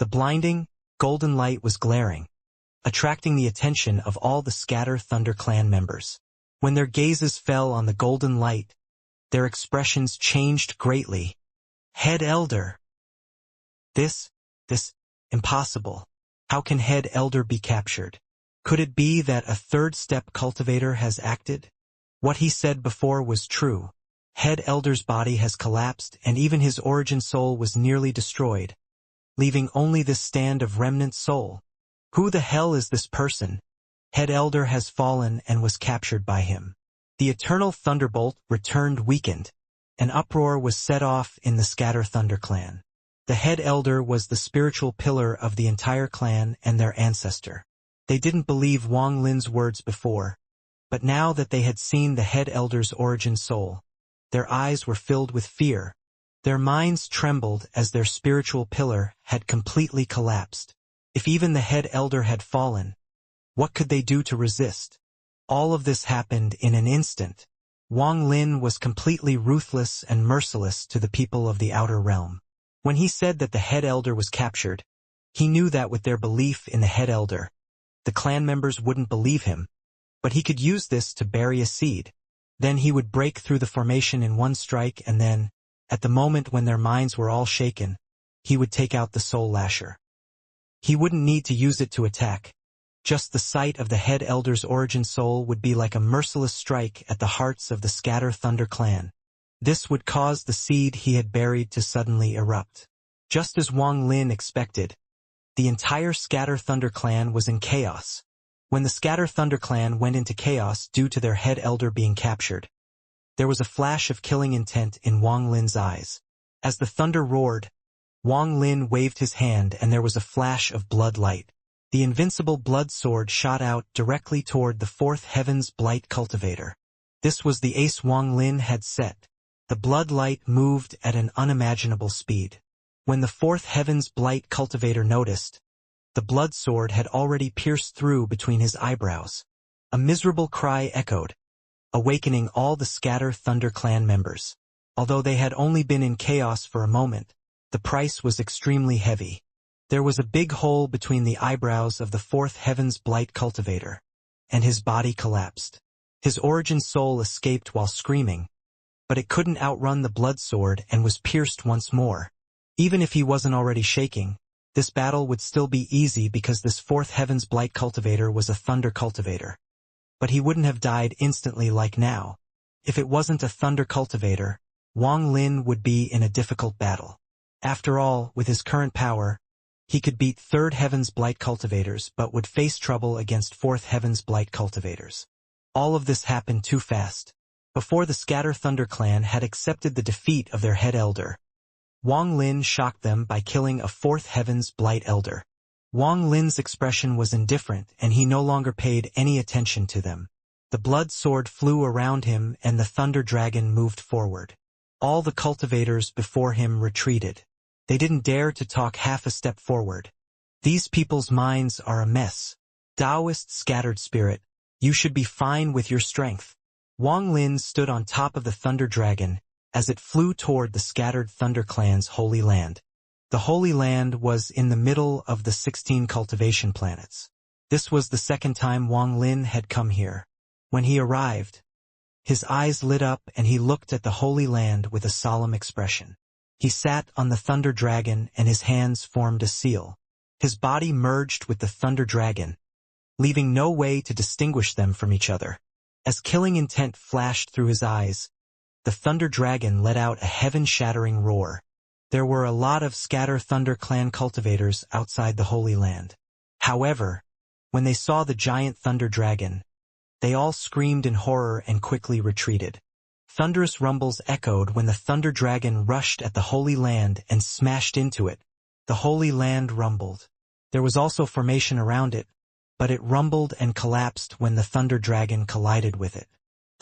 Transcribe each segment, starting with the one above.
The blinding, golden light was glaring, attracting the attention of all the Scatter Thunder Clan members. When their gazes fell on the golden light, their expressions changed greatly. Head Elder! This, impossible. How can Head Elder be captured? Could it be that a third-step cultivator has acted? What he said before was true. Head Elder's body has collapsed and even his origin soul was nearly destroyed, leaving only this stand of remnant soul. Who the hell is this person? Head Elder has fallen and was captured by him. The Eternal Thunderbolt returned weakened. An uproar was set off in the Scatter Thunder Clan. The Head Elder was the spiritual pillar of the entire clan and their ancestor. They didn't believe Wang Lin's words before, but now that they had seen the Head Elder's origin soul, their eyes were filled with fear. Their minds trembled as their spiritual pillar had completely collapsed. If even the Head Elder had fallen, what could they do to resist? All of this happened in an instant. Wang Lin was completely ruthless and merciless to the people of the Outer Realm. When he said that the Head Elder was captured, he knew that with their belief in the Head Elder, the clan members wouldn't believe him, but he could use this to bury a seed. Then he would break through the formation in one strike and then, at the moment when their minds were all shaken, he would take out the Soul Lasher. He wouldn't need to use it to attack. Just the sight of the Head Elder's origin soul would be like a merciless strike at the hearts of the Scatter Thunder Clan. This would cause the seed he had buried to suddenly erupt. Just as Wang Lin expected, the entire Scatter Thunder Clan was in chaos. When the Scatter Thunder Clan went into chaos due to their Head Elder being captured, there was a flash of killing intent in Wang Lin's eyes. As the thunder roared, Wang Lin waved his hand and there was a flash of blood light. The invincible blood sword shot out directly toward the Fourth Heaven's Blight Cultivator. This was the ace Wang Lin had set. The blood light moved at an unimaginable speed. When the Fourth Heaven's Blight Cultivator noticed, the blood sword had already pierced through between his eyebrows. A miserable cry echoed, awakening all the Scatter Thunder Clan members. Although they had only been in chaos for a moment, the price was extremely heavy. There was a big hole between the eyebrows of the Fourth Heaven's Blight Cultivator, and his body collapsed. His origin soul escaped while screaming, but it couldn't outrun the blood sword and was pierced once more. Even if he wasn't already shaking, this battle would still be easy because this Fourth Heaven's Blight Cultivator was a Thunder Cultivator. But he wouldn't have died instantly like now. If it wasn't a Thunder Cultivator, Wang Lin would be in a difficult battle. After all, with his current power, he could beat Third Heaven's Blight Cultivators but would face trouble against Fourth Heaven's Blight Cultivators. All of this happened too fast. Before the Scatter Thunder Clan had accepted the defeat of their Head Elder, Wang Lin shocked them by killing a Fourth Heaven's Blight Elder. Wang Lin's expression was indifferent and he no longer paid any attention to them. The blood sword flew around him and the Thunder Dragon moved forward. All the cultivators before him retreated. They didn't dare to talk half a step forward. These people's minds are a mess. Taoist scattered spirit, you should be fine with your strength. Wang Lin stood on top of the Thunder Dragon as it flew toward the Scattered Thunder Clan's Holy Land. The Holy Land was in the middle of the 16 cultivation planets. This was the second time Wang Lin had come here. When he arrived, his eyes lit up and he looked at the Holy Land with a solemn expression. He sat on the Thunder Dragon and his hands formed a seal. His body merged with the Thunder Dragon, leaving no way to distinguish them from each other. As killing intent flashed through his eyes, the Thunder Dragon let out a heaven-shattering roar. There were a lot of Scatter Thunder Clan cultivators outside the Holy Land. However, when they saw the giant Thunder Dragon, they all screamed in horror and quickly retreated. Thunderous rumbles echoed when the Thunder Dragon rushed at the Holy Land and smashed into it. The Holy Land rumbled. There was also formation around it, but it rumbled and collapsed when the Thunder Dragon collided with it.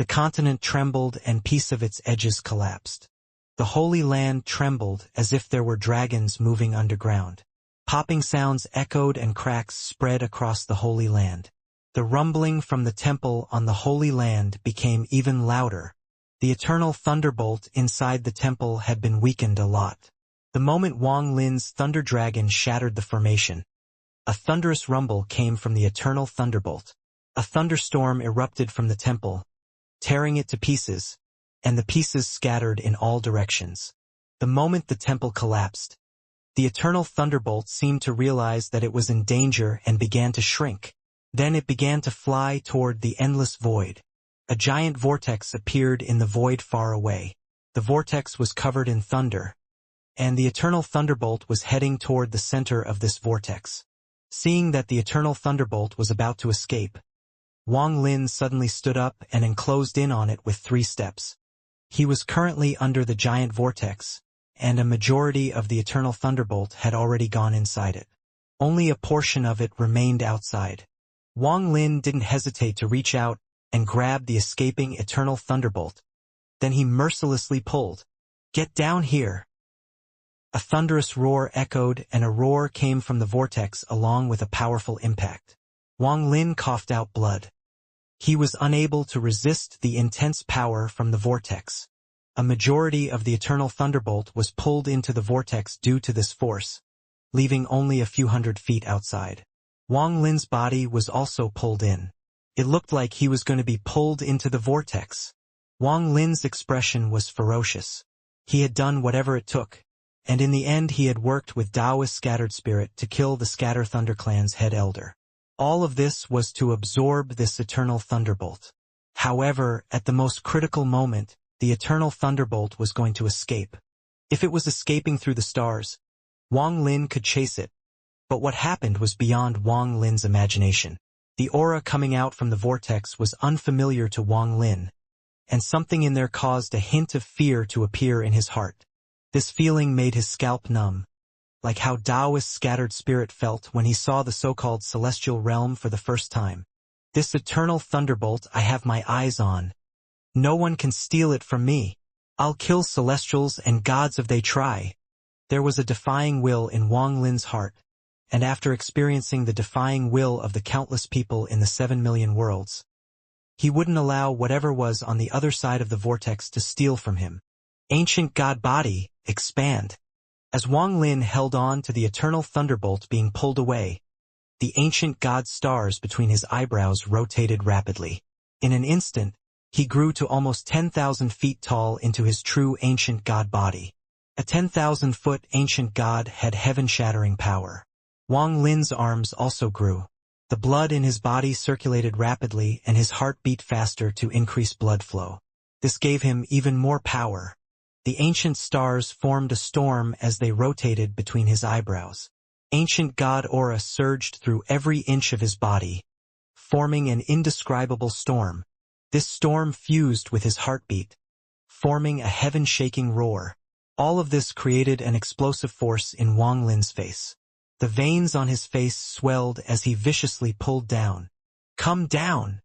The continent trembled and piece of its edges collapsed. The Holy Land trembled as if there were dragons moving underground. Popping sounds echoed and cracks spread across the Holy Land. The rumbling from the temple on the Holy Land became even louder. The eternal thunderbolt inside the temple had been weakened a lot. The moment Wang Lin's Thunder Dragon shattered the formation, a thunderous rumble came from the eternal thunderbolt. A thunderstorm erupted from the temple, tearing it to pieces, and the pieces scattered in all directions. The moment the temple collapsed, the eternal thunderbolt seemed to realize that it was in danger and began to shrink. Then it began to fly toward the endless void. A giant vortex appeared in the void far away. The vortex was covered in thunder, and the eternal thunderbolt was heading toward the center of this vortex. Seeing that the eternal thunderbolt was about to escape, Wang Lin suddenly stood up and enclosed in on it with 3 steps. He was currently under the giant vortex, and a majority of the eternal thunderbolt had already gone inside it. Only a portion of it remained outside. Wang Lin didn't hesitate to reach out and grab the escaping eternal thunderbolt. Then he mercilessly pulled. "Get down here!" A thunderous roar echoed, and a roar came from the vortex along with a powerful impact. Wang Lin coughed out blood. He was unable to resist the intense power from the vortex. A majority of the eternal thunderbolt was pulled into the vortex due to this force, leaving only a few hundred feet outside. Wang Lin's body was also pulled in. It looked like he was going to be pulled into the vortex. Wang Lin's expression was ferocious. He had done whatever it took, and in the end he had worked with Daoist Scattered Spirit to kill the Scatter Thunder Clan's head elder. All of this was to absorb this eternal thunderbolt. However, at the most critical moment, the eternal thunderbolt was going to escape. If it was escaping through the stars, Wang Lin could chase it. But what happened was beyond Wang Lin's imagination. The aura coming out from the vortex was unfamiliar to Wang Lin, and something in there caused a hint of fear to appear in his heart. This feeling made his scalp numb, like how Daoist Scattered Spirit felt when he saw the so-called celestial realm for the first time. "This eternal thunderbolt I have my eyes on. No one can steal it from me. I'll kill celestials and gods if they try." There was a defying will in Wang Lin's heart, and after experiencing the defying will of the countless people in the 7 million worlds, he wouldn't allow whatever was on the other side of the vortex to steal from him. "Ancient God body, expand." As Wang Lin held on to the eternal thunderbolt being pulled away, the ancient god stars between his eyebrows rotated rapidly. In an instant, he grew to almost 10,000 feet tall into his true ancient god body. A 10,000-foot ancient god had heaven-shattering power. Wang Lin's arms also grew. The blood in his body circulated rapidly and his heart beat faster to increase blood flow. This gave him even more power. The ancient stars formed a storm as they rotated between his eyebrows. Ancient god aura surged through every inch of his body, forming an indescribable storm. This storm fused with his heartbeat, forming a heaven-shaking roar. All of this created an explosive force in Wang Lin's face. The veins on his face swelled as he viciously pulled down. "Come down!"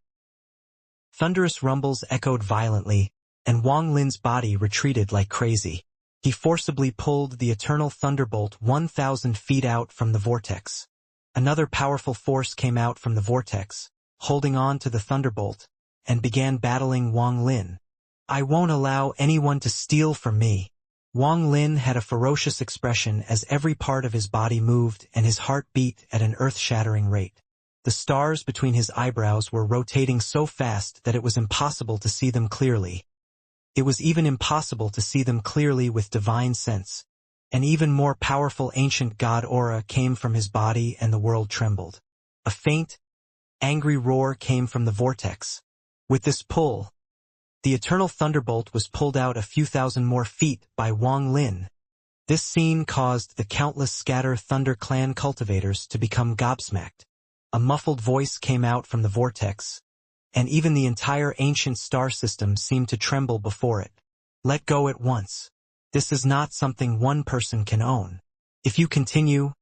Thunderous rumbles echoed violently, and Wang Lin's body retreated like crazy. He forcibly pulled the eternal thunderbolt 1,000 feet out from the vortex. Another powerful force came out from the vortex, holding on to the thunderbolt, and began battling Wang Lin. "I won't allow anyone to steal from me." Wang Lin had a ferocious expression as every part of his body moved and his heart beat at an earth-shattering rate. The stars between his eyebrows were rotating so fast that it was impossible to see them clearly. It was even impossible to see them clearly with divine sense. An even more powerful ancient god aura came from his body and the world trembled. A faint, angry roar came from the vortex. With this pull, the eternal thunderbolt was pulled out a few thousand more feet by Wang Lin. This scene caused the countless Scatter Thunder Clan cultivators to become gobsmacked. A muffled voice came out from the vortex, and even the entire ancient star system seemed to tremble before it. "Let go at once. This is not something one person can own. If you continue,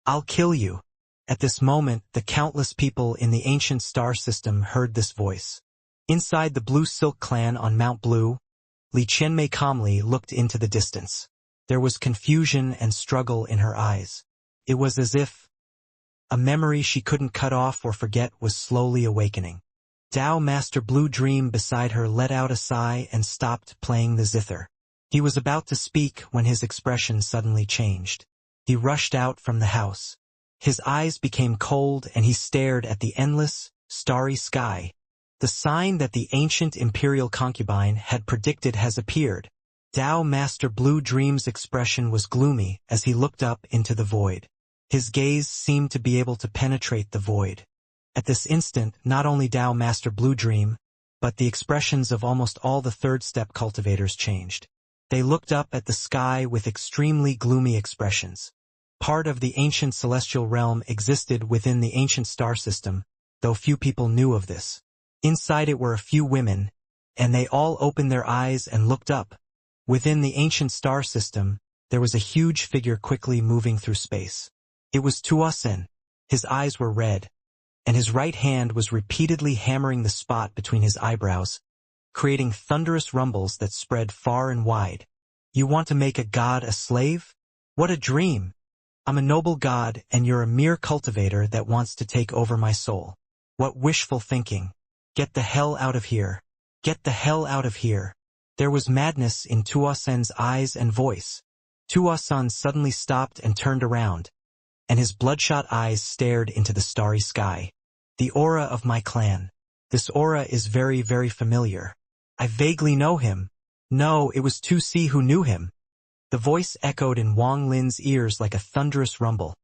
I'll kill you." At this moment, the countless people in the ancient star system heard this voice. Inside the Blue Silk clan on Mount Blue, Li Qianmei calmly looked into the distance. There was confusion and struggle in her eyes. It was as if a memory she couldn't cut off or forget was slowly awakening. Dao Master Blue Dream beside her let out a sigh and stopped playing the zither. He was about to speak when his expression suddenly changed. He rushed out from the house. His eyes became cold and he stared at the endless, starry sky. The sign that the ancient imperial concubine had predicted has appeared. Dao Master Blue Dream's expression was gloomy as he looked up into the void. His gaze seemed to be able to penetrate the void. At this instant, not only Dao Master Blue Dream, but the expressions of almost all the third-step cultivators changed. They looked up at the sky with extremely gloomy expressions. Part of the ancient celestial realm existed within the ancient star system, though few people knew of this. Inside it were a few women, and they all opened their eyes and looked up. Within the ancient star system, there was a huge figure quickly moving through space. It was Tuosen. His eyes were red, and his right hand was repeatedly hammering the spot between his eyebrows, creating thunderous rumbles that spread far and wide. You want to make a god a slave? What a dream! I'm a noble god and you're a mere cultivator that wants to take over my soul. What wishful thinking. Get the hell out of here. Get the hell out of here. There was madness in Tuosen's eyes and voice. Tuosen suddenly stopped and turned around, and his bloodshot eyes stared into the starry sky. The aura of my clan. This aura is very, very familiar. I vaguely know him. No, it was Tu Si who knew him. The voice echoed in Wang Lin's ears like a thunderous rumble,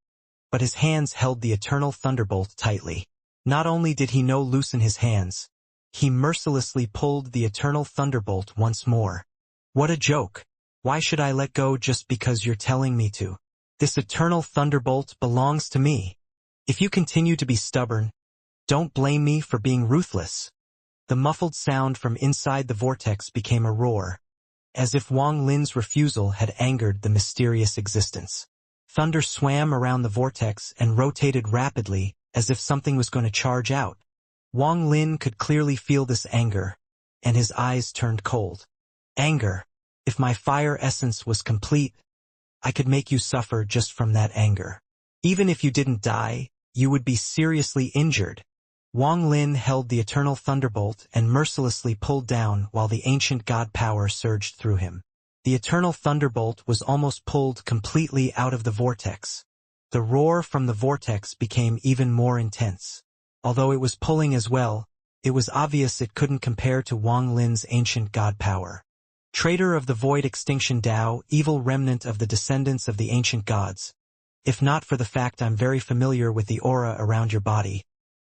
but his hands held the eternal thunderbolt tightly. Not only did he loosen his hands, he mercilessly pulled the eternal thunderbolt once more. What a joke. Why should I let go just because you're telling me to? This eternal thunderbolt belongs to me. If you continue to be stubborn, don't blame me for being ruthless. The muffled sound from inside the vortex became a roar, as if Wang Lin's refusal had angered the mysterious existence. Thunder swam around the vortex and rotated rapidly as if something was going to charge out. Wang Lin could clearly feel this anger, and his eyes turned cold. Anger. If my fire essence was complete, I could make you suffer just from that anger. Even if you didn't die, you would be seriously injured. Wang Lin held the eternal thunderbolt and mercilessly pulled down while the ancient god power surged through him. The eternal thunderbolt was almost pulled completely out of the vortex. The roar from the vortex became even more intense. Although it was pulling as well, it was obvious it couldn't compare to Wang Lin's ancient god power. Traitor of the void extinction Tao, evil remnant of the descendants of the ancient gods. If not for the fact I'm very familiar with the aura around your body,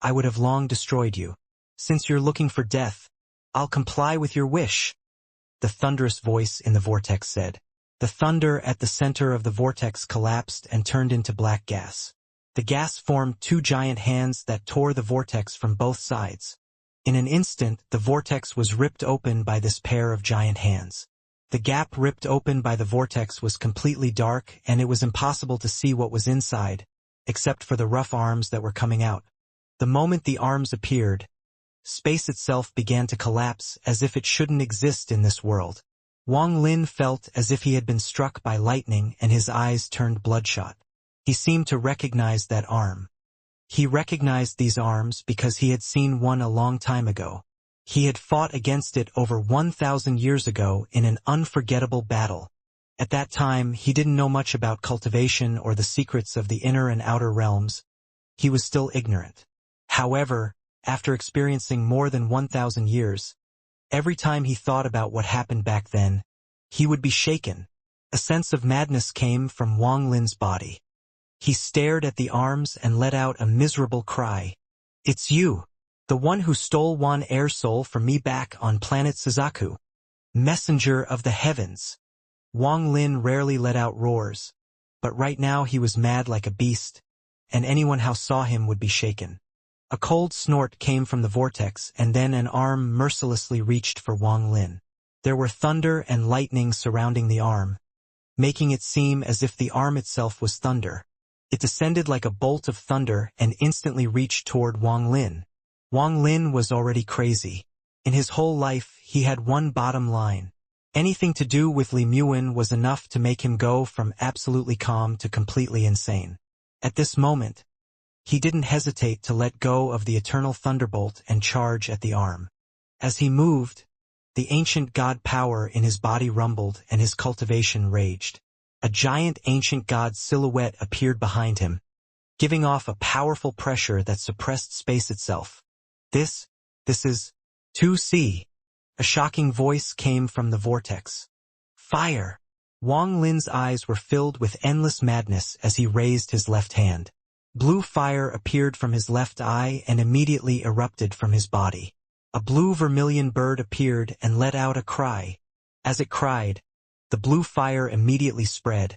I would have long destroyed you. Since you're looking for death, I'll comply with your wish. The thunderous voice in the vortex said. The thunder at the center of the vortex collapsed and turned into black gas. The gas formed two giant hands that tore the vortex from both sides. In an instant, the vortex was ripped open by this pair of giant hands. The gap ripped open by the vortex was completely dark and it was impossible to see what was inside, except for the rough arms that were coming out. The moment the arms appeared, space itself began to collapse as if it shouldn't exist in this world. Wang Lin felt as if he had been struck by lightning and his eyes turned bloodshot. He seemed to recognize that arm. He recognized these arms because he had seen one a long time ago. He had fought against it over 1,000 years ago in an unforgettable battle. At that time, he didn't know much about cultivation or the secrets of the inner and outer realms. He was still ignorant. However, after experiencing more than 1,000 years, every time he thought about what happened back then, he would be shaken. A sense of madness came from Wang Lin's body. He stared at the arms and let out a miserable cry. It's you, the one who stole one air soul from me back on planet Suzaku. Messenger of the heavens. Wang Lin rarely let out roars, but right now he was mad like a beast, and anyone who saw him would be shaken. A cold snort came from the vortex and then an arm mercilessly reached for Wang Lin. There were thunder and lightning surrounding the arm, making it seem as if the arm itself was thunder. It descended like a bolt of thunder and instantly reached toward Wang Lin. Wang Lin was already crazy. In his whole life, he had one bottom line. Anything to do with Li Muin was enough to make him go from absolutely calm to completely insane. At this moment, he didn't hesitate to let go of the eternal thunderbolt and charge at the arm. As he moved, The ancient god power in his body rumbled and his cultivation raged. A giant ancient god silhouette appeared behind him, giving off a powerful pressure that suppressed space itself. This is 2C. A shocking voice came from the vortex. Fire! Wang Lin's eyes were filled with endless madness as he raised his left hand. Blue fire appeared from his left eye and immediately erupted from his body. A blue vermilion bird appeared and let out a cry. As it cried, the blue fire immediately spread,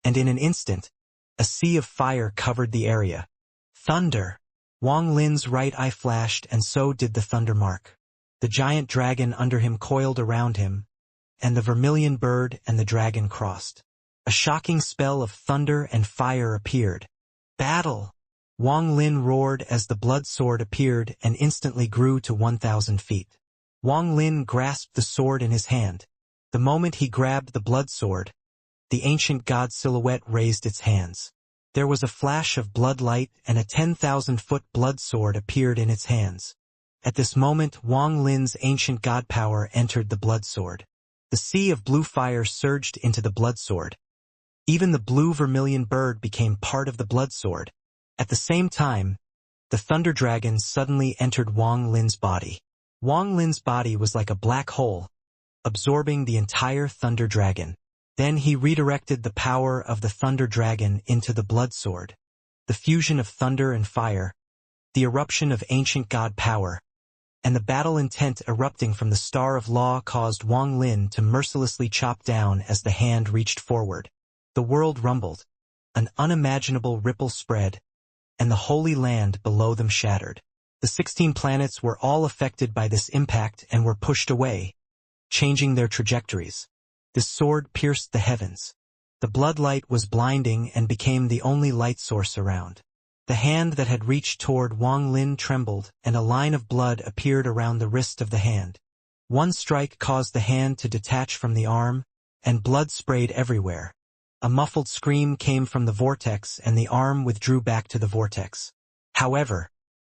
and in an instant, a sea of fire covered the area. Thunder! Wang Lin's right eye flashed and so did the thunder mark. The giant dragon under him coiled around him, and the vermilion bird and the dragon crossed. A shocking spell of thunder and fire appeared. Battle! Wang Lin roared as the blood sword appeared and instantly grew to 1,000 feet. Wang Lin grasped the sword in his hand. The moment he grabbed the blood sword, the ancient god silhouette raised its hands. There was a flash of blood light and a 10,000-foot blood sword appeared in its hands. At this moment Wang Lin's ancient god power entered the blood sword. The sea of blue fire surged into the blood sword. Even the blue vermilion bird became part of the blood sword. At the same time, the thunder dragon suddenly entered Wang Lin's body. Wang Lin's body was like a black hole, absorbing the entire thunder dragon. Then he redirected the power of the thunder dragon into the blood sword. The fusion of thunder and fire, the eruption of ancient god power, and the battle intent erupting from the Star of Law caused Wang Lin to mercilessly chop down as the hand reached forward. The world rumbled. An unimaginable ripple spread, and the holy land below them shattered. The 16 planets were all affected by this impact and were pushed away, changing their trajectories. This sword pierced the heavens. The blood light was blinding and became the only light source around. The hand that had reached toward Wang Lin trembled, and a line of blood appeared around the wrist of the hand. One strike caused the hand to detach from the arm, and blood sprayed everywhere. A muffled scream came from the vortex and the arm withdrew back to the vortex. However,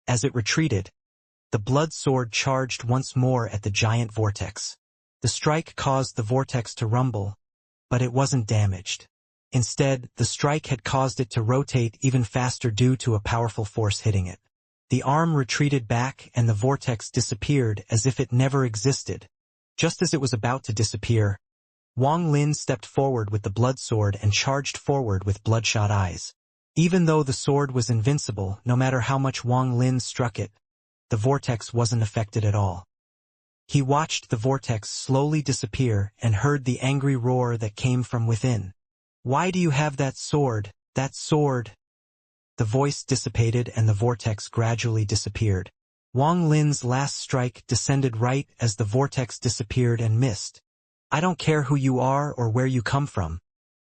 as it retreated, the blood sword charged once more at the giant vortex. The strike caused the vortex to rumble, but it wasn't damaged. Instead, the strike had caused it to rotate even faster due to a powerful force hitting it. The arm retreated back and the vortex disappeared as if it never existed. Just as it was about to disappear, Wang Lin stepped forward with the blood sword and charged forward with bloodshot eyes. Even though the sword was invincible, no matter how much Wang Lin struck it, the vortex wasn't affected at all. He watched the vortex slowly disappear and heard the angry roar that came from within. "Why do you have that sword, that sword?" The voice dissipated and the vortex gradually disappeared. Wang Lin's last strike descended right as the vortex disappeared and missed. "I don't care who you are or where you come from,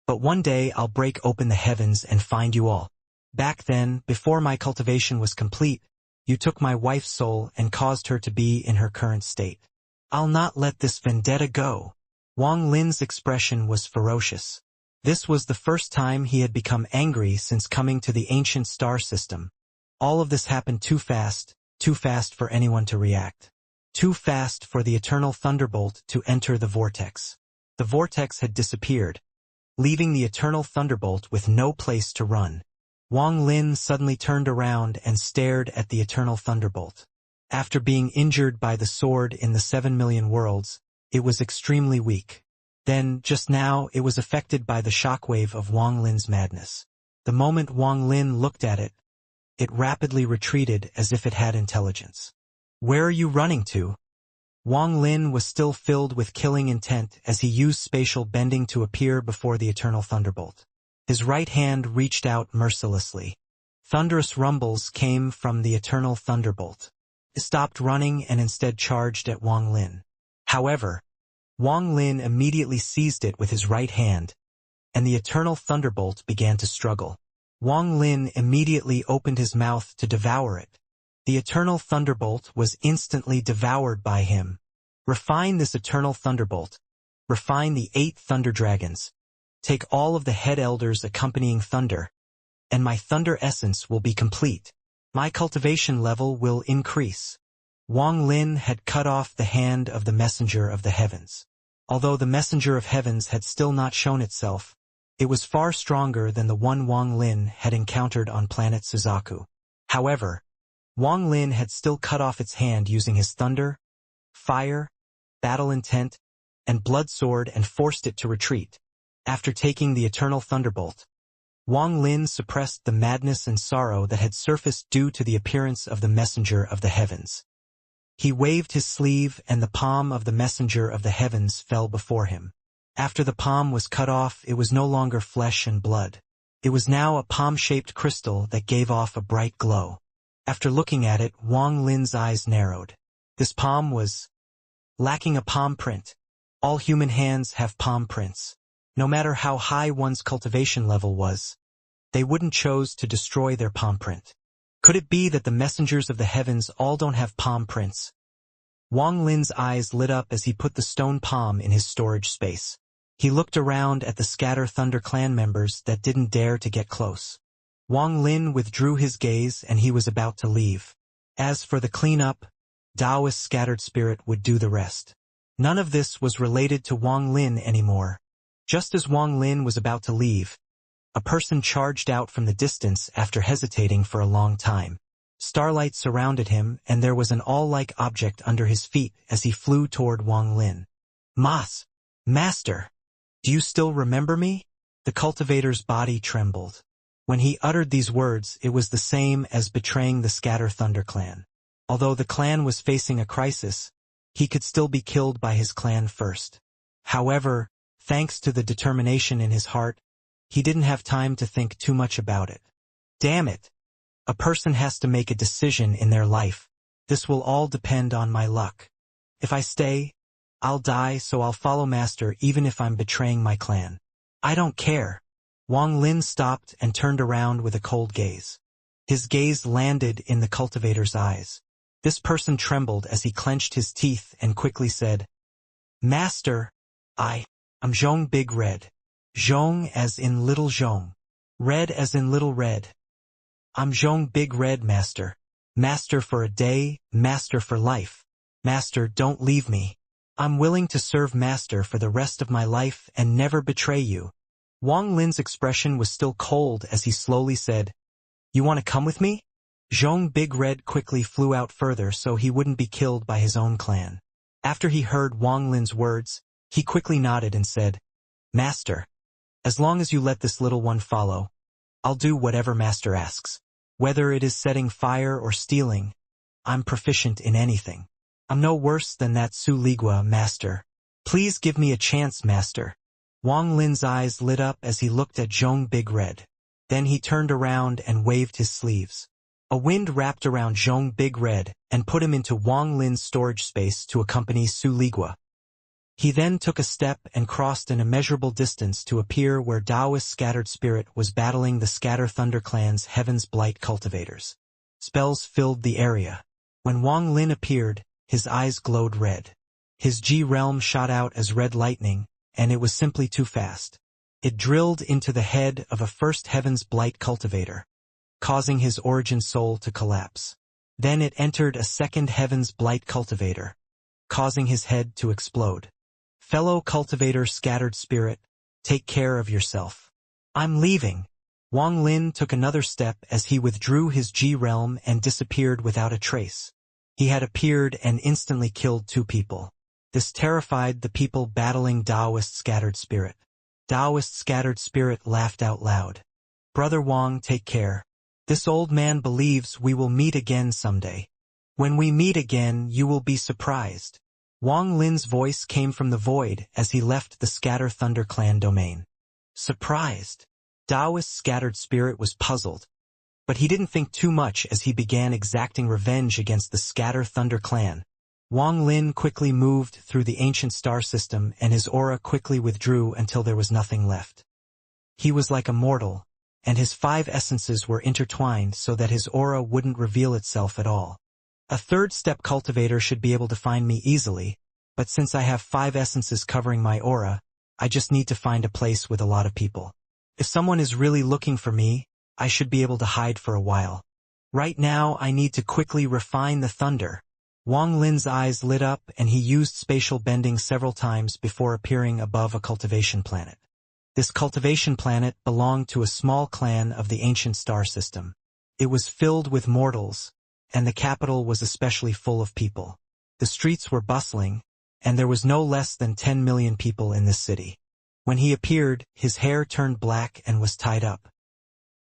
but one day I'll break open the heavens and find you all. Back then, before my cultivation was complete, you took my wife's soul and caused her to be in her current state. I'll not let this vendetta go." Wang Lin's expression was ferocious. This was the first time he had become angry since coming to the ancient star system. All of this happened too fast for anyone to react. Too fast for the eternal thunderbolt to enter the vortex. The vortex had disappeared, leaving the eternal thunderbolt with no place to run. Wang Lin suddenly turned around and stared at the eternal thunderbolt. After being injured by the sword in the 7 million worlds, it was extremely weak. Then, just now, it was affected by the shockwave of Wang Lin's madness. The moment Wang Lin looked at it, it rapidly retreated as if it had intelligence. "Where are you running to?" Wang Lin was still filled with killing intent as he used spatial bending to appear before the eternal thunderbolt. His right hand reached out mercilessly. Thunderous rumbles came from the eternal thunderbolt. It stopped running and instead charged at Wang Lin. However, Wang Lin immediately seized it with his right hand, and the eternal thunderbolt began to struggle. Wang Lin immediately opened his mouth to devour it. The eternal thunderbolt was instantly devoured by him. "Refine this eternal thunderbolt. Refine the 8 thunder dragons. Take all of the head elders accompanying thunder, and my thunder essence will be complete. My cultivation level will increase." Wang Lin had cut off the hand of the messenger of the heavens. Although the messenger of heavens had still not shown itself, it was far stronger than the one Wang Lin had encountered on planet Suzaku. However, Wang Lin had still cut off its hand using his thunder, fire, battle intent, and blood sword and forced it to retreat. After taking the eternal thunderbolt, Wang Lin suppressed the madness and sorrow that had surfaced due to the appearance of the messenger of the heavens. He waved his sleeve and the palm of the messenger of the heavens fell before him. After the palm was cut off, it was no longer flesh and blood. It was now a palm-shaped crystal that gave off a bright glow. After looking at it, Wang Lin's eyes narrowed. This palm was lacking a palm print. All human hands have palm prints. No matter how high one's cultivation level was, they wouldn't choose to destroy their palm print. Could it be that the messengers of the heavens all don't have palm prints? Wang Lin's eyes lit up as he put the stone palm in his storage space. He looked around at the Scatter Thunder clan members that didn't dare to get close. Wang Lin withdrew his gaze and he was about to leave. As for the cleanup, Taoist scattered spirit would do the rest. None of this was related to Wang Lin anymore. Just as Wang Lin was about to leave, a person charged out from the distance after hesitating for a long time. Starlight surrounded him and there was an all-like object under his feet as he flew toward Wang Lin. Master, do you still remember me? The cultivator's body trembled. When he uttered these words, it was the same as betraying the Scatter Thunder clan. Although the clan was facing a crisis, he could still be killed by his clan first. However, thanks to the determination in his heart, he didn't have time to think too much about it. Damn it! A person has to make a decision in their life. This will all depend on my luck. If I stay, I'll die, so I'll follow Master even if I'm betraying my clan. I don't care. Wang Lin stopped and turned around with a cold gaze. His gaze landed in the cultivator's eyes. This person trembled as he clenched his teeth and quickly said, Master, I'm Zhong Big Red. Zhong as in little Zhong. Red as in little red. I'm Zhong Big Red, Master. Master for a day, Master for life. Master, don't leave me. I'm willing to serve Master for the rest of my life and never betray you. Wang Lin's expression was still cold as he slowly said, You want to come with me? Zhong Big Red quickly flew out further so he wouldn't be killed by his own clan. After he heard Wang Lin's words, he quickly nodded and said, Master, as long as you let this little one follow, I'll do whatever Master asks. Whether it is setting fire or stealing, I'm proficient in anything. I'm no worse than that Su Ligua, Master. Please give me a chance, Master. Wang Lin's eyes lit up as he looked at Zhong Big Red. Then he turned around and waved his sleeves. A wind wrapped around Zhong Big Red and put him into Wang Lin's storage space to accompany Su Ligua. He then took a step and crossed an immeasurable distance to appear where Taoist Scattered Spirit was battling the Scatter Thunder clan's Heaven's Blight cultivators. Spells filled the area. When Wang Lin appeared, his eyes glowed red. His G-realm shot out as red lightning, and it was simply too fast. It drilled into the head of a first Heaven's Blight cultivator, causing his origin soul to collapse. Then it entered a second Heaven's Blight cultivator, causing his head to explode. Fellow cultivator Scattered Spirit, take care of yourself. I'm leaving. Wang Lin took another step as he withdrew his G-realm and disappeared without a trace. He had appeared and instantly killed 2 people. This terrified the people battling Taoist Scattered Spirit. Taoist Scattered Spirit laughed out loud. Brother Wang, take care. This old man believes we will meet again someday. When we meet again, you will be surprised. Wang Lin's voice came from the void as he left the Scatter Thunder clan domain. Surprised. Taoist Scattered Spirit was puzzled, but he didn't think too much as he began exacting revenge against the Scatter Thunder clan. Wang Lin quickly moved through the ancient star system and his aura quickly withdrew until there was nothing left. He was like Immortal, and his 5 essences were intertwined so that his aura wouldn't reveal itself at all. A third-step cultivator should be able to find me easily, but since I have 5 essences covering my aura, I just need to find a place with a lot of people. If someone is really looking for me, I should be able to hide for a while. Right now I need to quickly refine the thunder. Wang Lin's eyes lit up and he used spatial bending several times before appearing above a cultivation planet. This cultivation planet belonged to a small clan of the ancient star system. It was filled with mortals, and the capital was especially full of people. The streets were bustling, and there was no less than 10 million people in this city. When he appeared, his hair turned black and was tied up.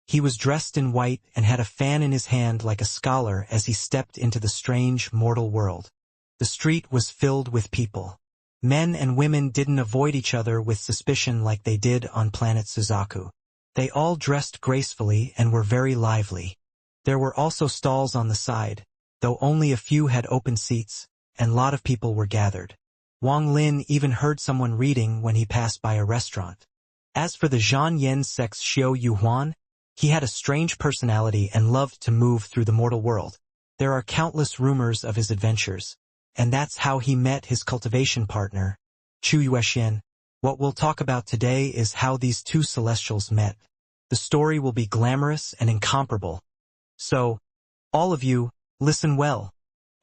He was dressed in white and had a fan in his hand like a scholar as he stepped into the strange mortal world. The street was filled with people. Men and women didn't avoid each other with suspicion like they did on planet Suzaku. They all dressed gracefully and were very lively. There were also stalls on the side, though only a few had open seats, and a lot of people were gathered. Wang Lin even heard someone reading when he passed by a restaurant. As for the Zhan Yen's sex Xiao Yuhuan, he had a strange personality and loved to move through the mortal world. There are countless rumors of his adventures, and that's how he met his cultivation partner, Chu Yuexian. What we'll talk about today is how these two celestials met. The story will be glamorous and incomparable. So, all of you, listen well.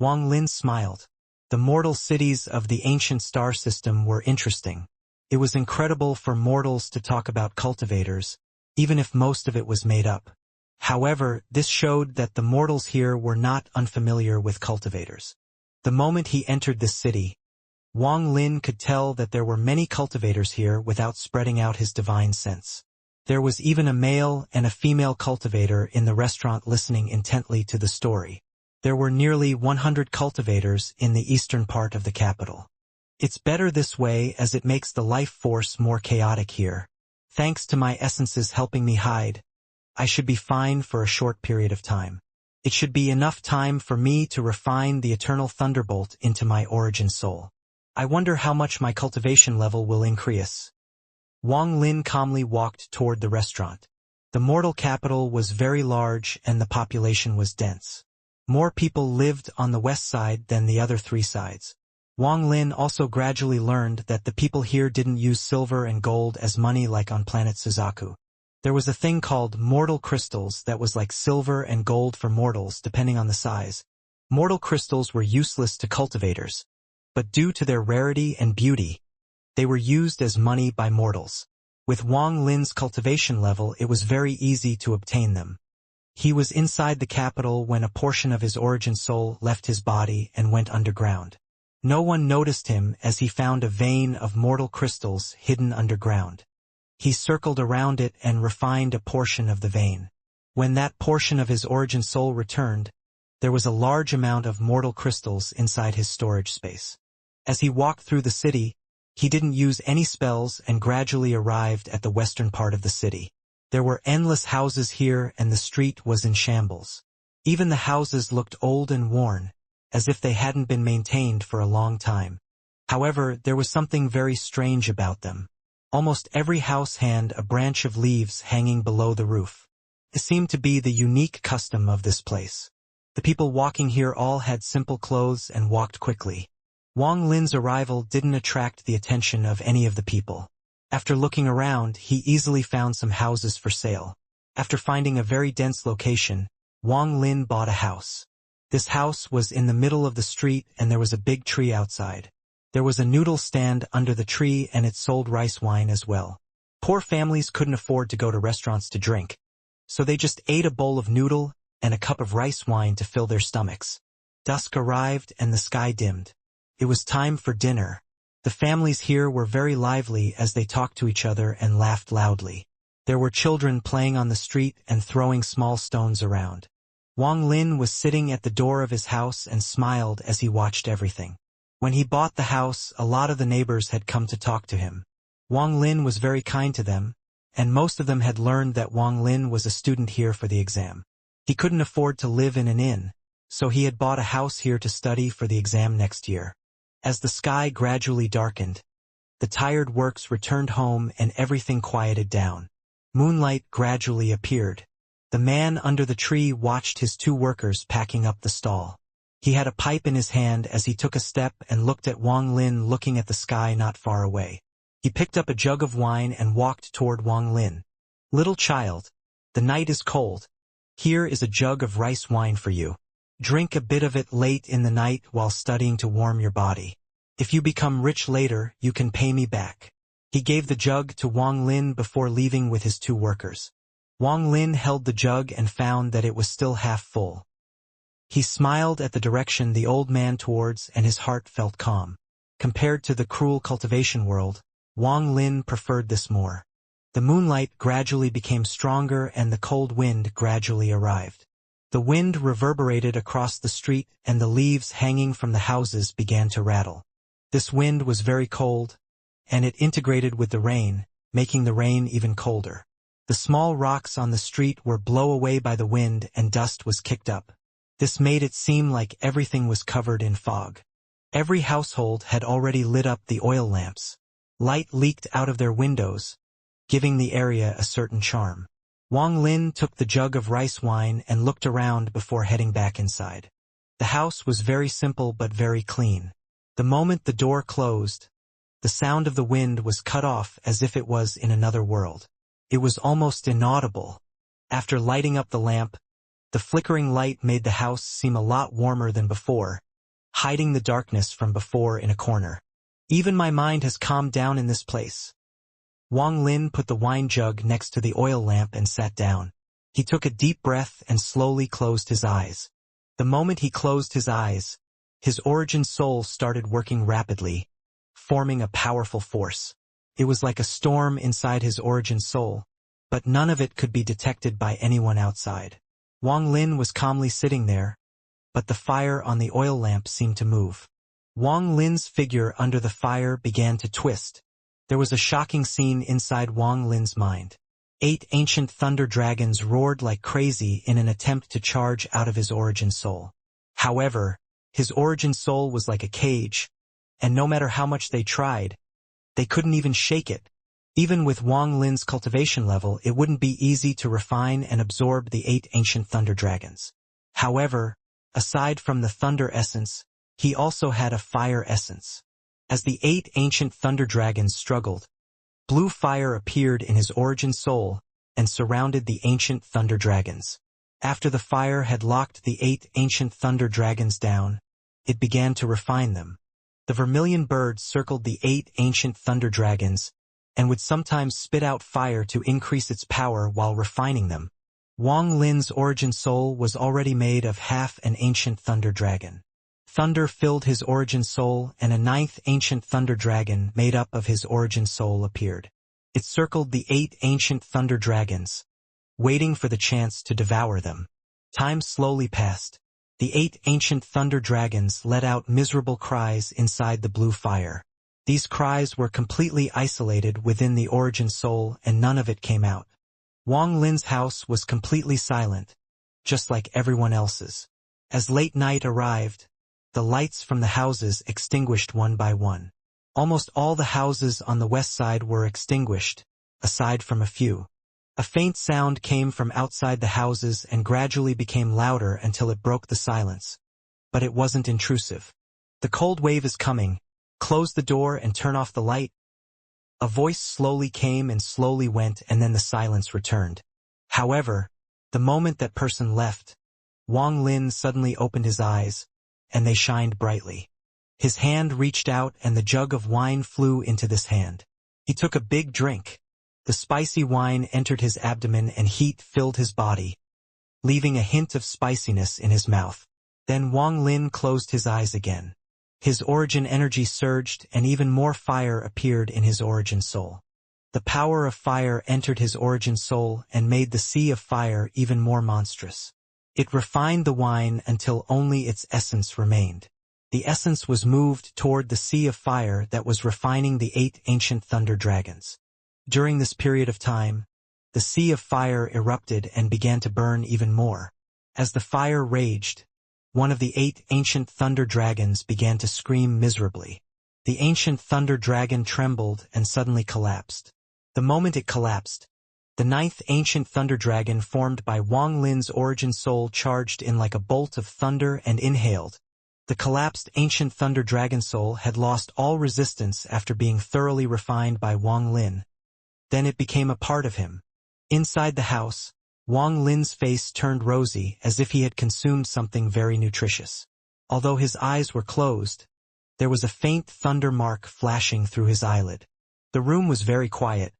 Wang Lin smiled. The mortal cities of the ancient star system were interesting. It was incredible for mortals to talk about cultivators, even if most of it was made up. However, this showed that the mortals here were not unfamiliar with cultivators. The moment he entered this city, Wang Lin could tell that there were many cultivators here without spreading out his divine sense. There was even a male and a female cultivator in the restaurant listening intently to the story. There were nearly 100 cultivators in the eastern part of the capital. It's better this way as it makes the life force more chaotic here. Thanks to my essences helping me hide, I should be fine for a short period of time. It should be enough time for me to refine the eternal thunderbolt into my origin soul. I wonder how much my cultivation level will increase. Wang Lin calmly walked toward the restaurant. The mortal capital was very large and the population was dense. More people lived on the west side than the other three sides. Wang Lin also gradually learned that the people here didn't use silver and gold as money like on planet Suzaku. There was a thing called mortal crystals that was like silver and gold for mortals depending on the size. Mortal crystals were useless to cultivators, but due to their rarity and beauty, they were used as money by mortals. With Wang Lin's cultivation level, it was very easy to obtain them. He was inside the capital when a portion of his origin soul left his body and went underground. No one noticed him as he found a vein of mortal crystals hidden underground. He circled around it and refined a portion of the vein. When that portion of his origin soul returned, there was a large amount of mortal crystals inside his storage space. As he walked through the city, he didn't use any spells and gradually arrived at the western part of the city. There were endless houses here and the street was in shambles. Even the houses looked old and worn, as if they hadn't been maintained for a long time. However, there was something very strange about them. Almost every house had a branch of leaves hanging below the roof. It seemed to be the unique custom of this place. The people walking here all had simple clothes and walked quickly. Wang Lin's arrival didn't attract the attention of any of the people. After looking around, he easily found some houses for sale. After finding a very dense location, Wang Lin bought a house. This house was in the middle of the street and there was a big tree outside. There was a noodle stand under the tree and it sold rice wine as well. Poor families couldn't afford to go to restaurants to drink, so they just ate a bowl of noodle and a cup of rice wine to fill their stomachs. Dusk arrived and the sky dimmed. It was time for dinner. The families here were very lively as they talked to each other and laughed loudly. There were children playing on the street and throwing small stones around. Wang Lin was sitting at the door of his house and smiled as he watched everything. When he bought the house, a lot of the neighbors had come to talk to him. Wang Lin was very kind to them, and most of them had learned that Wang Lin was a student here for the exam. He couldn't afford to live in an inn, so he had bought a house here to study for the exam next year. As the sky gradually darkened, the tired works returned home and everything quieted down. Moonlight gradually appeared. The man under the tree watched his two workers packing up the stall. He had a pipe in his hand as he took a step and looked at Wang Lin looking at the sky not far away. He picked up a jug of wine and walked toward Wang Lin. "Little child, the night is cold. Here is a jug of rice wine for you." Drink a bit of it late in the night while studying to warm your body. If you become rich later, you can pay me back." He gave the jug to Wang Lin before leaving with his 2 workers. Wang Lin held the jug and found that it was still half full. He smiled at the direction the old man towards, and his heart felt calm. Compared to the cruel cultivation world, Wang Lin preferred this more. The moonlight gradually became stronger and the cold wind gradually arrived. The wind reverberated across the street and the leaves hanging from the houses began to rattle. This wind was very cold, and it integrated with the rain, making the rain even colder. The small rocks on the street were blown away by the wind and dust was kicked up. This made it seem like everything was covered in fog. Every household had already lit up the oil lamps. Light leaked out of their windows, giving the area a certain charm. Wang Lin took the jug of rice wine and looked around before heading back inside. The house was very simple but very clean. The moment the door closed, the sound of the wind was cut off as if it was in another world. It was almost inaudible. After lighting up the lamp, the flickering light made the house seem a lot warmer than before, hiding the darkness from before in a corner. Even my mind has calmed down in this place. Wang Lin put the wine jug next to the oil lamp and sat down. He took a deep breath and slowly closed his eyes. The moment he closed his eyes, his origin soul started working rapidly, forming a powerful force. It was like a storm inside his origin soul, but none of it could be detected by anyone outside. Wang Lin was calmly sitting there, but the fire on the oil lamp seemed to move. Wang Lin's figure under the fire began to twist. There was a shocking scene inside Wang Lin's mind. 8 ancient thunder dragons roared like crazy in an attempt to charge out of his origin soul. However, his origin soul was like a cage, and no matter how much they tried, they couldn't even shake it. Even with Wang Lin's cultivation level, it wouldn't be easy to refine and absorb the 8 ancient thunder dragons. However, aside from the thunder essence, he also had a fire essence. As the 8 ancient thunder dragons struggled, blue fire appeared in his origin soul and surrounded the ancient thunder dragons. After the fire had locked the 8 ancient thunder dragons down, it began to refine them. The vermilion bird circled the 8 ancient thunder dragons and would sometimes spit out fire to increase its power while refining them. Wang Lin's origin soul was already made of half an ancient thunder dragon. Thunder filled his origin soul, and a 9th ancient thunder dragon made up of his origin soul appeared. It circled the 8 ancient thunder dragons, waiting for the chance to devour them. Time slowly passed. The 8 ancient thunder dragons let out miserable cries inside the blue fire. These cries were completely isolated within the origin soul and none of it came out. Wang Lin's house was completely silent, just like everyone else's. As late night arrived, the lights from the houses extinguished one by one. Almost all the houses on the west side were extinguished, aside from a few. A faint sound came from outside the houses and gradually became louder until it broke the silence. But it wasn't intrusive. "The cold wave is coming. Close the door and turn off the light." A voice slowly came and slowly went, and then the silence returned. However, the moment that person left, Wang Lin suddenly opened his eyes, and they shined brightly. His hand reached out and the jug of wine flew into this hand. He took a big drink. The spicy wine entered his abdomen and heat filled his body, leaving a hint of spiciness in his mouth. Then Wang Lin closed his eyes again. His origin energy surged and even more fire appeared in his origin soul. The power of fire entered his origin soul and made the sea of fire even more monstrous. It refined the wine until only its essence remained. The essence was moved toward the sea of fire that was refining the 8 ancient thunder dragons. During this period of time, the sea of fire erupted and began to burn even more. As the fire raged, one of the 8 ancient thunder dragons began to scream miserably. The ancient thunder dragon trembled and suddenly collapsed. The moment it collapsed, the 9th ancient thunder dragon formed by Wang Lin's origin soul charged in like a bolt of thunder and inhaled. The collapsed ancient thunder dragon soul had lost all resistance after being thoroughly refined by Wang Lin. Then it became a part of him. Inside the house, Wang Lin's face turned rosy as if he had consumed something very nutritious. Although his eyes were closed, there was a faint thunder mark flashing through his eyelid. The room was very quiet,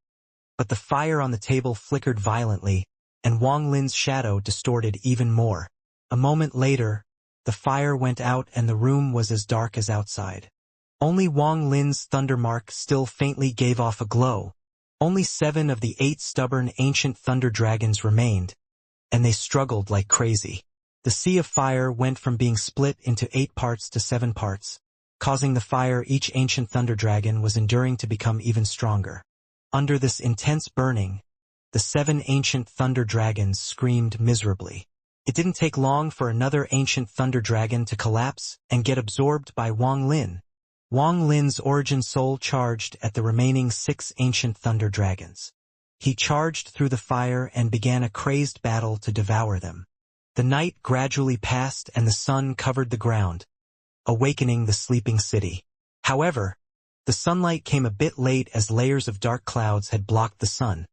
but the fire on the table flickered violently, and Wang Lin's shadow distorted even more. A moment later, the fire went out and the room was as dark as outside. Only Wang Lin's thunder mark still faintly gave off a glow. Only 7 of the 8 stubborn ancient thunder dragons remained, and they struggled like crazy. The sea of fire went from being split into 8 parts to 7 parts, causing the fire each ancient thunder dragon was enduring to become even stronger. Under this intense burning, the 7 ancient thunder dragons screamed miserably. It didn't take long for another ancient thunder dragon to collapse and get absorbed by Wang Lin. Wang Lin's origin soul charged at the remaining 6 ancient thunder dragons. He charged through the fire and began a crazed battle to devour them. The night gradually passed and the sun covered the ground, awakening the sleeping city. However, the sunlight came a bit late as layers of dark clouds had blocked the sun,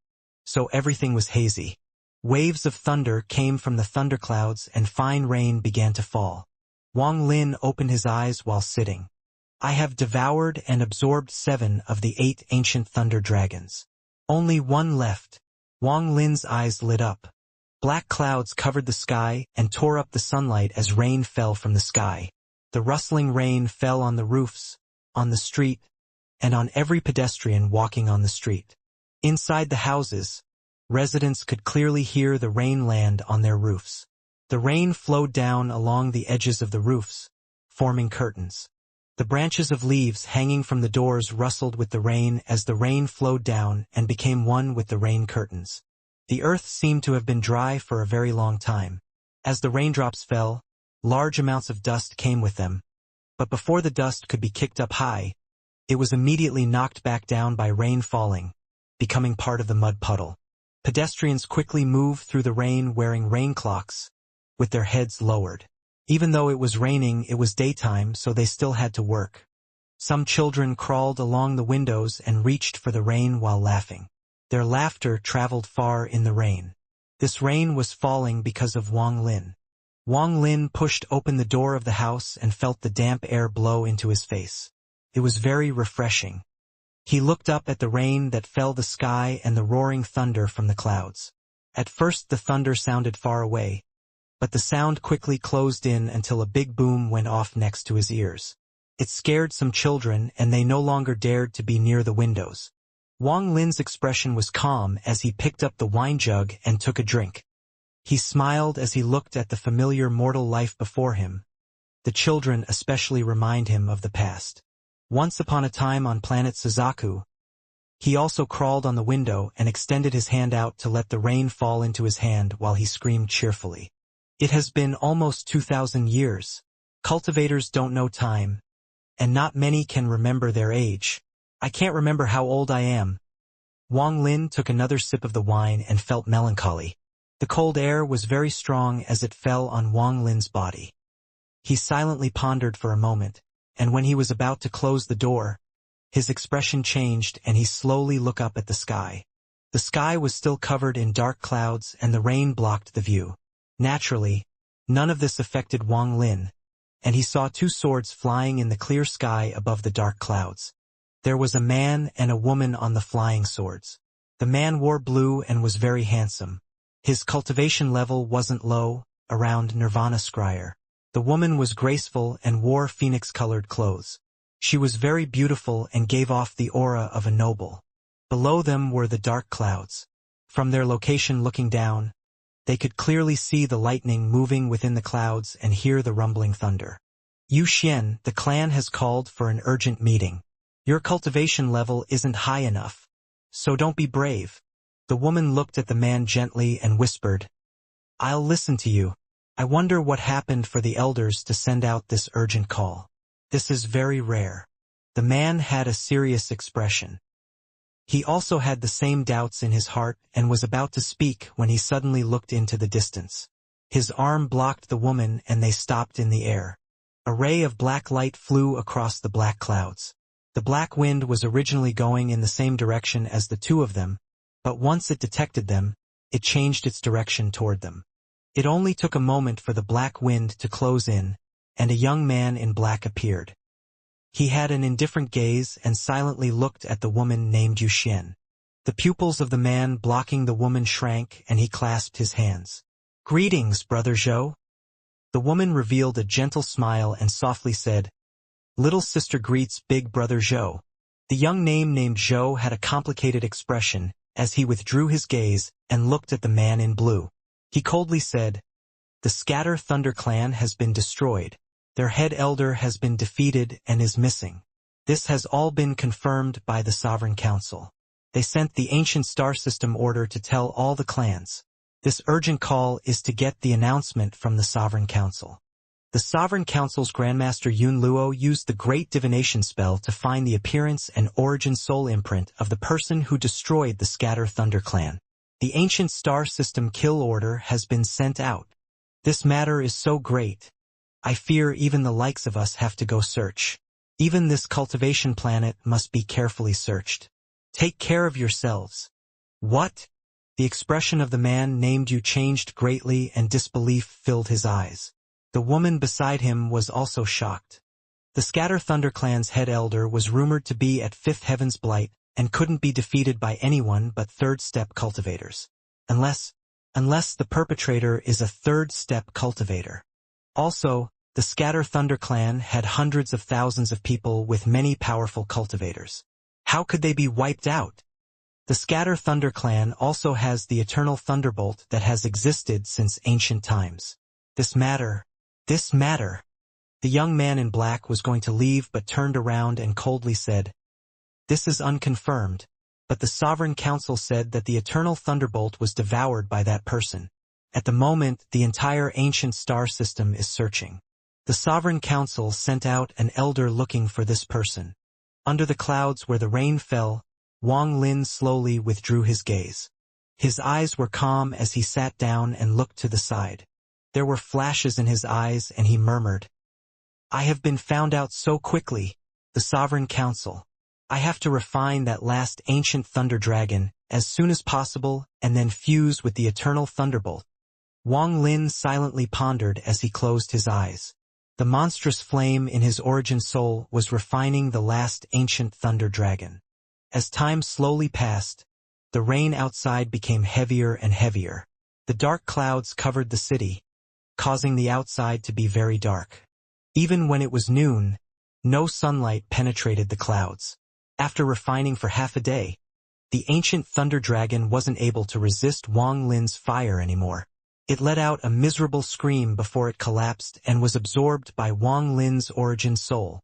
so everything was hazy. Waves of thunder came from the thunderclouds and fine rain began to fall. Wang Lin opened his eyes while sitting. I have devoured and absorbed 7 of the 8 ancient thunder dragons. Only 1 left. Wang Lin's eyes lit up. Black clouds covered the sky and tore up the sunlight as rain fell from the sky. The rustling rain fell on the roofs, on the street, and on every pedestrian walking on the street. Inside the houses, residents could clearly hear the rain land on their roofs. The rain flowed down along the edges of the roofs, forming curtains. The branches of leaves hanging from the doors rustled with the rain as the rain flowed down and became one with the rain curtains. The earth seemed to have been dry for a very long time. As the raindrops fell, large amounts of dust came with them. But before the dust could be kicked up high, it was immediately knocked back down by rain falling, becoming part of the mud puddle. Pedestrians quickly moved through the rain wearing rain cloaks, with their heads lowered. Even though it was raining, it was daytime, so they still had to work. Some children crawled along the windows and reached for the rain while laughing. Their laughter traveled far in the rain. This rain was falling because of Wang Lin. Wang Lin pushed open the door of the house and felt the damp air blow into his face. It was very refreshing. He looked up at the rain that fell the sky and the roaring thunder from the clouds. At first the thunder sounded far away, but the sound quickly closed in until a big boom went off next to his ears. It scared some children and they no longer dared to be near the windows. Wang Lin's expression was calm as he picked up the wine jug and took a drink. He smiled as he looked at the familiar mortal life before him. The children especially remind him of the past. Once upon a time on planet Suzaku, he also crawled on the window and extended his hand out to let the rain fall into his hand while he screamed cheerfully. It has been almost 2,000 years. Cultivators don't know time, and not many can remember their age. I can't remember how old I am. Wang Lin took another sip of the wine and felt melancholy. The cold air was very strong as it fell on Wang Lin's body. He silently pondered for a moment, and when he was about to close the door, his expression changed and he slowly looked up at the sky. The sky was still covered in dark clouds and the rain blocked the view. Naturally, none of this affected Wang Lin, and he saw 2 swords flying in the clear sky above the dark clouds. There was a man and a woman on the flying swords. The man wore blue and was very handsome. His cultivation level wasn't low, around Nirvana Scryer. The woman was graceful and wore phoenix-colored clothes. She was very beautiful and gave off the aura of a noble. Below them were the dark clouds. From their location looking down, they could clearly see the lightning moving within the clouds and hear the rumbling thunder. Yu Xian, the clan has called for an urgent meeting. Your cultivation level isn't high enough, so don't be brave. The woman looked at the man gently and whispered, I'll listen to you. I wonder what happened for the elders to send out this urgent call. This is very rare. The man had a serious expression. He also had the same doubts in his heart and was about to speak when he suddenly looked into the distance. His arm blocked the woman and they stopped in the air. A ray of black light flew across the black clouds. The black wind was originally going in the same direction as the 2 of them, but once it detected them, it changed its direction toward them. It only took a moment for the black wind to close in, and a young man in black appeared. He had an indifferent gaze and silently looked at the woman named Yuxian. The pupils of the man blocking the woman shrank and he clasped his hands. "Greetings, Brother Zhou." The woman revealed a gentle smile and softly said, "Little sister greets big brother Zhou." The young name named Zhou had a complicated expression as he withdrew his gaze and looked at the man in blue. He coldly said, "The Scatter Thunder clan has been destroyed. Their head elder has been defeated and is missing. This has all been confirmed by the Sovereign Council. They sent the ancient star system order to tell all the clans. This urgent call is to get the announcement from the Sovereign Council." The Sovereign Council's Grandmaster Yun Luo used the Great Divination spell to find the appearance and origin soul imprint of the person who destroyed the Scatter Thunder clan. The ancient star system kill order has been sent out. This matter is so great. I fear even the likes of us have to go search. Even this cultivation planet must be carefully searched. Take care of yourselves. What? The expression of the man named Yu changed greatly and disbelief filled his eyes. The woman beside him was also shocked. The Scatter Thunder clan's head elder was rumored to be at Fifth Heaven's Blight and couldn't be defeated by anyone but third-step cultivators. Unless the perpetrator is a third-step cultivator. Also, the Scatter Thunder clan had hundreds of thousands of people with many powerful cultivators. How could they be wiped out? The Scatter Thunder clan also has the eternal thunderbolt that has existed since ancient times. This matter. The young man in black was going to leave but turned around and coldly said, "This is unconfirmed, but the Sovereign Council said that the eternal thunderbolt was devoured by that person. At the moment, the entire ancient star system is searching. The Sovereign Council sent out an elder looking for this person." Under the clouds where the rain fell, Wang Lin slowly withdrew his gaze. His eyes were calm as he sat down and looked to the side. There were flashes in his eyes and he murmured, "I have been found out so quickly, the Sovereign Council. I have to refine that last ancient thunder dragon as soon as possible and then fuse with the eternal thunderbolt." Wang Lin silently pondered as he closed his eyes. The monstrous flame in his origin soul was refining the last ancient thunder dragon. As time slowly passed, the rain outside became heavier and heavier. The dark clouds covered the city, causing the outside to be very dark. Even when it was noon, no sunlight penetrated the clouds. After refining for half a day, the ancient thunder dragon wasn't able to resist Wang Lin's fire anymore. It let out a miserable scream before it collapsed and was absorbed by Wang Lin's origin soul.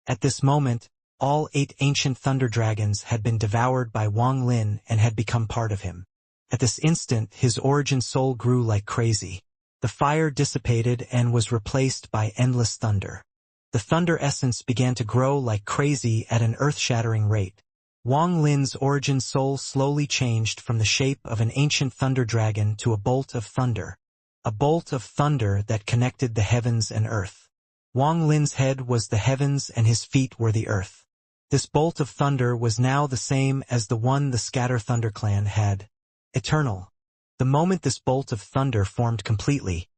At this moment, all 8 ancient thunder dragons had been devoured by Wang Lin and had become part of him. At this instant, his origin soul grew like crazy. The fire dissipated and was replaced by endless thunder. The thunder essence began to grow like crazy at an earth-shattering rate. Wang Lin's origin soul slowly changed from the shape of an ancient thunder dragon to a bolt of thunder. A bolt of thunder that connected the heavens and earth. Wang Lin's head was the heavens and his feet were the earth. This bolt of thunder was now the same as the one the Scatter Thunder clan had. Eternal. The moment this bolt of thunder formed completely,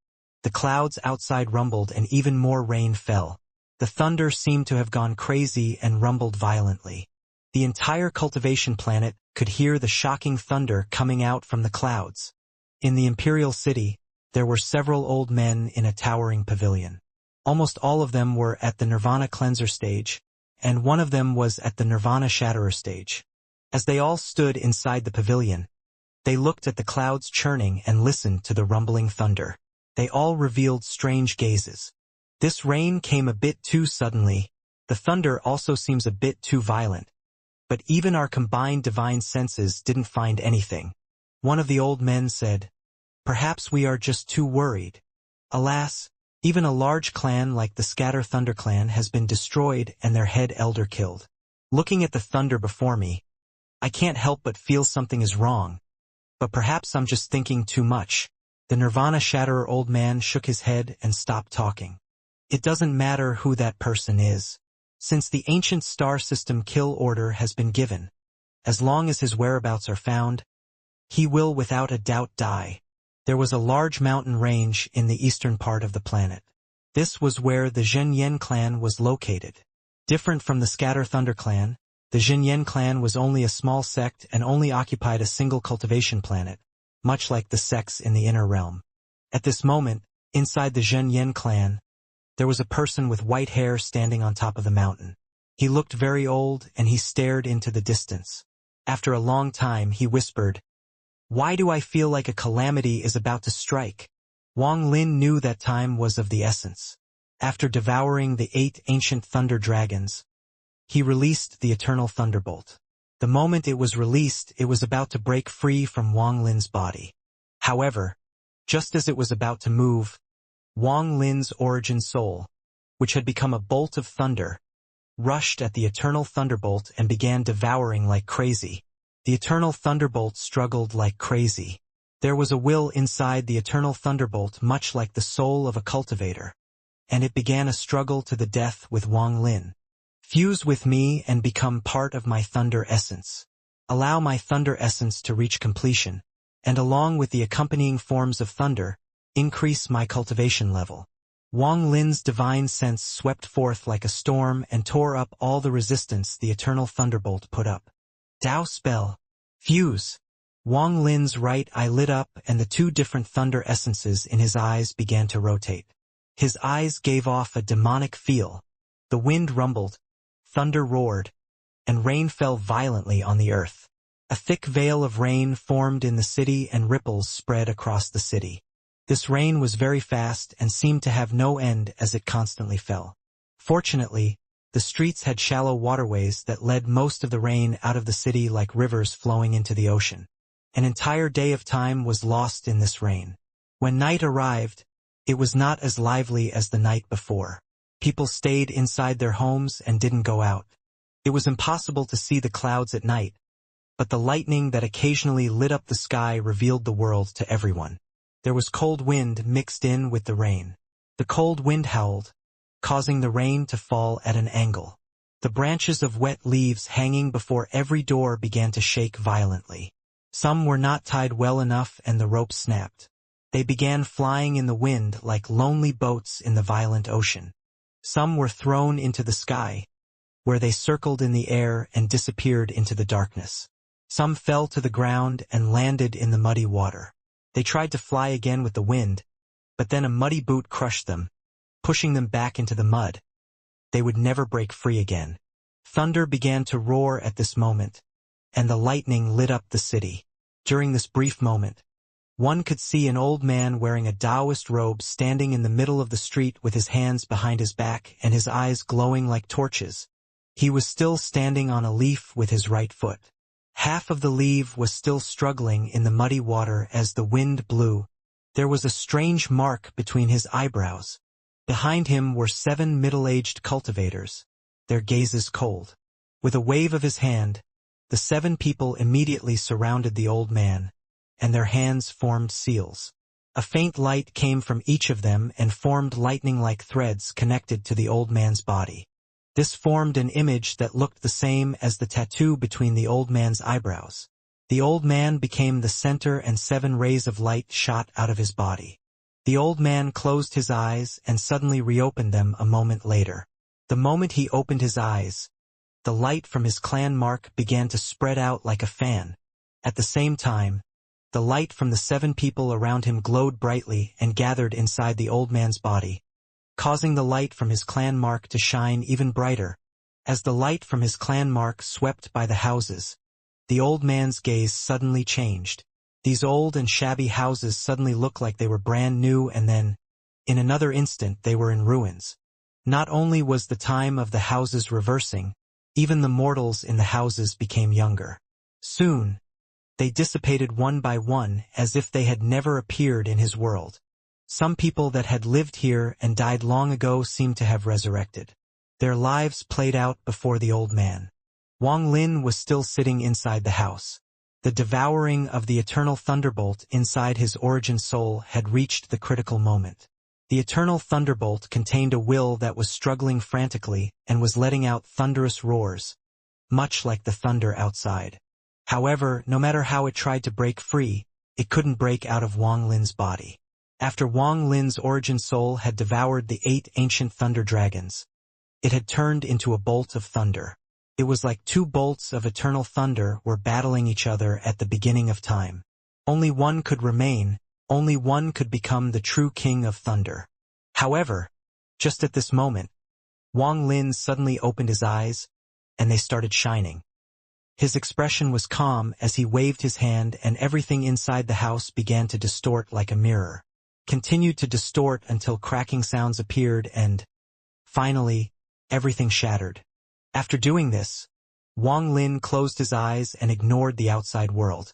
the clouds outside rumbled and even more rain fell. The thunder seemed to have gone crazy and rumbled violently. The entire cultivation planet could hear the shocking thunder coming out from the clouds. In the Imperial City, there were several old men in a towering pavilion. Almost all of them were at the Nirvana Cleanser stage, and one of them was at the Nirvana Shatterer stage. As they all stood inside the pavilion, they looked at the clouds churning and listened to the rumbling thunder. They all revealed strange gazes. This rain came a bit too suddenly. The thunder also seems a bit too violent. But even our combined divine senses didn't find anything. One of the old men said, "Perhaps we are just too worried. Alas, even a large clan like the Scatter Thunder clan has been destroyed and their head elder killed. Looking at the thunder before me, I can't help but feel something is wrong. But perhaps I'm just thinking too much." The Nirvana Shatterer old man shook his head and stopped talking. "It doesn't matter who that person is, since the ancient star system kill order has been given. As long as his whereabouts are found, He will without a doubt die. There was a large mountain range in the eastern part of the planet. This was where the Zhenyan clan was located. Different from the Scatter Thunder clan, the Zhenyan clan was only a small sect and only occupied a single cultivation planet, much like the sects in the inner realm. At this moment, inside the Zhenyan clan, there was a person with white hair standing on top of the mountain. He looked very old and he stared into the distance. After a long time, he whispered, "Why do I feel like a calamity is about to strike?" Wang Lin knew that time was of the essence. After devouring the 8 ancient thunder dragons, he released the eternal thunderbolt. The moment it was released, it was about to break free from Wang Lin's body. However, just as it was about to move, Wang Lin's origin soul, which had become a bolt of thunder, rushed at the eternal thunderbolt and began devouring like crazy. The eternal thunderbolt struggled like crazy. There was a will inside the eternal thunderbolt much like the soul of a cultivator, and it began a struggle to the death with Wang Lin. "Fuse with me and become part of my thunder essence. Allow my thunder essence to reach completion, and along with the accompanying forms of thunder, increase my cultivation level." Wang Lin's divine sense swept forth like a storm and tore up all the resistance the eternal thunderbolt put up. Dao spell. Fuse. Wang Lin's right eye lit up and the 2 different thunder essences in his eyes began to rotate. His eyes gave off a demonic feel. The wind rumbled, thunder roared, and rain fell violently on the earth. A thick veil of rain formed in the city and ripples spread across the city. This rain was very fast and seemed to have no end as it constantly fell. Fortunately, the streets had shallow waterways that led most of the rain out of the city like rivers flowing into the ocean. An entire day of time was lost in this rain. When night arrived, it was not as lively as the night before. People stayed inside their homes and didn't go out. It was impossible to see the clouds at night, but the lightning that occasionally lit up the sky revealed the world to everyone. There was cold wind mixed in with the rain. The cold wind howled, causing the rain to fall at an angle. The branches of wet leaves hanging before every door began to shake violently. Some were not tied well enough and the rope snapped. They began flying in the wind like lonely boats in the violent ocean. Some were thrown into the sky, where they circled in the air and disappeared into the darkness. Some fell to the ground and landed in the muddy water. They tried to fly again with the wind, but then a muddy boot crushed them, pushing them back into the mud. They would never break free again. Thunder began to roar at this moment, and the lightning lit up the city. During this brief moment, one could see an old man wearing a Taoist robe standing in the middle of the street with his hands behind his back and his eyes glowing like torches. He was still standing on a leaf with his right foot. Half of the leaf was still struggling in the muddy water as the wind blew. There was a strange mark between his eyebrows. Behind him were 7 middle-aged cultivators, their gazes cold. With a wave of his hand, the 7 people immediately surrounded the old man, and their hands formed seals. A faint light came from each of them and formed lightning-like threads connected to the old man's body. This formed an image that looked the same as the tattoo between the old man's eyebrows. The old man became the center and 7 rays of light shot out of his body. The old man closed his eyes and suddenly reopened them a moment later. The moment he opened his eyes, the light from his clan mark began to spread out like a fan. At the same time, the light from the 7 people around him glowed brightly and gathered inside the old man's body, causing the light from his clan mark to shine even brighter. As the light from his clan mark swept by the houses, the old man's gaze suddenly changed. These old and shabby houses suddenly looked like they were brand new, and then, in another instant, they were in ruins. Not only was the time of the houses reversing, even the mortals in the houses became younger. Soon, they dissipated one by one as if they had never appeared in his world. Some people that had lived here and died long ago seemed to have resurrected. Their lives played out before the old man. Wang Lin was still sitting inside the house. The devouring of the eternal thunderbolt inside his origin soul had reached the critical moment. The eternal thunderbolt contained a will that was struggling frantically and was letting out thunderous roars, much like the thunder outside. However, no matter how it tried to break free, it couldn't break out of Wang Lin's body. After Wang Lin's origin soul had devoured the 8 ancient thunder dragons, it had turned into a bolt of thunder. It was like 2 bolts of eternal thunder were battling each other at the beginning of time. Only one could remain, only one could become the true king of thunder. However, just at this moment, Wang Lin suddenly opened his eyes, and they started shining. His expression was calm as he waved his hand, and everything inside the house began to distort like a mirror. Continued to distort until cracking sounds appeared and, finally, everything shattered. After doing this, Wang Lin closed his eyes and ignored the outside world.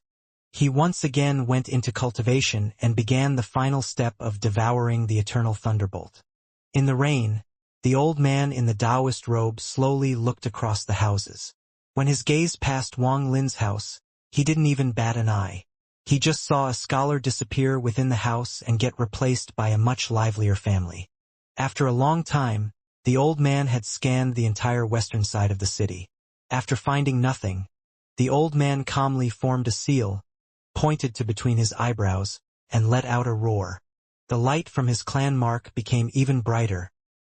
He once again went into cultivation and began the final step of devouring the eternal thunderbolt. In the rain, the old man in the Taoist robe slowly looked across the houses. When his gaze passed Wang Lin's house, he didn't even bat an eye. He just saw a scholar disappear within the house and get replaced by a much livelier family. After a long time, the old man had scanned the entire western side of the city. After finding nothing, the old man calmly formed a seal, pointed to between his eyebrows, and let out a roar. The light from his clan mark became even brighter,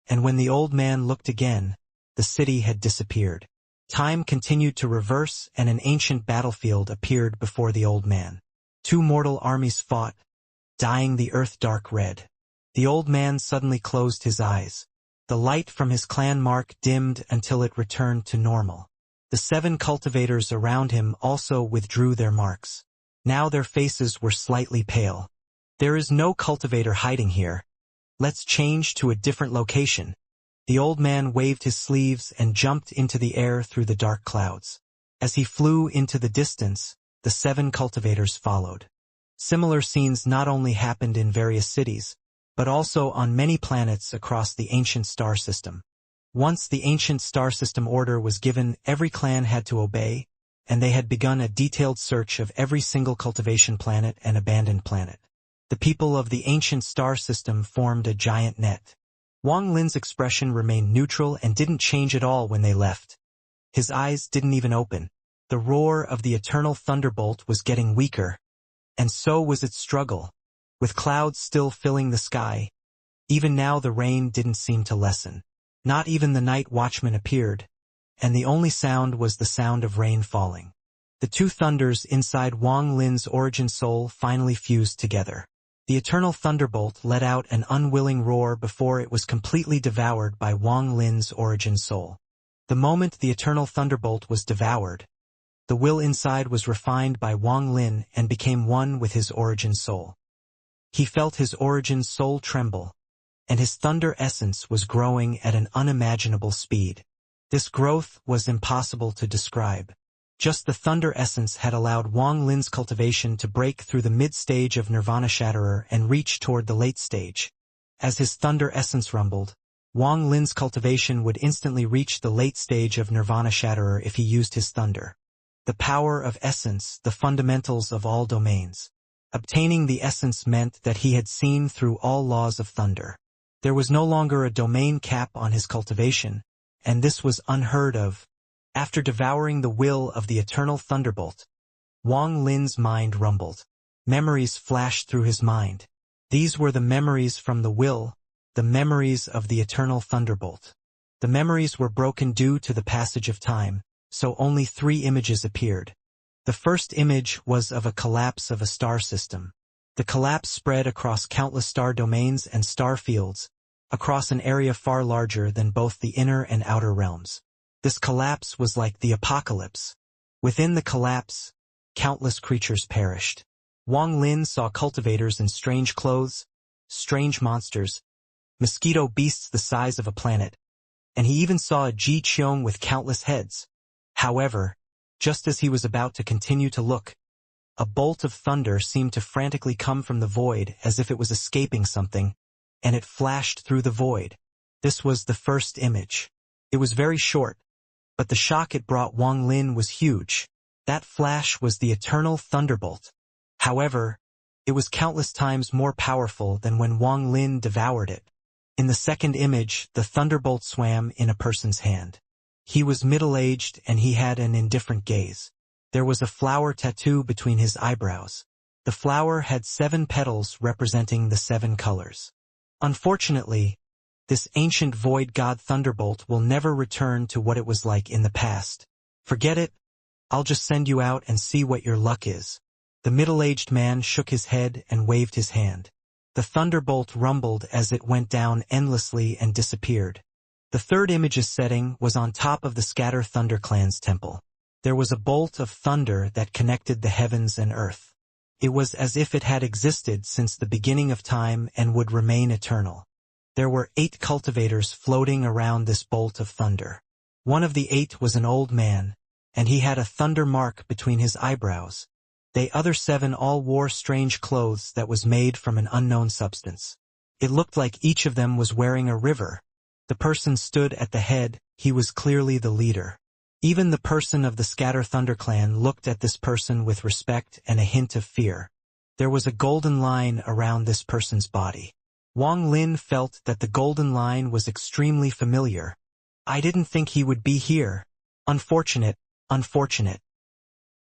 and when the old man looked again, the city had disappeared. Time continued to reverse, and an ancient battlefield appeared before the old man. 2 mortal armies fought, dyeing the earth dark red. The old man suddenly closed his eyes. The light from his clan mark dimmed until it returned to normal. The 7 cultivators around him also withdrew their marks. Now their faces were slightly pale. There is no cultivator hiding here. Let's change to a different location. The old man waved his sleeves and jumped into the air through the dark clouds. As he flew into the distance, the 7 cultivators followed. Similar scenes not only happened in various cities, but also on many planets across the ancient star system. Once the ancient star system order was given, every clan had to obey, and they had begun a detailed search of every single cultivation planet and abandoned planet. The people of the ancient star system formed a giant net. Wang Lin's expression remained neutral and didn't change at all when they left. His eyes didn't even open. The roar of the eternal thunderbolt was getting weaker, and so was its struggle. With clouds still filling the sky, even now the rain didn't seem to lessen. Not even the night watchman appeared, and the only sound was the sound of rain falling. The 2 thunders inside Wang Lin's origin soul finally fused together. The eternal thunderbolt let out an unwilling roar before it was completely devoured by Wang Lin's origin soul. The moment the eternal thunderbolt was devoured, the will inside was refined by Wang Lin and became one with his origin soul. He felt his origin soul tremble, and his thunder essence was growing at an unimaginable speed. This growth was impossible to describe. Just the thunder essence had allowed Wang Lin's cultivation to break through the mid-stage of Nirvana Shatterer and reach toward the late stage. As his thunder essence rumbled, Wang Lin's cultivation would instantly reach the late stage of Nirvana Shatterer if he used his thunder. The power of essence, the fundamentals of all domains. Obtaining the essence meant that he had seen through all laws of thunder. There was no longer a domain cap on his cultivation, and this was unheard of. After devouring the will of the eternal thunderbolt, Wang Lin's mind rumbled. Memories flashed through his mind. These were the memories from the will, the memories of the eternal thunderbolt. The memories were broken due to the passage of time, so only 3 images appeared. The first image was of a collapse of a star system. The collapse spread across countless star domains and star fields, across an area far larger than both the inner and outer realms. This collapse was like the apocalypse. Within the collapse, countless creatures perished. Wang Lin saw cultivators in strange clothes, strange monsters, mosquito beasts the size of a planet, and he even saw a Ji Qiong with countless heads. However, just as he was about to continue to look, a bolt of thunder seemed to frantically come from the void as if it was escaping something, and it flashed through the void. This was the first image. It was very short, but the shock it brought Wang Lin was huge. That flash was the eternal thunderbolt. However, it was countless times more powerful than when Wang Lin devoured it. In the second image, the thunderbolt swam in a person's hand. He was middle-aged and he had an indifferent gaze. There was a flower tattoo between his eyebrows. The flower had 7 petals representing the 7 colors. Unfortunately, this ancient void god Thunderbolt will never return to what it was like in the past. Forget it. I'll just send you out and see what your luck is. The middle-aged man shook his head and waved his hand. The thunderbolt rumbled as it went down endlessly and disappeared. The third image's setting was on top of the Scatter Thunder Clan's temple. There was a bolt of thunder that connected the heavens and earth. It was as if it had existed since the beginning of time and would remain eternal. There were 8 cultivators floating around this bolt of thunder. One of the 8 was an old man, and he had a thunder mark between his eyebrows. The other 7 all wore strange clothes that was made from an unknown substance. It looked like each of them was wearing a river. The person stood at the head, he was clearly the leader. Even the person of the Scatter Thunder Clan looked at this person with respect and a hint of fear. There was a golden line around this person's body. Wang Lin felt that the golden line was extremely familiar. I didn't think he would be here. Unfortunate.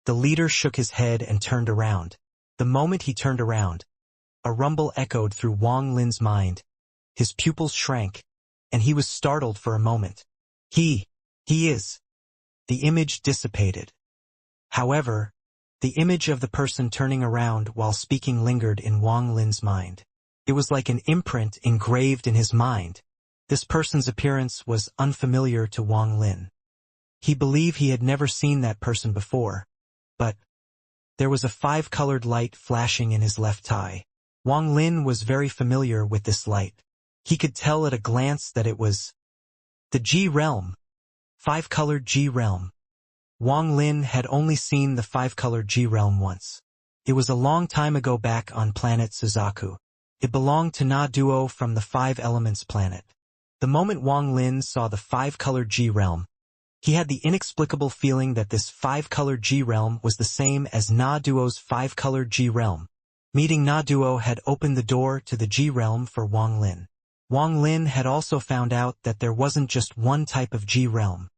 The leader shook his head and turned around. The moment he turned around, a rumble echoed through Wang Lin's mind. His pupils shrank, and he was startled for a moment. He is. The image dissipated. However, the image of the person turning around while speaking lingered in Wang Lin's mind. It was like an imprint engraved in his mind. This person's appearance was unfamiliar to Wang Lin. He believed he had never seen that person before, but there was a 5-colored light flashing in his left eye. Wang Lin was very familiar with this light. He could tell at a glance that it was the G realm. 5-colored G realm. Wang Lin had only seen the 5-colored G realm once. It was a long time ago back on planet Suzaku. It belonged to Na Duo from the 5 Elements planet. The moment Wang Lin saw the 5-colored G realm, he had the inexplicable feeling that this 5-colored G realm was the same as Na Duo's 5-colored G realm. Meeting Na Duo had opened the door to the G realm for Wang Lin. Wang Lin had also found out that there wasn't just one type of G realm.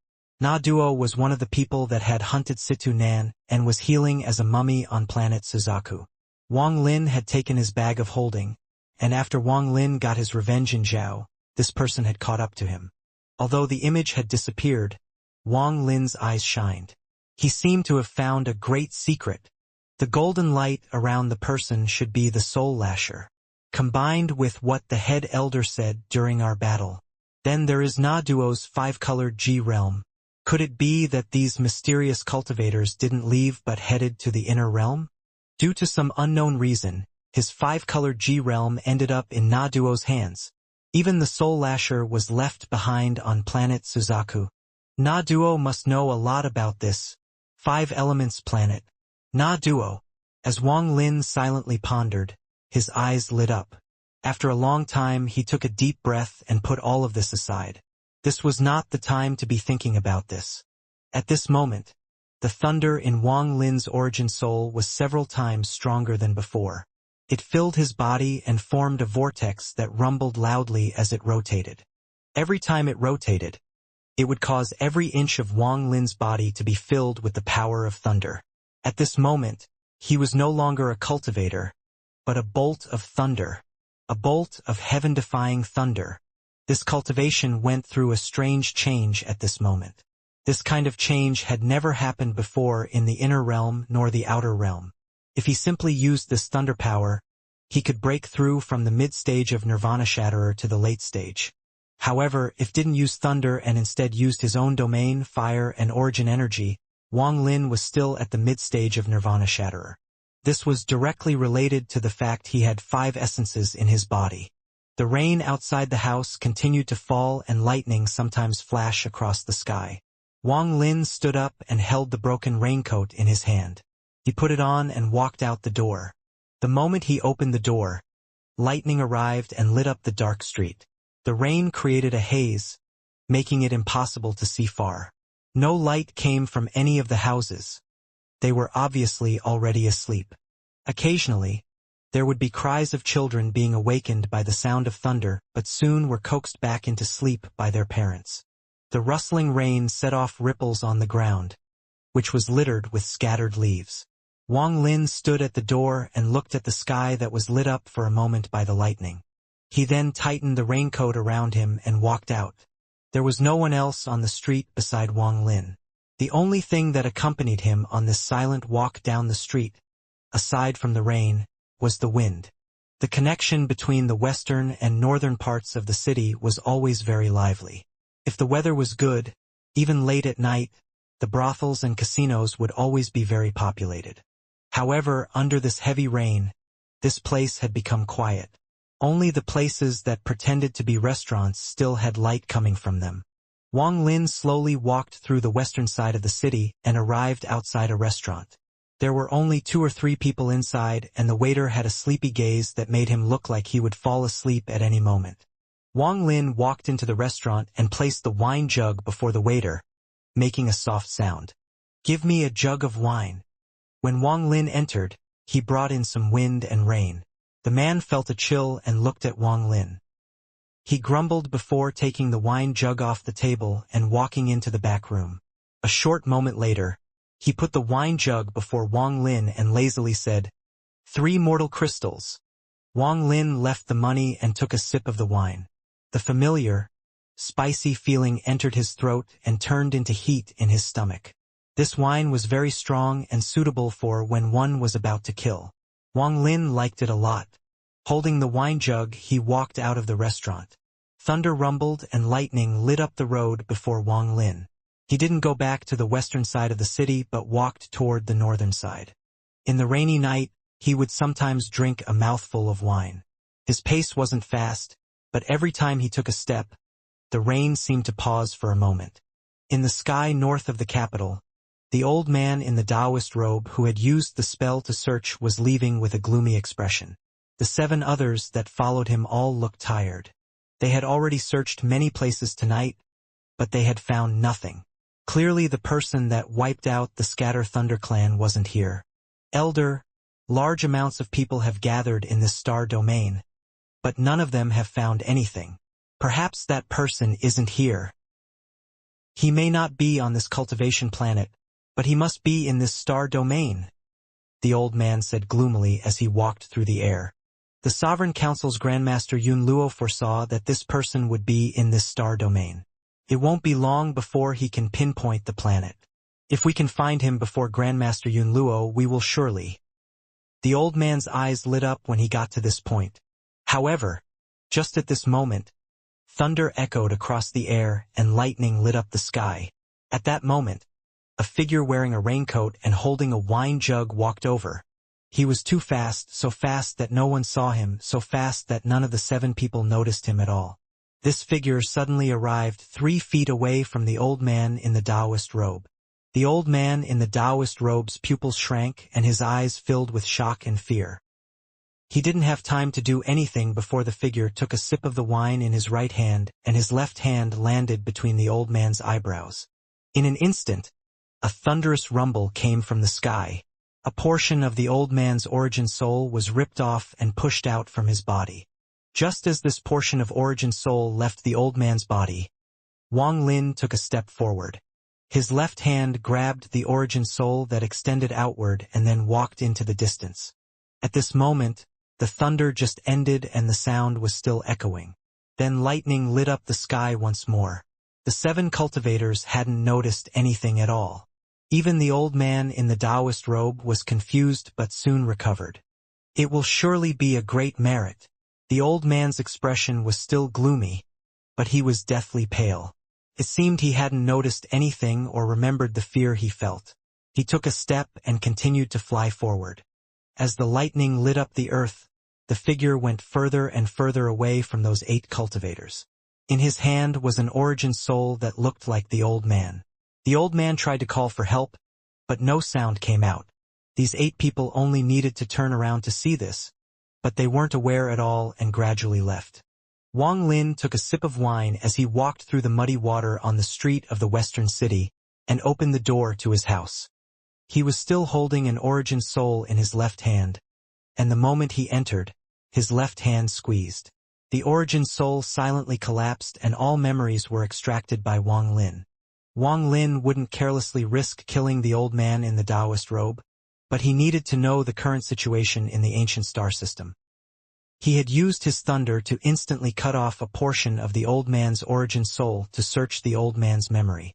Na Duo was one of the people that had hunted Situ Nan and was healing as a mummy on planet Suzaku. Wang Lin had taken his bag of holding, and after Wang Lin got his revenge in Zhao, this person had caught up to him. Although the image had disappeared, Wang Lin's eyes shined. He seemed to have found a great secret. The golden light around the person should be the soul lasher, combined with what the head elder said during our battle. Then there is Na Duo's 5-colored G realm. Could it be that these mysterious cultivators didn't leave but headed to the inner realm? Due to some unknown reason, his 5-colored G realm ended up in Na Duo's hands. Even the soul lasher was left behind on planet Suzaku. Na Duo must know a lot about this 5 Elements planet. Na Duo. As Wang Lin silently pondered, his eyes lit up. After a long time he took a deep breath and put all of this aside. This was not the time to be thinking about this. At this moment, the thunder in Wang Lin's origin soul was several times stronger than before. It filled his body and formed a vortex that rumbled loudly as it rotated. Every time it rotated, it would cause every inch of Wang Lin's body to be filled with the power of thunder. At this moment, he was no longer a cultivator, but a bolt of thunder, a bolt of heaven-defying thunder. This cultivation went through a strange change at this moment. This kind of change had never happened before in the inner realm nor the outer realm. If he simply used this thunder power, he could break through from the mid-stage of Nirvana Shatterer to the late stage. However, if didn't use thunder and instead used his own domain, fire, and origin energy, Wang Lin was still at the mid-stage of Nirvana Shatterer. This was directly related to the fact he had 5 essences in his body. The rain outside the house continued to fall and lightning sometimes flash across the sky. Wang Lin stood up and held the broken raincoat in his hand. He put it on and walked out the door. The moment he opened the door, lightning arrived and lit up the dark street. The rain created a haze, making it impossible to see far. No light came from any of the houses. They were obviously already asleep. Occasionally, there would be cries of children being awakened by the sound of thunder, but soon were coaxed back into sleep by their parents. The rustling rain set off ripples on the ground. which was littered with scattered leaves. Wang Lin stood at the door and looked at the sky that was lit up for a moment by the lightning. He then tightened the raincoat around him and walked out. There was no one else on the street beside Wang Lin. The only thing that accompanied him on this silent walk down the street, aside from the rain, was the wind. The connection between the western and northern parts of the city was always very lively. If the weather was good, even late at night, the brothels and casinos would always be very populated. However, under this heavy rain, this place had become quiet. Only the places that pretended to be restaurants still had light coming from them. Wang Lin slowly walked through the western side of the city and arrived outside a restaurant. There were only 2 or 3 people inside, and the waiter had a sleepy gaze that made him look like he would fall asleep at any moment. Wang Lin walked into the restaurant and placed the wine jug before the waiter, making a soft sound. "Give me a jug of wine." When Wang Lin entered, he brought in some wind and rain. The man felt a chill and looked at Wang Lin. He grumbled before taking the wine jug off the table and walking into the back room. A short moment later, he put the wine jug before Wang Lin and lazily said, "3 mortal crystals." Wang Lin left the money and took a sip of the wine. The familiar, spicy feeling entered his throat and turned into heat in his stomach. This wine was very strong and suitable for when one was about to kill. Wang Lin liked it a lot. Holding the wine jug, he walked out of the restaurant. Thunder rumbled and lightning lit up the road before Wang Lin. He didn't go back to the western side of the city but walked toward the northern side. In the rainy night, he would sometimes drink a mouthful of wine. His pace wasn't fast, but every time he took a step, the rain seemed to pause for a moment. In the sky north of the capital, the old man in the Taoist robe who had used the spell to search was leaving with a gloomy expression. The 7 others that followed him all looked tired. They had already searched many places tonight, but they had found nothing. Clearly the person that wiped out the Scatter Thunder clan wasn't here. "Elder, large amounts of people have gathered in this star domain, but none of them have found anything. Perhaps that person isn't here. He may not be on this cultivation planet, but he must be in this star domain," the old man said gloomily as he walked through the air. The Sovereign Council's Grandmaster Yun Luo foresaw that this person would be in this star domain. It won't be long before he can pinpoint the planet. If we can find him before Grandmaster Yun Luo, we will surely. The old man's eyes lit up when he got to this point. However, just at this moment, thunder echoed across the air and lightning lit up the sky. At that moment, a figure wearing a raincoat and holding a wine jug walked over. He was too fast, so fast that no one saw him, so fast that none of the 7 people noticed him at all. This figure suddenly arrived 3 feet away from the old man in the Taoist robe. The old man in the Taoist robe's pupils shrank and his eyes filled with shock and fear. He didn't have time to do anything before the figure took a sip of the wine in his right hand and his left hand landed between the old man's eyebrows. In an instant, a thunderous rumble came from the sky. A portion of the old man's origin soul was ripped off and pushed out from his body. Just as this portion of origin soul left the old man's body, Wang Lin took a step forward. His left hand grabbed the origin soul that extended outward and then walked into the distance. At this moment, the thunder just ended and the sound was still echoing. Then lightning lit up the sky once more. The 7 cultivators hadn't noticed anything at all. Even the old man in the Taoist robe was confused but soon recovered. "It will surely be a great merit." The old man's expression was still gloomy, but he was deathly pale. It seemed he hadn't noticed anything or remembered the fear he felt. He took a step and continued to fly forward. As the lightning lit up the earth, the figure went further and further away from those 8 cultivators. In his hand was an origin soul that looked like the old man. The old man tried to call for help, but no sound came out. These 8 people only needed to turn around to see this, but they weren't aware at all and gradually left. Wang Lin took a sip of wine as he walked through the muddy water on the street of the western city and opened the door to his house. He was still holding an origin soul in his left hand, and the moment he entered, his left hand squeezed. The origin soul silently collapsed and all memories were extracted by Wang Lin. Wang Lin wouldn't carelessly risk killing the old man in the Taoist robe, but he needed to know the current situation in the ancient star system. He had used his thunder to instantly cut off a portion of the old man's origin soul to search the old man's memory.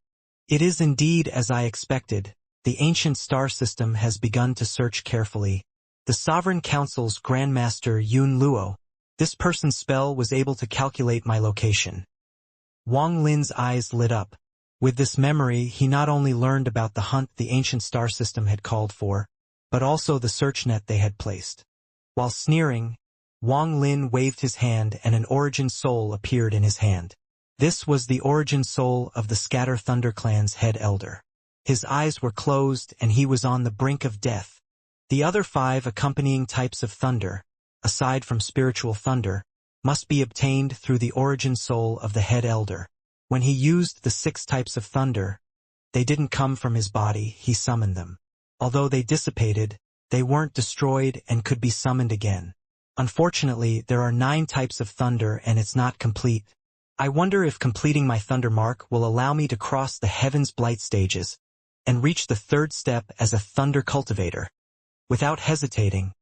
It is indeed as I expected. The ancient star system has begun to search carefully. The Sovereign Council's Grandmaster Yun Luo. This person's spell was able to calculate my location. Wang Lin's eyes lit up. With this memory, he not only learned about the hunt the ancient star system had called for, but also the search net they had placed. While sneering, Wang Lin waved his hand and an origin soul appeared in his hand. This was the origin soul of the Scatter Thunder Clan's head elder. His eyes were closed and he was on the brink of death. The other 5 accompanying types of thunder, aside from spiritual thunder, must be obtained through the origin soul of the head elder. When he used the 6 types of thunder, they didn't come from his body, he summoned them. Although they dissipated, they weren't destroyed and could be summoned again. Unfortunately, there are 9 types of thunder and it's not complete. I wonder if completing my thunder mark will allow me to cross the Heaven's Blight stages and reach the 3rd step as a thunder cultivator. Without hesitating,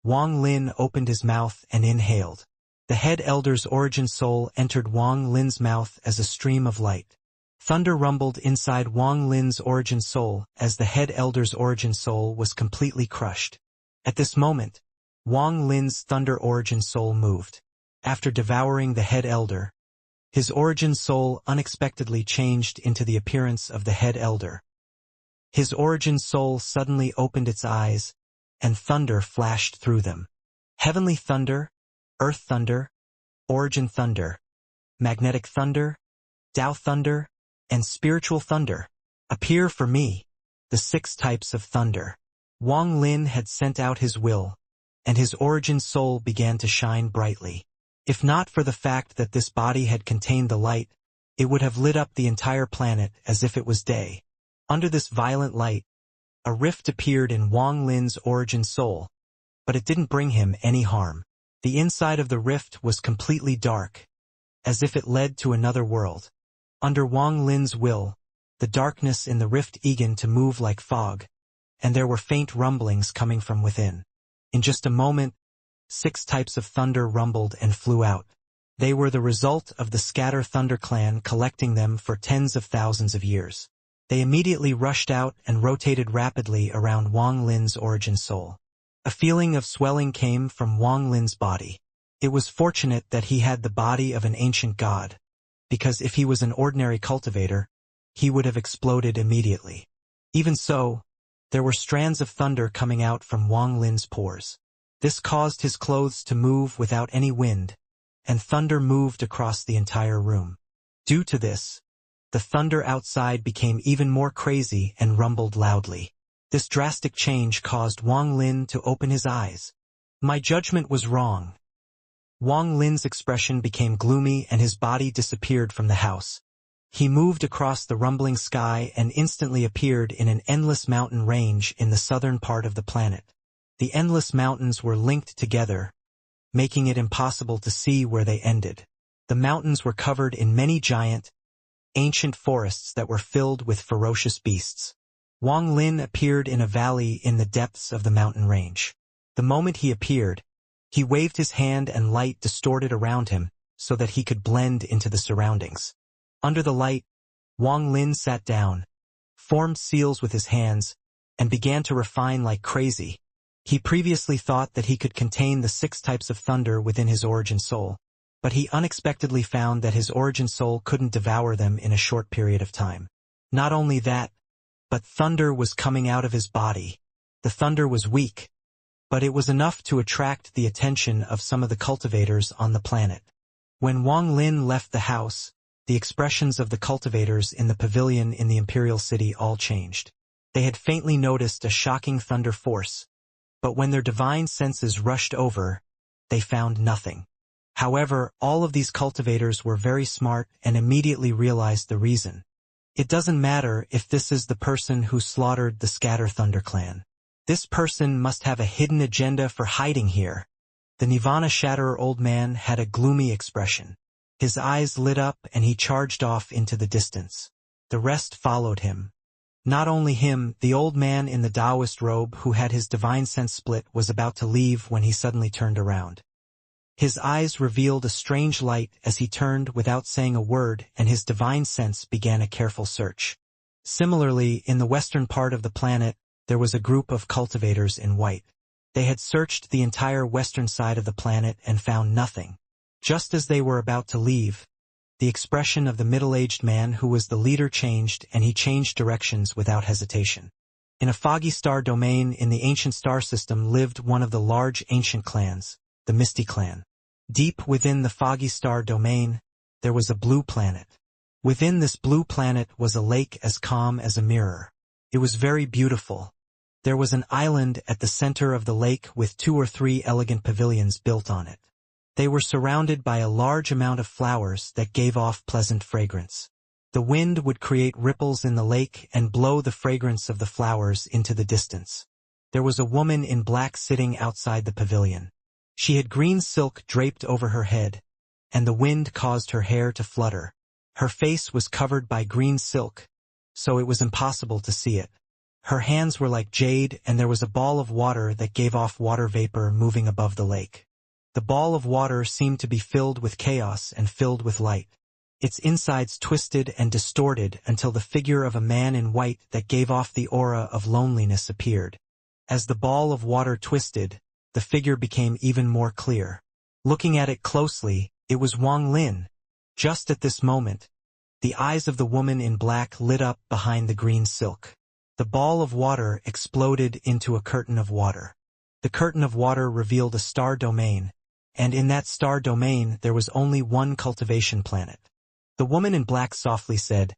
Wang Lin opened his mouth and inhaled. The head elder's origin soul entered Wang Lin's mouth as a stream of light. Thunder rumbled inside Wang Lin's origin soul as the head elder's origin soul was completely crushed. At this moment, Wang Lin's thunder origin soul moved. After devouring the head elder, his origin soul unexpectedly changed into the appearance of the head elder. His origin soul suddenly opened its eyes, and thunder flashed through them. Heavenly thunder, earth thunder, origin thunder, magnetic thunder, Tao thunder, and spiritual thunder. Appear for me, the 6 types of thunder. Wang Lin had sent out his will, and his origin soul began to shine brightly. If not for the fact that this body had contained the light, it would have lit up the entire planet as if it was day. Under this violent light, a rift appeared in Wang Lin's origin soul, but it didn't bring him any harm. The inside of the rift was completely dark, as if it led to another world. Under Wang Lin's will, the darkness in the rift began to move like fog, and there were faint rumblings coming from within. In just a moment, 6 types of thunder rumbled and flew out. They were the result of the Scatter Thunder Clan collecting them for tens of thousands of years. They immediately rushed out and rotated rapidly around Wang Lin's origin soul. A feeling of swelling came from Wang Lin's body. It was fortunate that he had the body of an ancient god, because if he was an ordinary cultivator, he would have exploded immediately. Even so, there were strands of thunder coming out from Wang Lin's pores. This caused his clothes to move without any wind, and thunder moved across the entire room. Due to this, the thunder outside became even more crazy and rumbled loudly. This drastic change caused Wang Lin to open his eyes. My judgment was wrong. Wang Lin's expression became gloomy and his body disappeared from the house. He moved across the rumbling sky and instantly appeared in an endless mountain range in the southern part of the planet. The endless mountains were linked together, making it impossible to see where they ended. The mountains were covered in many giant, ancient forests that were filled with ferocious beasts. Wang Lin appeared in a valley in the depths of the mountain range. The moment he appeared, he waved his hand and light distorted around him so that he could blend into the surroundings. Under the light, Wang Lin sat down, formed seals with his hands, and began to refine like crazy. He previously thought that he could contain the 6 types of thunder within his origin soul, but he unexpectedly found that his origin soul couldn't devour them in a short period of time. Not only that, but thunder was coming out of his body. The thunder was weak, but it was enough to attract the attention of some of the cultivators on the planet. When Wang Lin left the house, the expressions of the cultivators in the pavilion in the Imperial City all changed. They had faintly noticed a shocking thunder force, but when their divine senses rushed over, they found nothing. However, all of these cultivators were very smart and immediately realized the reason. It doesn't matter if this is the person who slaughtered the Scatter Thunder Clan. This person must have a hidden agenda for hiding here. The Nirvana Shatterer old man had a gloomy expression. His eyes lit up and he charged off into the distance. The rest followed him. Not only him, the old man in the Taoist robe who had his divine sense split was about to leave when he suddenly turned around. His eyes revealed a strange light as he turned without saying a word, and his divine sense began a careful search. Similarly, in the western part of the planet, there was a group of cultivators in white. They had searched the entire western side of the planet and found nothing. Just as they were about to leave, the expression of the middle-aged man who was the leader changed, and he changed directions without hesitation. In a foggy star domain in the ancient star system lived one of the large ancient clans, the Misty clan. Deep within the foggy star domain, there was a blue planet. Within this blue planet was a lake as calm as a mirror. It was very beautiful. There was an island at the center of the lake with 2 or 3 elegant pavilions built on it. They were surrounded by a large amount of flowers that gave off pleasant fragrance. The wind would create ripples in the lake and blow the fragrance of the flowers into the distance. There was a woman in black sitting outside the pavilion. She had green silk draped over her head, and the wind caused her hair to flutter. Her face was covered by green silk, so it was impossible to see it. Her hands were like jade, and there was a ball of water that gave off water vapor moving above the lake. The ball of water seemed to be filled with chaos and filled with light. Its insides twisted and distorted until the figure of a man in white that gave off the aura of loneliness appeared. As the ball of water twisted, the figure became even more clear. Looking at it closely, it was Wang Lin. Just at this moment, the eyes of the woman in black lit up behind the green silk. The ball of water exploded into a curtain of water. The curtain of water revealed a star domain, and in that star domain there was only one cultivation planet. The woman in black softly said,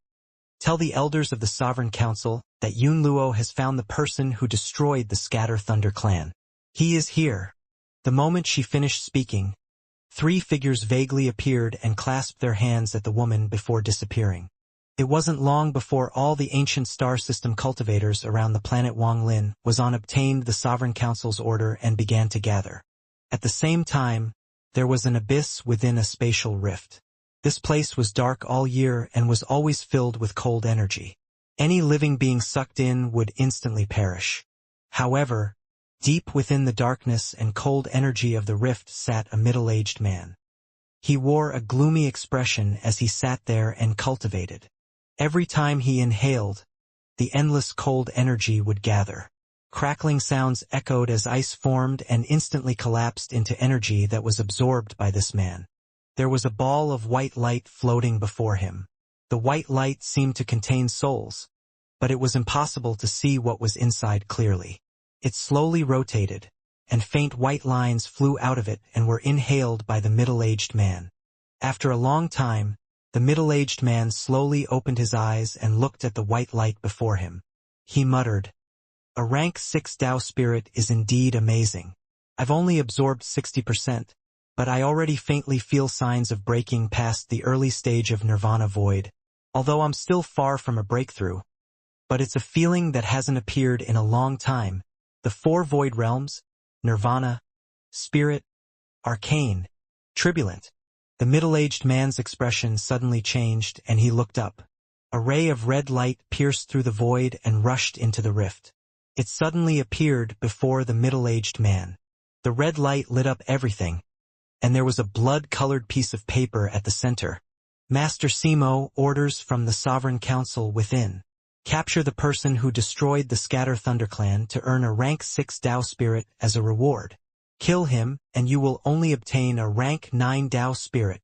"Tell the elders of the Sovereign Council that Yun Luo has found the person who destroyed the Scatter Thunder clan. He is here." The moment she finished speaking, 3 figures vaguely appeared and clasped their hands at the woman before disappearing. It wasn't long before all the ancient star system cultivators around the planet Wang Lin was on obtained the Sovereign Council's order and began to gather. At the same time, there was an abyss within a spatial rift. This place was dark all year and was always filled with cold energy. Any living being sucked in would instantly perish. However, deep within the darkness and cold energy of the rift sat a middle-aged man. He wore a gloomy expression as he sat there and cultivated. Every time he inhaled, the endless cold energy would gather. Crackling sounds echoed as ice formed and instantly collapsed into energy that was absorbed by this man. There was a ball of white light floating before him. The white light seemed to contain souls, but it was impossible to see what was inside clearly. It slowly rotated, and faint white lines flew out of it and were inhaled by the middle-aged man. After a long time, the middle-aged man slowly opened his eyes and looked at the white light before him. He muttered, "A rank 6 Tao spirit is indeed amazing. I've only absorbed 60%, but I already faintly feel signs of breaking past the early stage of nirvana void, although I'm still far from a breakthrough. But it's a feeling that hasn't appeared in a long time. The 4 void realms, nirvana, spirit, arcane, tribulent." The middle-aged man's expression suddenly changed and he looked up. A ray of red light pierced through the void and rushed into the rift. It suddenly appeared before the middle-aged man. The red light lit up everything, and there was a blood-colored piece of paper at the center. "Master Simo, orders from the Sovereign Council within. Capture the person who destroyed the Scatter Thunder clan to earn a rank 6 Tao spirit as a reward. Kill him, and you will only obtain a rank 9 Tao spirit."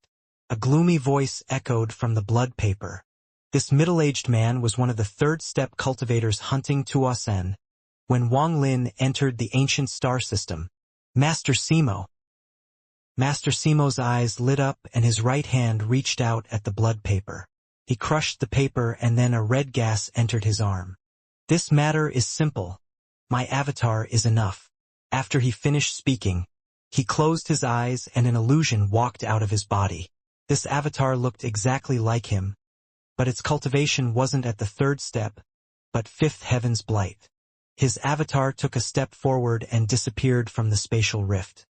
A gloomy voice echoed from the blood paper. This middle-aged man was one of the third-step cultivators hunting Tuasen. When Wang Lin entered the ancient star system, "Master Simo." Master Simo's eyes lit up and his right hand reached out at the blood paper. He crushed the paper and then a red gas entered his arm. "This matter is simple. My avatar is enough." After he finished speaking, he closed his eyes and an illusion walked out of his body. This avatar looked exactly like him, but its cultivation wasn't at the 3rd step, but 5th heaven's blight. His avatar took a step forward and disappeared from the spatial rift.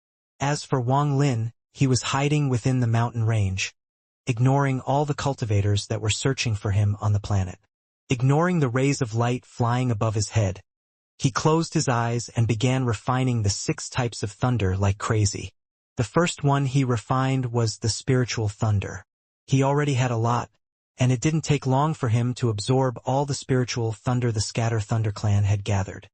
As for Wang Lin, he was hiding within the mountain range. ignoring all the cultivators that were searching for him on the planet. Ignoring the rays of light flying above his head, he closed his eyes and began refining the 6 types of thunder like crazy. The first one he refined was the spiritual thunder. He already had a lot, and it didn't take long for him to absorb all the spiritual thunder the Scatter Thunder clan had gathered.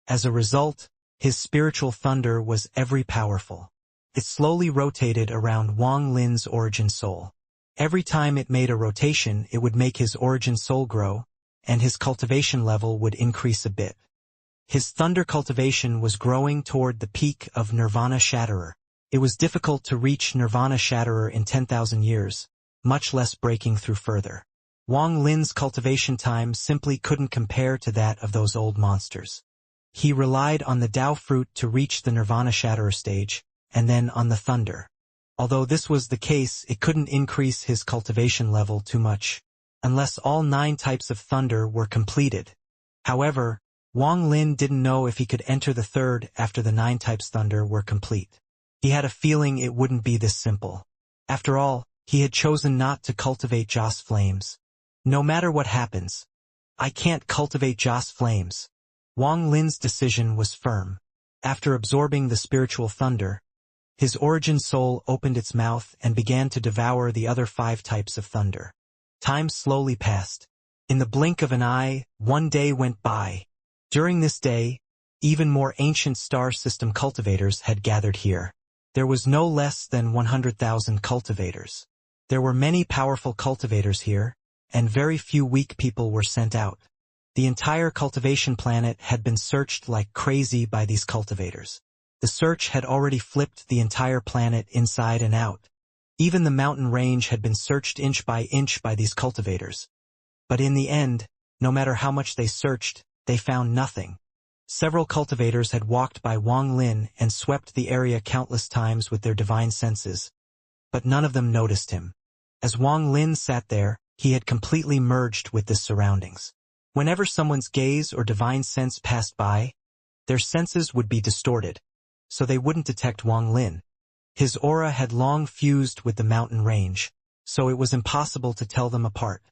As a result, his spiritual thunder was every powerful. It slowly rotated around Wang Lin's origin soul. Every time it made a rotation, it would make his origin soul grow, and his cultivation level would increase a bit. His thunder cultivation was growing toward the peak of Nirvana Shatterer. It was difficult to reach Nirvana Shatterer in 10,000 years, much less breaking through further. Wang Lin's cultivation time simply couldn't compare to that of those old monsters. He relied on the Dao fruit to reach the Nirvana Shatterer stage, and then on the thunder. Although this was the case, it couldn't increase his cultivation level too much, unless all 9 types of thunder were completed. However, Wang Lin didn't know if he could enter the third after the 9 types thunder were complete. He had a feeling it wouldn't be this simple. After all, he had chosen not to cultivate Joss flames. No matter what happens, I can't cultivate Joss flames. Wang Lin's decision was firm. After absorbing the spiritual thunder, his origin soul opened its mouth and began to devour the other 5 types of thunder. Time slowly passed. In the blink of an eye, 1 day went by. During this day, even more ancient star system cultivators had gathered here. There was no less than 100,000 cultivators. There were many powerful cultivators here, and very few weak people were sent out. The entire cultivation planet had been searched like crazy by these cultivators. The search had already flipped the entire planet inside and out. Even the mountain range had been searched inch by these cultivators. But in the end, no matter how much they searched, they found nothing. Several cultivators had walked by Wang Lin and swept the area countless times with their divine senses, but none of them noticed him. As Wang Lin sat there, he had completely merged with the surroundings. Whenever someone's gaze or divine sense passed by, their senses would be distorted, so they wouldn't detect Wang Lin. His aura had long fused with the mountain range, so it was impossible to tell them apart.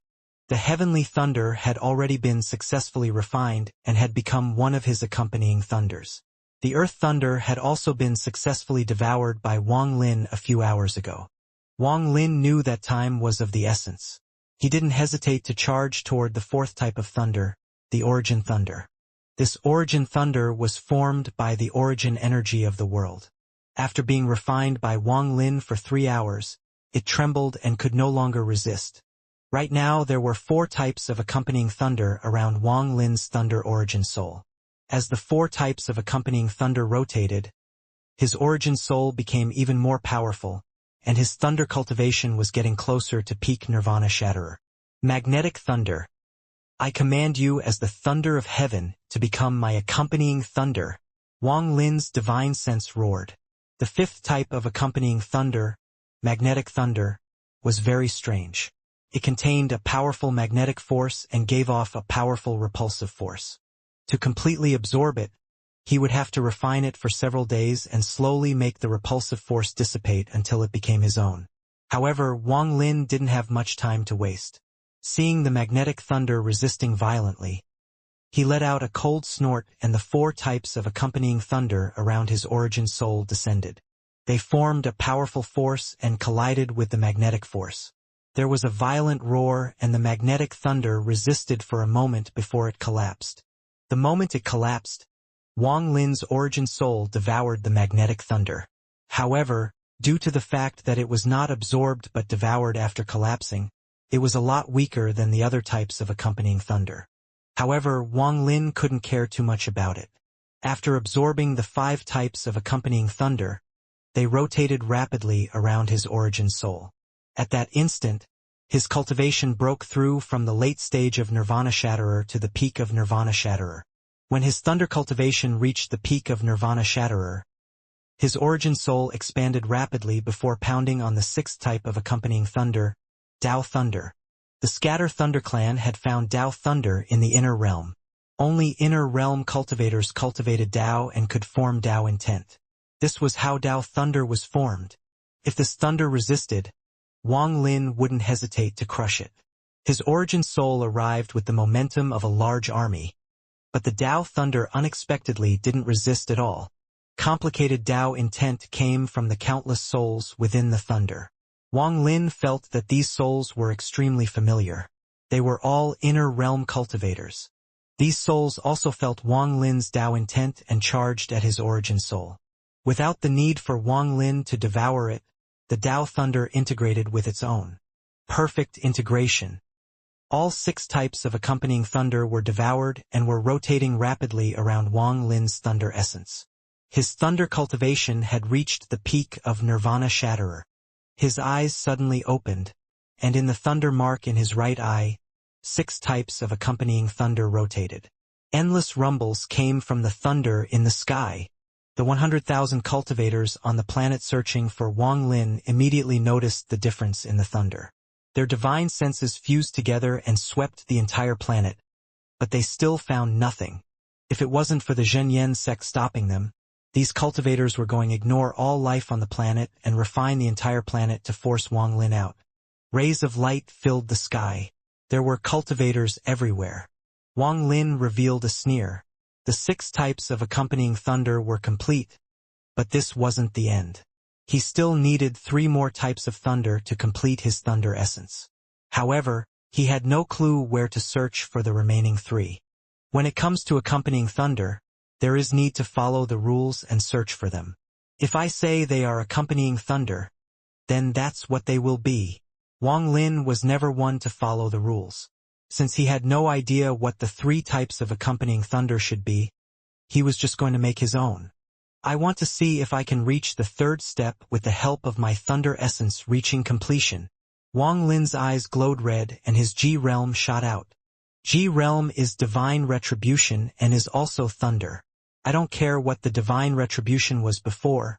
The heavenly thunder had already been successfully refined and had become one of his accompanying thunders. The earth thunder had also been successfully devoured by Wang Lin a few hours ago. Wang Lin knew that time was of the essence. He didn't hesitate to charge toward the 4th type of thunder, the origin thunder. This origin thunder was formed by the origin energy of the world. After being refined by Wang Lin for 3 hours, it trembled and could no longer resist. Right now there were 4 types of accompanying thunder around Wang Lin's thunder origin soul. As the 4 types of accompanying thunder rotated, his origin soul became even more powerful, and his thunder cultivation was getting closer to peak Nirvana Shatterer. Magnetic thunder. I command you as the thunder of heaven to become my accompanying thunder. Wang Lin's divine sense roared. The 5th type of accompanying thunder, magnetic thunder, was very strange. It contained a powerful magnetic force and gave off a powerful repulsive force. To completely absorb it, he would have to refine it for several days and slowly make the repulsive force dissipate until it became his own. However, Wang Lin didn't have much time to waste. Seeing the magnetic thunder resisting violently, he let out a cold snort and the 4 types of accompanying thunder around his origin soul descended. They formed a powerful force and collided with the magnetic force. There was a violent roar and the magnetic thunder resisted for a moment before it collapsed. The moment it collapsed, Wang Lin's origin soul devoured the magnetic thunder. However, due to the fact that it was not absorbed but devoured after collapsing, it was a lot weaker than the other types of accompanying thunder. However, Wang Lin couldn't care too much about it. After absorbing the 5 types of accompanying thunder, they rotated rapidly around his origin soul. At that instant, his cultivation broke through from the late stage of Nirvana Shatterer to the peak of Nirvana Shatterer. When his thunder cultivation reached the peak of Nirvana Shatterer, his origin soul expanded rapidly before pounding on the 6th type of accompanying thunder, Dao Thunder. The Scatter Thunder clan had found Dao Thunder in the inner realm. Only inner realm cultivators cultivated Dao and could form Dao intent. This was how Dao Thunder was formed. If this thunder resisted, Wang Lin wouldn't hesitate to crush it. His origin soul arrived with the momentum of a large army, but the Tao thunder unexpectedly didn't resist at all. Complicated Tao intent came from the countless souls within the thunder. Wang Lin felt that these souls were extremely familiar. They were all inner realm cultivators. These souls also felt Wang Lin's Tao intent and charged at his origin soul. Without the need for Wang Lin to devour it, the Tao thunder integrated with its own. Perfect integration. All 6 types of accompanying thunder were devoured and were rotating rapidly around Wang Lin's thunder essence. His thunder cultivation had reached the peak of nirvana shatterer. His eyes suddenly opened, and in the thunder mark in his right eye, 6 types of accompanying thunder rotated. Endless rumbles came from the thunder in the sky. The 100,000 cultivators on the planet searching for Wang Lin immediately noticed the difference in the thunder. Their divine senses fused together and swept the entire planet, but they still found nothing. If it wasn't for the Zhenyan sect stopping them, these cultivators were going to ignore all life on the planet and refine the entire planet to force Wang Lin out. Rays of light filled the sky. There were cultivators everywhere. Wang Lin revealed a sneer. The 6 types of accompanying thunder were complete, but this wasn't the end. He still needed 3 more types of thunder to complete his thunder essence. However, he had no clue where to search for the remaining 3. When it comes to accompanying thunder, there is need to follow the rules and search for them. If I say they are accompanying thunder, then that's what they will be. Wang Lin was never one to follow the rules. Since he had no idea what the 3 types of accompanying thunder should be, he was just going to make his own. I want to see if I can reach the 3rd step with the help of my thunder essence reaching completion. Wang Lin's eyes glowed red and his G realm shot out. G realm is divine retribution and is also thunder. I don't care what the divine retribution was before.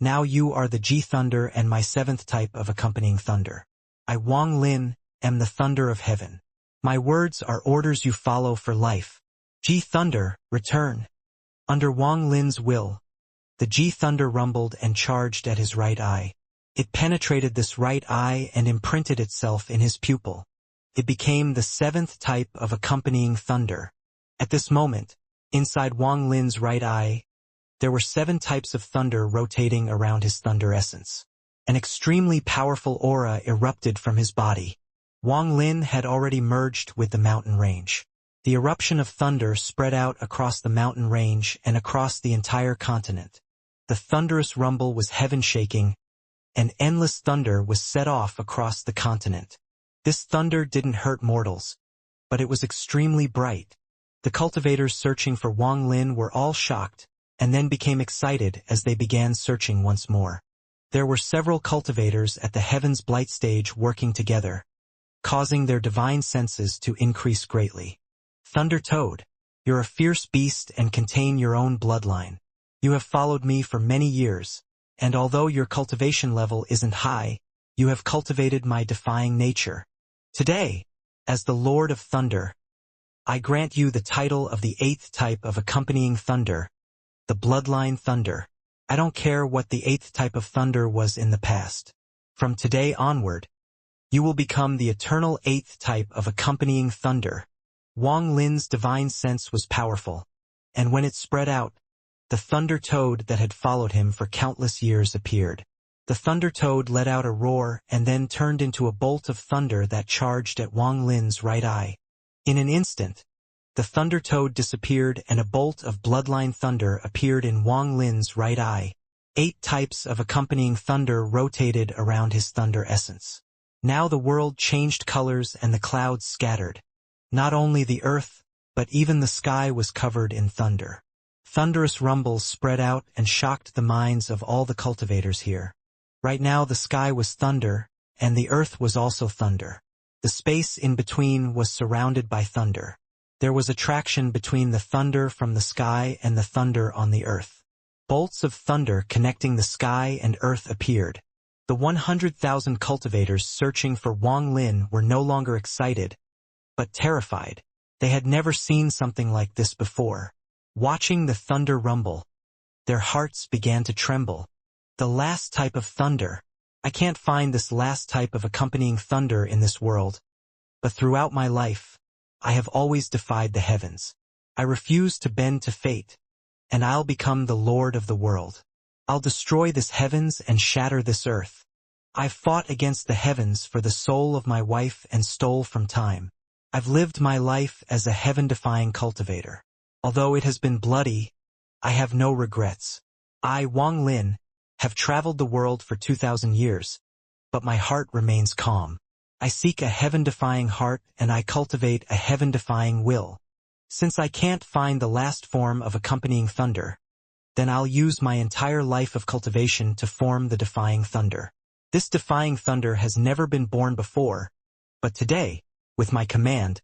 Now you are the G thunder and my 7th type of accompanying thunder. I, Wang Lin, am the thunder of heaven. My words are orders you follow for life. G thunder, return. Under Wang Lin's will, the G thunder rumbled and charged at his right eye. It penetrated this right eye and imprinted itself in his pupil. It became the 7th type of accompanying thunder. At this moment, inside Wang Lin's right eye, there were 7 types of thunder rotating around his thunder essence. An extremely powerful aura erupted from his body. Wang Lin had already merged with the mountain range. The eruption of thunder spread out across the mountain range and across the entire continent. The thunderous rumble was heaven-shaking, and endless thunder was set off across the continent. This thunder didn't hurt mortals, but it was extremely bright. The cultivators searching for Wang Lin were all shocked, and then became excited as they began searching once more. There were several cultivators at the Heaven's Blight stage working together, causing their divine senses to increase greatly. Thunder Toad, you're a fierce beast and contain your own bloodline. You have followed me for many years, and although your cultivation level isn't high, you have cultivated my defying nature. Today, as the Lord of Thunder, I grant you the title of the 8th type of accompanying thunder, the Bloodline Thunder. I don't care what the 8th type of thunder was in the past. From today onward, you will become the eternal 8th type of accompanying thunder. Wang Lin's divine sense was powerful, and when it spread out, the Thunder Toad that had followed him for countless years appeared. The Thunder Toad let out a roar and then turned into a bolt of thunder that charged at Wang Lin's right eye. In an instant, the Thunder Toad disappeared and a bolt of bloodline thunder appeared in Wang Lin's right eye. 8 types of accompanying thunder rotated around his thunder essence. Now the world changed colors and the clouds scattered. Not only the earth, but even the sky was covered in thunder. Thunderous rumbles spread out and shocked the minds of all the cultivators here. Right now the sky was thunder, and the earth was also thunder. The space in between was surrounded by thunder. There was attraction between the thunder from the sky and the thunder on the earth. Bolts of thunder connecting the sky and earth appeared. The 100,000 cultivators searching for Wang Lin were no longer excited, but terrified. They had never seen something like this before. Watching the thunder rumble, their hearts began to tremble. The last type of thunder, I can't find this last type of accompanying thunder in this world, but throughout my life, I have always defied the heavens. I refuse to bend to fate, and I'll become the lord of the world. I'll destroy this heavens and shatter this earth. I've fought against the heavens for the soul of my wife and stole from time. I've lived my life as a heaven-defying cultivator. Although it has been bloody, I have no regrets. I, Wang Lin, have traveled the world for 2,000 years, but my heart remains calm. I seek a heaven-defying heart and I cultivate a heaven-defying will. Since I can't find the last form of accompanying thunder, then I'll use my entire life of cultivation to form the defying thunder. This defying thunder has never been born before, but today, with my command,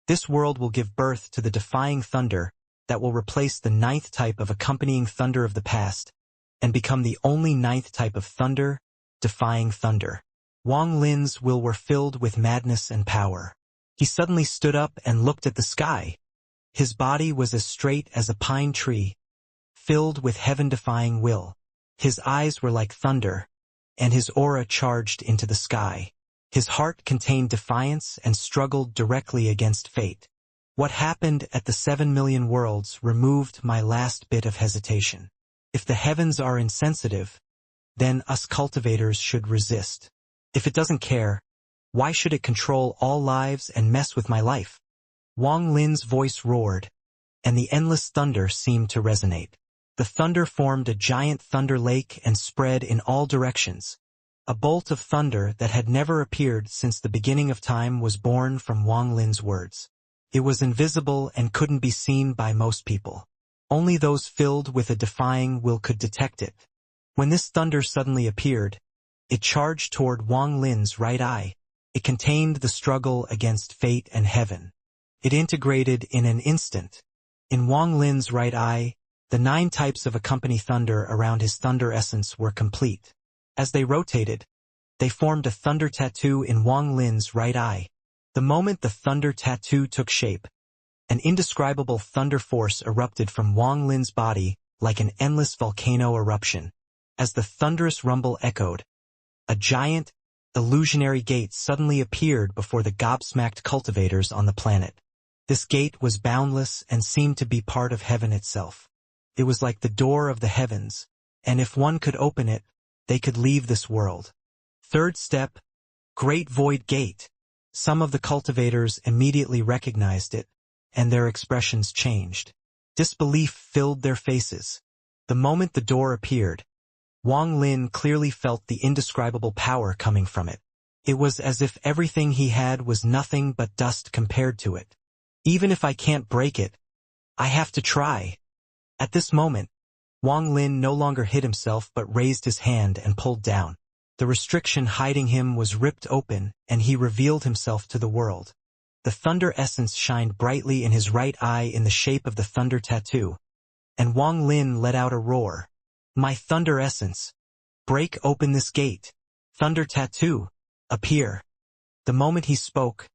this world will give birth to the defying thunder that will replace the 9th type of accompanying thunder of the past and become the only 9th type of thunder, defying thunder. Wang Lin's will were filled with madness and power. He suddenly stood up and looked at the sky. His body was as straight as a pine tree, filled with heaven-defying will. His eyes were like thunder, and his aura charged into the sky. His heart contained defiance and struggled directly against fate. What happened at the 7 million worlds removed my last bit of hesitation. If the heavens are insensitive, then us cultivators should resist. If it doesn't care, why should it control all lives and mess with my life? Wang Lin's voice roared, and the endless thunder seemed to resonate. The thunder formed a giant thunder lake and spread in all directions. A bolt of thunder that had never appeared since the beginning of time was born from Wang Lin's words. It was invisible and couldn't be seen by most people. Only those filled with a defying will could detect it. When this thunder suddenly appeared, it charged toward Wang Lin's right eye. It contained the struggle against fate and heaven. It integrated in an instant. In Wang Lin's right eye, the 9 types of accompany thunder around his thunder essence were complete. As they rotated, they formed a thunder tattoo in Wang Lin's right eye. The moment the thunder tattoo took shape, an indescribable thunder force erupted from Wang Lin's body like an endless volcano eruption. As the thunderous rumble echoed, a giant, illusionary gate suddenly appeared before the gobsmacked cultivators on the planet. This gate was boundless and seemed to be part of heaven itself. It was like the door of the heavens, and if one could open it, they could leave this world. Third step, Great Void Gate. Some of the cultivators immediately recognized it, and their expressions changed. Disbelief filled their faces. The moment the door appeared, Wang Lin clearly felt the indescribable power coming from it. It was as if everything he had was nothing but dust compared to it. Even if I can't break it, I have to try. At this moment, Wang Lin no longer hid himself but raised his hand and pulled down. The restriction hiding him was ripped open, and he revealed himself to the world. The thunder essence shined brightly in his right eye in the shape of the thunder tattoo, and Wang Lin let out a roar. My thunder essence! Break open this gate! Thunder tattoo! Appear! The moment he spoke,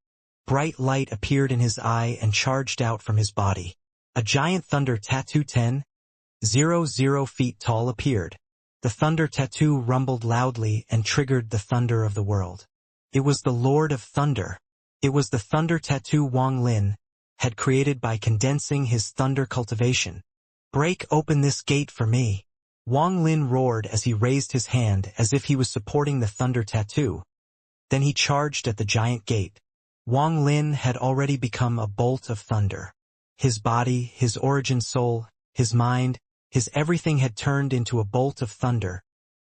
bright light appeared in his eye and charged out from his body. A giant thunder tattoo 10,000 feet tall appeared. The thunder tattoo rumbled loudly and triggered the thunder of the world. It was the Lord of Thunder. It was the thunder tattoo Wang Lin had created by condensing his thunder cultivation. Break open this gate for me! Wang Lin roared as he raised his hand as if he was supporting the thunder tattoo. Then he charged at the giant gate. Wang Lin had already become a bolt of thunder. His body, his origin soul, his mind, his everything had turned into a bolt of thunder,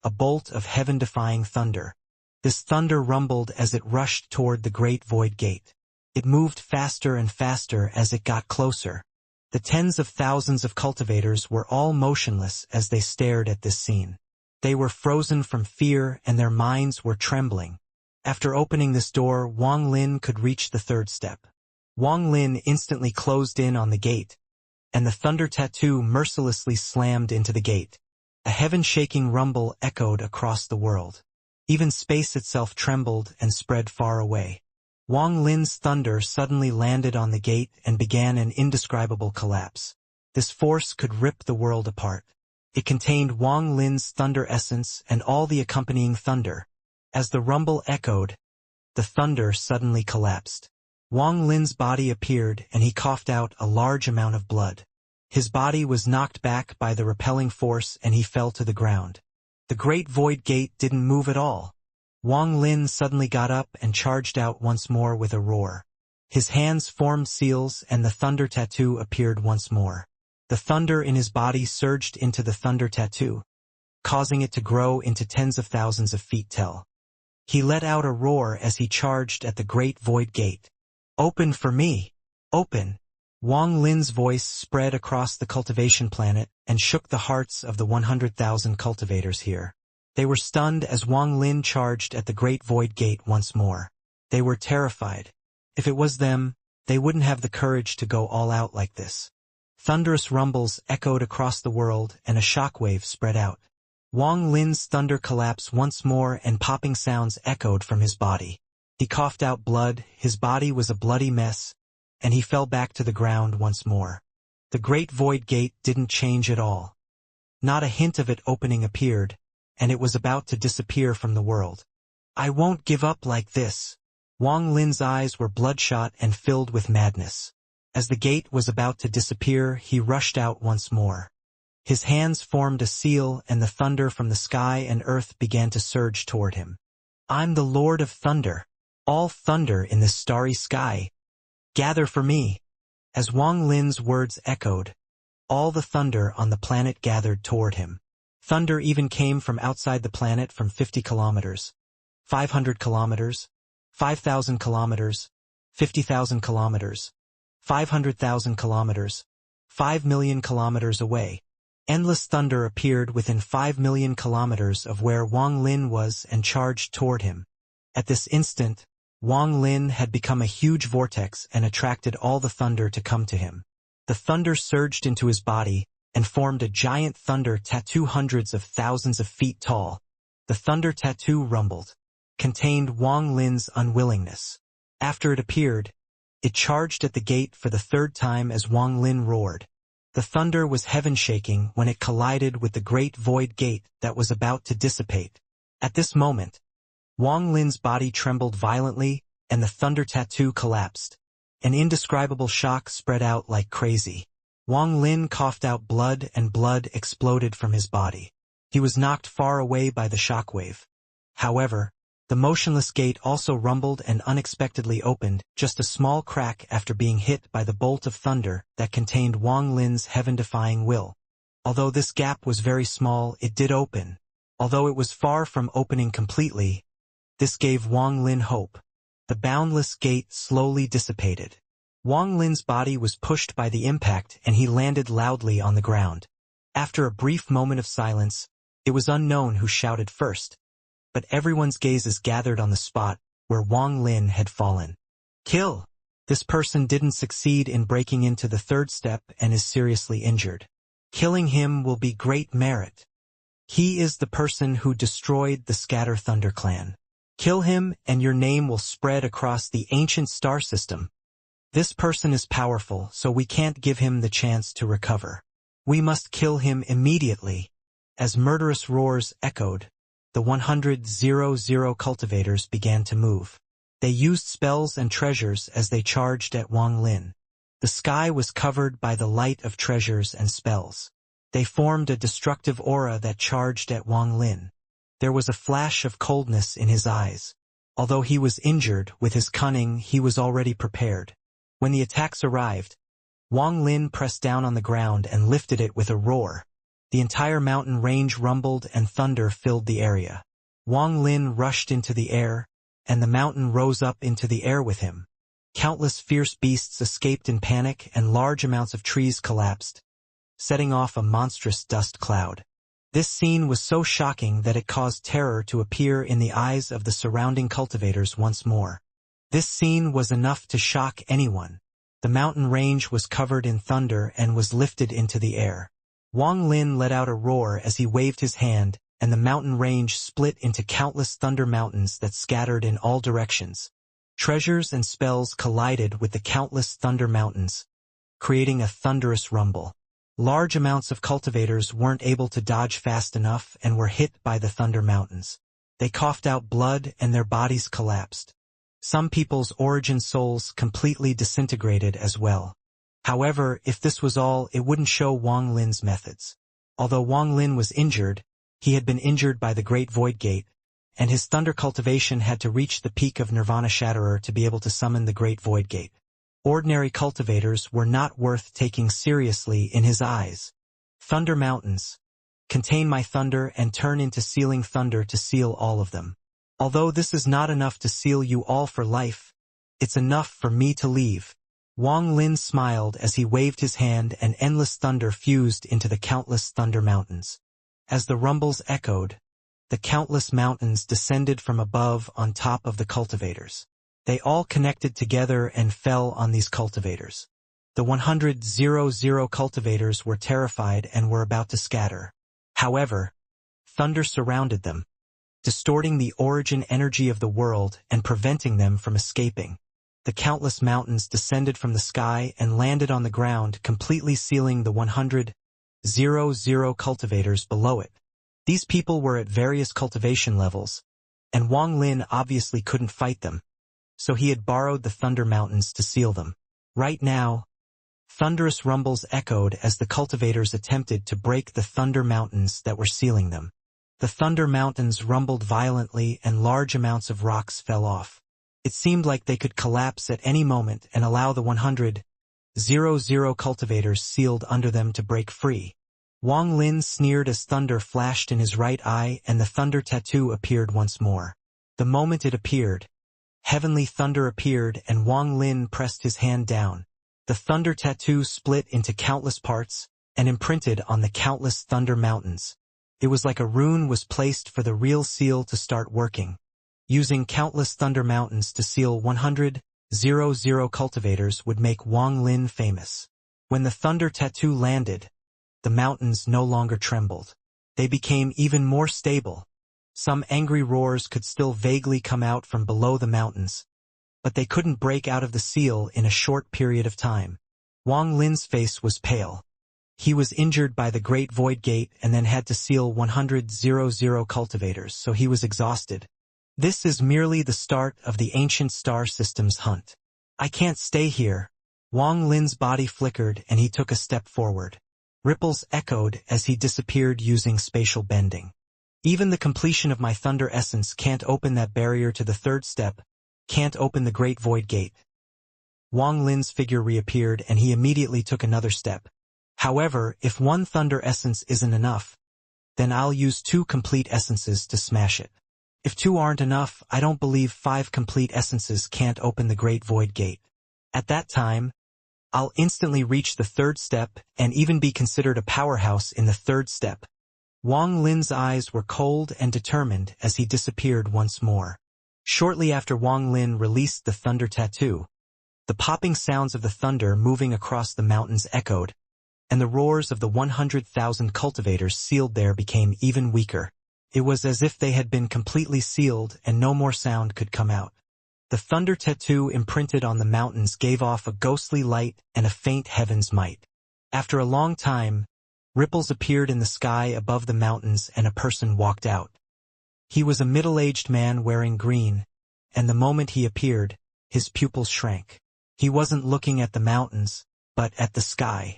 a bolt of heaven-defying thunder. This thunder rumbled as it rushed toward the great void gate. It moved faster and faster as it got closer. The tens of thousands of cultivators were all motionless as they stared at this scene. They were frozen from fear and their minds were trembling. After opening this door, Wang Lin could reach the third step. Wang Lin instantly closed in on the gate, and the thunder tattoo mercilessly slammed into the gate. A heaven-shaking rumble echoed across the world. Even space itself trembled and spread far away. Wang Lin's thunder suddenly landed on the gate and began an indescribable collapse. This force could rip the world apart. It contained Wang Lin's thunder essence and all the accompanying thunder. As the rumble echoed, the thunder suddenly collapsed. Wang Lin's body appeared and he coughed out a large amount of blood. His body was knocked back by the repelling force and he fell to the ground. The great void gate didn't move at all. Wang Lin suddenly got up and charged out once more with a roar. His hands formed seals and the thunder tattoo appeared once more. The thunder in his body surged into the thunder tattoo, causing it to grow into tens of thousands of feet tall. He let out a roar as he charged at the great void gate. "Open for me! Open!" Wang Lin's voice spread across the cultivation planet and shook the hearts of the 100,000 cultivators here. They were stunned as Wang Lin charged at the great void gate once more. They were terrified. If it was them, they wouldn't have the courage to go all out like this. Thunderous rumbles echoed across the world and a shockwave spread out. Wang Lin's thunder collapsed once more and popping sounds echoed from his body. He coughed out blood, his body was a bloody mess, and he fell back to the ground once more. The great void gate didn't change at all. Not a hint of it opening appeared, and it was about to disappear from the world. "I won't give up like this." Wang Lin's eyes were bloodshot and filled with madness. As the gate was about to disappear, he rushed out once more. His hands formed a seal and the thunder from the sky and earth began to surge toward him. "I'm the Lord of Thunder. All thunder in this starry sky. Gather for me." As Wang Lin's words echoed, all the thunder on the planet gathered toward him. Thunder even came from outside the planet from 50 kilometers, 500 kilometers, 5,000 kilometers, 50,000 kilometers, 500,000 kilometers, 5 million kilometers away. Endless thunder appeared within 5 million kilometers of where Wang Lin was and charged toward him. At this instant, Wang Lin had become a huge vortex and attracted all the thunder to come to him. The thunder surged into his body and formed a giant thunder tattoo hundreds of thousands of feet tall. The thunder tattoo rumbled, contained Wang Lin's unwillingness. After it appeared, it charged at the gate for the third time as Wang Lin roared. The thunder was heaven-shaking when it collided with the great void gate that was about to dissipate. At this moment, Wang Lin's body trembled violently and the thunder tattoo collapsed. An indescribable shock spread out like crazy. Wang Lin coughed out blood and blood exploded from his body. He was knocked far away by the shockwave. However, the motionless gate also rumbled and unexpectedly opened, just a small crack after being hit by the bolt of thunder that contained Wang Lin's heaven-defying will. Although this gap was very small, it did open. Although it was far from opening completely, this gave Wang Lin hope. The boundless gate slowly dissipated. Wang Lin's body was pushed by the impact and he landed loudly on the ground. After a brief moment of silence, it was unknown who shouted first, but everyone's gazes gathered on the spot where Wang Lin had fallen. "Kill!" This person didn't succeed in breaking into the third step and is seriously injured. Killing him will be great merit. He is the person who destroyed the Scatter Thunder clan. Kill him and your name will spread across the ancient star system. This person is powerful, so we can't give him the chance to recover. We must kill him immediately. As murderous roars echoed, the 100,000 cultivators began to move. They used spells and treasures as they charged at Wang Lin. The sky was covered by the light of treasures and spells. They formed a destructive aura that charged at Wang Lin. There was a flash of coldness in his eyes. Although he was injured, with his cunning he was already prepared. When the attacks arrived, Wang Lin pressed down on the ground and lifted it with a roar. The entire mountain range rumbled and thunder filled the area. Wang Lin rushed into the air, and the mountain rose up into the air with him. Countless fierce beasts escaped in panic and large amounts of trees collapsed, setting off a monstrous dust cloud. This scene was so shocking that it caused terror to appear in the eyes of the surrounding cultivators once more. This scene was enough to shock anyone. The mountain range was covered in thunder and was lifted into the air. Wang Lin let out a roar as he waved his hand, and the mountain range split into countless thunder mountains that scattered in all directions. Treasures and spells collided with the countless thunder mountains, creating a thunderous rumble. Large amounts of cultivators weren't able to dodge fast enough and were hit by the thunder mountains. They coughed out blood and their bodies collapsed. Some people's origin souls completely disintegrated as well. However, if this was all, it wouldn't show Wang Lin's methods. Although Wang Lin was injured, he had been injured by the Great Void Gate, and his thunder cultivation had to reach the peak of Nirvana Shatterer to be able to summon the Great Void Gate. Ordinary cultivators were not worth taking seriously in his eyes. Thunder mountains. Contain my thunder and turn into sealing thunder to seal all of them. Although this is not enough to seal you all for life, it's enough for me to leave. Wang Lin smiled as he waved his hand and endless thunder fused into the countless thunder mountains. As the rumbles echoed, the countless mountains descended from above on top of the cultivators. They all connected together and fell on these cultivators. The 100 cultivators were terrified and were about to scatter. However, thunder surrounded them, distorting the origin energy of the world and preventing them from escaping. The countless mountains descended from the sky and landed on the ground, completely sealing the 100 cultivators below it. These people were at various cultivation levels, and Wang Lin obviously couldn't fight them, so he had borrowed the thunder mountains to seal them. Right now, thunderous rumbles echoed as the cultivators attempted to break the thunder mountains that were sealing them. The thunder mountains rumbled violently and large amounts of rocks fell off. It seemed like they could collapse at any moment and allow the 100 cultivators sealed under them to break free. Wang Lin sneered as thunder flashed in his right eye and the thunder tattoo appeared once more. The moment it appeared, heavenly thunder appeared and Wang Lin pressed his hand down. The thunder tattoo split into countless parts and imprinted on the countless thunder mountains. It was like a rune was placed for the real seal to start working. Using countless thunder mountains to seal 100 cultivators would make Wang Lin famous. When the thunder tattoo landed, the mountains no longer trembled. They became even more stable. Some angry roars could still vaguely come out from below the mountains, but they couldn't break out of the seal in a short period of time. Wang Lin's face was pale. He was injured by the Great Void Gate and then had to seal 100 cultivators, so he was exhausted. This is merely the start of the ancient star system's hunt. I can't stay here. Wang Lin's body flickered and he took a step forward. Ripples echoed as he disappeared using spatial bending. Even the completion of my thunder essence can't open that barrier to the third step, can't open the Great Void Gate. Wang Lin's figure reappeared and he immediately took another step. However, if one thunder essence isn't enough, then I'll use 2 complete essences to smash it. If 2 aren't enough, I don't believe 5 complete essences can't open the Great Void Gate. At that time, I'll instantly reach the third step and even be considered a powerhouse in the third step. Wang Lin's eyes were cold and determined as he disappeared once more. Shortly after Wang Lin released the thunder tattoo, the popping sounds of the thunder moving across the mountains echoed, and the roars of the 100,000 cultivators sealed there became even weaker. It was as if they had been completely sealed and no more sound could come out. The thunder tattoo imprinted on the mountains gave off a ghostly light and a faint heaven's might. After a long time, ripples appeared in the sky above the mountains and a person walked out. He was a middle-aged man wearing green, and the moment he appeared, his pupils shrank. He wasn't looking at the mountains, but at the sky.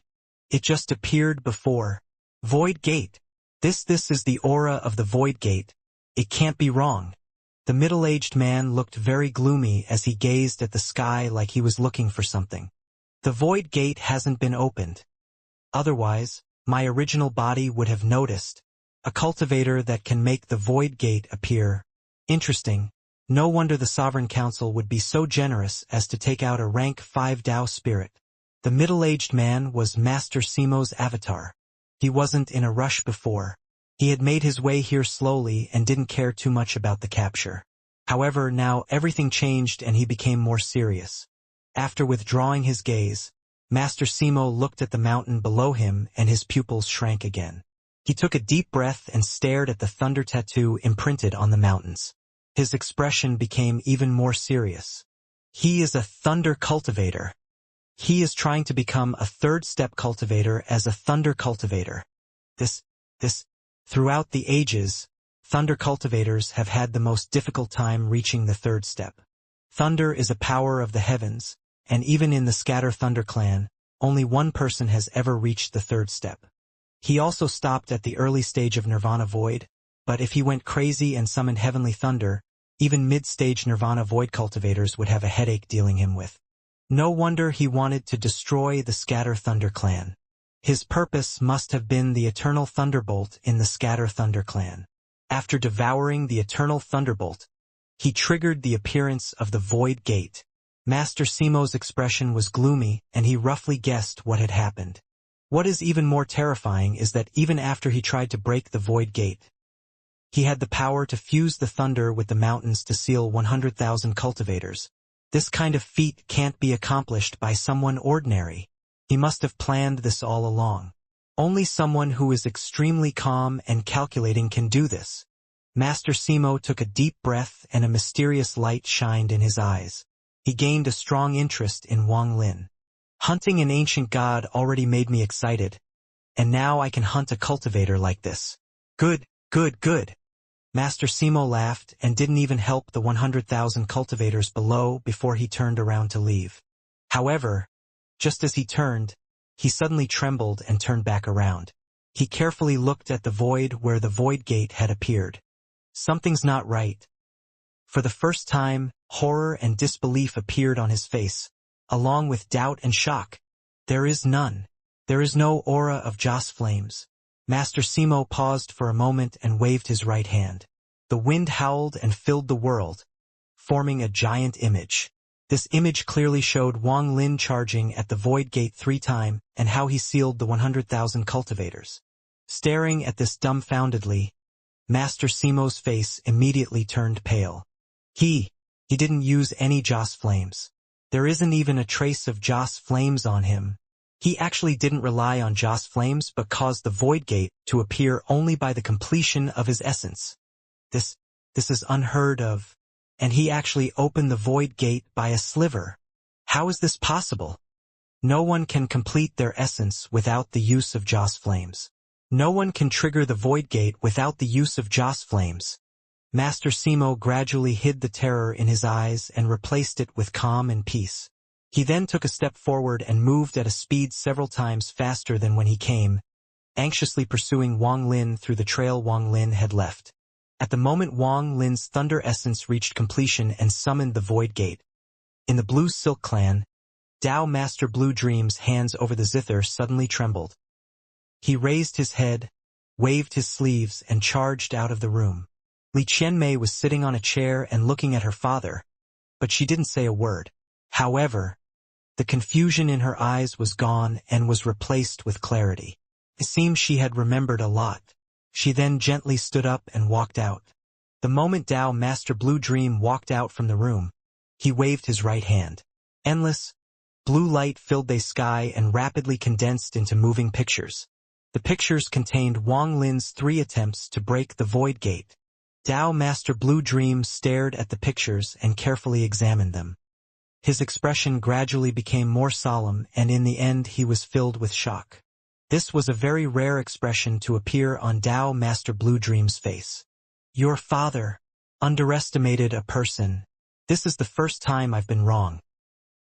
It just appeared before. Void Gate. This is the aura of the Void Gate. It can't be wrong. The middle-aged man looked very gloomy as he gazed at the sky like he was looking for something. The Void Gate hasn't been opened. Otherwise, my original body would have noticed. A cultivator that can make the Void Gate appear. Interesting. No wonder the Sovereign Council would be so generous as to take out a rank 5 Dao spirit. The middle-aged man was Master Simo's avatar. He wasn't in a rush before. He had made his way here slowly and didn't care too much about the capture. However, now everything changed and he became more serious. After withdrawing his gaze, Master Simo looked at the mountain below him and his pupils shrank again. He took a deep breath and stared at the thunder tattoo imprinted on the mountains. His expression became even more serious. He is a thunder cultivator. He is trying to become a third-step cultivator as a thunder cultivator. Throughout the ages, thunder cultivators have had the most difficult time reaching the third step. Thunder is a power of the heavens, and even in the Scatter Thunder clan, only one person has ever reached the third step. He also stopped at the early stage of Nirvana Void, but if he went crazy and summoned Heavenly Thunder, even mid-stage Nirvana Void cultivators would have a headache dealing him with. No wonder he wanted to destroy the Scatter Thunder clan. His purpose must have been the Eternal Thunderbolt in the Scatter Thunder clan. After devouring the Eternal Thunderbolt, he triggered the appearance of the Void Gate. Master Simo's expression was gloomy, and he roughly guessed what had happened. What is even more terrifying is that even after he tried to break the Void Gate, he had the power to fuse the thunder with the mountains to seal 100,000 cultivators. This kind of feat can't be accomplished by someone ordinary. He must have planned this all along. Only someone who is extremely calm and calculating can do this. Master Simo took a deep breath and a mysterious light shined in his eyes. He gained a strong interest in Wang Lin. Hunting an ancient god already made me excited, and now I can hunt a cultivator like this. Good, good, good. Master Simo laughed and didn't even help the 100,000 cultivators below before he turned around to leave. However, just as he turned, he suddenly trembled and turned back around. He carefully looked at the void where the Void Gate had appeared. Something's not right. For the first time, horror and disbelief appeared on his face, along with doubt and shock. There is none. There is no aura of Joss flames. Master Simo paused for a moment and waved his right hand. The wind howled and filled the world, forming a giant image. This image clearly showed Wang Lin charging at the Void Gate 3 times and how he sealed the 100,000 cultivators. Staring at this dumbfoundedly, Master Simo's face immediately turned pale. He didn't use any Joss flames. There isn't even a trace of Joss flames on him. He actually didn't rely on Joss flames but caused the Void Gate to appear only by the completion of his essence. This is unheard of. And he actually opened the Void Gate by a sliver. How is this possible? No one can complete their essence without the use of Joss flames. No one can trigger the Void Gate without the use of Joss flames. Master Simo gradually hid the terror in his eyes and replaced it with calm and peace. He then took a step forward and moved at a speed several times faster than when he came, anxiously pursuing Wang Lin through the trail Wang Lin had left. At the moment Wang Lin's thunder essence reached completion and summoned the Void Gate. In the Blue Silk clan, Dao Master Blue Dream's hands over the zither suddenly trembled. He raised his head, waved his sleeves, and charged out of the room. Li Qianmei was sitting on a chair and looking at her father, but she didn't say a word. However, the confusion in her eyes was gone and was replaced with clarity. It seemed she had remembered a lot. She then gently stood up and walked out. The moment Dao Master Blue Dream walked out from the room, he waved his right hand. Endless, blue light filled the sky and rapidly condensed into moving pictures. The pictures contained Wang Lin's 3 attempts to break the Void Gate. Dao Master Blue Dream stared at the pictures and carefully examined them. His expression gradually became more solemn, and in the end he was filled with shock. This was a very rare expression to appear on Dao Master Blue Dream's face. Your father underestimated a person. This is the first time I've been wrong.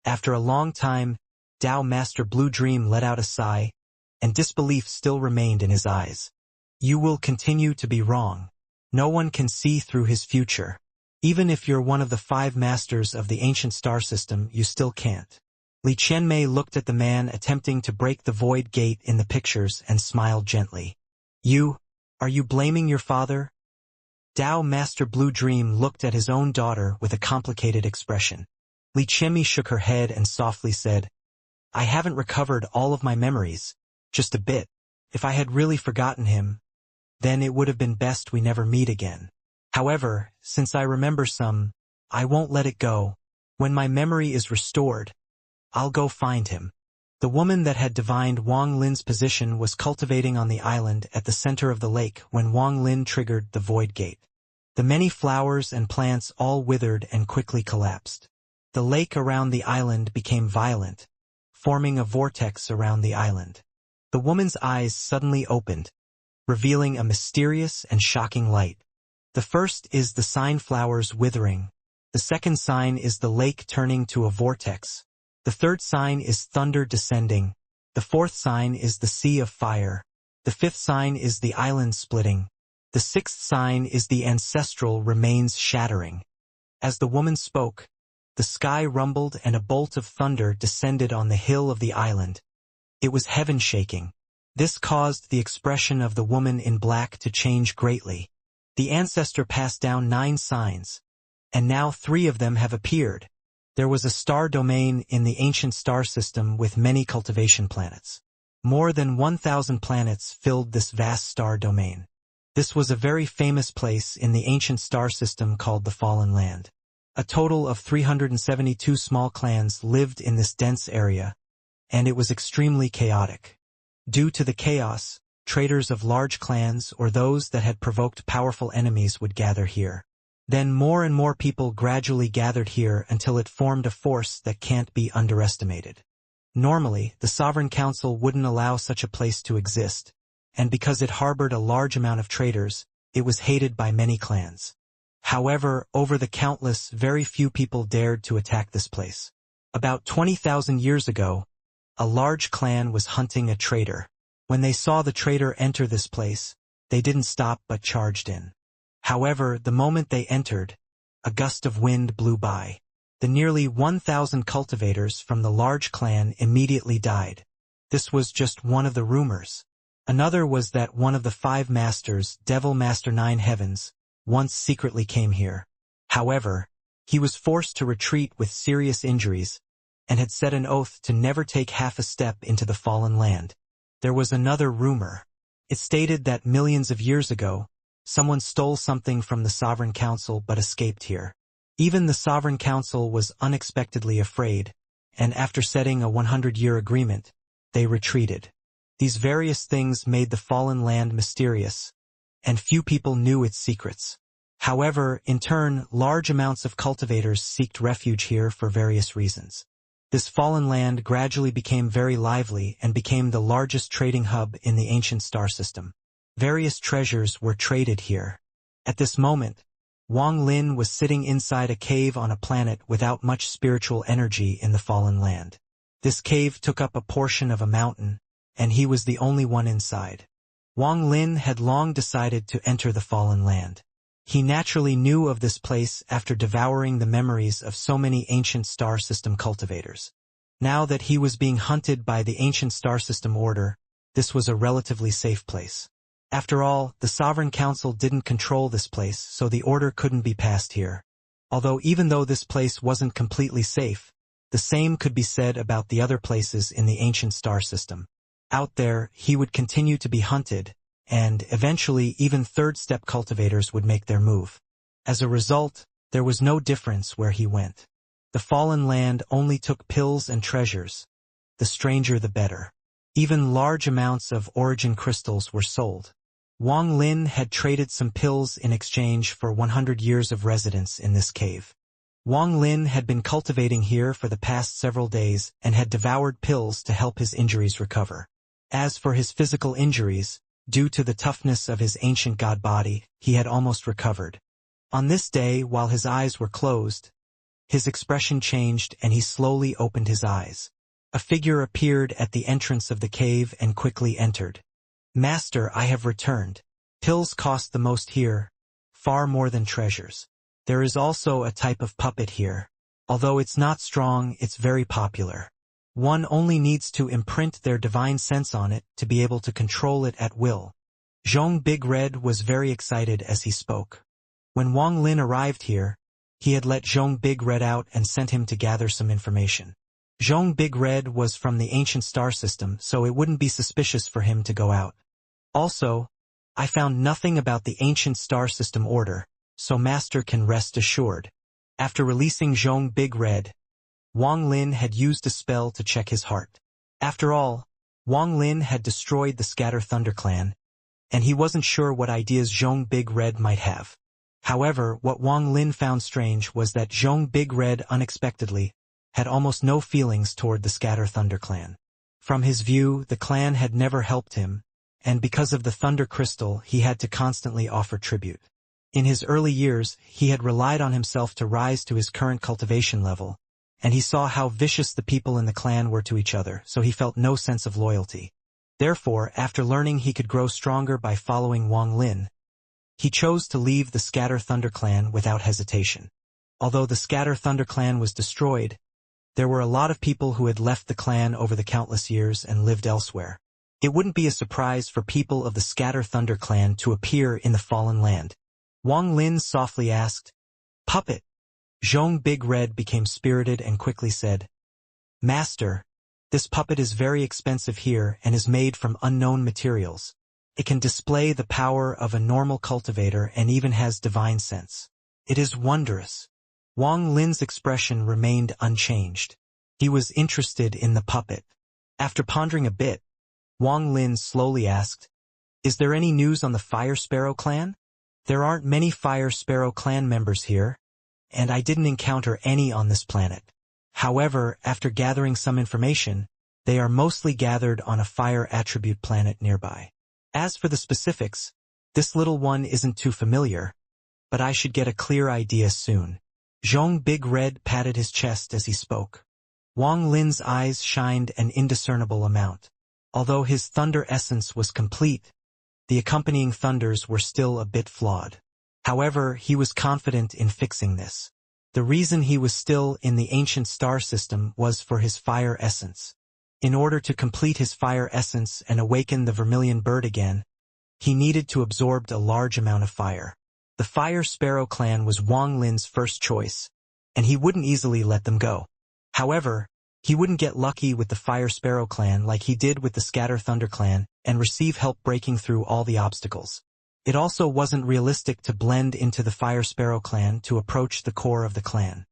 After a long time, Dao Master Blue Dream let out a sigh, and disbelief still remained in his eyes. You will continue to be wrong. No one can see through his future. Even if you're one of the 5 masters of the ancient star system, you still can't. Li Qianmei looked at the man attempting to break the Void Gate in the pictures and smiled gently. Are you blaming your father? Dao Master Blue Dream looked at his own daughter with a complicated expression. Li Qianmei shook her head and softly said, I haven't recovered all of my memories, just a bit. If I had really forgotten him, then it would have been best we never meet again. However, since I remember some, I won't let it go. When my memory is restored, I'll go find him. The woman that had divined Wang Lin's position was cultivating on the island at the center of the lake when Wang Lin triggered the Void Gate. The many flowers and plants all withered and quickly collapsed. The lake around the island became violent, forming a vortex around the island. The woman's eyes suddenly opened, revealing a mysterious and shocking light. The first is the sign flowers withering. The second sign is the lake turning to a vortex. The third sign is thunder descending. The fourth sign is the sea of fire. The fifth sign is the island splitting. The sixth sign is the ancestral remains shattering. As the woman spoke, the sky rumbled and a bolt of thunder descended on the hill of the island. It was heaven shaking. This caused the expression of the woman in black to change greatly. The ancestor passed down 9 signs, and now 3 of them have appeared. There was a star domain in the ancient star system with many cultivation planets. More than 1,000 planets filled this vast star domain. This was a very famous place in the ancient star system called the Fallen Land. A total of 372 small clans lived in this dense area, and it was extremely chaotic. Due to the chaos, traders of large clans or those that had provoked powerful enemies would gather here. Then more and more people gradually gathered here until it formed a force that can't be underestimated. Normally, the Sovereign Council wouldn't allow such a place to exist, and because it harbored a large amount of traders, it was hated by many clans. However, over the countless, very few people dared to attack this place. About 20,000 years ago, a large clan was hunting a trader. When they saw the trader enter this place, they didn't stop but charged in. However, the moment they entered, a gust of wind blew by. The nearly 1,000 cultivators from the large clan immediately died. This was just one of the rumors. Another was that one of the 5 masters, Devil Master 9 Heavens, once secretly came here. However, he was forced to retreat with serious injuries, and had set an oath to never take half a step into the Fallen Land. There was another rumor. It stated that millions of years ago, someone stole something from the Sovereign Council but escaped here. Even the Sovereign Council was unexpectedly afraid, and after setting a 100-year agreement, they retreated. These various things made the Fallen Land mysterious, and few people knew its secrets. However, in turn, large amounts of cultivators sought refuge here for various reasons. This Fallen Land gradually became very lively and became the largest trading hub in the ancient star system. Various treasures were traded here. At this moment, Wang Lin was sitting inside a cave on a planet without much spiritual energy in the Fallen Land. This cave took up a portion of a mountain, and he was the only one inside. Wang Lin had long decided to enter the Fallen Land. He naturally knew of this place after devouring the memories of so many ancient star system cultivators. Now that he was being hunted by the ancient star system order, this was a relatively safe place. After all, the Sovereign Council didn't control this place, so the order couldn't be passed here. Although even though this place wasn't completely safe, the same could be said about the other places in the ancient star system. Out there, he would continue to be hunted, and eventually even third-step cultivators would make their move. As a result, there was no difference where he went. The Fallen Land only took pills and treasures. The stranger the better. Even large amounts of origin crystals were sold. Wang Lin had traded some pills in exchange for 100 years of residence in this cave. Wang Lin had been cultivating here for the past several days and had devoured pills to help his injuries recover. As for his physical injuries, due to the toughness of his ancient god body, he had almost recovered. On this day, while his eyes were closed, his expression changed and he slowly opened his eyes. A figure appeared at the entrance of the cave and quickly entered. "Master, I have returned. Pills cost the most here, far more than treasures. There is also a type of puppet here. Although it's not strong, it's very popular. One only needs to imprint their divine sense on it to be able to control it at will." Zhong Big Red was very excited as he spoke. When Wang Lin arrived here, he had let Zhong Big Red out and sent him to gather some information. Zhong Big Red was from the ancient star system, so it wouldn't be suspicious for him to go out. Also, I found nothing about the ancient star system order, so Master can rest assured. After releasing Zhong Big Red, Wang Lin had used a spell to check his heart. After all, Wang Lin had destroyed the Scatter Thunder clan, and he wasn't sure what ideas Zhong Big Red might have. However, what Wang Lin found strange was that Zhong Big Red unexpectedly had almost no feelings toward the Scatter Thunder clan. From his view, the clan had never helped him, and because of the Thunder Crystal, he had to constantly offer tribute. In his early years, he had relied on himself to rise to his current cultivation level, and he saw how vicious the people in the clan were to each other, so he felt no sense of loyalty. Therefore, after learning he could grow stronger by following Wang Lin, he chose to leave the Scatter Thunder clan without hesitation. Although the Scatter Thunder clan was destroyed, there were a lot of people who had left the clan over the countless years and lived elsewhere. It wouldn't be a surprise for people of the Scatter Thunder clan to appear in the fallen land. Wang Lin softly asked, "Puppet." Zhong Big Red became spirited and quickly said, "Master, this puppet is very expensive here and is made from unknown materials. It can display the power of a normal cultivator and even has divine sense. It is wondrous." Wang Lin's expression remained unchanged. He was interested in the puppet. After pondering a bit, Wang Lin slowly asked, "Is there any news on the Fire Sparrow clan? There aren't many Fire Sparrow clan members here, and I didn't encounter any on this planet. However, after gathering some information, they are mostly gathered on a fire attribute planet nearby. As for the specifics, this little one isn't too familiar, but I should get a clear idea soon." Zhong Big Red patted his chest as he spoke. Wang Lin's eyes shined an indiscernible amount. Although his thunder essence was complete, the accompanying thunders were still a bit flawed. However, he was confident in fixing this. The reason he was still in the ancient star system was for his fire essence. In order to complete his fire essence and awaken the vermilion bird again, he needed to absorb a large amount of fire. The Fire Sparrow clan was Wang Lin's first choice, and he wouldn't easily let them go. However, he wouldn't get lucky with the Fire Sparrow clan like he did with the Scatter Thunder clan and receive help breaking through all the obstacles. It also wasn't realistic to blend into the Fire Sparrow clan to approach the core of the clan.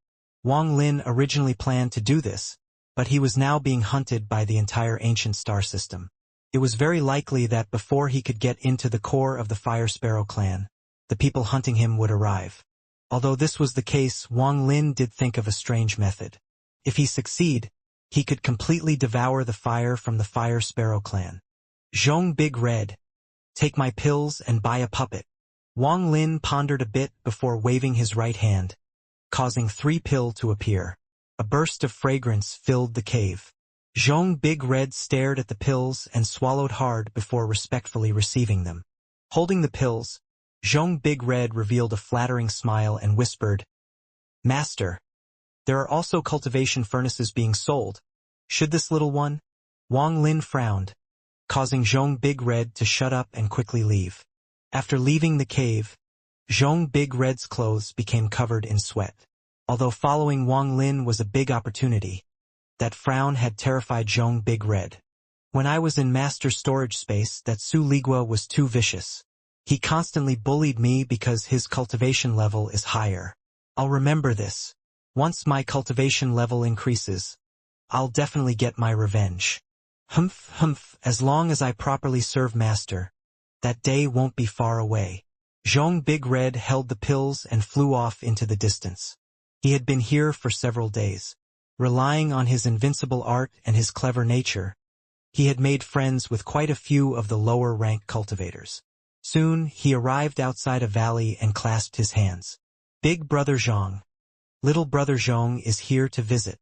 Wang Lin originally planned to do this, but he was now being hunted by the entire ancient star system. It was very likely that before he could get into the core of the Fire Sparrow clan, the people hunting him would arrive. Although this was the case, Wang Lin did think of a strange method. If he succeed, he could completely devour the fire from the Fire Sparrow clan. Zhong Big Red, take my pills and buy a puppet. Wang Lin pondered a bit before waving his right hand, causing 3 pills to appear. A burst of fragrance filled the cave. Zhong Big Red stared at the pills and swallowed hard before respectfully receiving them. Holding the pills, Zhong Big Red revealed a flattering smile and whispered, "Master, there are also cultivation furnaces being sold. Should this little one?" Wang Lin frowned, causing Zhong Big Red to shut up and quickly leave. After leaving the cave, Zhong Big Red's clothes became covered in sweat. Although following Wang Lin was a big opportunity, that frown had terrified Zhong Big Red. "When I was in master storage space, that Su Ligua was too vicious. He constantly bullied me because his cultivation level is higher. I'll remember this. Once my cultivation level increases, I'll definitely get my revenge. Humph, as long as I properly serve master, that day won't be far away." Zhong Big Red held the pills and flew off into the distance. He had been here for several days. Relying on his invincible art and his clever nature, he had made friends with quite a few of the lower-rank cultivators. Soon, he arrived outside a valley and clasped his hands. "Big Brother Zhong. Little Brother Zhong is here to visit."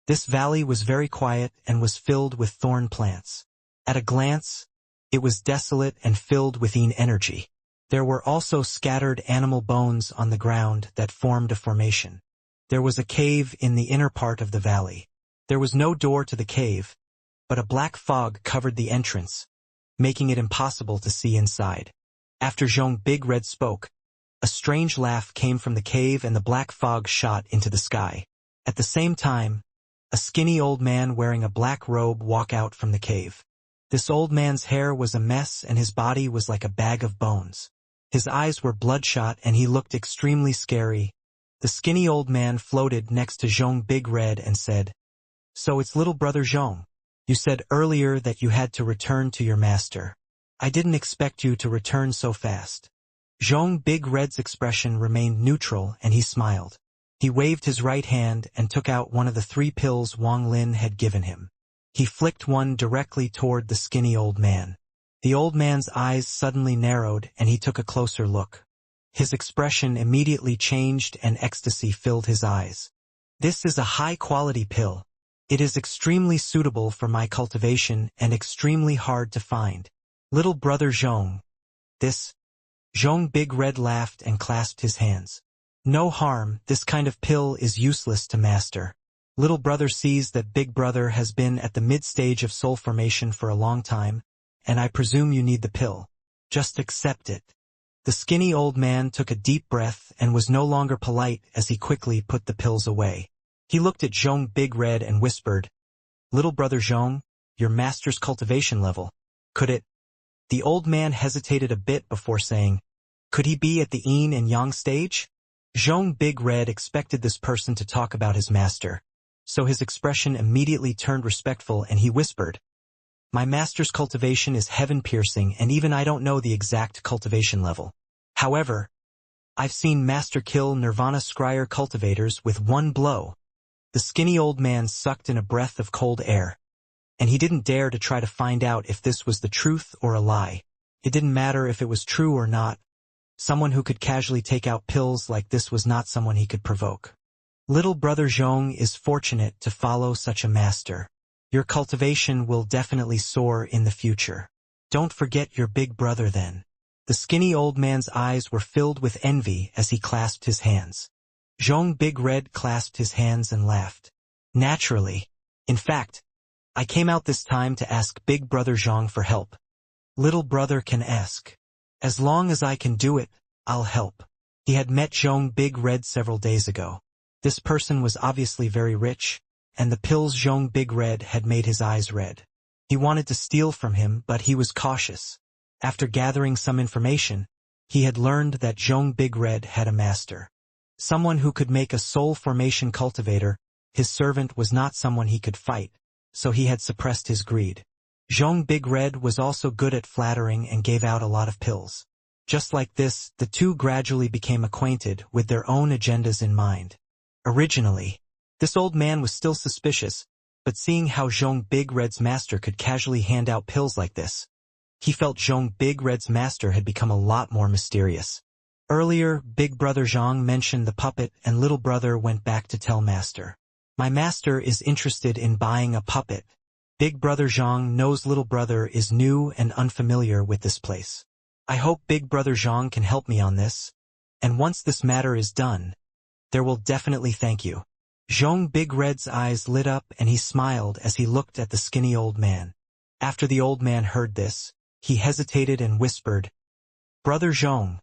This valley was very quiet and was filled with thorn plants. At a glance, it was desolate and filled with energy. There were also scattered animal bones on the ground that formed a formation. There was a cave in the inner part of the valley. There was no door to the cave, but a black fog covered the entrance, making it impossible to see inside. After Zhong Big Red spoke, a strange laugh came from the cave and the black fog shot into the sky. At the same time, a skinny old man wearing a black robe walked out from the cave. This old man's hair was a mess and his body was like a bag of bones. His eyes were bloodshot and he looked extremely scary. The skinny old man floated next to Zhong Big Red and said, "So it's little brother Zhong. You said earlier that you had to return to your master. I didn't expect you to return so fast." Zhong Big Red's expression remained neutral and he smiled. He waved his right hand and took out one of the 3 pills Wang Lin had given him. He flicked one directly toward the skinny old man. The old man's eyes suddenly narrowed and he took a closer look. His expression immediately changed and ecstasy filled his eyes. This is a high-quality pill. It is extremely suitable for my cultivation and extremely hard to find. Little brother Zhong. This. Zhong Big Red laughed and clasped his hands. No harm, this kind of pill is useless to master. Little brother sees that big brother has been at the mid-stage of soul formation for a long time, and I presume you need the pill. Just accept it. The skinny old man took a deep breath and was no longer polite as he quickly put the pills away. He looked at Zhong Big Red and whispered, "Little brother Zhong, your master's cultivation level. Could it?" The old man hesitated a bit before saying, "Could he be at the yin and yang stage?" Zhong Big Red expected this person to talk about his master, so his expression immediately turned respectful and he whispered, "My master's cultivation is heaven-piercing and even I don't know the exact cultivation level. However, I've seen master kill Nirvana Scryer cultivators with one blow." The skinny old man sucked in a breath of cold air, and he didn't dare to try to find out if this was the truth or a lie. It didn't matter if it was true or not. Someone who could casually take out pills like this was not someone he could provoke. Little brother Zhong is fortunate to follow such a master. Your cultivation will definitely soar in the future. Don't forget your big brother then. The skinny old man's eyes were filled with envy as he clasped his hands. Zhong Big Red clasped his hands and laughed. Naturally. In fact, I came out this time to ask big brother Zhong for help. Little brother can ask. As long as I can do it, I'll help. He had met Zhong Big Red several days ago. This person was obviously very rich, and the pills Zhong Big Red had made his eyes red. He wanted to steal from him, but he was cautious. After gathering some information, he had learned that Zhong Big Red had a master. Someone who could make a soul formation cultivator. His servant was not someone he could fight, so he had suppressed his greed. Zhong Big Red was also good at flattering and gave out a lot of pills. Just like this, the two gradually became acquainted with their own agendas in mind. Originally, this old man was still suspicious, but seeing how Zhong Big Red's master could casually hand out pills like this, he felt Zhong Big Red's master had become a lot more mysterious. Earlier, Big Brother Zhang mentioned the puppet and little brother went back to tell master. My master is interested in buying a puppet. Big Brother Zhang knows little brother is new and unfamiliar with this place. I hope Big Brother Zhang can help me on this, and once this matter is done, there will definitely thank you. Zhong Big Red's eyes lit up and he smiled as he looked at the skinny old man. After the old man heard this, he hesitated and whispered, "Brother Zhong,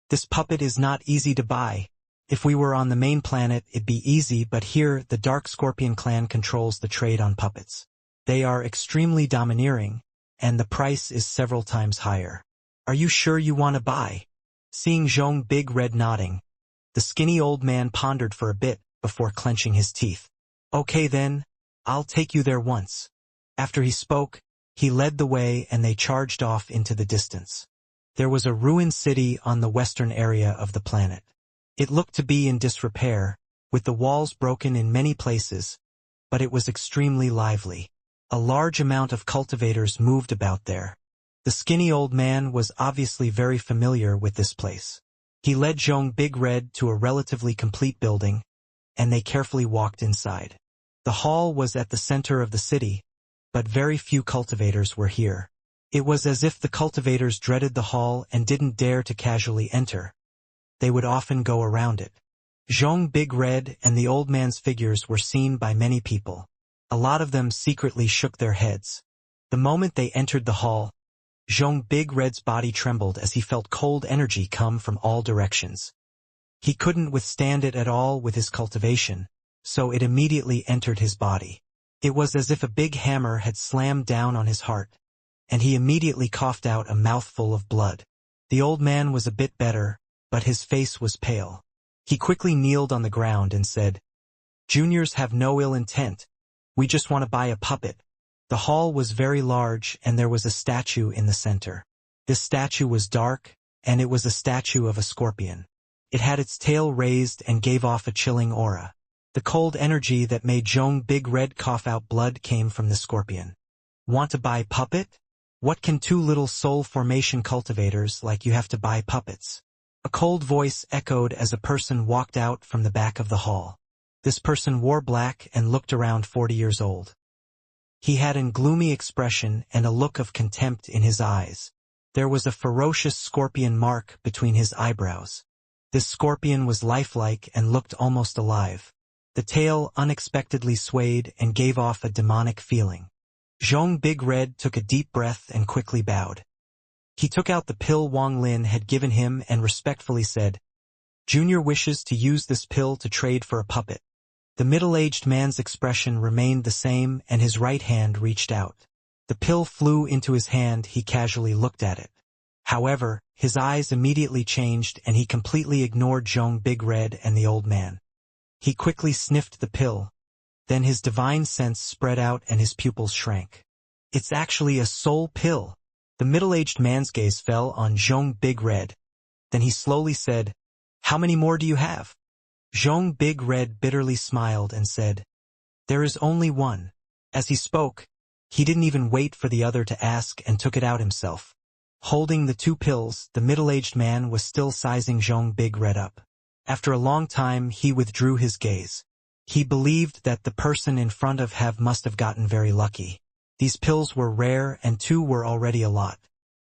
this puppet is not easy to buy. If we were on the main planet, it'd be easy, but here the Dark Scorpion clan controls the trade on puppets. They are extremely domineering, and the price is several times higher. Are you sure you want to buy?" Seeing Zhong Big Red nodding, the skinny old man pondered for a bit before clenching his teeth. "Okay then, I'll take you there once." After he spoke, he led the way and they charged off into the distance. There was a ruined city on the western area of the planet. It looked to be in disrepair, with the walls broken in many places, but it was extremely lively. A large amount of cultivators moved about there. The skinny old man was obviously very familiar with this place. He led Zhong Big Red to a relatively complete building, and they carefully walked inside. The hall was at the center of the city, but very few cultivators were here. It was as if the cultivators dreaded the hall and didn't dare to casually enter. They would often go around it. Zhong Big Red and the old man's figures were seen by many people. A lot of them secretly shook their heads. The moment they entered the hall, Zhong Big Red's body trembled as he felt cold energy come from all directions. He couldn't withstand it at all with his cultivation, so it immediately entered his body. It was as if a big hammer had slammed down on his heart, and he immediately coughed out a mouthful of blood. The old man was a bit better, but his face was pale. He quickly kneeled on the ground and said, "Juniors have no ill intent. We just want to buy a puppet." The hall was very large and there was a statue in the center. This statue was dark, and it was a statue of a scorpion. It had its tail raised and gave off a chilling aura. The cold energy that made Zhong Big Red cough out blood came from the scorpion. "Want to buy puppet? What can two little soul formation cultivators like you have to buy puppets?" A cold voice echoed as a person walked out from the back of the hall. This person wore black and looked around 40 years old. He had a gloomy expression and a look of contempt in his eyes. There was a ferocious scorpion mark between his eyebrows. This scorpion was lifelike and looked almost alive. The tail unexpectedly swayed and gave off a demonic feeling. Zhong Big Red took a deep breath and quickly bowed. He took out the pill Wang Lin had given him and respectfully said, "Junior wishes to use this pill to trade for a puppet." The middle-aged man's expression remained the same and his right hand reached out. The pill flew into his hand. He casually looked at it. However, his eyes immediately changed and he completely ignored Zhong Big Red and the old man. He quickly sniffed the pill. Then his divine sense spread out and his pupils shrank. "It's actually a soul pill." The middle-aged man's gaze fell on Zhong Big Red. Then he slowly said, "How many more do you have?" Zhong Big Red bitterly smiled and said, "There is only one." As he spoke, he didn't even wait for the other to ask and took it out himself. Holding the two pills, the middle-aged man was still sizing Zhong Big Red up. After a long time, he withdrew his gaze. He believed that the person in front of him must have gotten very lucky. These pills were rare and two were already a lot.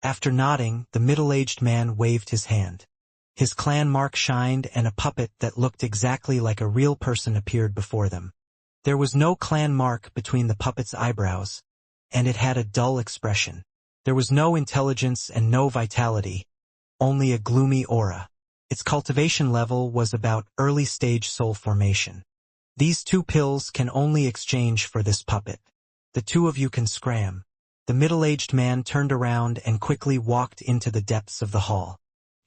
After nodding, the middle-aged man waved his hand. His clan mark shined and a puppet that looked exactly like a real person appeared before them. There was no clan mark between the puppet's eyebrows, and it had a dull expression. There was no intelligence and no vitality, only a gloomy aura. Its cultivation level was about early-stage soul formation. "These two pills can only exchange for this puppet. The two of you can scram." The middle-aged man turned around and quickly walked into the depths of the hall.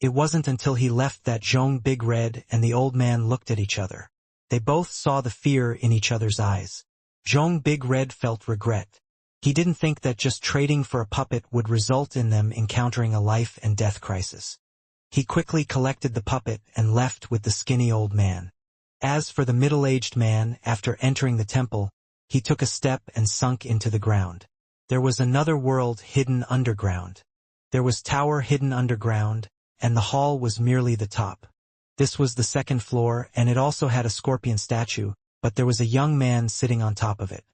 It wasn't until he left that Zhong Big Red and the old man looked at each other. They both saw the fear in each other's eyes. Zhong Big Red felt regret. He didn't think that just trading for a puppet would result in them encountering a life and death crisis. He quickly collected the puppet and left with the skinny old man. As for the middle-aged man, after entering the temple, he took a step and sunk into the ground. There was another world hidden underground. There was tower hidden underground, and the hall was merely the top. This was the second floor, and it also had a scorpion statue, but there was a young man sitting on top of it.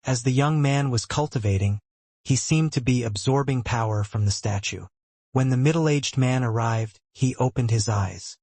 As the young man was cultivating, he seemed to be absorbing power from the statue. When the middle-aged man arrived, he opened his eyes.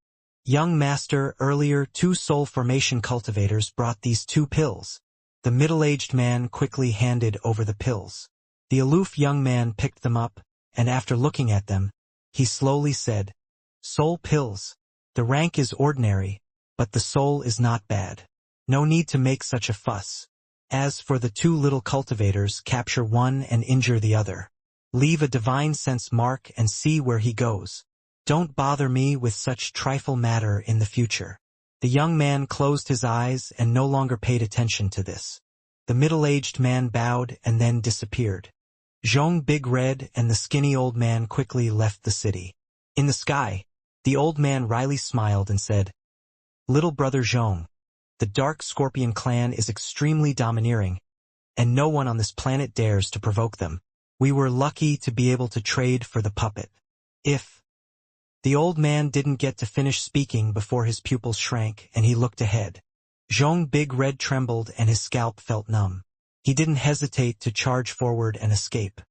"Young master, earlier 2 soul formation cultivators brought these 2 pills." The middle-aged man quickly handed over the pills. The aloof young man picked them up, and after looking at them, he slowly said, "Soul pills. The rank is ordinary, but the soul is not bad. No need to make such a fuss. As for the 2 little cultivators, capture one and injure the other. Leave a divine sense mark and see where he goes. Don't bother me with such trifle matter in the future." The young man closed his eyes and no longer paid attention to this. The middle-aged man bowed and then disappeared. Zhong Big Red and the skinny old man quickly left the city. In the sky, the old man wryly smiled and said, "Little brother Zhong, the Dark Scorpion clan is extremely domineering, and no one on this planet dares to provoke them. We were lucky to be able to trade for the puppet. If..." The old man didn't get to finish speaking before his pupils shrank and he looked ahead. Zhong Big Red trembled and his scalp felt numb. He didn't hesitate to charge forward and escape.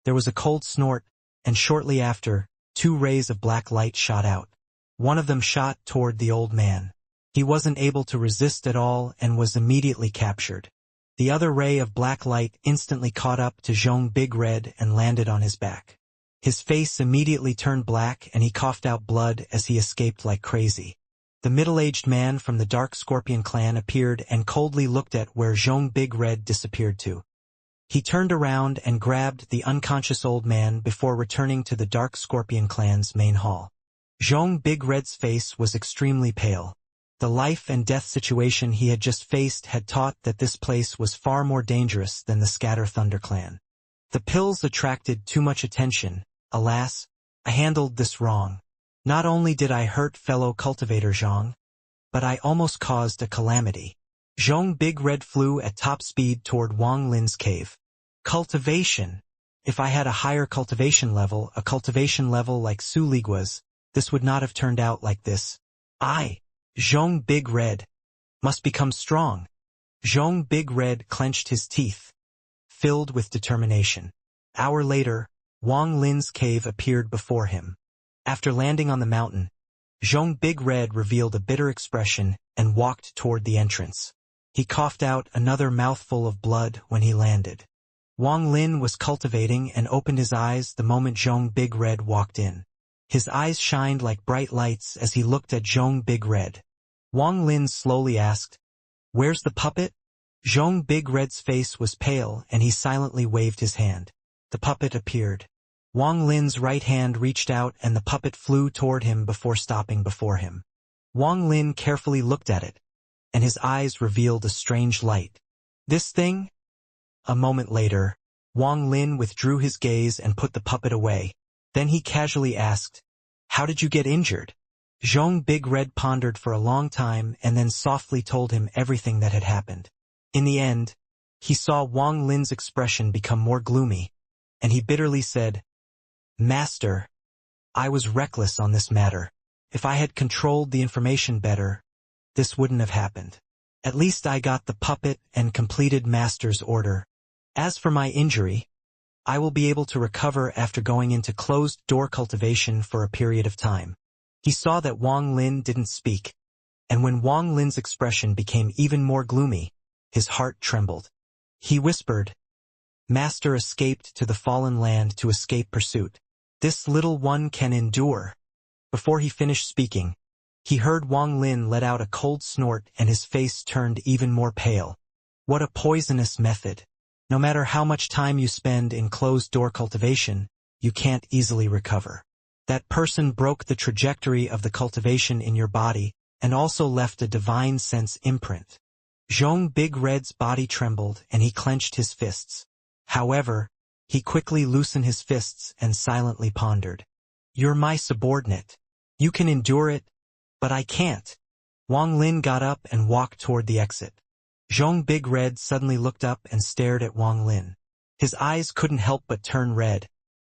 There was a cold snort, and shortly after, 2 rays of black light shot out. One of them shot toward the old man. He wasn't able to resist at all and was immediately captured. The other ray of black light instantly caught up to Zhong Big Red and landed on his back. His face immediately turned black and he coughed out blood as he escaped like crazy. The middle-aged man from the Dark Scorpion clan appeared and coldly looked at where Zhong Big Red disappeared to. He turned around and grabbed the unconscious old man before returning to the Dark Scorpion clan's main hall. Zhong Big Red's face was extremely pale. The life and death situation he had just faced had taught that this place was far more dangerous than the Scatter Thunder clan. The pills attracted too much attention. Alas, I handled this wrong. Not only did I hurt fellow cultivator Zhong, but I almost caused a calamity. Zhong Big Red flew at top speed toward Wang Lin's cave. Cultivation. If I had a higher cultivation level, a cultivation level like Su Ligua's, this would not have turned out like this. I, Zhong Big Red, must become strong. Zhong Big Red clenched his teeth, filled with determination. Hour later, Wang Lin's cave appeared before him. After landing on the mountain, Zhong Big Red revealed a bitter expression and walked toward the entrance. He coughed out another mouthful of blood when he landed. Wang Lin was cultivating and opened his eyes the moment Zhong Big Red walked in. His eyes shined like bright lights as he looked at Zhong Big Red. Wang Lin slowly asked, "Where's the puppet?" Zhong Big Red's face was pale and he silently waved his hand. The puppet appeared. Wang Lin's right hand reached out and the puppet flew toward him before stopping before him. Wang Lin carefully looked at it, and his eyes revealed a strange light. "This thing?" A moment later, Wang Lin withdrew his gaze and put the puppet away. Then he casually asked, "How did you get injured?" Zhong Big Red pondered for a long time and then softly told him everything that had happened. In the end, he saw Wang Lin's expression become more gloomy, and he bitterly said, "Master, I was reckless on this matter. If I had controlled the information better, this wouldn't have happened. At least I got the puppet and completed Master's order. As for my injury, I will be able to recover after going into closed-door cultivation for a period of time." He saw that Wang Lin didn't speak, and when Wang Lin's expression became even more gloomy, his heart trembled. He whispered, "Master escaped to the fallen land to escape pursuit. This little one can endure." Before he finished speaking, he heard Wang Lin let out a cold snort and his face turned even more pale. What a poisonous method. No matter how much time you spend in closed-door cultivation, you can't easily recover. That person broke the trajectory of the cultivation in your body and also left a divine sense imprint. Zhong Big Red's body trembled and he clenched his fists. However, he quickly loosened his fists and silently pondered. "You're my subordinate. You can endure it, but I can't." Wang Lin got up and walked toward the exit. Zhong Big Red suddenly looked up and stared at Wang Lin. His eyes couldn't help but turn red,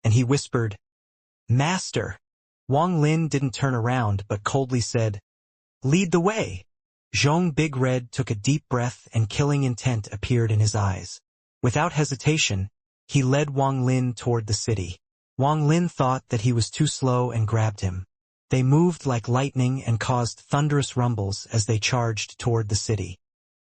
and he whispered, "Master." Wang Lin didn't turn around but coldly said, "Lead the way." Zhong Big Red took a deep breath and killing intent appeared in his eyes. Without hesitation, he led Wang Lin toward the city. Wang Lin thought that he was too slow and grabbed him. They moved like lightning and caused thunderous rumbles as they charged toward the city.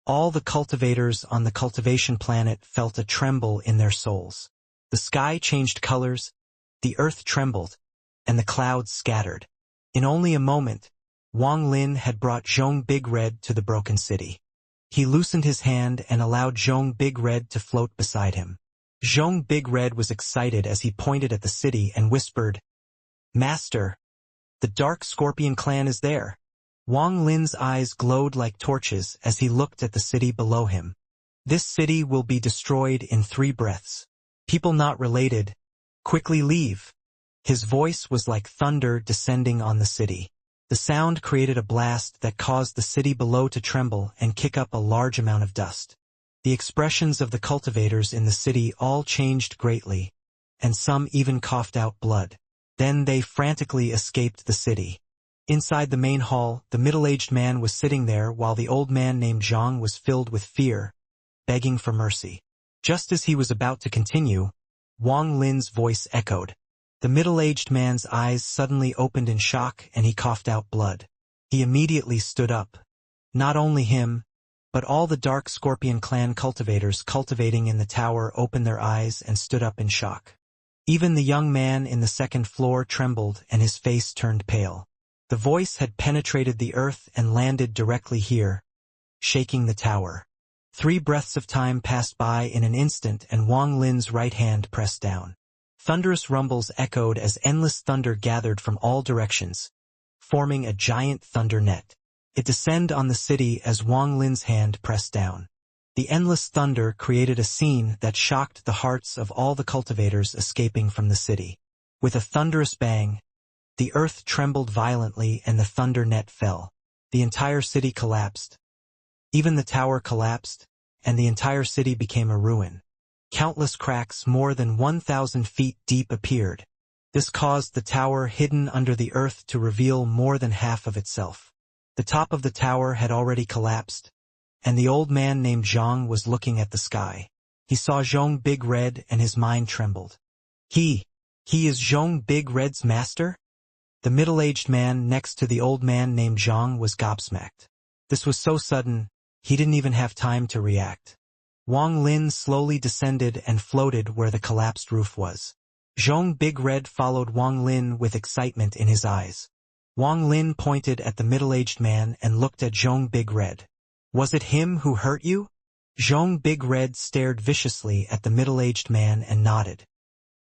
All the cultivators on the cultivation planet felt a tremble in their souls. The sky changed colors, the earth trembled, and the clouds scattered. In only a moment, Wang Lin had brought Zhong Big Red to the broken city. He loosened his hand and allowed Zhong Big Red to float beside him. Zhong Big Red was excited as he pointed at the city and whispered, "Master, the Dark Scorpion clan is there." Wang Lin's eyes glowed like torches as he looked at the city below him. "This city will be destroyed in 3 breaths. People not related, quickly leave." His voice was like thunder descending on the city. The sound created a blast that caused the city below to tremble and kick up a large amount of dust. The expressions of the cultivators in the city all changed greatly, and some even coughed out blood. Then they frantically escaped the city. Inside the main hall, the middle-aged man was sitting there while the old man named Zhang was filled with fear, begging for mercy. Just as he was about to continue, Wang Lin's voice echoed. The middle-aged man's eyes suddenly opened in shock and he coughed out blood. He immediately stood up. Not only him, but all the Dark Scorpion clan cultivators cultivating in the tower opened their eyes and stood up in shock. Even the young man in the second floor trembled and his face turned pale. The voice had penetrated the earth and landed directly here, shaking the tower. 3 breaths of time passed by in an instant and Wang Lin's right hand pressed down. Thunderous rumbles echoed as endless thunder gathered from all directions, forming a giant thunder net. It descended on the city as Wang Lin's hand pressed down. The endless thunder created a scene that shocked the hearts of all the cultivators escaping from the city. With a thunderous bang, the earth trembled violently and the thunder net fell. The entire city collapsed. Even the tower collapsed, and the entire city became a ruin. Countless cracks more than 1,000 feet deep appeared, This caused the tower hidden under the earth to reveal more than half of itself. The top of the tower had already collapsed, and the old man named Zhang was looking at the sky. He saw Zhong Big Red and his mind trembled. He is Zhong Big Red's master? The middle-aged man next to the old man named Zhang was gobsmacked. This was so sudden, he didn't even have time to react. Wang Lin slowly descended and floated where the collapsed roof was. Zhong Big Red followed Wang Lin with excitement in his eyes. Wang Lin pointed at the middle-aged man and looked at Zhong Big Red. Was it him who hurt you? Zhong Big Red stared viciously at the middle-aged man and nodded.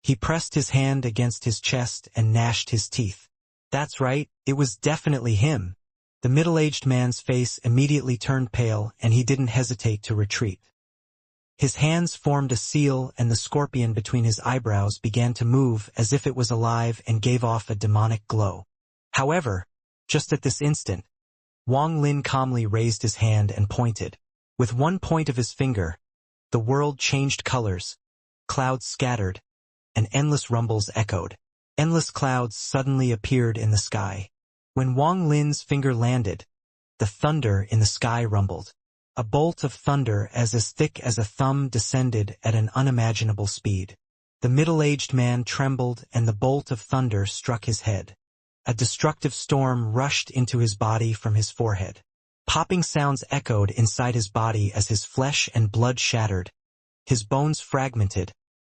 He pressed his hand against his chest and gnashed his teeth. That's right, it was definitely him. The middle-aged man's face immediately turned pale and he didn't hesitate to retreat. His hands formed a seal and the scorpion between his eyebrows began to move as if it was alive and gave off a demonic glow. However, just at this instant, Wang Lin calmly raised his hand and pointed. With one point of his finger, the world changed colors, clouds scattered, and endless rumbles echoed. Endless clouds suddenly appeared in the sky. When Wang Lin's finger landed, the thunder in the sky rumbled. A bolt of thunder as thick as a thumb descended at an unimaginable speed. The middle-aged man trembled and the bolt of thunder struck his head. A destructive storm rushed into his body from his forehead. Popping sounds echoed inside his body as his flesh and blood shattered. His bones fragmented,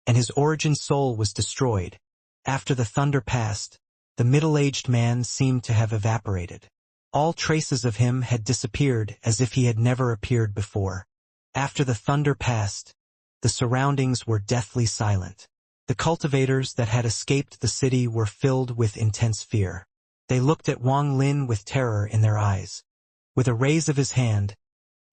and his origin soul was destroyed. After the thunder passed, the middle-aged man seemed to have evaporated. All traces of him had disappeared as if he had never appeared before. After the thunder passed, the surroundings were deathly silent. The cultivators that had escaped the city were filled with intense fear. They looked at Wang Lin with terror in their eyes. With a raise of his hand,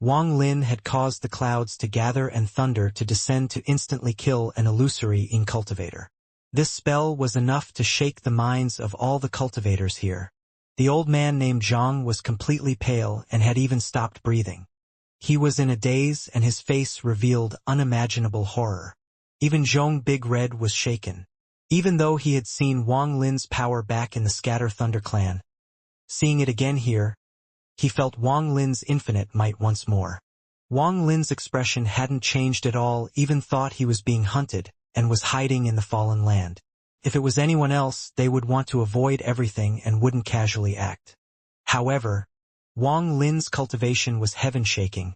Wang Lin had caused the clouds to gather and thunder to descend to instantly kill an illusory cultivator. This spell was enough to shake the minds of all the cultivators here. The old man named Zhang was completely pale and had even stopped breathing. He was in a daze and his face revealed unimaginable horror. Even Zhong Big Red was shaken. Even though he had seen Wang Lin's power back in the Scatter Thunder clan, seeing it again here, he felt Wang Lin's infinite might once more. Wang Lin's expression hadn't changed at all, even thought he was being hunted and was hiding in the fallen land. If it was anyone else, they would want to avoid everything and wouldn't casually act. However, Wang Lin's cultivation was heaven-shaking,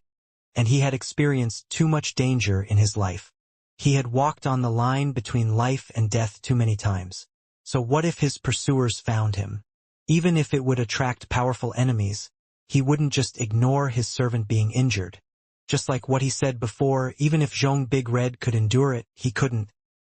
and he had experienced too much danger in his life. He had walked on the line between life and death too many times. So what if his pursuers found him? Even if it would attract powerful enemies, he wouldn't just ignore his servant being injured. Just like what he said before, even if Zhong Big Red could endure it, he couldn't.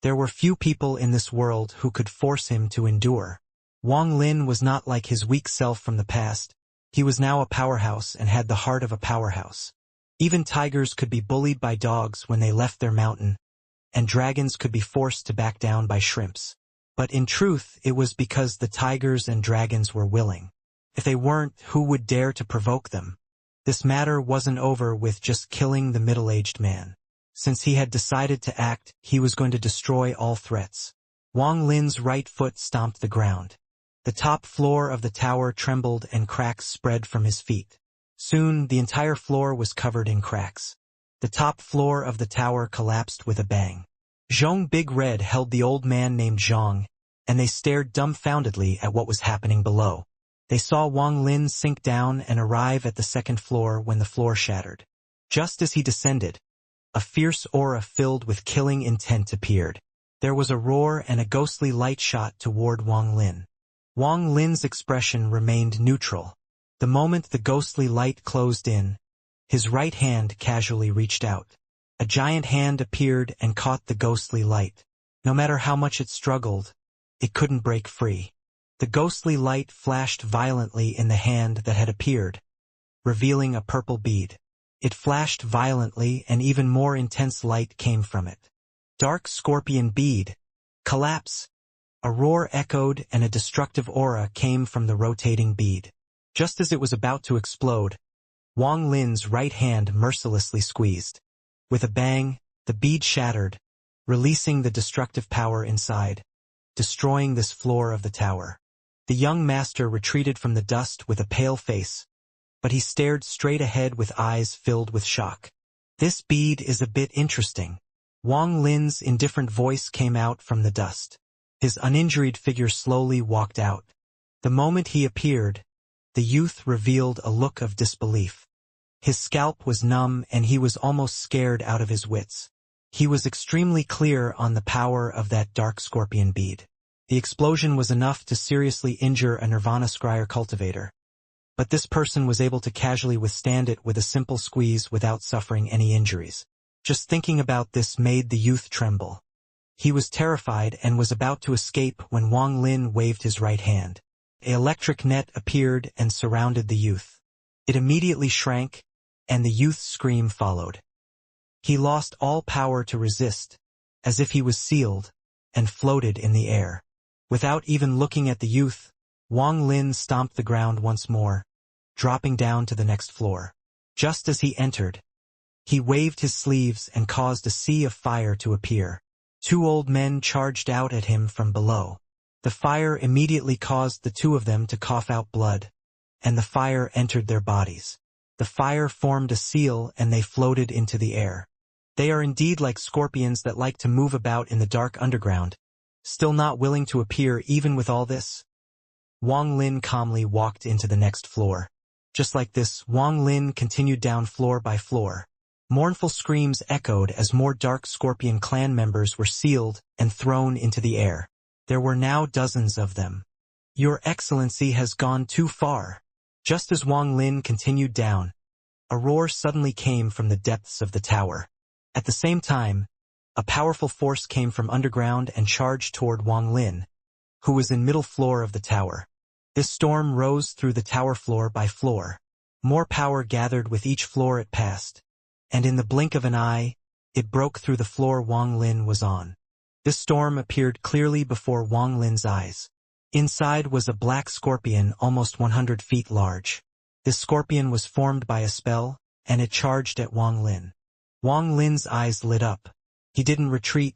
There were few people in this world who could force him to endure. Wang Lin was not like his weak self from the past. He was now a powerhouse and had the heart of a powerhouse. Even tigers could be bullied by dogs when they left their mountain, and dragons could be forced to back down by shrimps. But in truth, it was because the tigers and dragons were willing. If they weren't, who would dare to provoke them? This matter wasn't over with just killing the middle-aged man. Since he had decided to act, he was going to destroy all threats. Wang Lin's right foot stomped the ground. The top floor of the tower trembled and cracks spread from his feet. Soon, the entire floor was covered in cracks. The top floor of the tower collapsed with a bang. Zhong Big Red held the old man named Zhang, and they stared dumbfoundedly at what was happening below. They saw Wang Lin sink down and arrive at the second floor when the floor shattered. Just as he descended, a fierce aura filled with killing intent appeared. There was a roar and a ghostly light shot toward Wang Lin. Wang Lin's expression remained neutral. The moment the ghostly light closed in, his right hand casually reached out. A giant hand appeared and caught the ghostly light. No matter how much it struggled, it couldn't break free. The ghostly light flashed violently in the hand that had appeared, revealing a purple bead. It flashed violently and even more intense light came from it. Dark scorpion bead. Collapse. A roar echoed and a destructive aura came from the rotating bead. Just as it was about to explode, Wang Lin's right hand mercilessly squeezed. With a bang, the bead shattered, releasing the destructive power inside. destroying this floor of the tower. The young master retreated from the dust with a pale face, but he stared straight ahead with eyes filled with shock. "This bead is a bit interesting." Wang Lin's indifferent voice came out from the dust. His uninjured figure slowly walked out. The moment he appeared, the youth revealed a look of disbelief. His scalp was numb and he was almost scared out of his wits. He was extremely clear on the power of that dark scorpion bead. The explosion was enough to seriously injure a Nirvana Scryer cultivator. But this person was able to casually withstand it with a simple squeeze without suffering any injuries. Just thinking about this made the youth tremble. He was terrified and was about to escape when Wang Lin waved his right hand. An electric net appeared and surrounded the youth. It immediately shrank, and the youth's scream followed. He lost all power to resist, as if he was sealed, and floated in the air. Without even looking at the youth, Wang Lin stomped the ground once more, dropping down to the next floor. Just as he entered, he waved his sleeves and caused a sea of fire to appear. Two old men charged out at him from below. The fire immediately caused the two of them to cough out blood, and the fire entered their bodies. The fire formed a seal and they floated into the air. They are indeed like scorpions that like to move about in the dark underground, still not willing to appear even with all this. Wang Lin calmly walked into the next floor. Just like this, Wang Lin continued down floor by floor. Mournful screams echoed as more dark scorpion clan members were sealed and thrown into the air. There were now dozens of them. "Your Excellency has gone too far." Just as Wang Lin continued down, a roar suddenly came from the depths of the tower. At the same time, a powerful force came from underground and charged toward Wang Lin, who was in middle floor of the tower. This storm rose through the tower floor by floor. More power gathered with each floor it passed, and in the blink of an eye, it broke through the floor Wang Lin was on. This storm appeared clearly before Wang Lin's eyes. Inside was a black scorpion almost 100 feet large. This scorpion was formed by a spell, and it charged at Wang Lin. Wang Lin's eyes lit up. He didn't retreat,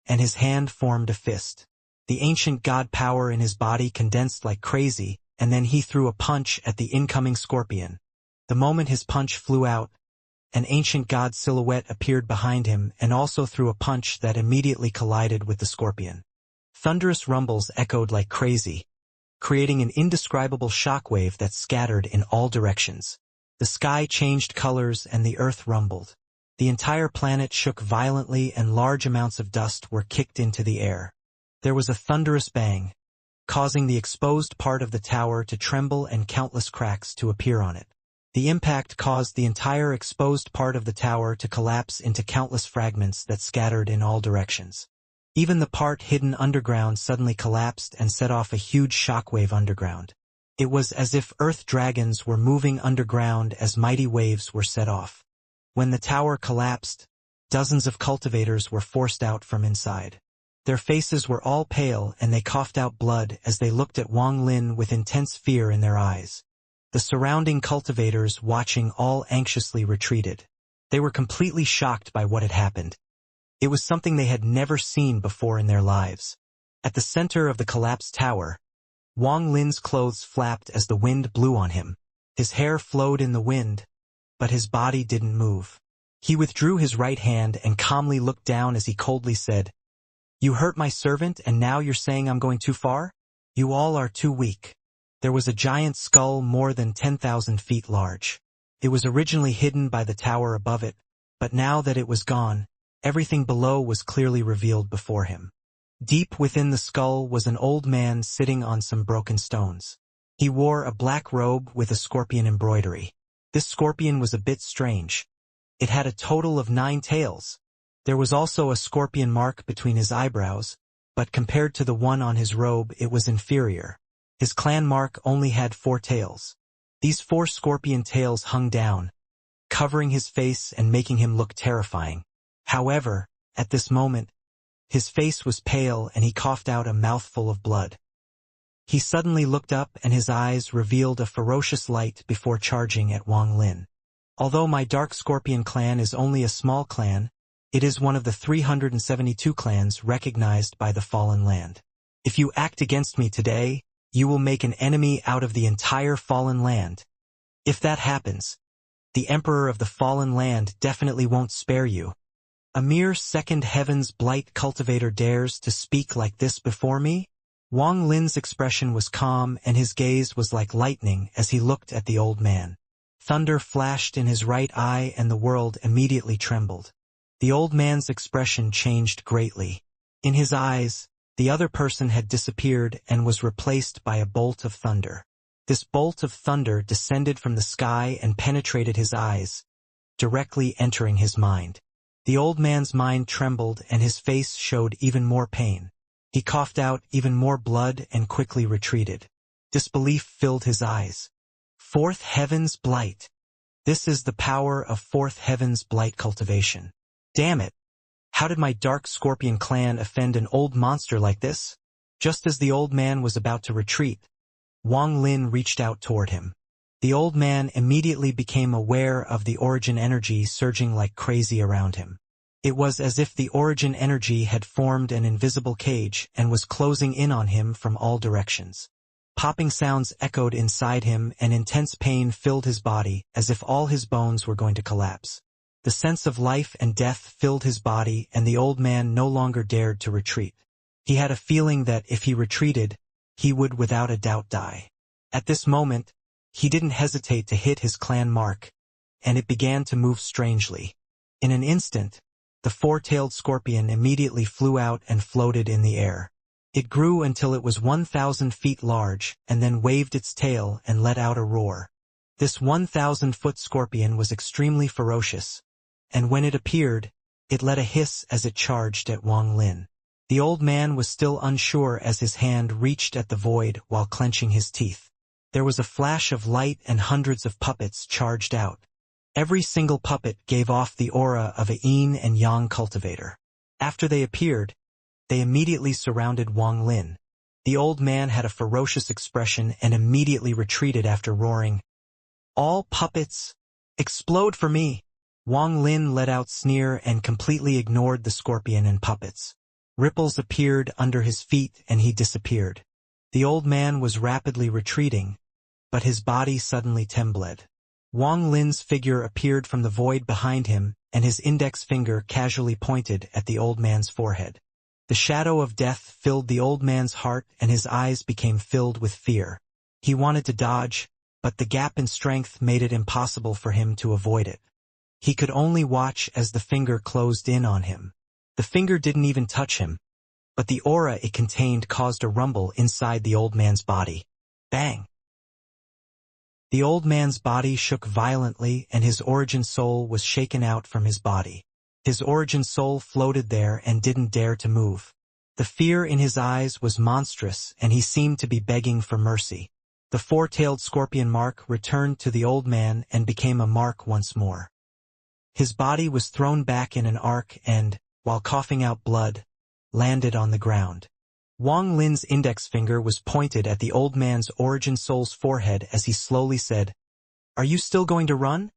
and his hand formed a fist. The ancient god power in his body condensed like crazy, and then he threw a punch at the incoming scorpion. The moment his punch flew out, an ancient god silhouette appeared behind him and also threw a punch that immediately collided with the scorpion. Thunderous rumbles echoed like crazy, creating an indescribable shockwave that scattered in all directions. The sky changed colors and the earth rumbled. The entire planet shook violently and large amounts of dust were kicked into the air. There was a thunderous bang, causing the exposed part of the tower to tremble and countless cracks to appear on it. The impact caused the entire exposed part of the tower to collapse into countless fragments that scattered in all directions. Even the part hidden underground suddenly collapsed and set off a huge shockwave underground. It was as if earth dragons were moving underground as mighty waves were set off. When the tower collapsed, dozens of cultivators were forced out from inside. Their faces were all pale and they coughed out blood as they looked at Wang Lin with intense fear in their eyes. The surrounding cultivators watching all anxiously retreated. They were completely shocked by what had happened. It was something they had never seen before in their lives. At the center of the collapsed tower, Wang Lin's clothes flapped as the wind blew on him. His hair flowed in the wind, but his body didn't move. He withdrew his right hand and calmly looked down as he coldly said, "You hurt my servant and now you're saying I'm going too far? You all are too weak." There was a giant skull more than 10,000 feet large. It was originally hidden by the tower above it, but now that it was gone, everything below was clearly revealed before him. Deep within the skull was an old man sitting on some broken stones. He wore a black robe with a scorpion embroidery. This scorpion was a bit strange. It had a total of 9 tails. There was also a scorpion mark between his eyebrows, but compared to the one on his robe it was inferior. His clan mark only had 4 tails. These 4 scorpion tails hung down, covering his face and making him look terrifying. However, at this moment, his face was pale and he coughed out a mouthful of blood. He suddenly looked up and his eyes revealed a ferocious light before charging at Wang Lin. Although my Dark Scorpion clan is only a small clan, it is one of the 372 clans recognized by the Fallen Land. If you act against me today, you will make an enemy out of the entire fallen land. If that happens, the Emperor of the fallen land definitely won't spare you. A mere second heaven's blight cultivator dares to speak like this before me? Wang Lin's expression was calm and his gaze was like lightning as he looked at the old man. Thunder flashed in his right eye and the world immediately trembled. The old man's expression changed greatly. In his eyes, the other person had disappeared and was replaced by a bolt of thunder. This bolt of thunder descended from the sky and penetrated his eyes, directly entering his mind. The old man's mind trembled and his face showed even more pain. He coughed out even more blood and quickly retreated. Disbelief filled his eyes. Fourth Heaven's Blight. This is the power of Fourth Heaven's Blight cultivation. Damn it! How did my Dark Scorpion clan offend an old monster like this? Just as the old man was about to retreat, Wang Lin reached out toward him. The old man immediately became aware of the origin energy surging like crazy around him. It was as if the origin energy had formed an invisible cage and was closing in on him from all directions. Popping sounds echoed inside him and intense pain filled his body as if all his bones were going to collapse. The sense of life and death filled his body and the old man no longer dared to retreat. He had a feeling that if he retreated, he would without a doubt die. At this moment, he didn't hesitate to hit his clan mark, and it began to move strangely. In an instant, the four-tailed scorpion immediately flew out and floated in the air. It grew until it was 1,000 feet large and then waved its tail and let out a roar. This 1,000-foot scorpion was extremely ferocious, and when it appeared, it let a hiss as it charged at Wang Lin. The old man was still unsure as his hand reached at the void while clenching his teeth. There was a flash of light and hundreds of puppets charged out. Every single puppet gave off the aura of a yin and yang cultivator. After they appeared, they immediately surrounded Wang Lin. The old man had a ferocious expression and immediately retreated after roaring, "All puppets, explode for me!" Wang Lin let out sneer and completely ignored the scorpion and puppets. Ripples appeared under his feet and he disappeared. The old man was rapidly retreating, but his body suddenly trembled. Wang Lin's figure appeared from the void behind him, and his index finger casually pointed at the old man's forehead. The shadow of death filled the old man's heart and his eyes became filled with fear. He wanted to dodge, but the gap in strength made it impossible for him to avoid it. He could only watch as the finger closed in on him. The finger didn't even touch him, but the aura it contained caused a rumble inside the old man's body. Bang! The old man's body shook violently and his origin soul was shaken out from his body. His origin soul floated there and didn't dare to move. The fear in his eyes was monstrous and he seemed to be begging for mercy. The four-tailed scorpion mark returned to the old man and became a mark once more. His body was thrown back in an arc and, while coughing out blood, landed on the ground. Wang Lin's index finger was pointed at the old man's origin soul's forehead as he slowly said, "Are you still going to run?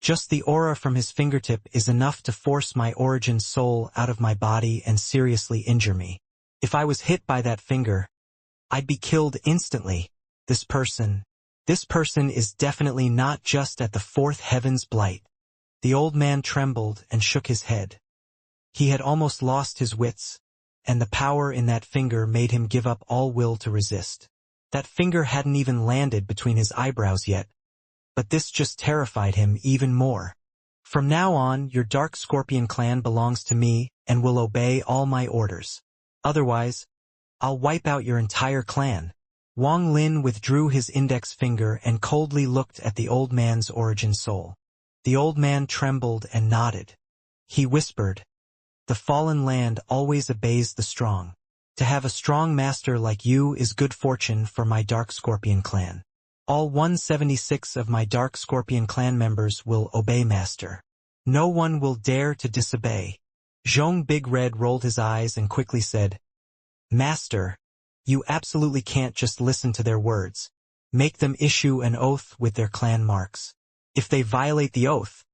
Just the aura from his fingertip is enough to force my origin soul out of my body and seriously injure me. If I was hit by that finger, I'd be killed instantly. This person is definitely not just at the fourth heaven's blight." The old man trembled and shook his head. He had almost lost his wits, and the power in that finger made him give up all will to resist. That finger hadn't even landed between his eyebrows yet, but this just terrified him even more. "From now on, your Dark Scorpion clan belongs to me and will obey all my orders. Otherwise, I'll wipe out your entire clan." Wang Lin withdrew his index finger and coldly looked at the old man's origin soul. The old man trembled and nodded. He whispered, "The fallen land always obeys the strong. To have a strong master like you is good fortune for my Dark Scorpion clan. All 176 of my Dark Scorpion clan members will obey master. No one will dare to disobey." Zhong Big Red rolled his eyes and quickly said, "Master, you absolutely can't just listen to their words. Make them issue an oath with their clan marks. If they violate the oath,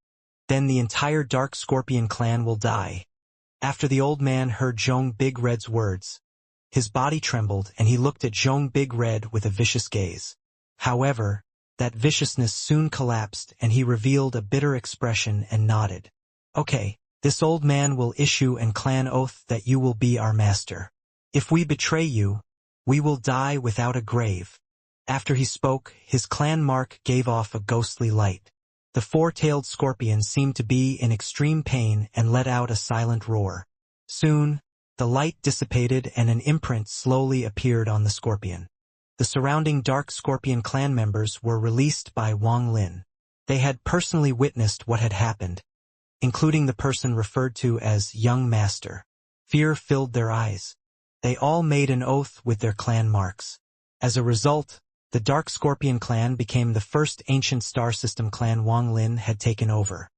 then the entire Dark Scorpion clan will die." After the old man heard Zhong Big Red's words, His body trembled and he looked at Zhong Big Red with a vicious gaze. However, that viciousness soon collapsed and he revealed a bitter expression and nodded. Okay, this old man will issue an clan oath that you will be our master. If we betray you, we will die without a grave. After he spoke, his clan mark gave off a ghostly light. The four-tailed scorpion seemed to be in extreme pain and let out a silent roar. Soon, the light dissipated and an imprint slowly appeared on the scorpion. The surrounding Dark Scorpion clan members were released by Wang Lin. They had personally witnessed what had happened, including the person referred to as Young Master. Fear filled their eyes. They all made an oath with their clan marks. As a result, the Dark Scorpion clan became the first ancient star system clan Wang Lin had taken over.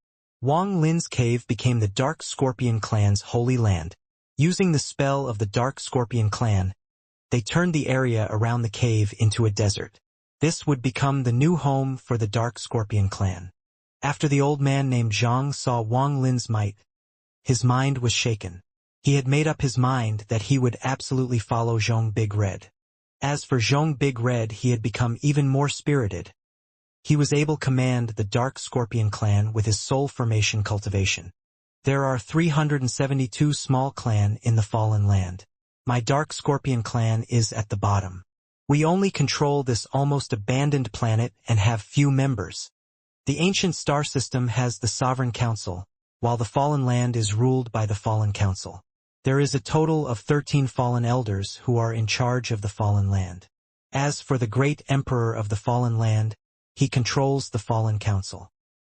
Wang Lin's cave became the Dark Scorpion clan's holy land. Using the spell of the Dark Scorpion clan, they turned the area around the cave into a desert. This would become the new home for the Dark Scorpion clan. After the old man named Zhang saw Wang Lin's might, his mind was shaken. He had made up his mind that he would absolutely follow Zhong Big Red. As for Zhong Big Red, he had become even more spirited. He was able to command the Dark Scorpion clan with his soul formation cultivation. There are 372 small clan in the Fallen Land. My Dark Scorpion clan is at the bottom. We only control this almost abandoned planet and have few members. The ancient star system has the Sovereign Council, while the Fallen Land is ruled by the Fallen Council. There is a total of 13 Fallen Elders who are in charge of the Fallen Land. As for the Great Emperor of the Fallen Land, he controls the Fallen Council.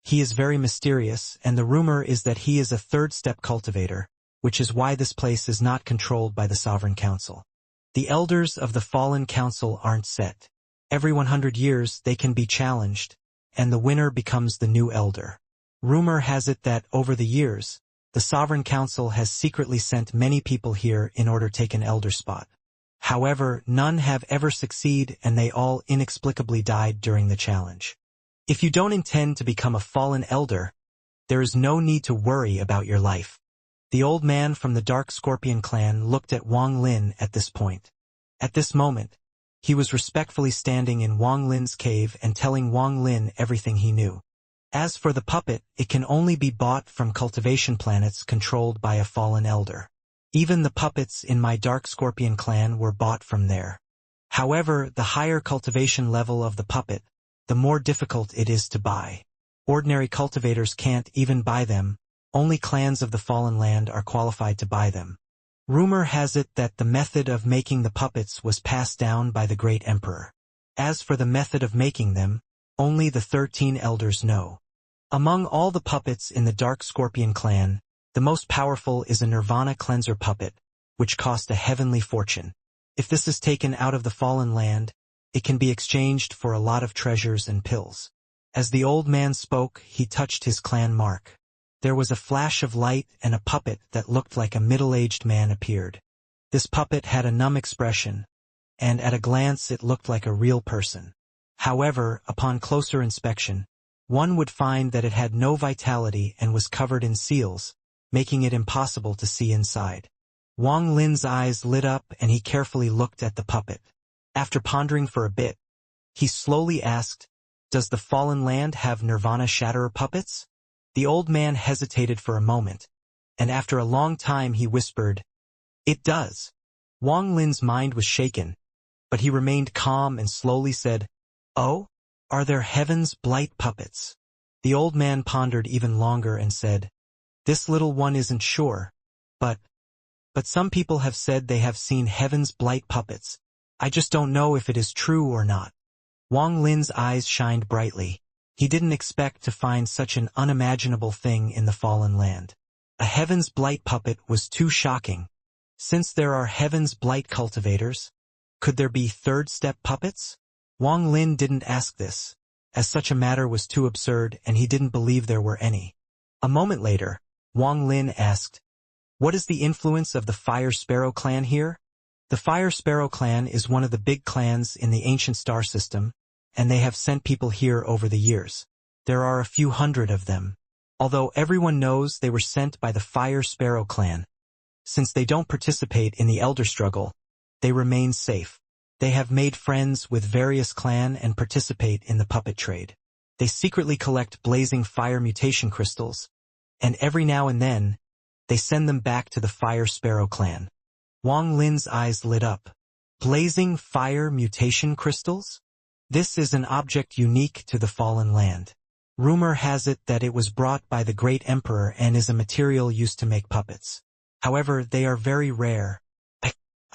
He is very mysterious, and the rumor is that he is a third-step cultivator, which is why this place is not controlled by the Sovereign Council. The Elders of the Fallen Council aren't set. Every 100 years they can be challenged, and the winner becomes the new Elder. Rumor has it that, over the years, the Sovereign Council has secretly sent many people here in order to take an Elder spot. However, none have ever succeeded and they all inexplicably died during the challenge. If you don't intend to become a Fallen Elder, there is no need to worry about your life. The old man from the Dark Scorpion clan looked at Wang Lin at this point. At this moment, he was respectfully standing in Wang Lin's cave and telling Wang Lin everything he knew. As for the puppet, it can only be bought from cultivation planets controlled by a Fallen Elder. Even the puppets in my Dark Scorpion clan were bought from there. However, the higher cultivation level of the puppet, the more difficult it is to buy. Ordinary cultivators can't even buy them, only clans of the Fallen Land are qualified to buy them. Rumor has it that the method of making the puppets was passed down by the Great Emperor. As for the method of making them, only the 13 Elders know. Among all the puppets in the Dark Scorpion clan, the most powerful is a Nirvana Cleanser puppet, which cost a heavenly fortune. If this is taken out of the Fallen Land, it can be exchanged for a lot of treasures and pills. As the old man spoke, he touched his clan mark. There was a flash of light and a puppet that looked like a middle-aged man appeared. This puppet had a numb expression, and at a glance it looked like a real person. However, upon closer inspection, one would find that it had no vitality and was covered in seals, making it impossible to see inside. Wang Lin's eyes lit up and he carefully looked at the puppet. After pondering for a bit, he slowly asked, "Does the Fallen Land have Nirvana Shatterer puppets?" The old man hesitated for a moment, and after a long time he whispered, "It does." Wang Lin's mind was shaken, but he remained calm and slowly said, "Oh? Are there Heaven's Blight puppets?" The old man pondered even longer and said, "This little one isn't sure, but some people have said they have seen Heaven's Blight puppets. I just don't know if it is true or not." Wang Lin's eyes shined brightly. He didn't expect to find such an unimaginable thing in the Fallen Land. A Heaven's Blight puppet was too shocking. Since there are Heaven's Blight cultivators, could there be third-step puppets? Wang Lin didn't ask this, as such a matter was too absurd and he didn't believe there were any. A moment later, Wang Lin asked, "What is the influence of the Fire Sparrow clan here?" The Fire Sparrow clan is one of the big clans in the ancient star system, and they have sent people here over the years. There are a few hundred of them. Although everyone knows they were sent by the Fire Sparrow clan, since they don't participate in the Elder struggle, they remain safe. They have made friends with various clan and participate in the puppet trade. They secretly collect blazing fire mutation crystals, and every now and then, they send them back to the Fire Sparrow clan. Wang Lin's eyes lit up. Blazing fire mutation crystals? This is an object unique to the Fallen Land. Rumor has it that it was brought by the Great Emperor and is a material used to make puppets. However, they are very rare.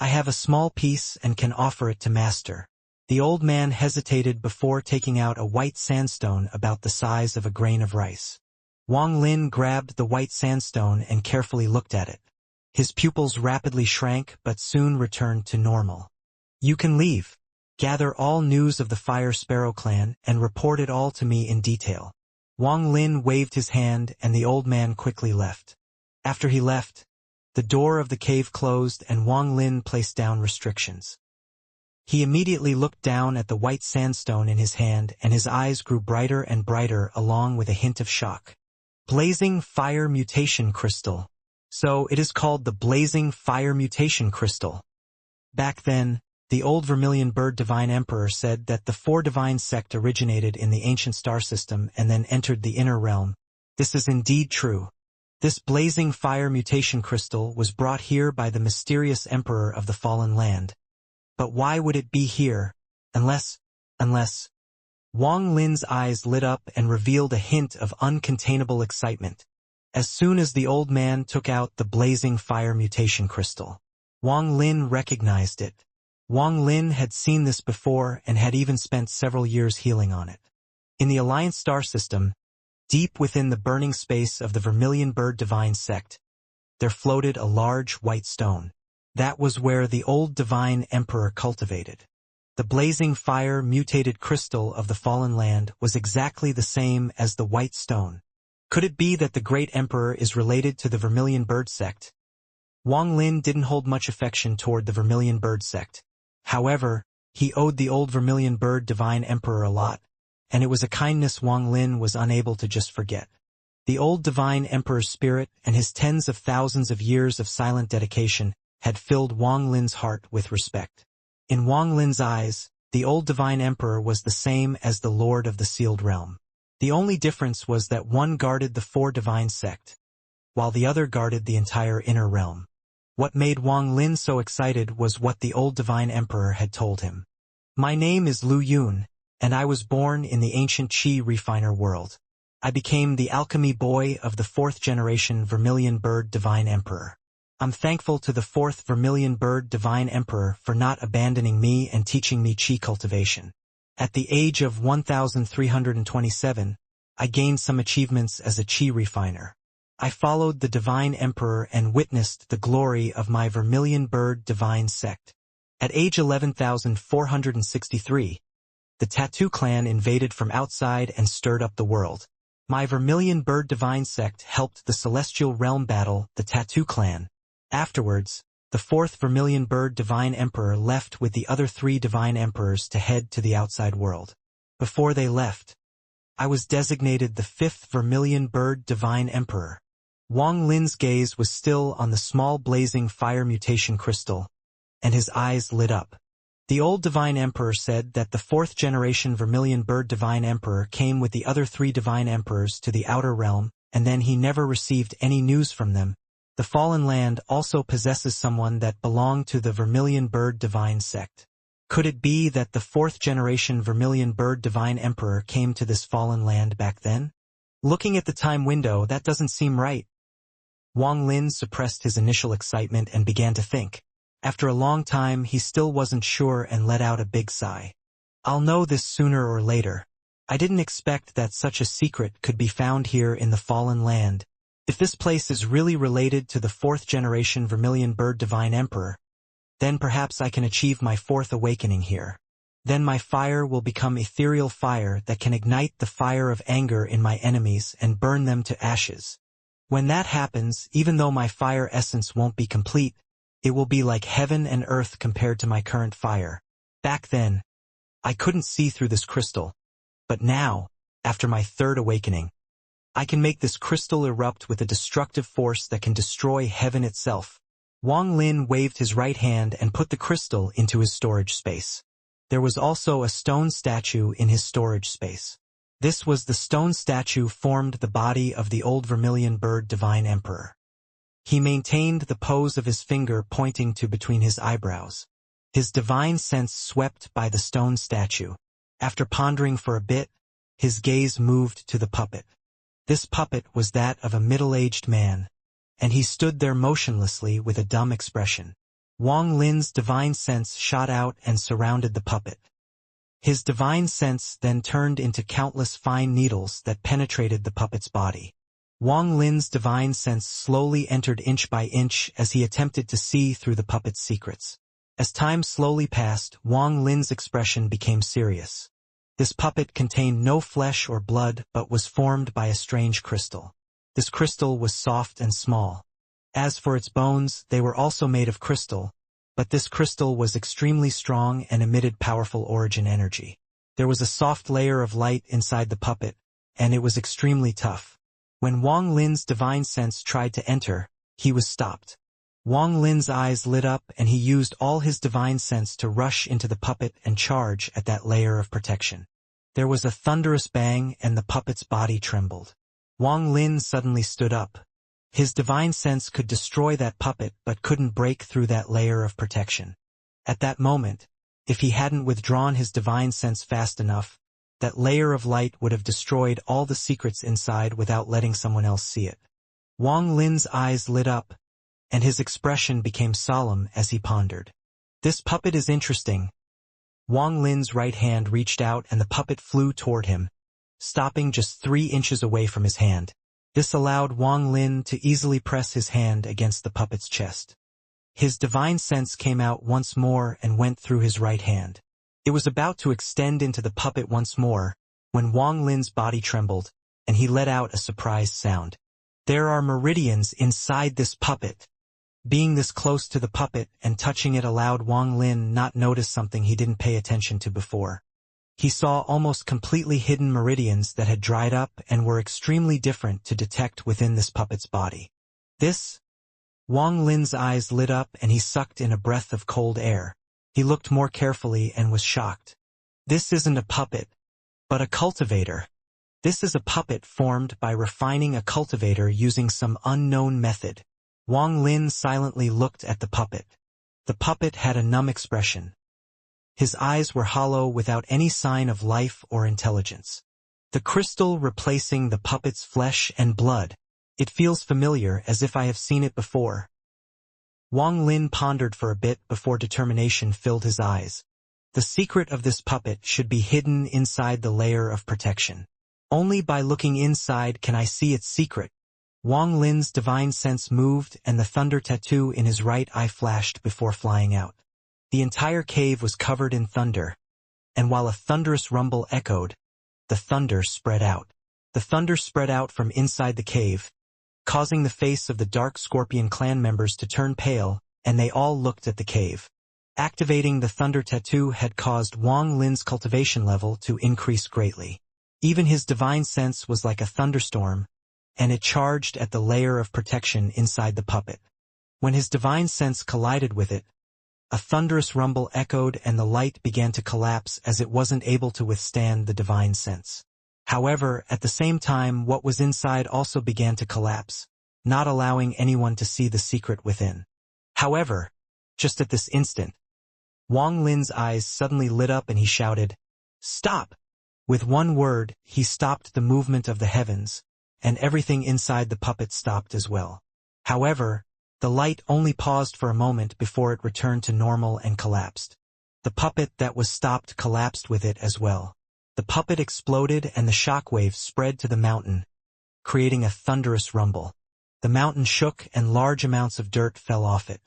I have a small piece and can offer it to master. The old man hesitated before taking out a white sandstone about the size of a grain of rice. Wang Lin grabbed the white sandstone and carefully looked at it. His pupils rapidly shrank but soon returned to normal. You can leave. Gather all news of the Fire Sparrow clan and report it all to me in detail. Wang Lin waved his hand and the old man quickly left. After he left, the door of the cave closed and Wang Lin placed down restrictions. He immediately looked down at the white sandstone in his hand and his eyes grew brighter and brighter along with a hint of shock. Blazing Fire Mutation Crystal. So it is called the Blazing Fire Mutation Crystal. Back then, the old Vermilion Bird Divine Emperor said that the four divine sect originated in the ancient star system and then entered the inner realm. This is indeed true. This blazing fire mutation crystal was brought here by the mysterious emperor of the Fallen Land. But why would it be here? Unless... Wang Lin's eyes lit up and revealed a hint of uncontainable excitement. As soon as the old man took out the blazing fire mutation crystal, Wang Lin recognized it. Wang Lin had seen this before and had even spent several years healing on it. In the Alliance star system, deep within the burning space of the Vermilion Bird Divine Sect, there floated a large white stone. That was where the old Divine Emperor cultivated. The blazing fire mutated crystal of the Fallen Land was exactly the same as the white stone. Could it be that the Great Emperor is related to the Vermilion Bird Sect? Wang Lin didn't hold much affection toward the Vermilion Bird Sect. However, he owed the old Vermilion Bird Divine Emperor a lot, and it was a kindness Wang Lin was unable to just forget. The old Divine Emperor's spirit and his tens of thousands of years of silent dedication had filled Wang Lin's heart with respect. In Wang Lin's eyes, the old Divine Emperor was the same as the Lord of the Sealed Realm. The only difference was that one guarded the four divine sect, while the other guarded the entire inner realm. What made Wang Lin so excited was what the old Divine Emperor had told him. My name is Lu Yun, and I was born in the ancient Qi refiner world. I became the alchemy boy of the fourth generation Vermilion Bird Divine Emperor. I'm thankful to the fourth Vermilion Bird Divine Emperor for not abandoning me and teaching me Qi cultivation. At the age of 1327, I gained some achievements as a Qi refiner. I followed the Divine Emperor and witnessed the glory of my Vermilion Bird Divine Sect. At age 11,463, the Tattoo clan invaded from outside and stirred up the world. My Vermilion Bird Divine Sect helped the Celestial Realm battle the Tattoo clan. Afterwards, the fourth Vermilion Bird Divine Emperor left with the other three Divine Emperors to head to the outside world. Before they left, I was designated the fifth Vermilion Bird Divine Emperor. Wang Lin's gaze was still on the small blazing fire mutation crystal, and his eyes lit up. The old Divine Emperor said that the fourth generation Vermilion Bird Divine Emperor came with the other three Divine Emperors to the outer realm, and then he never received any news from them. The Fallen Land also possesses someone that belonged to the Vermilion Bird Divine Sect. Could it be that the fourth generation Vermilion Bird Divine Emperor came to this Fallen Land back then? Looking at the time window, that doesn't seem right. Wang Lin suppressed his initial excitement and began to think. After a long time, he still wasn't sure and let out a big sigh. I'll know this sooner or later. I didn't expect that such a secret could be found here in the Fallen Land. If this place is really related to the fourth generation Vermilion Bird Divine Emperor, then perhaps I can achieve my fourth awakening here. Then my fire will become ethereal fire that can ignite the fire of anger in my enemies and burn them to ashes. When that happens, even though my fire essence won't be complete, it will be like heaven and earth compared to my current fire. Back then, I couldn't see through this crystal. But now, after my third awakening, I can make this crystal erupt with a destructive force that can destroy heaven itself. Wang Lin waved his right hand and put the crystal into his storage space. There was also a stone statue in his storage space. This was the stone statue formed the body of the old vermilion bird divine emperor. He maintained the pose of his finger pointing to between his eyebrows. His divine sense swept by the stone statue. After pondering for a bit, his gaze moved to the puppet. This puppet was that of a middle-aged man, and he stood there motionlessly with a dumb expression. Wang Lin's divine sense shot out and surrounded the puppet. His divine sense then turned into countless fine needles that penetrated the puppet's body. Wang Lin's divine sense slowly entered inch by inch as he attempted to see through the puppet's secrets. As time slowly passed, Wang Lin's expression became serious. This puppet contained no flesh or blood but was formed by a strange crystal. This crystal was soft and small. As for its bones, they were also made of crystal, but this crystal was extremely strong and emitted powerful origin energy. There was a soft layer of light inside the puppet, and it was extremely tough. When Wang Lin's divine sense tried to enter, he was stopped. Wang Lin's eyes lit up and he used all his divine sense to rush into the puppet and charge at that layer of protection. There was a thunderous bang and the puppet's body trembled. Wang Lin suddenly stood up. His divine sense could destroy that puppet but couldn't break through that layer of protection. At that moment, if he hadn't withdrawn his divine sense fast enough, that layer of light would have destroyed all the secrets inside without letting someone else see it. Wang Lin's eyes lit up, and his expression became solemn as he pondered. This puppet is interesting. Wang Lin's right hand reached out and the puppet flew toward him, stopping just 3 inches away from his hand. This allowed Wang Lin to easily press his hand against the puppet's chest. His divine sense came out once more and went through his right hand. It was about to extend into the puppet once more, when Wang Lin's body trembled, and he let out a surprised sound. There are meridians inside this puppet. Being this close to the puppet and touching it allowed Wang Lin not notice something he didn't pay attention to before. He saw almost completely hidden meridians that had dried up and were extremely different to detect within this puppet's body. Wang Lin's eyes lit up and he sucked in a breath of cold air. He looked more carefully and was shocked. This isn't a puppet, but a cultivator. This is a puppet formed by refining a cultivator using some unknown method. Wang Lin silently looked at the puppet. The puppet had a numb expression. His eyes were hollow without any sign of life or intelligence. The crystal replacing the puppet's flesh and blood. It feels familiar, as if I have seen it before. Wang Lin pondered for a bit before determination filled his eyes. The secret of this puppet should be hidden inside the layer of protection. Only by looking inside can I see its secret. Wang Lin's divine sense moved and the thunder tattoo in his right eye flashed before flying out. The entire cave was covered in thunder, and while a thunderous rumble echoed, the thunder spread out. The thunder spread out from inside the cave, causing the face of the Dark Scorpion clan members to turn pale, and they all looked at the cave. Activating the thunder tattoo had caused Wang Lin's cultivation level to increase greatly. Even his divine sense was like a thunderstorm, and it charged at the layer of protection inside the puppet. When his divine sense collided with it, a thunderous rumble echoed and the light began to collapse as it wasn't able to withstand the divine sense. However, at the same time, what was inside also began to collapse, not allowing anyone to see the secret within. However, just at this instant, Wang Lin's eyes suddenly lit up and he shouted, "Stop!" With one word, he stopped the movement of the heavens, and everything inside the puppet stopped as well. However, the light only paused for a moment before it returned to normal and collapsed. The puppet that was stopped collapsed with it as well. The puppet exploded and the shockwave spread to the mountain, creating a thunderous rumble. The mountain shook and large amounts of dirt fell off it.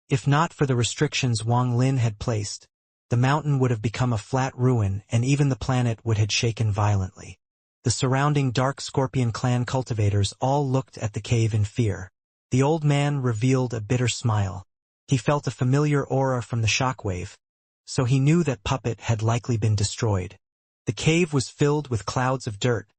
If not for the restrictions Wang Lin had placed, the mountain would have become a flat ruin and even the planet would have shaken violently. The surrounding Dark Scorpion clan cultivators all looked at the cave in fear. The old man revealed a bitter smile. He felt a familiar aura from the shockwave, so he knew that puppet had likely been destroyed. The cave was filled with clouds of dirt,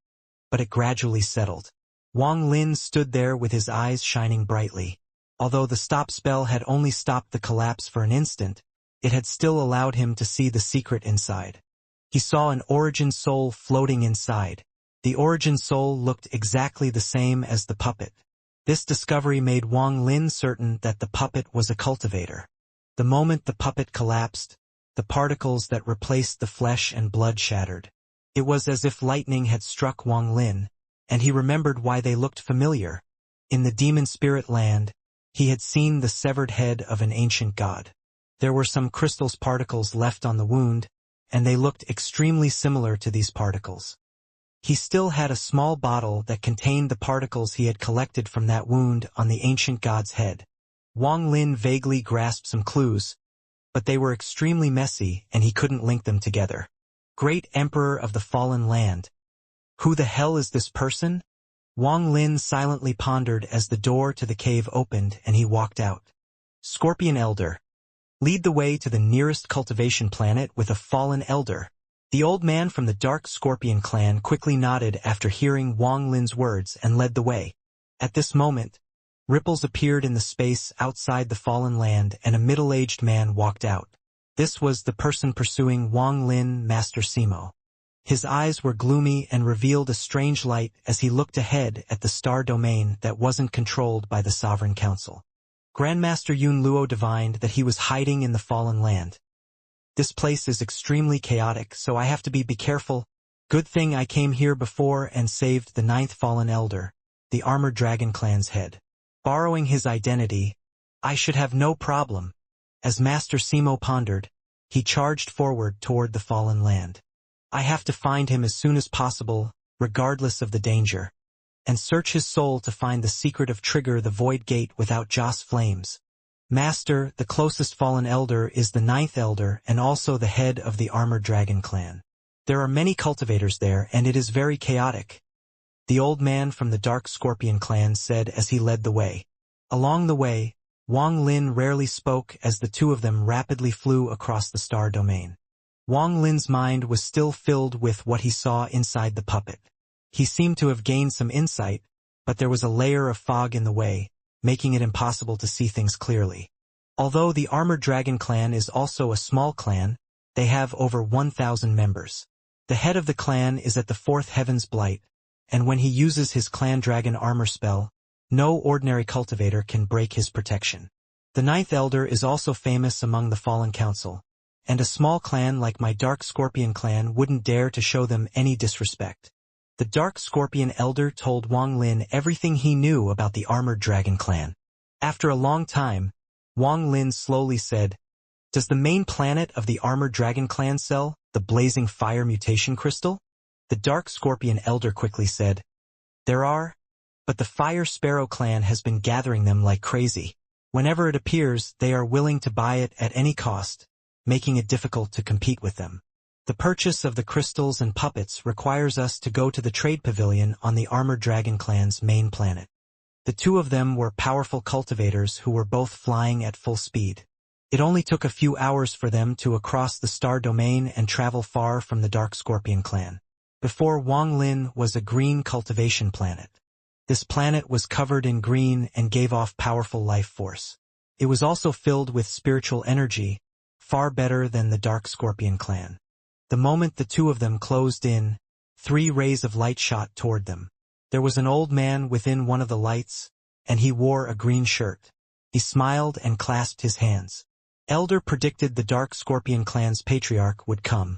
but it gradually settled. Wang Lin stood there with his eyes shining brightly. Although the stop spell had only stopped the collapse for an instant, it had still allowed him to see the secret inside. He saw an origin soul floating inside. The origin soul looked exactly the same as the puppet. This discovery made Wang Lin certain that the puppet was a cultivator. The moment the puppet collapsed, the particles that replaced the flesh and blood shattered. It was as if lightning had struck Wang Lin, and he remembered why they looked familiar. In the demon spirit land, he had seen the severed head of an ancient god. There were some crystals particles left on the wound, and they looked extremely similar to these particles. He still had a small bottle that contained the particles he had collected from that wound on the ancient god's head. Wang Lin vaguely grasped some clues, but they were extremely messy and he couldn't link them together. Great Emperor of the Fallen Land. Who the hell is this person? Wang Lin silently pondered as the door to the cave opened and he walked out. Scorpion Elder. Lead the way to the nearest cultivation planet with a fallen elder. The old man from the Dark Scorpion clan quickly nodded after hearing Wang Lin's words and led the way. At this moment, ripples appeared in the space outside the fallen land and a middle-aged man walked out. This was the person pursuing Wang Lin, Master Simo. His eyes were gloomy and revealed a strange light as he looked ahead at the star domain that wasn't controlled by the Sovereign Council. Grandmaster Yun Luo divined that he was hiding in the fallen land. This place is extremely chaotic, so I have to be careful. Good thing I came here before and saved the 9th fallen elder, the Armored Dragon clan's head. Borrowing his identity, I should have no problem. As Master Simo pondered, he charged forward toward the fallen land. I have to find him as soon as possible, regardless of the danger, and search his soul to find the secret of trigger the void gate without Joss flames. Master, the closest fallen elder is the 9th elder and also the head of the Armored Dragon clan. There are many cultivators there and it is very chaotic. The old man from the Dark Scorpion clan said as he led the way. Along the way, Wang Lin rarely spoke as the two of them rapidly flew across the star domain. Wang Lin's mind was still filled with what he saw inside the puppet. He seemed to have gained some insight, but there was a layer of fog in the way, making it impossible to see things clearly. Although the Armored Dragon clan is also a small clan, they have over 1,000 members. The head of the clan is at the 4th Heaven's Blight, and when he uses his Clan Dragon armor spell, no ordinary cultivator can break his protection. The 9th elder is also famous among the Fallen Council, and a small clan like my Dark Scorpion clan wouldn't dare to show them any disrespect. The Dark Scorpion elder told Wang Lin everything he knew about the Armored Dragon clan. After a long time, Wang Lin slowly said, "Does the main planet of the Armored Dragon clan sell the Blazing Fire Mutation Crystal?" The Dark Scorpion elder quickly said, "There are, but the Fire Sparrow clan has been gathering them like crazy. Whenever it appears, they are willing to buy it at any cost, making it difficult to compete with them. The purchase of the crystals and puppets requires us to go to the trade pavilion on the Armored Dragon clan's main planet." The two of them were powerful cultivators who were both flying at full speed. It only took a few hours for them to cross the star domain and travel far from the Dark Scorpion clan. Before Wang Lin was a green cultivation planet. This planet was covered in green and gave off powerful life force. It was also filled with spiritual energy, far better than the Dark Scorpion clan. The moment the two of them closed in, 3 rays of light shot toward them. There was an old man within one of the lights, and he wore a green shirt. He smiled and clasped his hands. Elder predicted the Dark Scorpion clan's patriarch would come,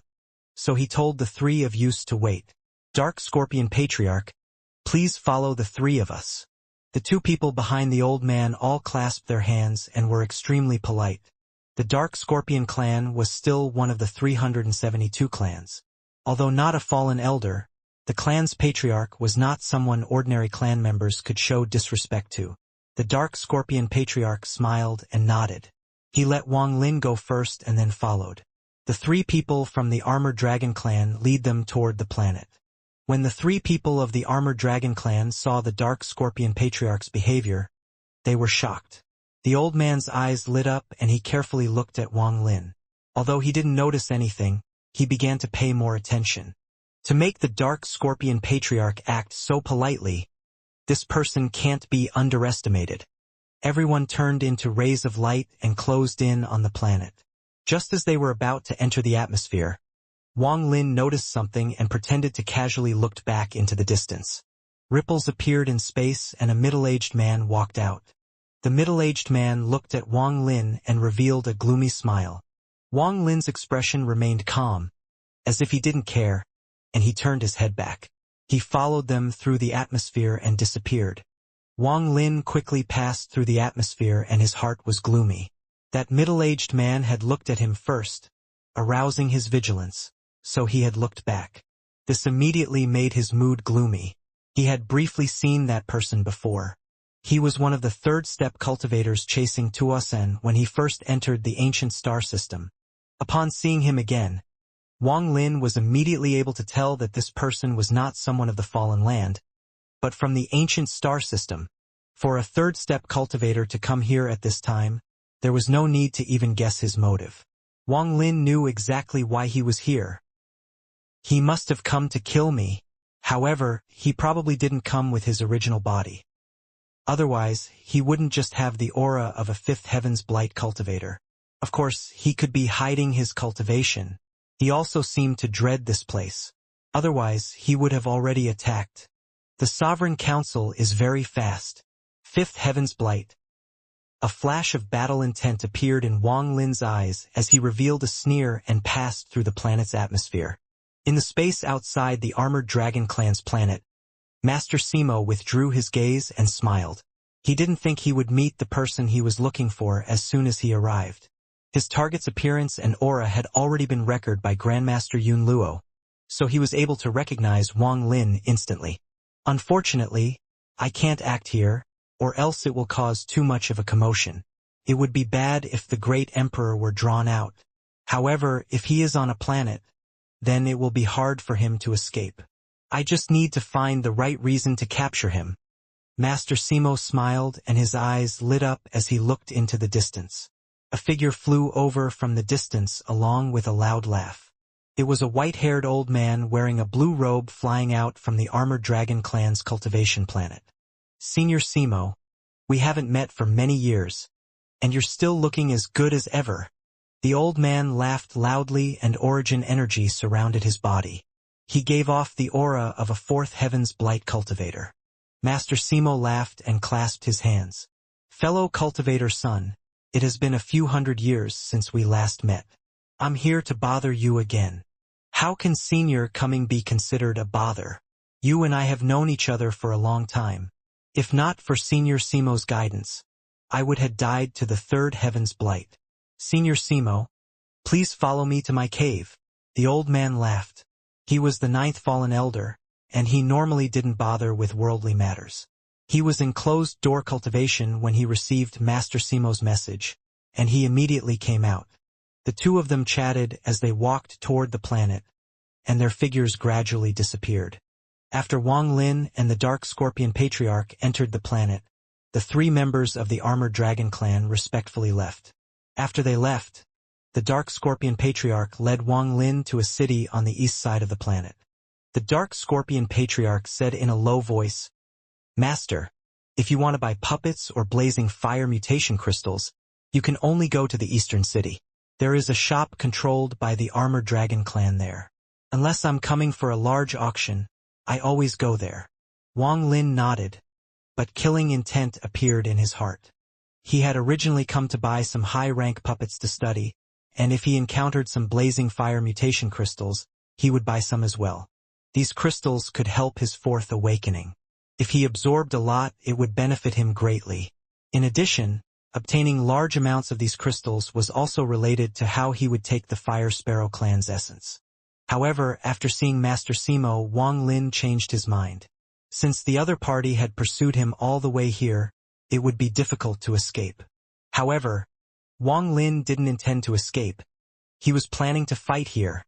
so he told the 3 of you to wait. Dark Scorpion Patriarch, please follow the 3 of us. The 2 people behind the old man all clasped their hands and were extremely polite. The Dark Scorpion clan was still one of the 372 clans. Although not a fallen elder, the clan's patriarch was not someone ordinary clan members could show disrespect to. The Dark Scorpion Patriarch smiled and nodded. He let Wang Lin go first and then followed. The 3 people from the Armored Dragon clan lead them toward the planet. When the 3 people of the Armored Dragon clan saw the Dark Scorpion Patriarch's behavior, they were shocked. The old man's eyes lit up and he carefully looked at Wang Lin. Although he didn't notice anything, he began to pay more attention. To make the Dark Scorpion Patriarch act so politely, this person can't be underestimated. Everyone turned into rays of light and closed in on the planet. Just as they were about to enter the atmosphere, Wang Lin noticed something and pretended to casually look back into the distance. Ripples appeared in space and a middle-aged man walked out. The middle-aged man looked at Wang Lin and revealed a gloomy smile. Wang Lin's expression remained calm, as if he didn't care, and he turned his head back. He followed them through the atmosphere and disappeared. Wang Lin quickly passed through the atmosphere and his heart was gloomy. That middle-aged man had looked at him first, arousing his vigilance, so he had looked back. This immediately made his mood gloomy. He had briefly seen that person before. He was one of the third-step cultivators chasing Tuosen when he first entered the ancient star system. Upon seeing him again, Wang Lin was immediately able to tell that this person was not someone of the fallen land, but from the ancient star system. For a third-step cultivator to come here at this time, there was no need to even guess his motive. Wang Lin knew exactly why he was here. He must have come to kill me. However, he probably didn't come with his original body. Otherwise, he wouldn't just have the aura of a fifth heaven's blight cultivator. Of course, he could be hiding his cultivation. He also seemed to dread this place. Otherwise, he would have already attacked. The Sovereign Council is very fast. Fifth heaven's blight. A flash of battle intent appeared in Wang Lin's eyes as he revealed a sneer and passed through the planet's atmosphere. In the space outside the armored dragon clan's planet, Master Simo withdrew his gaze and smiled. He didn't think he would meet the person he was looking for as soon as he arrived. His target's appearance and aura had already been recorded by Grandmaster Yun Luo, so he was able to recognize Wang Lin instantly. Unfortunately, I can't act here, or else it will cause too much of a commotion. It would be bad if the great emperor were drawn out. However, if he is on a planet, then it will be hard for him to escape. I just need to find the right reason to capture him. Master Simo smiled and his eyes lit up as he looked into the distance. A figure flew over from the distance along with a loud laugh. It was a white-haired old man wearing a blue robe flying out from the armored dragon clan's cultivation planet. Senior Simo, we haven't met for many years, and you're still looking as good as ever. The old man laughed loudly and origin energy surrounded his body. He gave off the aura of a fourth heaven's blight cultivator. Master Simo laughed and clasped his hands. Fellow cultivator son, it has been a few hundred years since we last met. I'm here to bother you again. How can senior coming be considered a bother? You and I have known each other for a long time. If not for Senior Simo's guidance, I would have died to the third heaven's blight. Senior Simo, please follow me to my cave. The old man laughed. He was the ninth fallen elder, and he normally didn't bother with worldly matters. He was in closed-door cultivation when he received Master Simo's message, and he immediately came out. The two of them chatted as they walked toward the planet, and their figures gradually disappeared. After Wang Lin and the Dark Scorpion Patriarch entered the planet, the three members of the Armored Dragon clan respectfully left. After they left, the Dark Scorpion Patriarch led Wang Lin to a city on the east side of the planet. The Dark Scorpion Patriarch said in a low voice, Master, if you want to buy puppets or blazing fire mutation crystals, you can only go to the eastern city. There is a shop controlled by the Armored Dragon clan there. Unless I'm coming for a large auction, I always go there. Wang Lin nodded, but killing intent appeared in his heart. He had originally come to buy some high-rank puppets to study, and if he encountered some blazing fire mutation crystals, he would buy some as well. These crystals could help his fourth awakening. If he absorbed a lot, it would benefit him greatly. In addition, obtaining large amounts of these crystals was also related to how he would take the Fire Sparrow clan's essence. However, after seeing Master Simo, Wang Lin changed his mind. Since the other party had pursued him all the way here, it would be difficult to escape. However, Wang Lin didn't intend to escape. He was planning to fight here.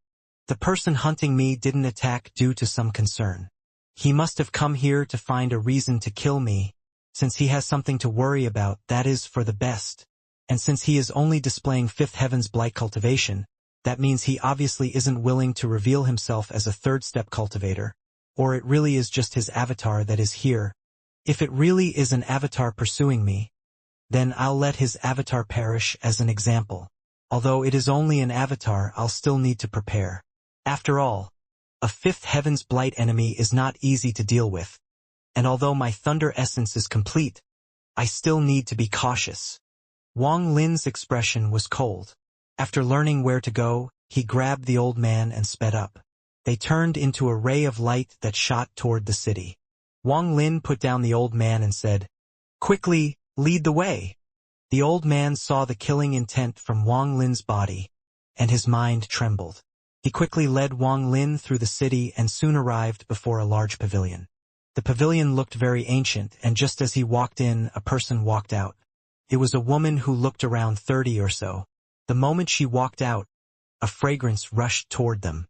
The person hunting me didn't attack due to some concern. He must have come here to find a reason to kill me. Since he has something to worry about, that is for the best. And since he is only displaying Fifth Heaven's Blight cultivation, that means he obviously isn't willing to reveal himself as a third-step cultivator, or it really is just his avatar that is here. If it really is an avatar pursuing me, then I'll let his avatar perish as an example. Although it is only an avatar, I'll still need to prepare. After all, a fifth Heaven's Blight enemy is not easy to deal with, and although my thunder essence is complete, I still need to be cautious. Wang Lin's expression was cold. After learning where to go, he grabbed the old man and sped up. They turned into a ray of light that shot toward the city. Wang Lin put down the old man and said, "Quickly, lead the way." The old man saw the killing intent from Wang Lin's body, and his mind trembled. He quickly led Wang Lin through the city and soon arrived before a large pavilion. The pavilion looked very ancient, and just as he walked in, a person walked out. It was a woman who looked around 30 or so. The moment she walked out, a fragrance rushed toward them.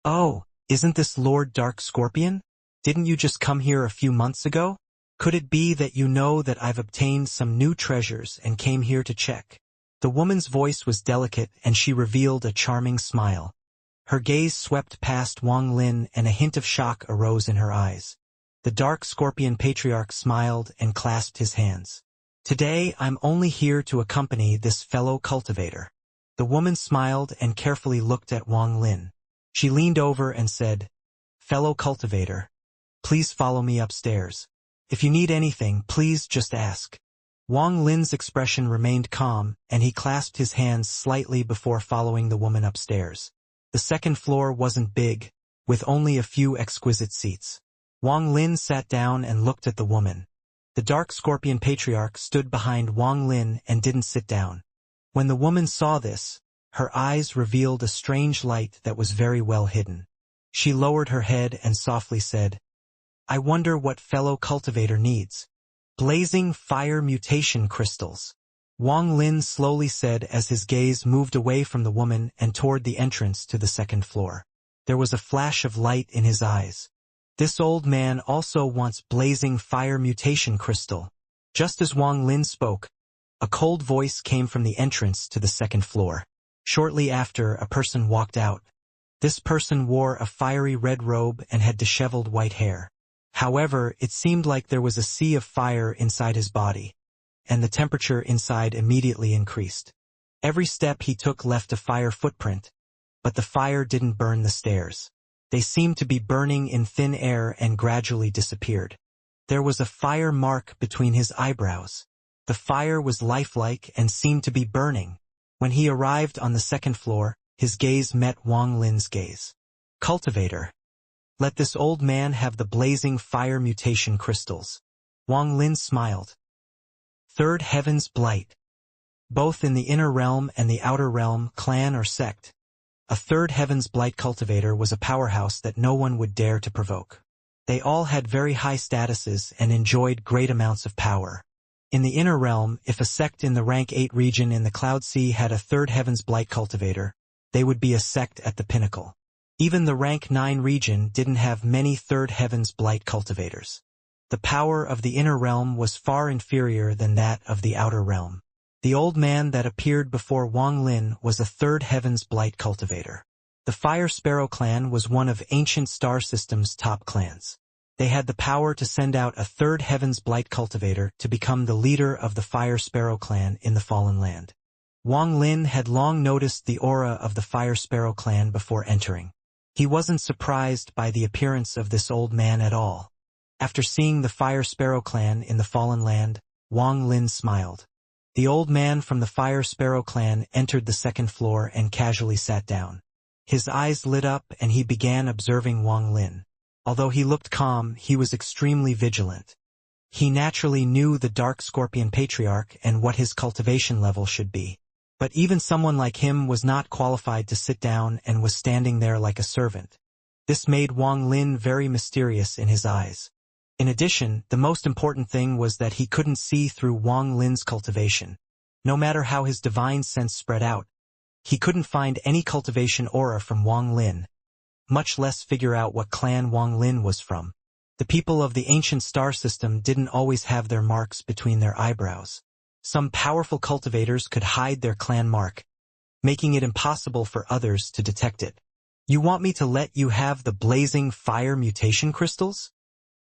"Oh, isn't this Lord Dark Scorpion? Didn't you just come here a few months ago? Could it be that you know that I've obtained some new treasures and came here to check?" The woman's voice was delicate and she revealed a charming smile. Her gaze swept past Wang Lin and a hint of shock arose in her eyes. The Dark Scorpion Patriarch smiled and clasped his hands. "Today I'm only here to accompany this fellow cultivator." The woman smiled and carefully looked at Wang Lin. She leaned over and said, "Fellow cultivator, please follow me upstairs. If you need anything, please just ask." Wang Lin's expression remained calm, and he clasped his hands slightly before following the woman upstairs. The second floor wasn't big, with only a few exquisite seats. Wang Lin sat down and looked at the woman. The Dark Scorpion Patriarch stood behind Wang Lin and didn't sit down. When the woman saw this, her eyes revealed a strange light that was very well hidden. She lowered her head and softly said, "I wonder what fellow cultivator needs." "Blazing fire mutation crystals," Wang Lin slowly said as his gaze moved away from the woman and toward the entrance to the second floor. There was a flash of light in his eyes. "This old man also wants blazing fire mutation crystal." Just as Wang Lin spoke, a cold voice came from the entrance to the second floor. Shortly after, a person walked out. This person wore a fiery red robe and had disheveled white hair. However, it seemed like there was a sea of fire inside his body, and the temperature inside immediately increased. Every step he took left a fire footprint, but the fire didn't burn the stairs. They seemed to be burning in thin air and gradually disappeared. There was a fire mark between his eyebrows. The fire was lifelike and seemed to be burning. When he arrived on the second floor, his gaze met Wang Lin's gaze. "Cultivator, let this old man have the blazing fire mutation crystals." Wang Lin smiled. Third Heaven's Blight. Both in the inner realm and the outer realm, clan or sect, a third Heaven's Blight cultivator was a powerhouse that no one would dare to provoke. They all had very high statuses and enjoyed great amounts of power. In the inner realm, if a sect in the rank 8 region in the Cloud Sea had a third Heaven's Blight cultivator, they would be a sect at the pinnacle. Even the rank 9 region didn't have many third Heaven's Blight cultivators. The power of the inner realm was far inferior than that of the outer realm. The old man that appeared before Wang Lin was a third Heaven's Blight cultivator. The Fire Sparrow clan was one of ancient star system's top clans. They had the power to send out a third Heaven's Blight cultivator to become the leader of the Fire Sparrow clan in the Fallen Land. Wang Lin had long noticed the aura of the Fire Sparrow clan before entering. He wasn't surprised by the appearance of this old man at all. After seeing the Fire Sparrow clan in the Fallen Land, Wang Lin smiled. The old man from the Fire Sparrow clan entered the second floor and casually sat down. His eyes lit up and he began observing Wang Lin. Although he looked calm, he was extremely vigilant. He naturally knew the Dark Scorpion Patriarch and what his cultivation level should be. But even someone like him was not qualified to sit down and was standing there like a servant. This made Wang Lin very mysterious in his eyes. In addition, the most important thing was that he couldn't see through Wang Lin's cultivation. No matter how his divine sense spread out, he couldn't find any cultivation aura from Wang Lin, much less figure out what clan Wang Lin was from. The people of the ancient star system didn't always have their marks between their eyebrows. Some powerful cultivators could hide their clan mark, making it impossible for others to detect it. "You want me to let you have the blazing fire mutation crystals?"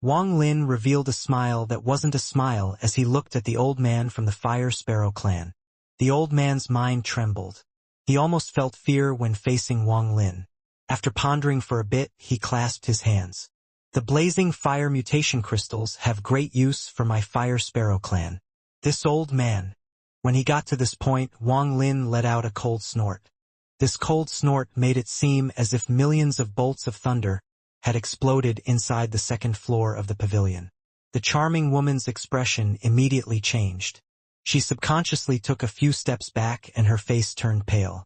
Wang Lin revealed a smile that wasn't a smile as he looked at the old man from the Fire Sparrow clan. The old man's mind trembled. He almost felt fear when facing Wang Lin. After pondering for a bit, he clasped his hands. The blazing fire mutation crystals have great use for my Fire Sparrow clan. This old man. When he got to this point, Wang Lin let out a cold snort. This cold snort made it seem as if millions of bolts of thunder had exploded inside the second floor of the pavilion. The charming woman's expression immediately changed. She subconsciously took a few steps back and her face turned pale.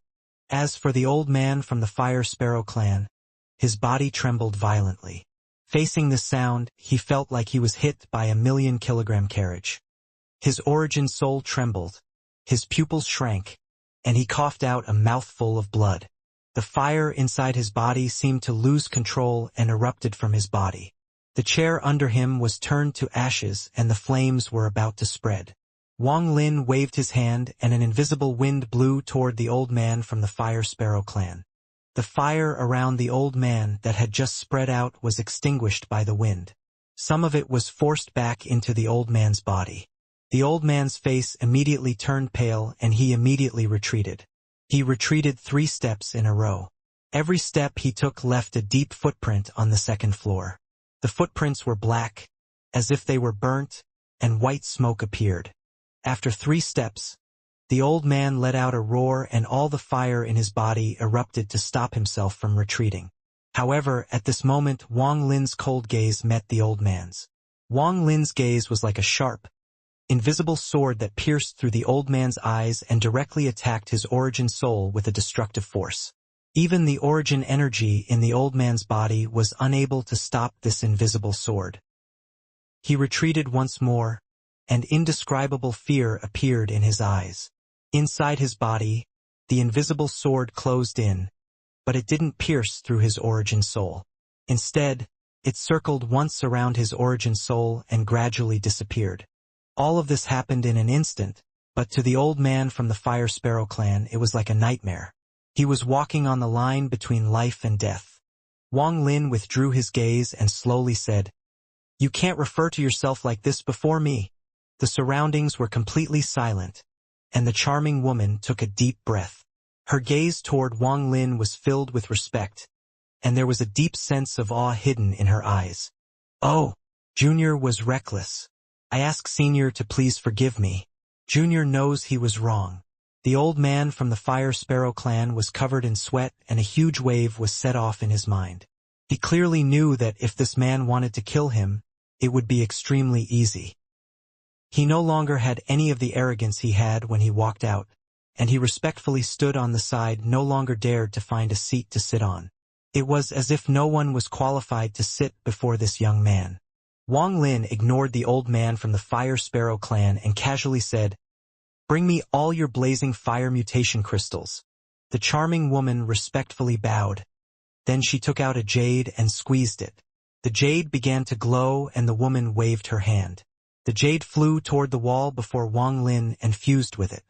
As for the old man from the Fire Sparrow clan, his body trembled violently. Facing this sound, he felt like he was hit by a 1,000,000-kilogram carriage. His origin soul trembled, his pupils shrank, and he coughed out a mouthful of blood. The fire inside his body seemed to lose control and erupted from his body. The chair under him was turned to ashes and the flames were about to spread. Wang Lin waved his hand and an invisible wind blew toward the old man from the Fire Sparrow clan. The fire around the old man that had just spread out was extinguished by the wind. Some of it was forced back into the old man's body. The old man's face immediately turned pale and he immediately retreated. He retreated 3 steps in a row. Every step he took left a deep footprint on the second floor. The footprints were black, as if they were burnt, and white smoke appeared. After 3 steps, the old man let out a roar and all the fire in his body erupted to stop himself from retreating. However, at this moment Wang Lin's cold gaze met the old man's. Wang Lin's gaze was like a sharp, invisible sword that pierced through the old man's eyes and directly attacked his origin soul with a destructive force. Even the origin energy in the old man's body was unable to stop this invisible sword. He retreated once more, and indescribable fear appeared in his eyes. Inside his body, the invisible sword closed in, but it didn't pierce through his origin soul. Instead, it circled once around his origin soul and gradually disappeared. All of this happened in an instant, but to the old man from the Fire Sparrow clan it was like a nightmare. He was walking on the line between life and death. Wang Lin withdrew his gaze and slowly said, "You can't refer to yourself like this before me." The surroundings were completely silent, and the charming woman took a deep breath. Her gaze toward Wang Lin was filled with respect, and there was a deep sense of awe hidden in her eyes. "Oh, Junior was reckless. I ask Senior to please forgive me. Junior knows he was wrong." The old man from the Fire Sparrow clan was covered in sweat and a huge wave was set off in his mind. He clearly knew that if this man wanted to kill him, it would be extremely easy. He no longer had any of the arrogance he had when he walked out, and he respectfully stood on the side, no longer dared to find a seat to sit on. It was as if no one was qualified to sit before this young man. Wang Lin ignored the old man from the Fire Sparrow clan and casually said, "Bring me all your blazing fire mutation crystals." The charming woman respectfully bowed. Then she took out a jade and squeezed it. The jade began to glow and the woman waved her hand. The jade flew toward the wall before Wang Lin and fused with it.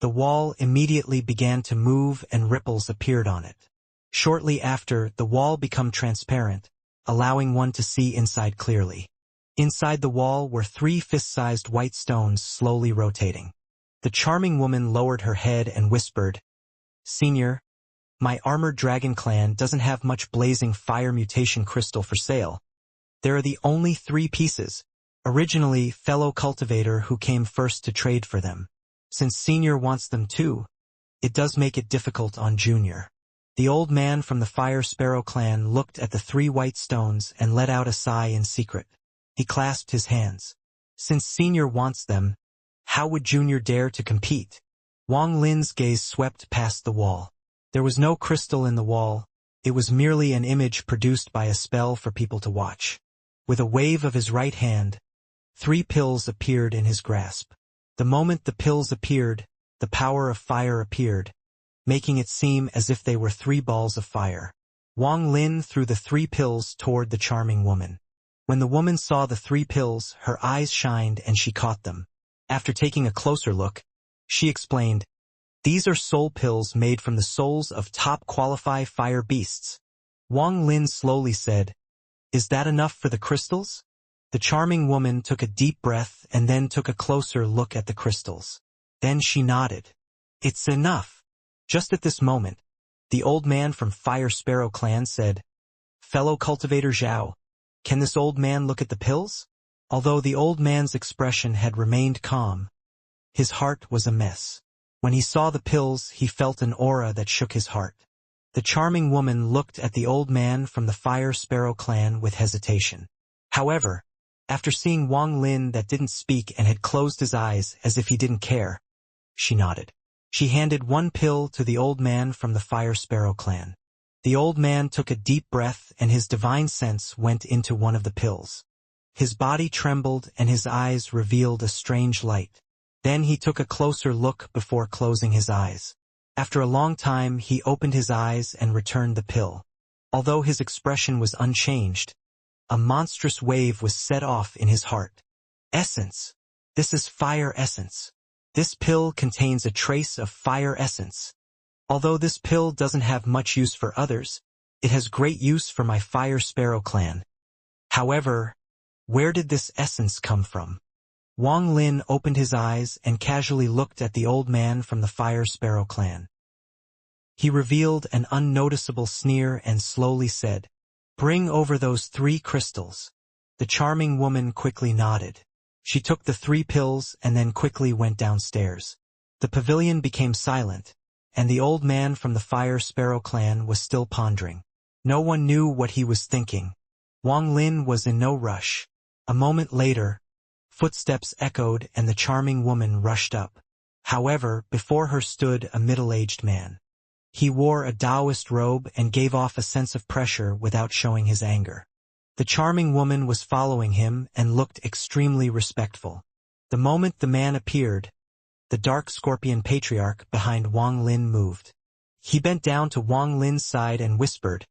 The wall immediately began to move and ripples appeared on it. Shortly after, the wall became transparent, allowing one to see inside clearly. Inside the wall were 3 fist-sized white stones slowly rotating. The charming woman lowered her head and whispered, "Senior, my armored dragon clan doesn't have much blazing fire mutation crystal for sale. There are the only 3 pieces. Originally, fellow cultivator who came first to trade for them. Since Senior wants them too, it does make it difficult on Junior." The old man from the Fire Sparrow clan looked at the 3 white stones and let out a sigh in secret. He clasped his hands. Since Senior wants them, how would Junior dare to compete? Wang Lin's gaze swept past the wall. There was no crystal in the wall, it was merely an image produced by a spell for people to watch. With a wave of his right hand, 3 pills appeared in his grasp. The moment the pills appeared, the power of fire appeared, making it seem as if they were 3 balls of fire. Wang Lin threw the 3 pills toward the charming woman. When the woman saw the 3 pills, her eyes shined and she caught them. After taking a closer look, she explained, "These are soul pills made from the souls of top qualified fire beasts." Wang Lin slowly said, "Is that enough for the crystals?" The charming woman took a deep breath and then took a closer look at the crystals. Then she nodded. It's enough. Just at this moment, the old man from Fire Sparrow clan said, Fellow cultivator Zhao, can this old man look at the pills? Although the old man's expression had remained calm, his heart was a mess. When he saw the pills, he felt an aura that shook his heart. The charming woman looked at the old man from the Fire Sparrow clan with hesitation. However, after seeing Wang Lin that didn't speak and had closed his eyes as if he didn't care, she nodded. She handed one pill to the old man from the Fire Sparrow clan. The old man took a deep breath and his divine sense went into one of the pills. His body trembled and his eyes revealed a strange light. Then he took a closer look before closing his eyes. After a long time he opened his eyes and returned the pill. Although his expression was unchanged, a monstrous wave was set off in his heart. Essence. This is fire essence. This pill contains a trace of fire essence. Although this pill doesn't have much use for others, it has great use for my Fire Sparrow clan. However, where did this essence come from? Wang Lin opened his eyes and casually looked at the old man from the Fire Sparrow clan. He revealed an unnoticeable sneer and slowly said, Bring over those 3 crystals. The charming woman quickly nodded. She took the 3 pills and then quickly went downstairs. The pavilion became silent, and the old man from the Fire Sparrow clan was still pondering. No one knew what he was thinking. Wang Lin was in no rush. A moment later, footsteps echoed and the charming woman rushed up. However, before her stood a middle-aged man. He wore a Taoist robe and gave off a sense of pressure without showing his anger. The charming woman was following him and looked extremely respectful. The moment the man appeared, the dark scorpion patriarch behind Wang Lin moved. He bent down to Wang Lin's side and whispered,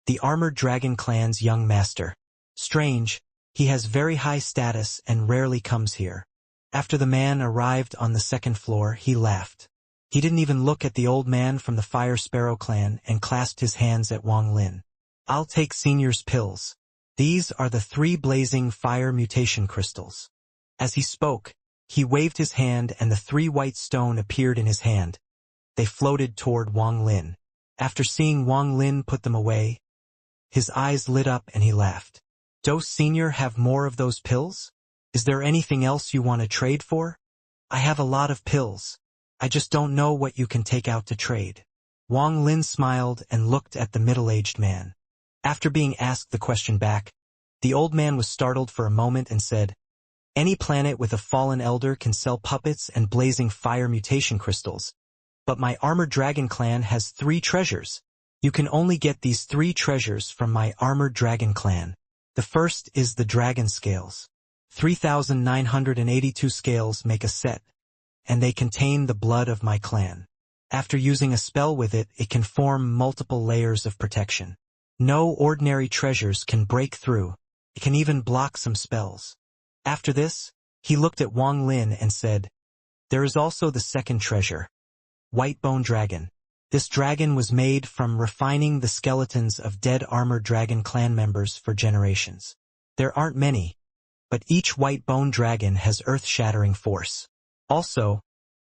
The Armored Dragon Clan's young master. Strange, he has very high status and rarely comes here. After the man arrived on the 2nd floor, he laughed. He didn't even look at the old man from the Fire Sparrow clan and clasped his hands at Wang Lin. I'll take Senior's pills. These are the 3 blazing fire mutation crystals. As he spoke, he waved his hand and the 3 white stone appeared in his hand. They floated toward Wang Lin. After seeing Wang Lin put them away, his eyes lit up and he laughed. Does Senior have more of those pills? Is there anything else you want to trade for? I have a lot of pills. I just don't know what you can take out to trade. Wang Lin smiled and looked at the middle-aged man. After being asked the question back, the old man was startled for a moment and said, Any planet with a fallen elder can sell puppets and blazing fire mutation crystals. But my Armored Dragon clan has 3 treasures. You can only get these 3 treasures from my Armored Dragon clan. The first is the Dragon Scales. 3,982 scales make a set, and they contain the blood of my clan. After using a spell with it, it can form multiple layers of protection. No ordinary treasures can break through. It can even block some spells. After this, he looked at Wang Lin and said, There is also the 2nd treasure. White Bone Dragon. This dragon was made from refining the skeletons of dead Armored Dragon clan members for generations. There aren't many, but each White Bone Dragon has earth-shattering force. Also,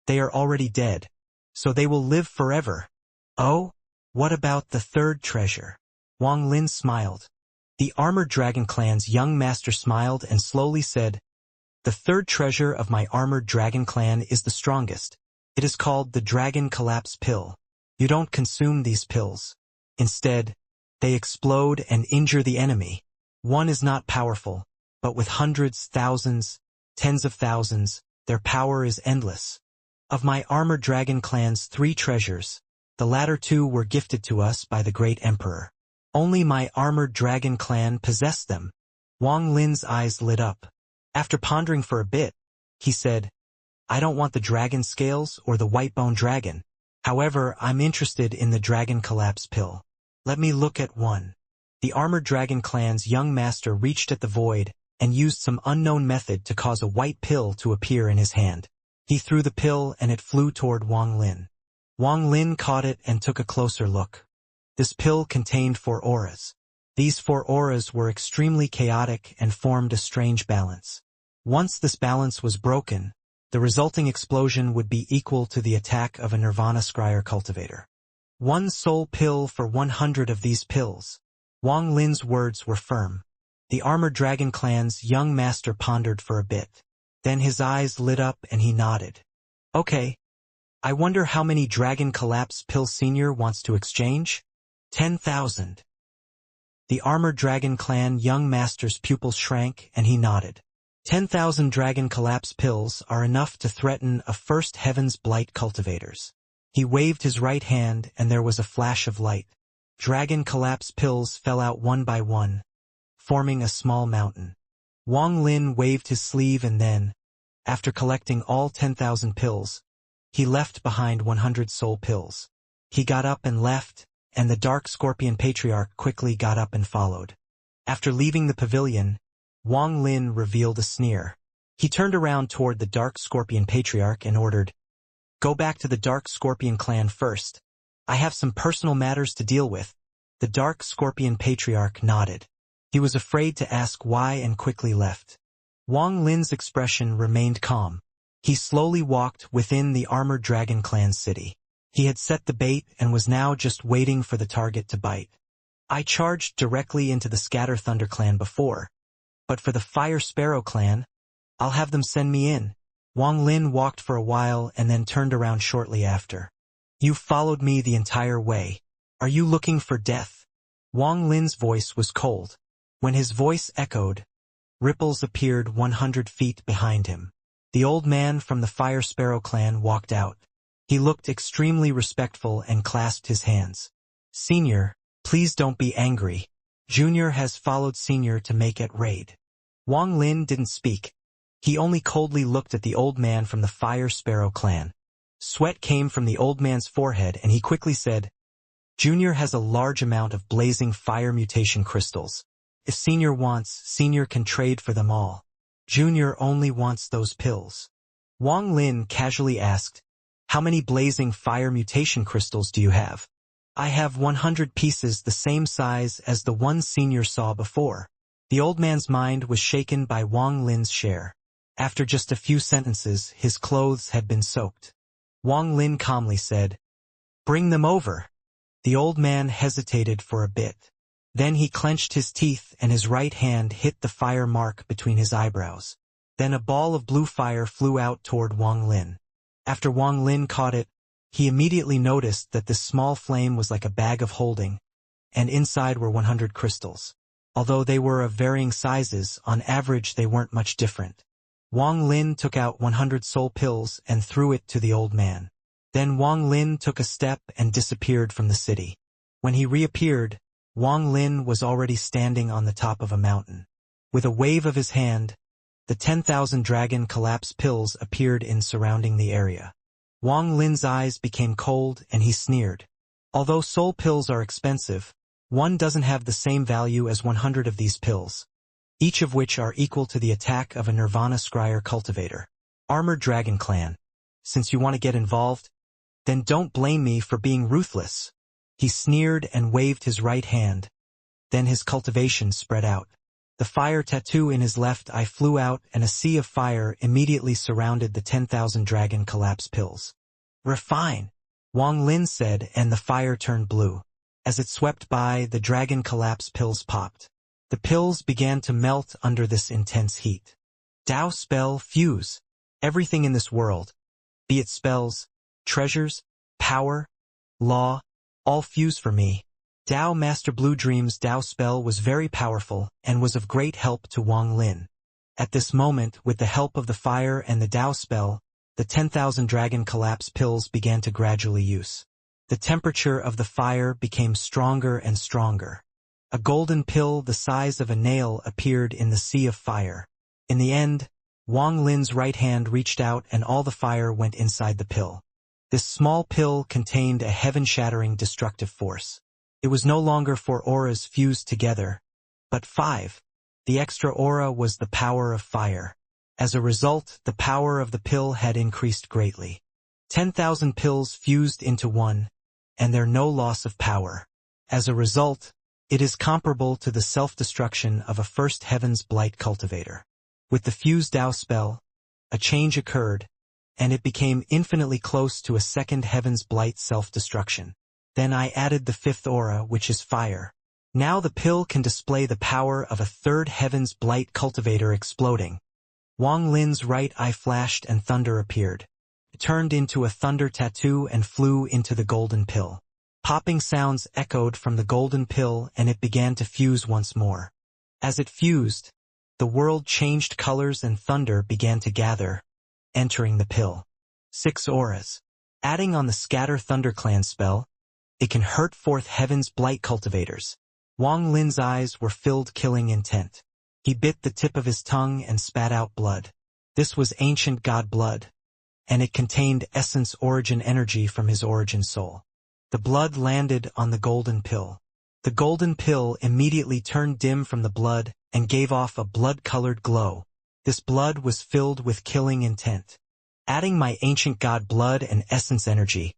they are already dead, so they will live forever. Oh, what about the 3rd treasure? Wang Lin smiled. The Armored Dragon clan's young master smiled and slowly said, The 3rd treasure of my Armored Dragon clan is the strongest. It is called the Dragon Collapse Pill. You don't consume these pills. Instead, they explode and injure the enemy. One is not powerful, but with hundreds, thousands, tens of thousands, their power is endless. Of my Armored Dragon clan's 3 treasures, the latter 2 were gifted to us by the great emperor. Only my Armored Dragon clan possessed them. Wang Lin's eyes lit up. After pondering for a bit, he said, I don't want the Dragon Scales or the White Bone Dragon. However, I'm interested in the Dragon Collapse Pill. Let me look at one. The Armored Dragon clan's young master reached at the void and used some unknown method to cause a white pill to appear in his hand. He threw the pill and it flew toward Wang Lin. Wang Lin caught it and took a closer look. This pill contained 4 auras. These 4 auras were extremely chaotic and formed a strange balance. Once this balance was broken, the resulting explosion would be equal to the attack of a Nirvana Scryer cultivator. 1 soul pill for 100 of these pills. Wang Lin's words were firm. The Armored Dragon Clan's young master pondered for a bit. Then his eyes lit up and he nodded. Okay. I wonder how many Dragon Collapse Pill Senior wants to exchange? 10,000. The Armored Dragon Clan young master's pupils shrank and he nodded. 10,000 Dragon Collapse Pills are enough to threaten a First Heaven's Blight cultivators. He waved his right hand and there was a flash of light. Dragon Collapse Pills fell out one by one, forming a small mountain. Wang Lin waved his sleeve and then, after collecting all 10,000 pills, he left behind 100 soul pills. He got up and left, and the Dark Scorpion Patriarch quickly got up and followed. After leaving the pavilion, Wang Lin revealed a sneer. He turned around toward the Dark Scorpion Patriarch and ordered, "Go back to the Dark Scorpion clan first. I have some personal matters to deal with." The Dark Scorpion Patriarch nodded. He was afraid to ask why and quickly left. Wang Lin's expression remained calm. He slowly walked within the Armored Dragon Clan city. He had set the bait and was now just waiting for the target to bite. I charged directly into the Scatter Thunder clan before, but for the Fire Sparrow clan, I'll have them send me in. Wang Lin walked for a while and then turned around shortly after. You followed me the entire way. Are you looking for death? Wang Lin's voice was cold. When his voice echoed, ripples appeared 100 feet behind him. The old man from the Fire Sparrow clan walked out. He looked extremely respectful and clasped his hands. Senior, please don't be angry. Junior has followed Senior to make it raid. Wang Lin didn't speak. He only coldly looked at the old man from the Fire Sparrow clan. Sweat came from the old man's forehead and he quickly said, Junior has a large amount of blazing fire mutation crystals. If Senior wants, Senior can trade for them all. Junior only wants those pills. Wang Lin casually asked, how many blazing fire mutation crystals do you have? I have 100 pieces the same size as the one Senior saw before. The old man's mind was shaken by Wang Lin's share. After just a few sentences, his clothes had been soaked. Wang Lin calmly said, bring them over. The old man hesitated for a bit. Then he clenched his teeth and his right hand hit the fire mark between his eyebrows. Then a ball of blue fire flew out toward Wang Lin. After Wang Lin caught it, he immediately noticed that this small flame was like a bag of holding, and inside were 100 crystals. Although they were of varying sizes, on average they weren't much different. Wang Lin took out 100 soul pills and threw it to the old man. Then Wang Lin took a step and disappeared from the city. When he reappeared, Wang Lin was already standing on the top of a mountain. With a wave of his hand, the 10,000 Dragon Collapse pills appeared in surrounding the area. Wang Lin's eyes became cold and he sneered. Although soul pills are expensive, one doesn't have the same value as 100 of these pills, each of which are equal to the attack of a Nirvana Scryer cultivator. Armored Dragon Clan, since you want to get involved, then don't blame me for being ruthless. He sneered and waved his right hand. Then his cultivation spread out. The fire tattoo in his left eye flew out and a sea of fire immediately surrounded the 10,000 Dragon Collapse pills. Refine, Wang Lin said, and the fire turned blue. As it swept by, the Dragon Collapse pills popped. The pills began to melt under this intense heat. Tao spell fuse. Everything in this world, be it spells, treasures, power, law, all fuse for me. Tao Master Blue Dream's Tao spell was very powerful and was of great help to Wang Lin. At this moment, with the help of the fire and the Tao spell, the 10,000 Dragon Collapse pills began to gradually use. The temperature of the fire became stronger and stronger. A golden pill the size of a nail appeared in the sea of fire. In the end, Wang Lin's right hand reached out and all the fire went inside the pill. This small pill contained a heaven-shattering destructive force. It was no longer 4 auras fused together, but 5. The extra aura was the power of fire. As a result, the power of the pill had increased greatly. 10,000 pills fused into one, and there no loss of power. As a result, It is comparable to the self-destruction of a first Heaven's Blight cultivator. With the fused Dao spell, a change occurred, and it became infinitely close to a second Heaven's Blight self-destruction. Then I added the fifth aura, which is fire. Now the pill can display the power of a third Heaven's Blight cultivator exploding. Wang Lin's right eye flashed and thunder appeared. It turned into a thunder tattoo and flew into the golden pill. Popping sounds echoed from the golden pill and it began to fuse once more. As it fused, the world changed colors and thunder began to gather, entering the pill. 6 auras. Adding on the Scatter ThunderClan spell, it can hurt forth Heaven's Blight cultivators. Wang Lin's eyes were filled killing intent. He bit the tip of his tongue and spat out blood. This was ancient god blood, and it contained essence origin energy from his origin soul. The blood landed on the golden pill. The golden pill immediately turned dim from the blood and gave off a blood-colored glow. This blood was filled with killing intent. Adding my ancient god blood and essence energy,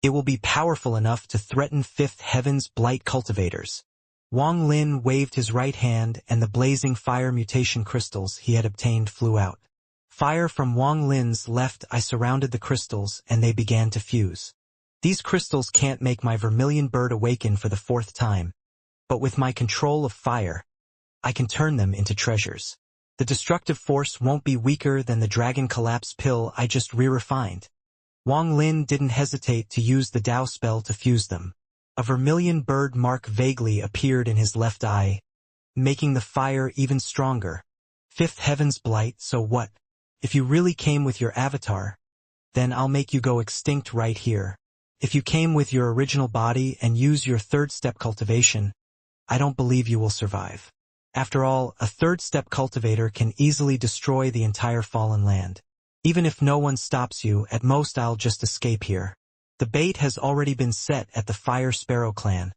it will be powerful enough to threaten fifth Heaven's Blight cultivators. Wang Lin waved his right hand and the blazing fire mutation crystals he had obtained flew out. Fire from Wang Lin's left eye surrounded the crystals and they began to fuse. These crystals can't make my vermilion bird awaken for the 4th time, but with my control of fire, I can turn them into treasures. The destructive force won't be weaker than the dragon collapse pill I just re-refined. Wang Lin didn't hesitate to use the Dao spell to fuse them. A vermilion bird mark vaguely appeared in his left eye, making the fire even stronger. 5th Heaven's Blight, so what? If you really came with your avatar, then I'll make you go extinct right here. If you came with your original body and use your 3rd step cultivation, I don't believe you will survive. After all, a 3rd step cultivator can easily destroy the entire fallen land. Even if no one stops you, at most I'll just escape here. The bait has already been set at the Fire Sparrow clan,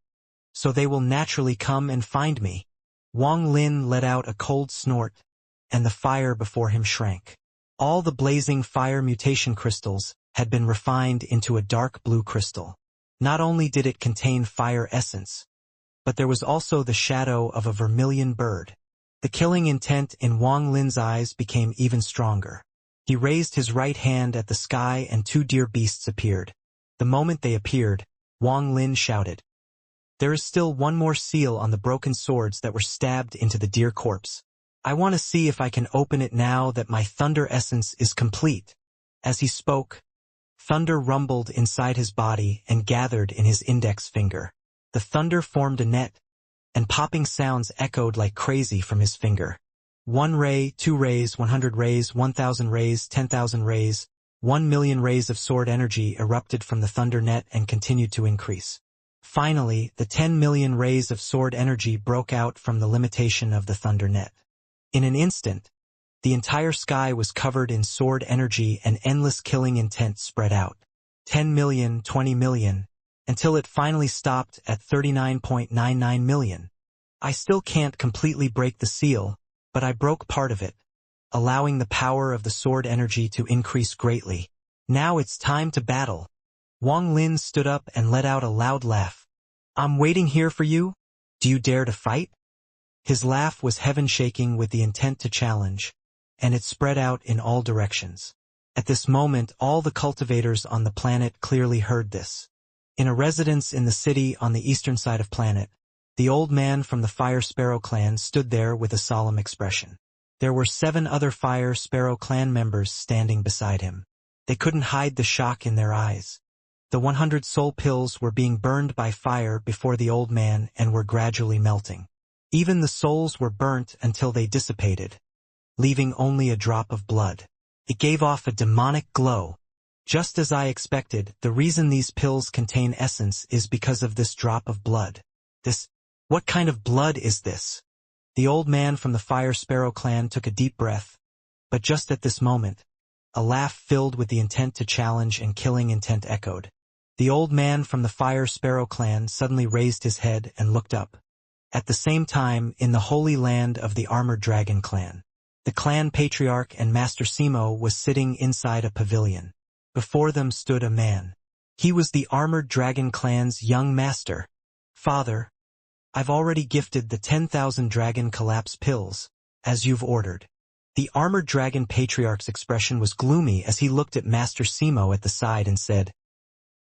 so they will naturally come and find me. Wang Lin let out a cold snort, and the fire before him shrank. All the blazing fire mutation crystals had been refined into a dark blue crystal. Not only did it contain fire essence, but there was also the shadow of a vermilion bird. The killing intent in Wang Lin's eyes became even stronger. He raised his right hand at the sky and 2 deer beasts appeared. The moment they appeared, Wang Lin shouted, "There is still one more seal on the broken swords that were stabbed into the deer corpse. I want to see if I can open it now that my thunder essence is complete." As he spoke, thunder rumbled inside his body and gathered in his index finger. The thunder formed a net, and popping sounds echoed like crazy from his finger. 1 ray, 2 rays, 100 rays, 1,000 rays, 10,000 rays, 1,000,000 rays of sword energy erupted from the thunder net and continued to increase. Finally, the 10,000,000 rays of sword energy broke out from the limitation of the thunder net. In an instant, the entire sky was covered in sword energy and endless killing intent spread out. 10 million, 20 million, until it finally stopped at 39.99 million. I still can't completely break the seal, but I broke part of it, allowing the power of the sword energy to increase greatly. Now it's time to battle. Wang Lin stood up and let out a loud laugh. "I'm waiting here for you. Do you dare to fight?" His laugh was heaven-shaking with the intent to challenge, and it spread out in all directions. At this moment, all the cultivators on the planet clearly heard this. In a residence in the city on the eastern side of planet, the old man from the Fire Sparrow clan stood there with a solemn expression. There were 7 other Fire Sparrow clan members standing beside him. They couldn't hide the shock in their eyes. The 100 soul pills were being burned by fire before the old man and were gradually melting. Even the souls were burnt until they dissipated, leaving only a drop of blood. It gave off a demonic glow. Just as I expected, the reason these pills contain essence is because of this drop of blood. What kind of blood is this? The old man from the Fire Sparrow clan took a deep breath, but just at this moment, a laugh filled with the intent to challenge and killing intent echoed. The old man from the Fire Sparrow clan suddenly raised his head and looked up. At the same time, in the holy land of the Armored Dragon clan, the clan patriarch and Master Simo was sitting inside a pavilion. Before them stood a man. He was the Armored Dragon clan's young master. "Father, I've already gifted the 10,000 dragon collapse pills, as you've ordered. The armored dragon patriarch's expression was gloomy as he looked at Master Simo at the side and said,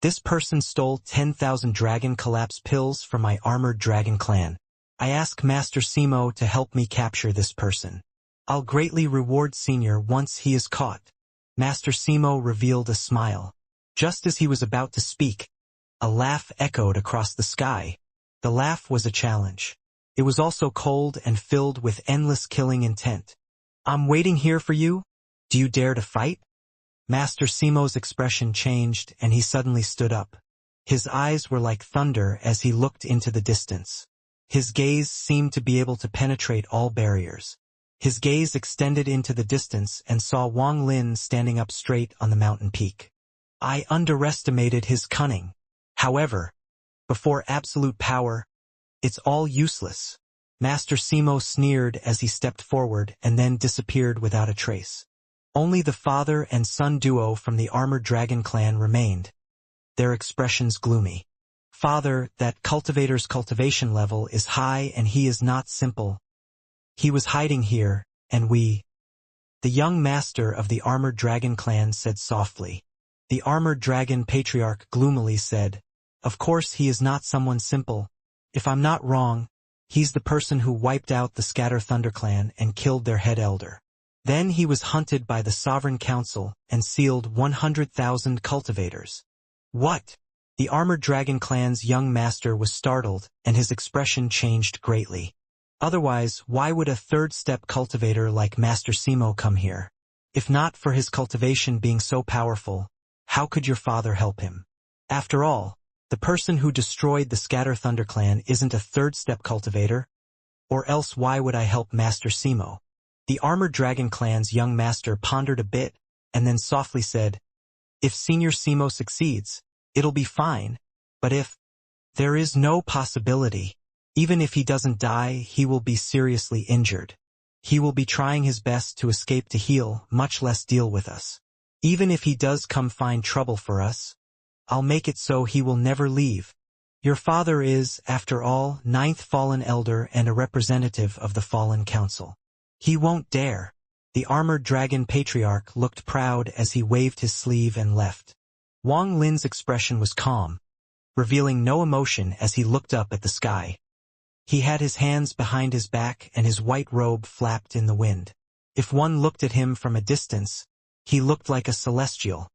"This person stole 10,000 dragon collapse pills from my armored dragon clan. I ask Master Simo to help me capture this person. I'll greatly reward Senior once he is caught." Master Simo revealed a smile. Just as he was about to speak, a laugh echoed across the sky. The laugh was a challenge. It was also cold and filled with endless killing intent. "I'm waiting here for you? Do you dare to fight?" Master Simo's expression changed and he suddenly stood up. His eyes were like thunder as he looked into the distance. His gaze seemed to be able to penetrate all barriers. His gaze extended into the distance and saw Wang Lin standing up straight on the mountain peak. I underestimated his cunning. However, before absolute power, it's all useless. Master Simo sneered as he stepped forward and then disappeared without a trace. Only the father and son duo from the armored dragon clan remained, their expressions gloomy. "Father, that cultivator's cultivation level is high and he is not simple. He was hiding here, and we—" The young master of the armored dragon clan said softly. The armored dragon patriarch gloomily said, "Of course he is not someone simple. If I'm not wrong, he's the person who wiped out the Scatter Thunder clan and killed their head elder. Then he was hunted by the Sovereign Council and sealed 100,000 cultivators." "What?" The armored dragon clan's young master was startled, and his expression changed greatly. "Otherwise, why would a third-step cultivator like Master Simo come here? If not for his cultivation being so powerful, how could your father help him? After all, the person who destroyed the Scatter Thunder clan isn't a third-step cultivator. Or else why would I help Master Simo?" The armored dragon clan's young master pondered a bit, and then softly said, "If Senior Simo succeeds, it'll be fine. But if there is no possibility, even if he doesn't die, he will be seriously injured. He will be trying his best to escape to heal, much less deal with us. Even if he does come find trouble for us, I'll make it so he will never leave. Your father is, after all, 9th Fallen Elder and a representative of the Fallen Council. He won't dare." The armored dragon patriarch looked proud as he waved his sleeve and left. Wang Lin's expression was calm, revealing no emotion as he looked up at the sky. He had his hands behind his back and his white robe flapped in the wind. If one looked at him from a distance, he looked like a celestial.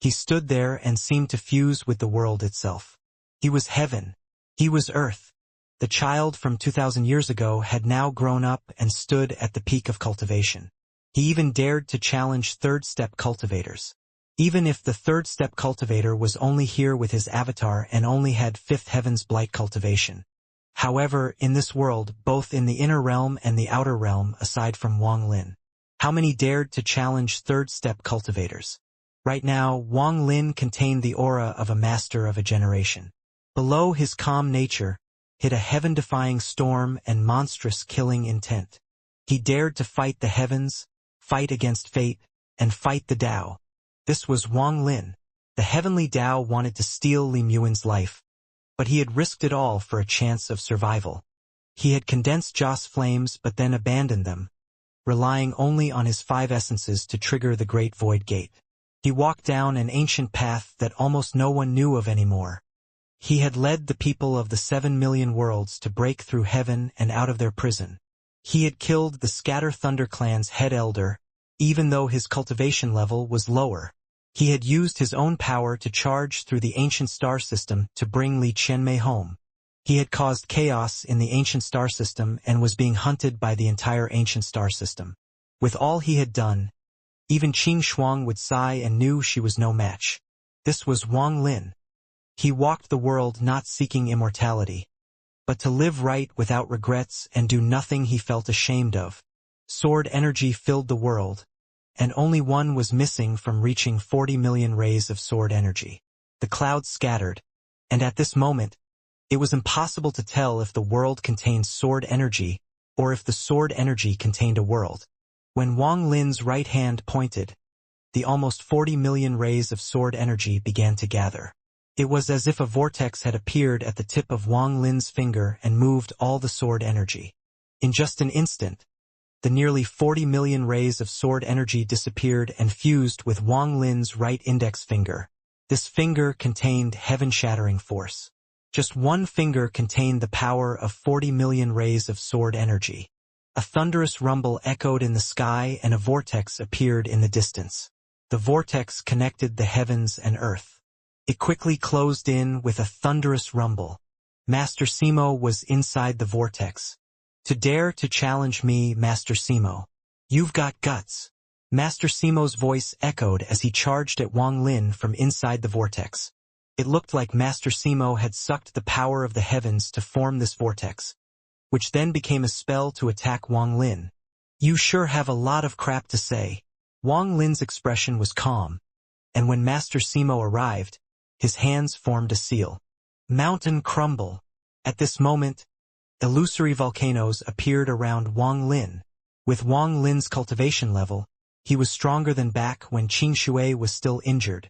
He stood there and seemed to fuse with the world itself. He was heaven. He was earth. The child from 2,000 years ago had now grown up and stood at the peak of cultivation. He even dared to challenge third-step cultivators. Even if the third-step cultivator was only here with his avatar and only had 5th Heaven's Blight cultivation. However, in this world, both in the inner realm and the outer realm, aside from Wang Lin, how many dared to challenge third-step cultivators? Right now, Wang Lin contained the aura of a master of a generation. Below his calm nature hid a heaven-defying storm and monstrous killing intent. He dared to fight the heavens, fight against fate, and fight the Tao. This was Wang Lin. The heavenly Tao wanted to steal Li Muin's life, but he had risked it all for a chance of survival. He had condensed Joss flames but then abandoned them, relying only on his 5 essences to trigger the Great Void Gate. He walked down an ancient path that almost no one knew of anymore. He had led the people of the 7 million worlds to break through heaven and out of their prison. He had killed the Scatter Thunder clan's head elder, even though his cultivation level was lower. He had used his own power to charge through the ancient star system to bring Li Qianmei home. He had caused chaos in the ancient star system and was being hunted by the entire ancient star system. With all he had done, even Qing Shuang would sigh and knew she was no match. This was Wang Lin. He walked the world not seeking immortality, but to live right without regrets and do nothing he felt ashamed of. Sword energy filled the world, and only one was missing from reaching 40 million rays of sword energy. The clouds scattered, and at this moment, it was impossible to tell if the world contained sword energy or if the sword energy contained a world. When Wang Lin's right hand pointed, the almost 40 million rays of sword energy began to gather. It was as if a vortex had appeared at the tip of Wang Lin's finger and moved all the sword energy. In just an instant, the nearly 40 million rays of sword energy disappeared and fused with Wang Lin's right index finger. This finger contained heaven-shattering force. Just one finger contained the power of 40 million rays of sword energy. A thunderous rumble echoed in the sky and a vortex appeared in the distance. The vortex connected the heavens and earth. It quickly closed in with a thunderous rumble. Master Simo was inside the vortex. To dare to challenge me, Master Simo. You've got guts. Master Simo's voice echoed as he charged at Wang Lin from inside the vortex. It looked like Master Simo had sucked the power of the heavens to form this vortex, which then became a spell to attack Wang Lin. You sure have a lot of crap to say. Wang Lin's expression was calm, and when Master Simo arrived, his hands formed a seal. Mountain crumble. At this moment, illusory volcanoes appeared around Wang Lin. With Wang Lin's cultivation level, he was stronger than back when Xianxia was still injured.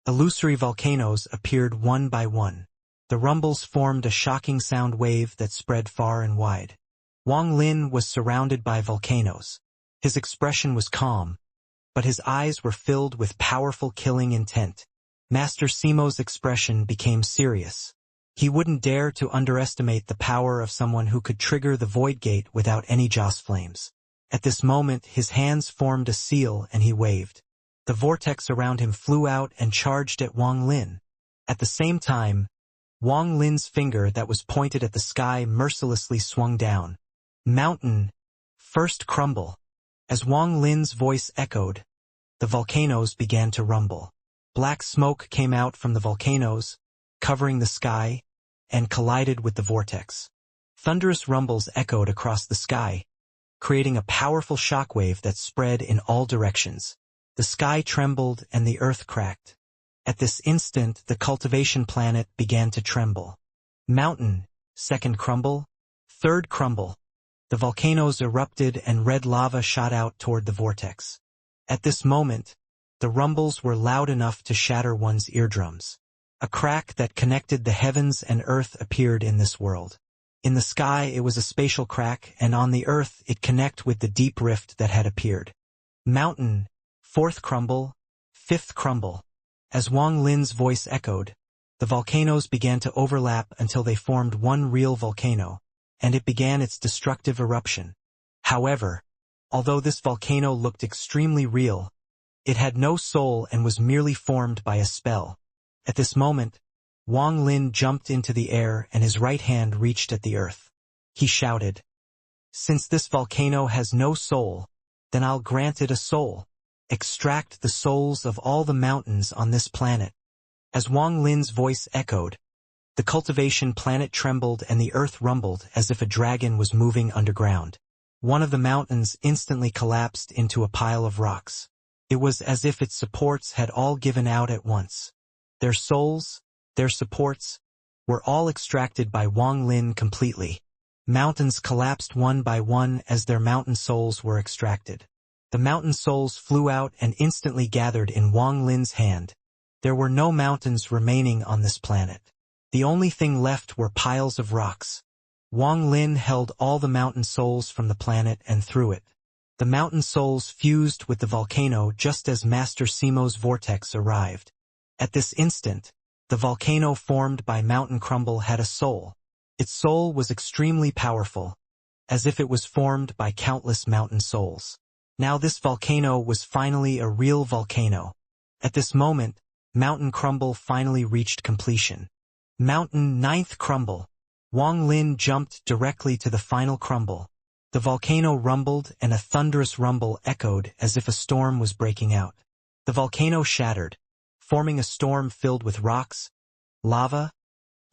Illusory volcanoes appeared one by one. The rumbles formed a shocking sound wave that spread far and wide. Wang Lin was surrounded by volcanoes. His expression was calm, but his eyes were filled with powerful killing intent. Master Simo's expression became serious. He wouldn't dare to underestimate the power of someone who could trigger the void gate without any Joss flames. At this moment, his hands formed a seal and he waved. The vortex around him flew out and charged at Wang Lin. At the same time, Wang Lin's finger that was pointed at the sky mercilessly swung down. Mountain, first crumble. As Wang Lin's voice echoed, the volcanoes began to rumble. Black smoke came out from the volcanoes, covering the sky, and collided with the vortex. Thunderous rumbles echoed across the sky, creating a powerful shockwave that spread in all directions. The sky trembled and the earth cracked. At this instant, the cultivation planet began to tremble. Mountain, second crumble, third crumble. The volcanoes erupted and red lava shot out toward the vortex. At this moment, the rumbles were loud enough to shatter one's eardrums. A crack that connected the heavens and earth appeared in this world. In the sky it was a spatial crack, and on the earth it connected with the deep rift that had appeared. Mountain, fourth crumble, fifth crumble. As Wang Lin's voice echoed, the volcanoes began to overlap until they formed one real volcano, and it began its destructive eruption. However, although this volcano looked extremely real, it had no soul and was merely formed by a spell. At this moment, Wang Lin jumped into the air and his right hand reached at the earth. He shouted, "Since this volcano has no soul, then I'll grant it a soul. Extract the souls of all the mountains on this planet." As Wang Lin's voice echoed, the cultivation planet trembled and the earth rumbled as if a dragon was moving underground. One of the mountains instantly collapsed into a pile of rocks. It was as if its supports had all given out at once. Their souls, their supports, were all extracted by Wang Lin completely. Mountains collapsed one by one as their mountain souls were extracted. The mountain souls flew out and instantly gathered in Wang Lin's hand. There were no mountains remaining on this planet. The only thing left were piles of rocks. Wang Lin held all the mountain souls from the planet and threw it. The mountain souls fused with the volcano just as Master Simo's vortex arrived. At this instant, the volcano formed by Mountain Crumble had a soul. Its soul was extremely powerful, as if it was formed by countless mountain souls. Now this volcano was finally a real volcano. At this moment, Mountain Crumble finally reached completion. Mountain Ninth Crumble. Wang Lin jumped directly to the final crumble. The volcano rumbled and a thunderous rumble echoed as if a storm was breaking out. The volcano shattered, forming a storm filled with rocks, lava,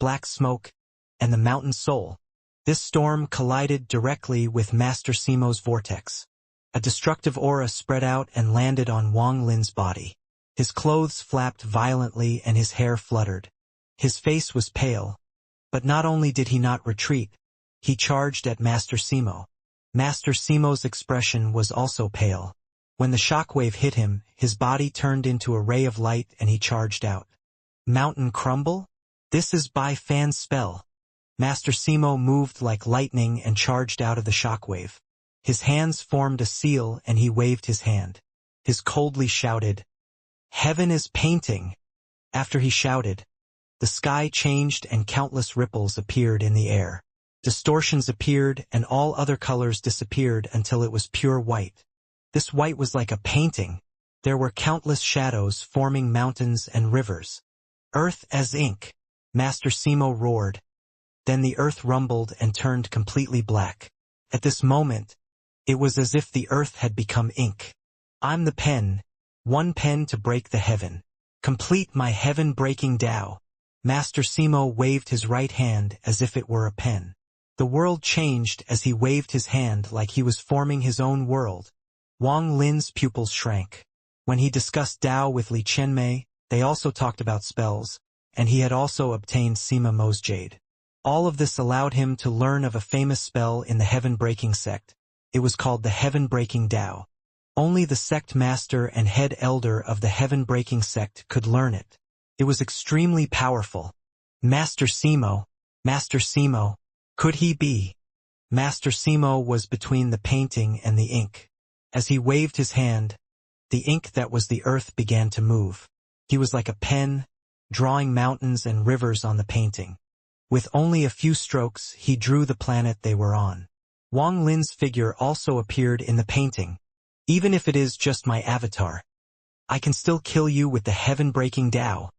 black smoke, and the mountain soul. This storm collided directly with Master Simo's vortex. A destructive aura spread out and landed on Wang Lin's body. His clothes flapped violently and his hair fluttered. His face was pale, but not only did he not retreat, he charged at Master Simo. Master Simo's expression was also pale. When the shockwave hit him, his body turned into a ray of light and he charged out. Mountain crumble? This is by Fan's spell. Master Simo moved like lightning and charged out of the shockwave. His hands formed a seal and he waved his hand. His coldly shouted, "Heaven is painting!" After he shouted, the sky changed and countless ripples appeared in the air. Distortions appeared and all other colors disappeared until it was pure white. This white was like a painting. There were countless shadows forming mountains and rivers. Earth as ink, Master Simo roared. Then the earth rumbled and turned completely black. At this moment, it was as if the earth had become ink. I'm the pen, one pen to break the heaven. Complete my heaven-breaking Tao. Master Simo waved his right hand as if it were a pen. The world changed as he waved his hand like he was forming his own world. Wang Lin's pupils shrank. When he discussed Tao with Li Qianmei, they also talked about spells, and he had also obtained Sima Mo's jade. All of this allowed him to learn of a famous spell in the heaven-breaking sect. It was called the heaven-breaking Tao. Only the sect master and head elder of the heaven-breaking sect could learn it. It was extremely powerful. Master Simo, could he be? Master Simo was between the painting and the ink. As he waved his hand, the ink that was the earth began to move. He was like a pen, drawing mountains and rivers on the painting. With only a few strokes, he drew the planet they were on. Wang Lin's figure also appeared in the painting. Even if it is just my avatar, I can still kill you with the heaven-breaking Tao.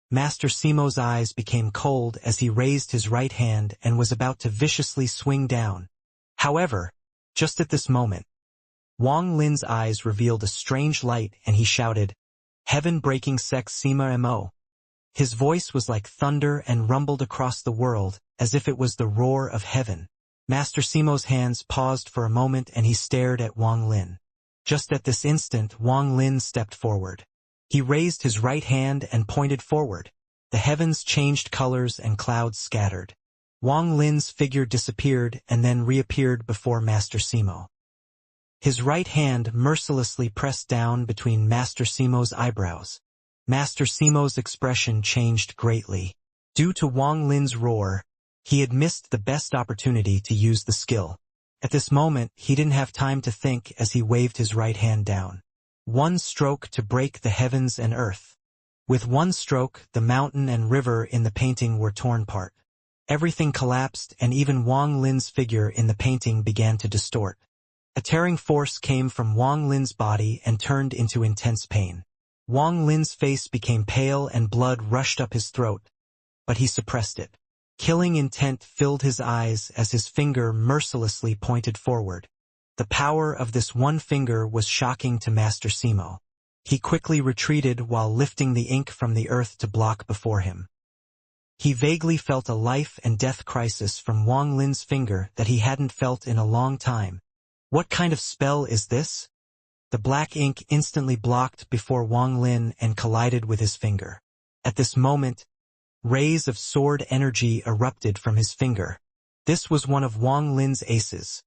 Master Simo's eyes became cold as he raised his right hand and was about to viciously swing down. However, just at this moment, Wang Lin's eyes revealed a strange light and he shouted, "Heaven-breaking Sex Sima Mo." His voice was like thunder and rumbled across the world, as if it was the roar of heaven. Master Simo's hands paused for a moment and he stared at Wang Lin. Just at this instant, Wang Lin stepped forward. He raised his right hand and pointed forward. The heavens changed colors and clouds scattered. Wang Lin's figure disappeared and then reappeared before Master Simo. His right hand mercilessly pressed down between Master Simo's eyebrows. Master Simo's expression changed greatly. Due to Wang Lin's roar, he had missed the best opportunity to use the skill. At this moment, he didn't have time to think as he waved his right hand down. One stroke to break the heavens and earth. With one stroke, the mountain and river in the painting were torn apart. Everything collapsed and even Wang Lin's figure in the painting began to distort. A tearing force came from Wang Lin's body and turned into intense pain. Wang Lin's face became pale and blood rushed up his throat, but he suppressed it. Killing intent filled his eyes as his finger mercilessly pointed forward. The power of this one finger was shocking to Master Simo. He quickly retreated while lifting the ink from the earth to block before him. He vaguely felt a life and death crisis from Wang Lin's finger that he hadn't felt in a long time. What kind of spell is this? The black ink instantly blocked before Wang Lin and collided with his finger. At this moment, rays of sword energy erupted from his finger. This was one of Wang Lin's aces.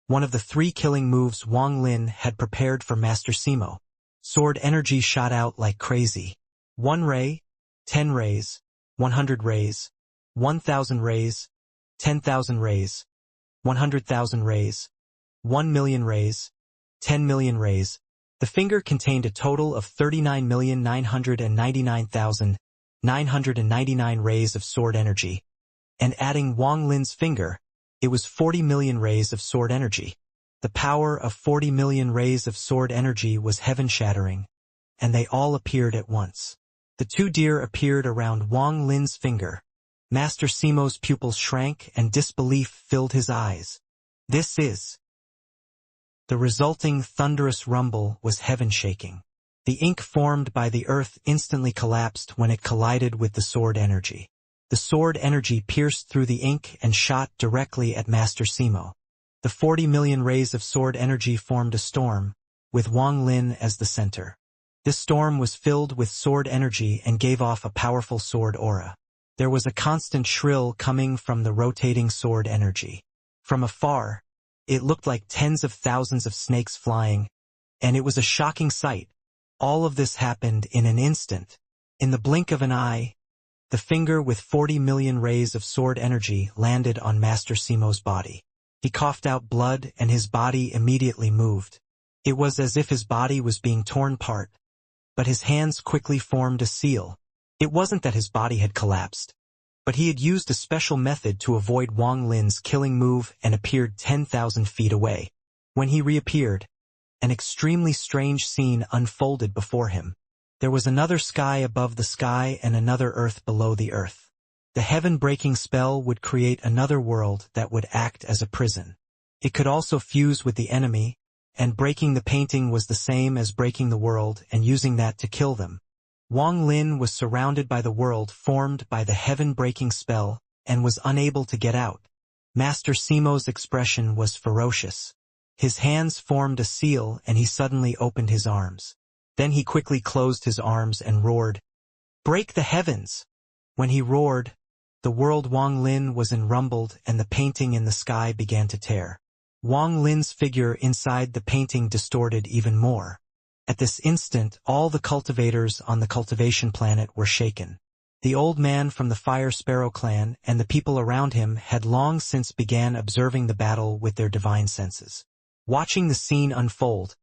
One of the 3 killing moves Wang Lin had prepared for Master Simo. Sword energy shot out like crazy. 1 ray, 10 rays, 100 rays, 1,000 rays, 10,000 rays, 100,000 rays, 1 million rays, 10 million rays. The finger contained a total of 39,999,999 rays of sword energy. And adding Wang Lin's finger, it was 40 million rays of sword energy. The power of 40 million rays of sword energy was heaven-shattering, and they all appeared at once. The 2 deer appeared around Wang Lin's finger. Master Simo's pupils shrank and disbelief filled his eyes. This is... The resulting thunderous rumble was heaven-shaking. The ink formed by the earth instantly collapsed when it collided with the sword energy. The sword energy pierced through the ink and shot directly at Master Simo. The 40 million rays of sword energy formed a storm, with Wang Lin as the center. This storm was filled with sword energy and gave off a powerful sword aura. There was a constant shrill coming from the rotating sword energy. From afar, it looked like tens of thousands of snakes flying, and it was a shocking sight. All of this happened in an instant. In the blink of an eye, The finger with 40 million rays of sword energy landed on Master Simo's body. He coughed out blood and his body immediately moved. It was as if his body was being torn apart, but his hands quickly formed a seal. It wasn't that his body had collapsed, but he had used a special method to avoid Wang Lin's killing move and appeared 10,000 feet away. When he reappeared, an extremely strange scene unfolded before him. There was another sky above the sky and another earth below the earth. The heaven-breaking spell would create another world that would act as a prison. It could also fuse with the enemy, and breaking the painting was the same as breaking the world and using that to kill them. Wang Lin was surrounded by the world formed by the heaven-breaking spell and was unable to get out. Master Simo's expression was ferocious. His hands formed a seal and he suddenly opened his arms. Then he quickly closed his arms and roared, "Break the heavens!" When he roared, the world Wang Lin was in rumbled and the painting in the sky began to tear. Wang Lin's figure inside the painting distorted even more. At this instant, all the cultivators on the Cultivation planet were shaken. The old man from the Fire Sparrow clan and the people around him had long since began observing the battle with their divine senses. Watching the scene unfold,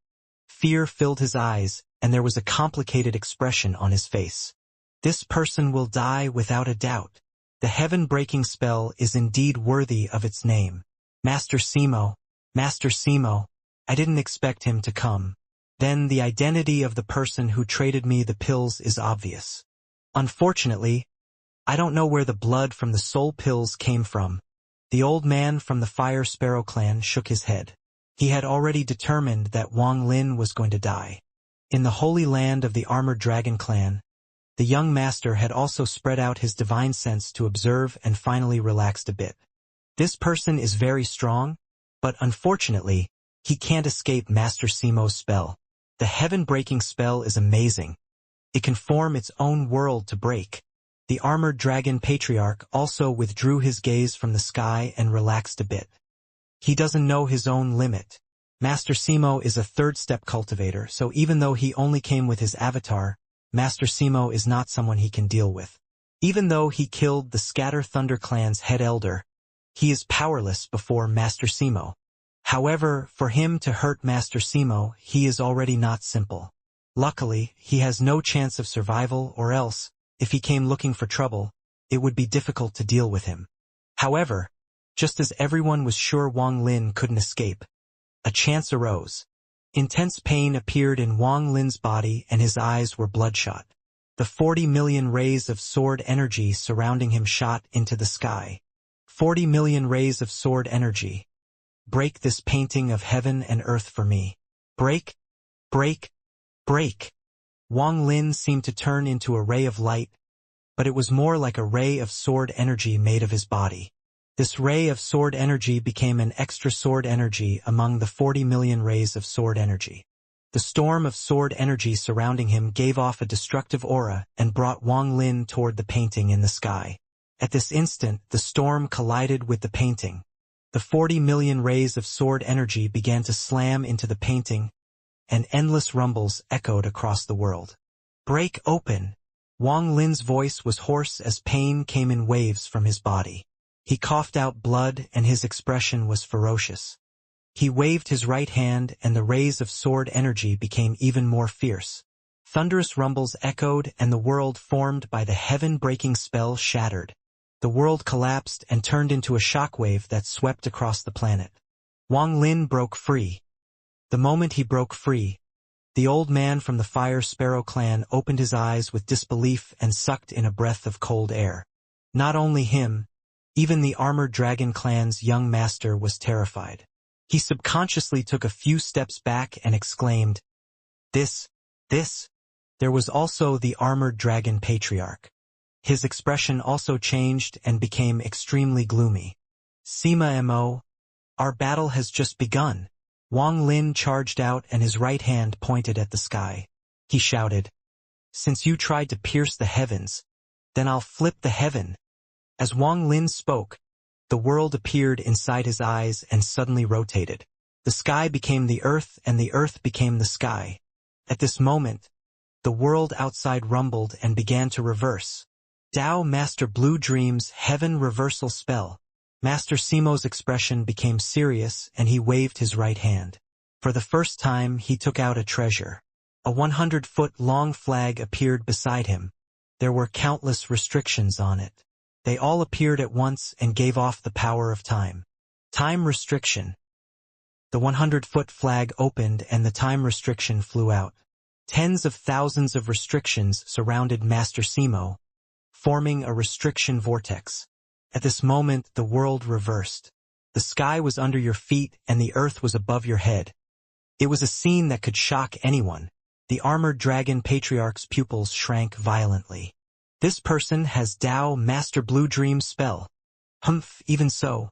fear filled his eyes and there was a complicated expression on his face. This person will die without a doubt. The heaven-breaking spell is indeed worthy of its name. Master Simo, I didn't expect him to come. Then the identity of the person who traded me the pills is obvious. Unfortunately, I don't know where the blood from the soul pills came from. The old man from the Fire Sparrow clan shook his head. He had already determined that Wang Lin was going to die. In the holy land of the Armored Dragon clan, the young master had also spread out his divine sense to observe and finally relaxed a bit. This person is very strong, but unfortunately, he can't escape Master Simo's spell. The heaven-breaking spell is amazing. It can form its own world to break. The Armored Dragon Patriarch also withdrew his gaze from the sky and relaxed a bit. He doesn't know his own limit. Master Simo is a third-step cultivator, so even though he only came with his avatar, Master Simo is not someone he can deal with. Even though he killed the Scatter Thunder clan's head elder, he is powerless before Master Simo. However, for him to hurt Master Simo, he is already not simple. Luckily, he has no chance of survival, or else, if he came looking for trouble, it would be difficult to deal with him. However, just as everyone was sure Wang Lin couldn't escape, a chance arose. Intense pain appeared in Wang Lin's body and his eyes were bloodshot. The 40 million rays of sword energy surrounding him shot into the sky. 40 million rays of sword energy. Break this painting of heaven and earth for me. Break, break, break. Wang Lin seemed to turn into a ray of light, but it was more like a ray of sword energy made of his body. This ray of sword energy became an extra sword energy among the 40 million rays of sword energy. The storm of sword energy surrounding him gave off a destructive aura and brought Wang Lin toward the painting in the sky. At this instant, the storm collided with the painting. The 40 million rays of sword energy began to slam into the painting, and endless rumbles echoed across the world. Break open! Wang Lin's voice was hoarse as pain came in waves from his body. He coughed out blood and his expression was ferocious. He waved his right hand and the rays of sword energy became even more fierce. Thunderous rumbles echoed and the world formed by the heaven-breaking spell shattered. The world collapsed and turned into a shockwave that swept across the planet. Wang Lin broke free. The moment he broke free, the old man from the Fire Sparrow clan opened his eyes with disbelief and sucked in a breath of cold air. Not only him, even the Armored Dragon clan's young master was terrified. He subconsciously took a few steps back and exclaimed, This. There was also the Armored Dragon Patriarch. His expression also changed and became extremely gloomy. Sima Mo, our battle has just begun. Wang Lin charged out and his right hand pointed at the sky. He shouted, Since you tried to pierce the heavens, then I'll flip the heaven. As Wang Lin spoke, the world appeared inside his eyes and suddenly rotated. The sky became the earth and the earth became the sky. At this moment, the world outside rumbled and began to reverse. Tao Master Blue Dream's Heaven Reversal Spell. Master Simo's expression became serious and he waved his right hand. For the first time he took out a treasure. A 100-foot-long flag appeared beside him. There were countless restrictions on it. They all appeared at once and gave off the power of time. Time restriction. The 100-foot flag opened and the time restriction flew out. Tens of thousands of restrictions surrounded Master Simo, forming a restriction vortex. At this moment, the world reversed. The sky was under your feet and the earth was above your head. It was a scene that could shock anyone. The armored dragon patriarch's pupils shrank violently. This person has Tao Master Blue Dream spell. Humph, even so.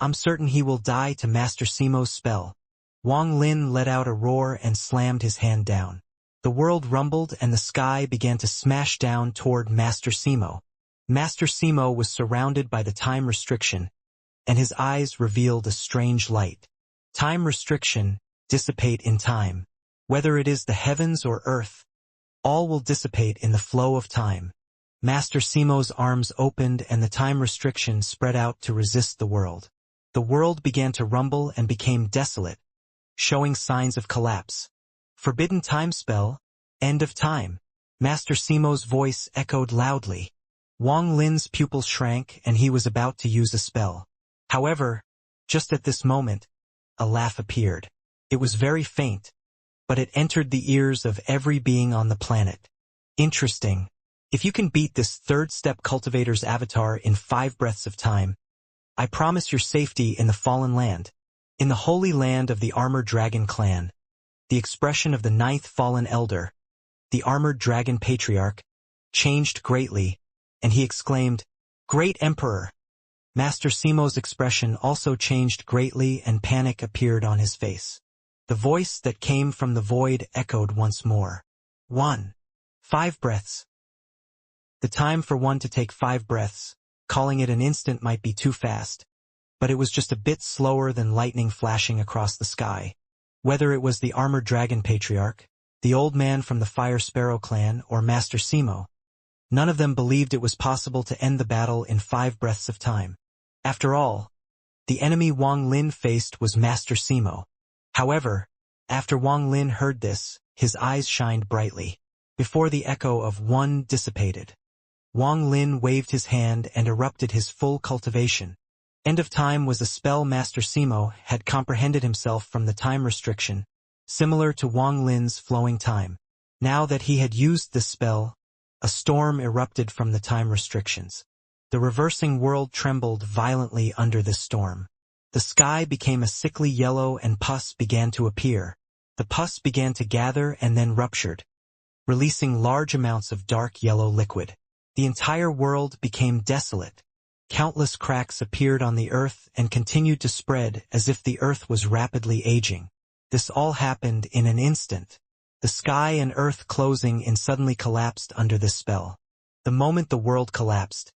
I'm certain he will die to Master Simo's spell. Wang Lin let out a roar and slammed his hand down. The world rumbled and the sky began to smash down toward Master Simo. Master Simo was surrounded by the time restriction, and his eyes revealed a strange light. Time restriction, dissipate in time. Whether it is the heavens or earth, all will dissipate in the flow of time. Master Simo's arms opened and the time restriction spread out to resist the world. The world began to rumble and became desolate, showing signs of collapse. Forbidden time spell, end of time. Master Simo's voice echoed loudly. Wang Lin's pupils shrank and he was about to use a spell. However, just at this moment, a laugh appeared. It was very faint, but it entered the ears of every being on the planet. Interesting. If you can beat this third-step cultivator's avatar in 5 breaths of time, I promise your safety in the fallen land. In the holy land of the armored dragon clan, the expression of the 9th fallen elder, the armored dragon patriarch, changed greatly, and he exclaimed, "Great Emperor!" Master Simo's expression also changed greatly and panic appeared on his face. The voice that came from the void echoed once more. 1. 5 breaths. The time for one to take 5 breaths, calling it an instant might be too fast, but it was just a bit slower than lightning flashing across the sky. Whether it was the armored dragon patriarch, the old man from the Fire Sparrow clan, or Master Simo, none of them believed it was possible to end the battle in 5 breaths of time. After all, the enemy Wang Lin faced was Master Simo. However, after Wang Lin heard this, his eyes shined brightly. Before the echo of 1 dissipated, Wang Lin waved his hand and erupted his full cultivation. End of time was a spell Master Simo had comprehended himself from the time restriction, similar to Wang Lin's flowing time. Now that he had used this spell, a storm erupted from the time restrictions. The reversing world trembled violently under this storm. The sky became a sickly yellow and pus began to appear. The pus began to gather and then ruptured, releasing large amounts of dark yellow liquid. The entire world became desolate. Countless cracks appeared on the earth and continued to spread as if the earth was rapidly aging. This all happened in an instant. The sky and earth closing in suddenly collapsed under this spell. The moment the world collapsed,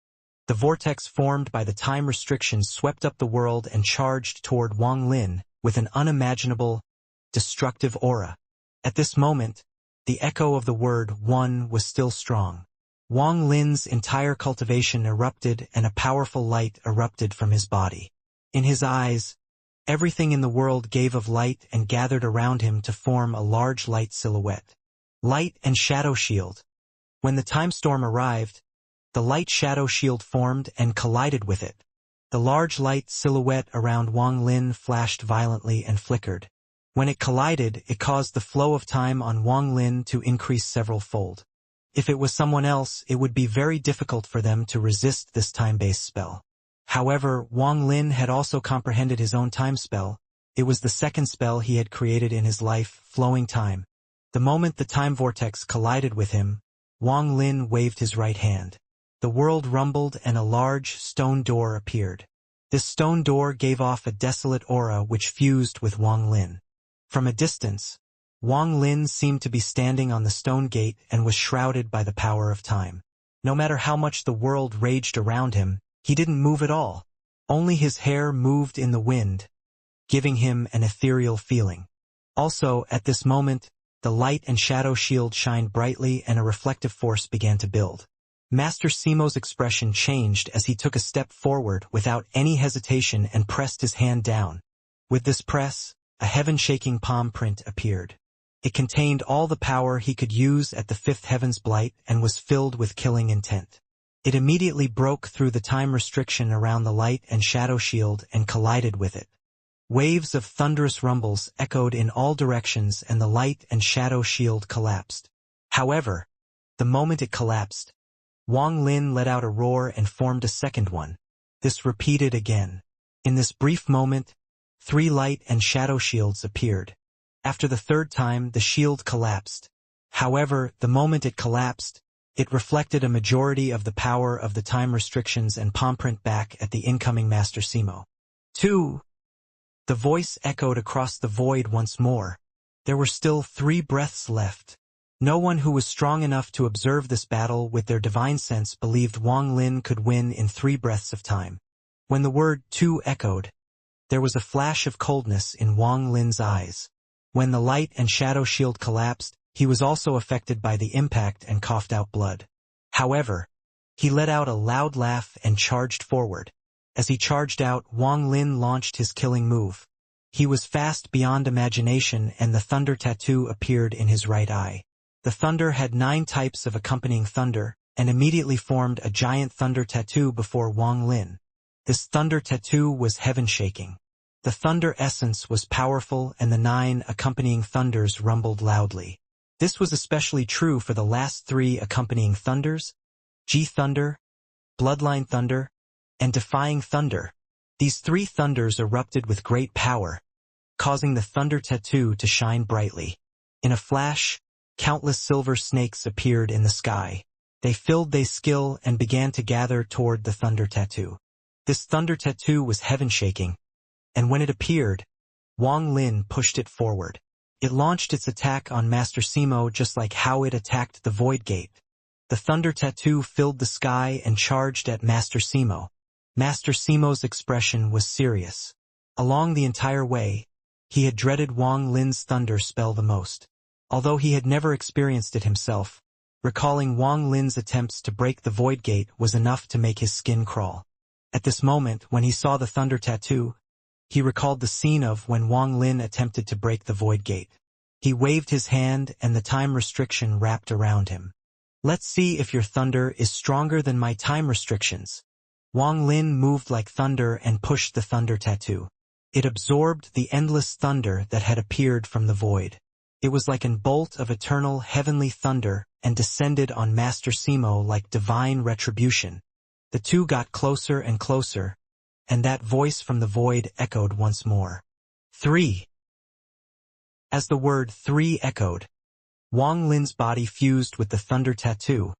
the vortex formed by the time restrictions swept up the world and charged toward Wang Lin with an unimaginable, destructive aura. At this moment, the echo of the word "one" was still strong. Wang Lin's entire cultivation erupted and a powerful light erupted from his body. In his eyes, everything in the world gave of light and gathered around him to form a large light silhouette. Light and shadow shield. When the time storm arrived, the light shadow shield formed and collided with it. The large light silhouette around Wang Lin flashed violently and flickered. When it collided, it caused the flow of time on Wang Lin to increase several-fold. If it was someone else, it would be very difficult for them to resist this time-based spell. However, Wang Lin had also comprehended his own time spell. It was the second spell he had created in his life, flowing time. The moment the time vortex collided with him, Wang Lin waved his right hand. The world rumbled and a large stone door appeared. This stone door gave off a desolate aura which fused with Wang Lin. From a distance, Wang Lin seemed to be standing on the stone gate and was shrouded by the power of time. No matter how much the world raged around him, he didn't move at all. Only his hair moved in the wind, giving him an ethereal feeling. Also, at this moment, the light and shadow shield shined brightly and a reflective force began to build. Master Simo's expression changed as he took a step forward without any hesitation and pressed his hand down. With this press, a heaven-shaking palm print appeared. It contained all the power he could use at the fifth heaven's blight and was filled with killing intent. It immediately broke through the time restriction around the light and shadow shield and collided with it. Waves of thunderous rumbles echoed in all directions and the light and shadow shield collapsed. However, the moment it collapsed, Wang Lin let out a roar and formed a second one. This repeated again. In this brief moment, 3 light and shadow shields appeared. After the third time, the shield collapsed. However, the moment it collapsed, it reflected a majority of the power of the time restrictions and palm print back at the incoming Master Simo. 2. The voice echoed across the void once more. There were still 3 breaths left. No one who was strong enough to observe this battle with their divine sense believed Wang Lin could win in 3 breaths of time. When the word 2 echoed, there was a flash of coldness in Wang Lin's eyes. When the light and shadow shield collapsed, he was also affected by the impact and coughed out blood. However, he let out a loud laugh and charged forward. As he charged out, Wang Lin launched his killing move. He was fast beyond imagination and the thunder tattoo appeared in his right eye. The thunder had 9 types of accompanying thunder, and immediately formed a giant thunder tattoo before Wang Lin. This thunder tattoo was heaven-shaking. The thunder essence was powerful and the 9 accompanying thunders rumbled loudly. This was especially true for the last 3 accompanying thunders, G-thunder, bloodline thunder, and defying thunder. These 3 thunders erupted with great power, causing the thunder tattoo to shine brightly. In a flash, countless silver snakes appeared in the sky. They filled their skill and began to gather toward the thunder tattoo. This thunder tattoo was heaven-shaking, and when it appeared, Wang Lin pushed it forward. It launched its attack on Master Simo just like how it attacked the Void Gate. The thunder tattoo filled the sky and charged at Master Simo. Master Simo's expression was serious. Along the entire way, he had dreaded Wang Lin's thunder spell the most. Although he had never experienced it himself, recalling Wang Lin's attempts to break the Void Gate was enough to make his skin crawl. At this moment, when he saw the thunder tattoo, he recalled the scene of when Wang Lin attempted to break the Void Gate. He waved his hand and the time restriction wrapped around him. "Let's see if your thunder is stronger than my time restrictions." Wang Lin moved like thunder and pushed the thunder tattoo. It absorbed the endless thunder that had appeared from the void. It was like a bolt of eternal heavenly thunder and descended on Master Simo like divine retribution. The two got closer and closer, and that voice from the void echoed once more. 3. As the word 3 echoed, Wang Lin's body fused with the thunder tattoo,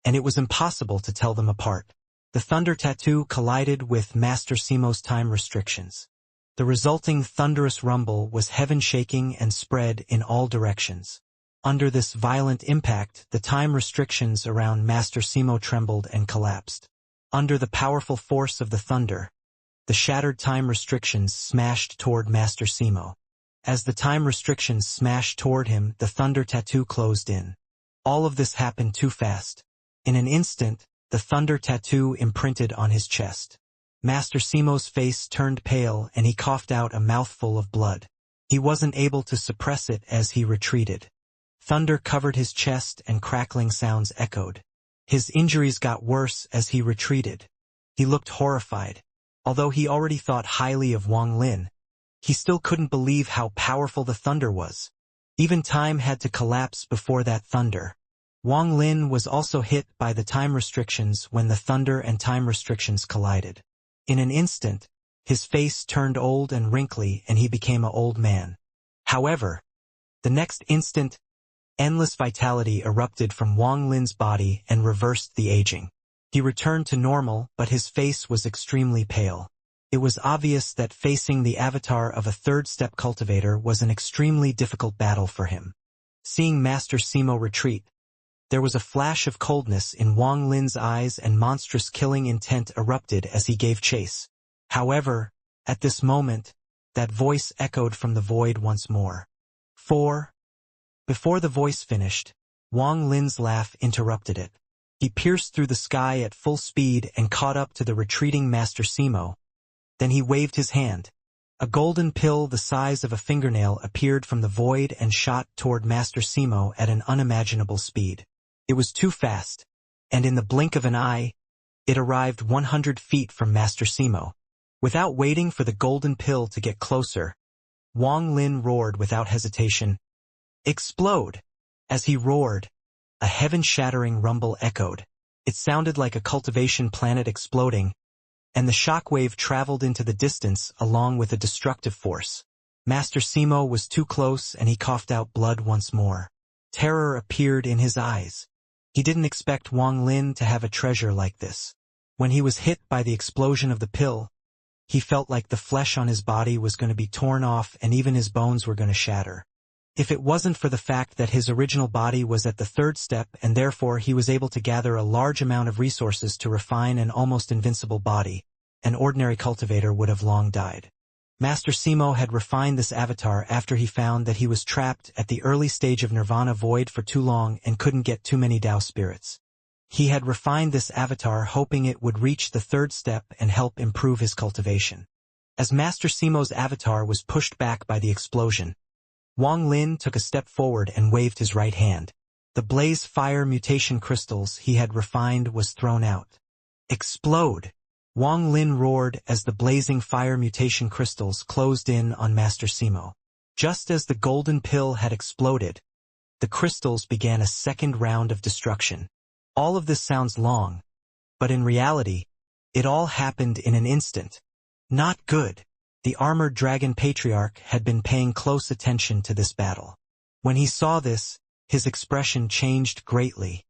and it was impossible to tell them apart. The thunder tattoo collided with Master Simo's time restrictions. The resulting thunderous rumble was heaven-shaking and spread in all directions. Under this violent impact, the time restrictions around Master Simo trembled and collapsed. Under the powerful force of the thunder, the shattered time restrictions smashed toward Master Simo. As the time restrictions smashed toward him, the thunder tattoo closed in. All of this happened too fast. In an instant, the thunder tattoo imprinted on his chest. Master Simo's face turned pale and he coughed out a mouthful of blood. He wasn't able to suppress it as he retreated. Thunder covered his chest and crackling sounds echoed. His injuries got worse as he retreated. He looked horrified. Although he already thought highly of Wang Lin, he still couldn't believe how powerful the thunder was. Even time had to collapse before that thunder. Wang Lin was also hit by the time restrictions when the thunder and time restrictions collided. In an instant, his face turned old and wrinkly and he became an old man. However, the next instant, endless vitality erupted from Wang Lin's body and reversed the aging. He returned to normal, but his face was extremely pale. It was obvious that facing the avatar of a third-step cultivator was an extremely difficult battle for him. Seeing Master Simo retreat, there was a flash of coldness in Wang Lin's eyes and monstrous killing intent erupted as he gave chase. However, at this moment, that voice echoed from the void once more. 4. Before the voice finished, Wang Lin's laugh interrupted it. He pierced through the sky at full speed and caught up to the retreating Master Simo. Then he waved his hand. A golden pill the size of a fingernail appeared from the void and shot toward Master Simo at an unimaginable speed. It was too fast, and in the blink of an eye, it arrived 100 feet from Master Simo. Without waiting for the golden pill to get closer, Wang Lin roared without hesitation, "Explode!" As he roared, a heaven-shattering rumble echoed. It sounded like a cultivation planet exploding, and the shockwave traveled into the distance along with a destructive force. Master Simo was too close and he coughed out blood once more. Terror appeared in his eyes. He didn't expect Wang Lin to have a treasure like this. When he was hit by the explosion of the pill, he felt like the flesh on his body was going to be torn off and even his bones were going to shatter. If it wasn't for the fact that his original body was at the third step and therefore he was able to gather a large amount of resources to refine an almost invincible body, an ordinary cultivator would have long died. Master Simo had refined this avatar after he found that he was trapped at the early stage of nirvana void for too long and couldn't get too many Tao spirits. He had refined this avatar hoping it would reach the third step and help improve his cultivation. As Master Simo's avatar was pushed back by the explosion, Wang Lin took a step forward and waved his right hand. The blaze fire mutation crystals he had refined was thrown out. "Explode!" Wang Lin roared as the blazing fire mutation crystals closed in on Master Simo. Just as the golden pill had exploded, the crystals began a second round of destruction. All of this sounds long, but in reality, it all happened in an instant. Not good. The armored dragon patriarch had been paying close attention to this battle. When he saw this, his expression changed greatly.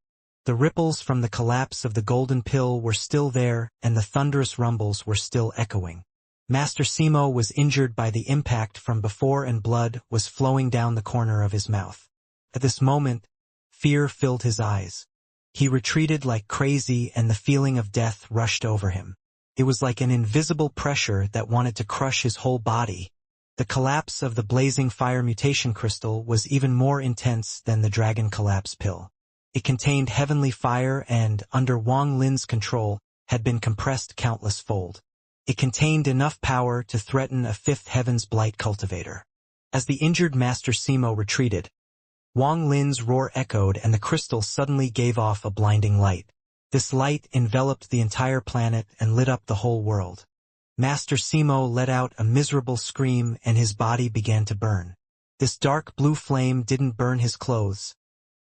The ripples from the collapse of the golden pill were still there, and the thunderous rumbles were still echoing. Master Simo was injured by the impact from before and blood was flowing down the corner of his mouth. At this moment, fear filled his eyes. He retreated like crazy and the feeling of death rushed over him. It was like an invisible pressure that wanted to crush his whole body. The collapse of the blazing fire mutation crystal was even more intense than the dragon collapse pill. It contained heavenly fire and, under Wang Lin's control, had been compressed countless fold. It contained enough power to threaten a fifth heaven's blight cultivator. As the injured Master Simo retreated, Wang Lin's roar echoed and the crystal suddenly gave off a blinding light. This light enveloped the entire planet and lit up the whole world. Master Simo let out a miserable scream and his body began to burn. This dark blue flame didn't burn his clothes,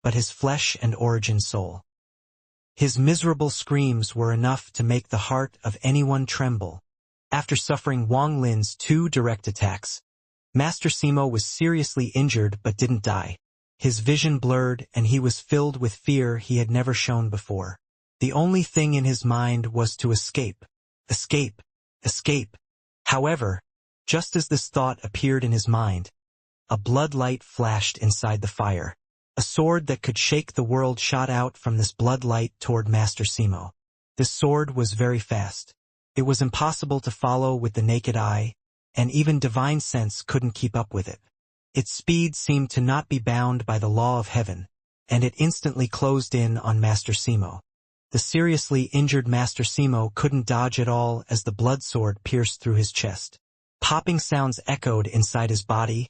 but his flesh and origin soul. His miserable screams were enough to make the heart of anyone tremble. After suffering Wang Lin's 2 direct attacks, Master Simo was seriously injured but didn't die. His vision blurred and he was filled with fear he had never shown before. The only thing in his mind was to escape. Escape. Escape. However, just as this thought appeared in his mind, a blood light flashed inside the fire. A sword that could shake the world shot out from this blood light toward Master Simo. This sword was very fast. It was impossible to follow with the naked eye, and even divine sense couldn't keep up with it. Its speed seemed to not be bound by the law of heaven, and it instantly closed in on Master Simo. The seriously injured Master Simo couldn't dodge at all as the blood sword pierced through his chest. Popping sounds echoed inside his body,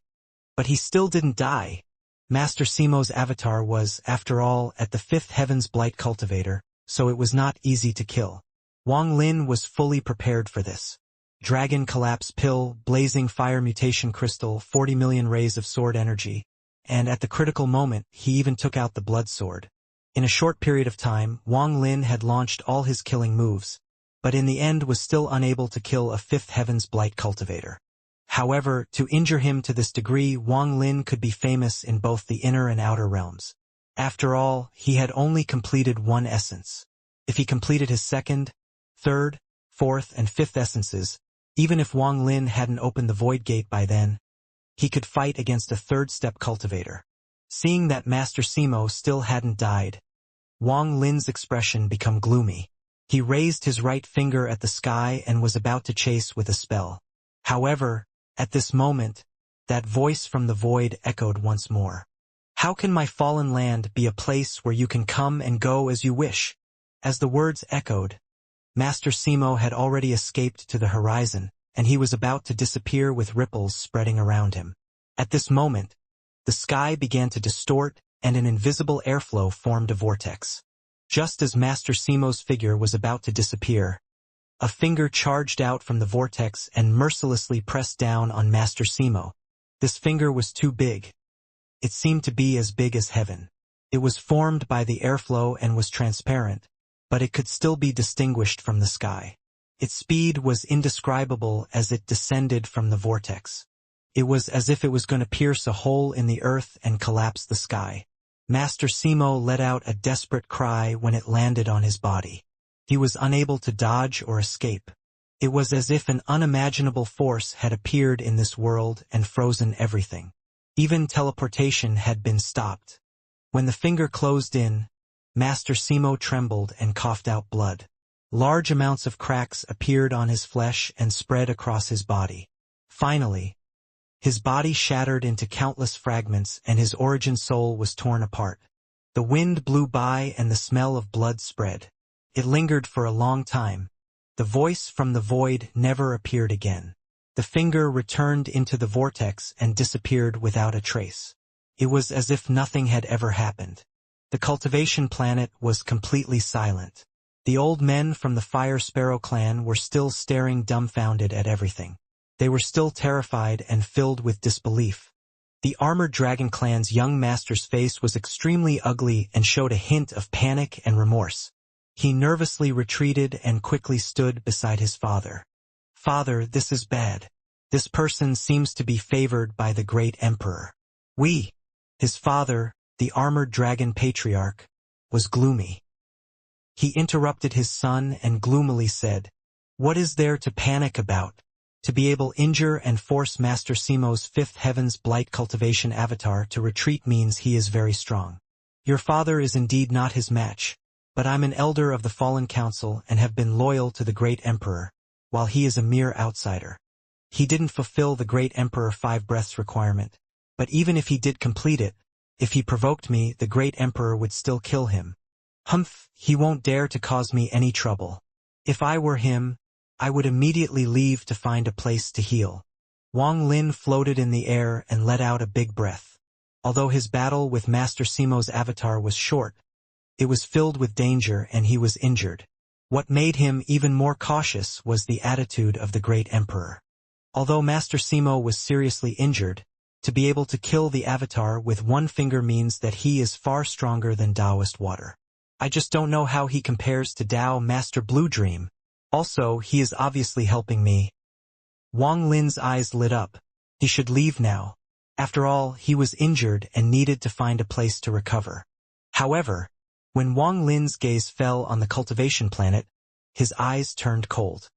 but he still didn't die. Master Simo's avatar was, after all, at the fifth heaven's blight cultivator, so it was not easy to kill. Wang Lin was fully prepared for this. Dragon collapse pill, blazing fire mutation crystal, 40 million rays of sword energy, and at the critical moment, he even took out the blood sword. In a short period of time, Wang Lin had launched all his killing moves, but in the end was still unable to kill a fifth heaven's blight cultivator. However, to injure him to this degree, Wang Lin could be famous in both the inner and outer realms. After all, he had only completed 1 essence. If he completed his 2nd, 3rd, 4th, and 5th essences, even if Wang Lin hadn't opened the void gate by then, he could fight against a 3rd step cultivator. Seeing that Master Simo still hadn't died, Wang Lin's expression became gloomy. He raised his right finger at the sky and was about to chase with a spell. However, at this moment, that voice from the void echoed once more. "How can my fallen land be a place where you can come and go as you wish?" As the words echoed, Master Simo had already escaped to the horizon, and he was about to disappear with ripples spreading around him. At this moment, the sky began to distort, and an invisible airflow formed a vortex. Just as Master Simo's figure was about to disappear, a finger charged out from the vortex and mercilessly pressed down on Master Simo. This finger was too big. It seemed to be as big as heaven. It was formed by the airflow and was transparent, but it could still be distinguished from the sky. Its speed was indescribable as it descended from the vortex. It was as if it was going to pierce a hole in the earth and collapse the sky. Master Simo let out a desperate cry when it landed on his body. He was unable to dodge or escape. It was as if an unimaginable force had appeared in this world and frozen everything. Even teleportation had been stopped. When the finger closed in, Master Simo trembled and coughed out blood. Large amounts of cracks appeared on his flesh and spread across his body. Finally, his body shattered into countless fragments and his origin soul was torn apart. The wind blew by and the smell of blood spread. It lingered for a long time. The voice from the void never appeared again. The finger returned into the vortex and disappeared without a trace. It was as if nothing had ever happened. The Cultivation planet was completely silent. The old men from the Fire Sparrow clan were still staring dumbfounded at everything. They were still terrified and filled with disbelief. The Armored Dragon clan's young master's face was extremely ugly and showed a hint of panic and remorse. He nervously retreated and quickly stood beside his father. "Father, this is bad. This person seems to be favored by the great emperor." His father, the Armored Dragon Patriarch, was gloomy. He interrupted his son and gloomily said, "What is there to panic about? To be able to injure and force Master Simo's Fifth Heaven's Blight Cultivation avatar to retreat means he is very strong. Your father is indeed not his match, but I'm an elder of the Fallen Council and have been loyal to the Great Emperor, while he is a mere outsider. He didn't fulfill the Great Emperor 5 breaths requirement, but even if he did complete it, if he provoked me, the Great Emperor would still kill him. He won't dare to cause me any trouble. If I were him, I would immediately leave to find a place to heal." Wang Lin floated in the air and let out a big breath. Although his battle with Master Simo's avatar was short, it was filled with danger and he was injured. What made him even more cautious was the attitude of the Great Emperor. Although Master Simo was seriously injured, to be able to kill the avatar with one finger means that he is far stronger than Taoist water. I just don't know how he compares to Tao Master Blue Dream. Also, he is obviously helping me. Wang Lin's eyes lit up. He should leave now. After all, he was injured and needed to find a place to recover. However, when Wang Lin's gaze fell on the Cultivation planet, his eyes turned cold.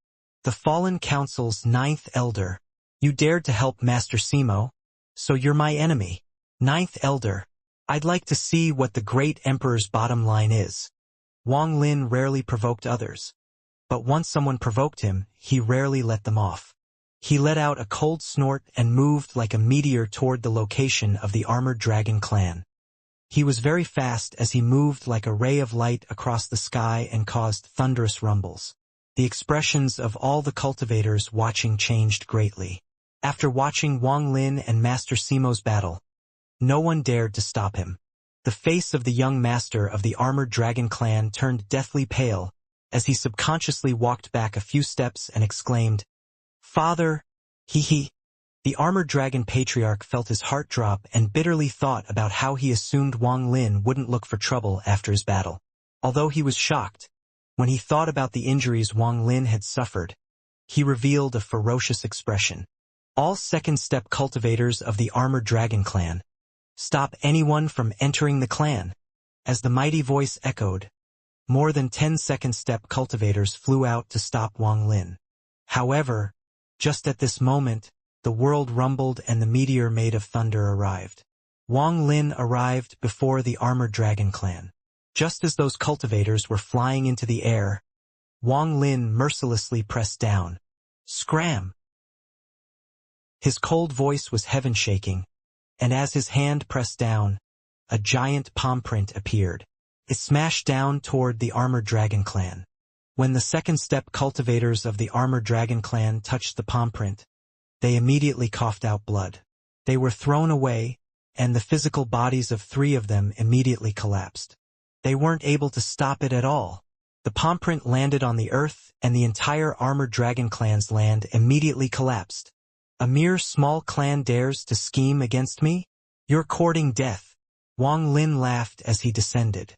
"The Fallen Council's 9th Elder. You dared to help Master Simo, so you're my enemy. 9th Elder. I'd like to see what the Great Emperor's bottom line is." Wang Lin rarely provoked others, but once someone provoked him, he rarely let them off. He let out a cold snort and moved like a meteor toward the location of the Armored Dragon clan. He was very fast as he moved like a ray of light across the sky and caused thunderous rumbles. The expressions of all the cultivators watching changed greatly. After watching Wang Lin and Master Simo's battle, no one dared to stop him. The face of the young master of the Armored Dragon clan turned deathly pale as he subconsciously walked back a few steps and exclaimed, "Father, he." The Armored Dragon Patriarch felt his heart drop and bitterly thought about how he assumed Wang Lin wouldn't look for trouble after his battle. Although he was shocked, when he thought about the injuries Wang Lin had suffered, he revealed a ferocious expression. "All second-step cultivators of the Armored Dragon clan, stop anyone from entering the clan." As the mighty voice echoed, more than 10 second-step cultivators flew out to stop Wang Lin. However, just at this moment, the world rumbled and the meteor made of thunder arrived. Wang Lin arrived before the Armored Dragon clan. Just as those cultivators were flying into the air, Wang Lin mercilessly pressed down. Scram! His cold voice was heaven-shaking, and as his hand pressed down, a giant palm print appeared. It smashed down toward the Armored Dragon clan. When the second step cultivators of the Armored Dragon clan touched the palm print, they immediately coughed out blood. They were thrown away, and the physical bodies of 3 of them immediately collapsed. They weren't able to stop it at all. The palm print landed on the earth, and the entire Armored Dragon clan's land immediately collapsed. A mere small clan dares to scheme against me? You're courting death. Wang Lin laughed as he descended.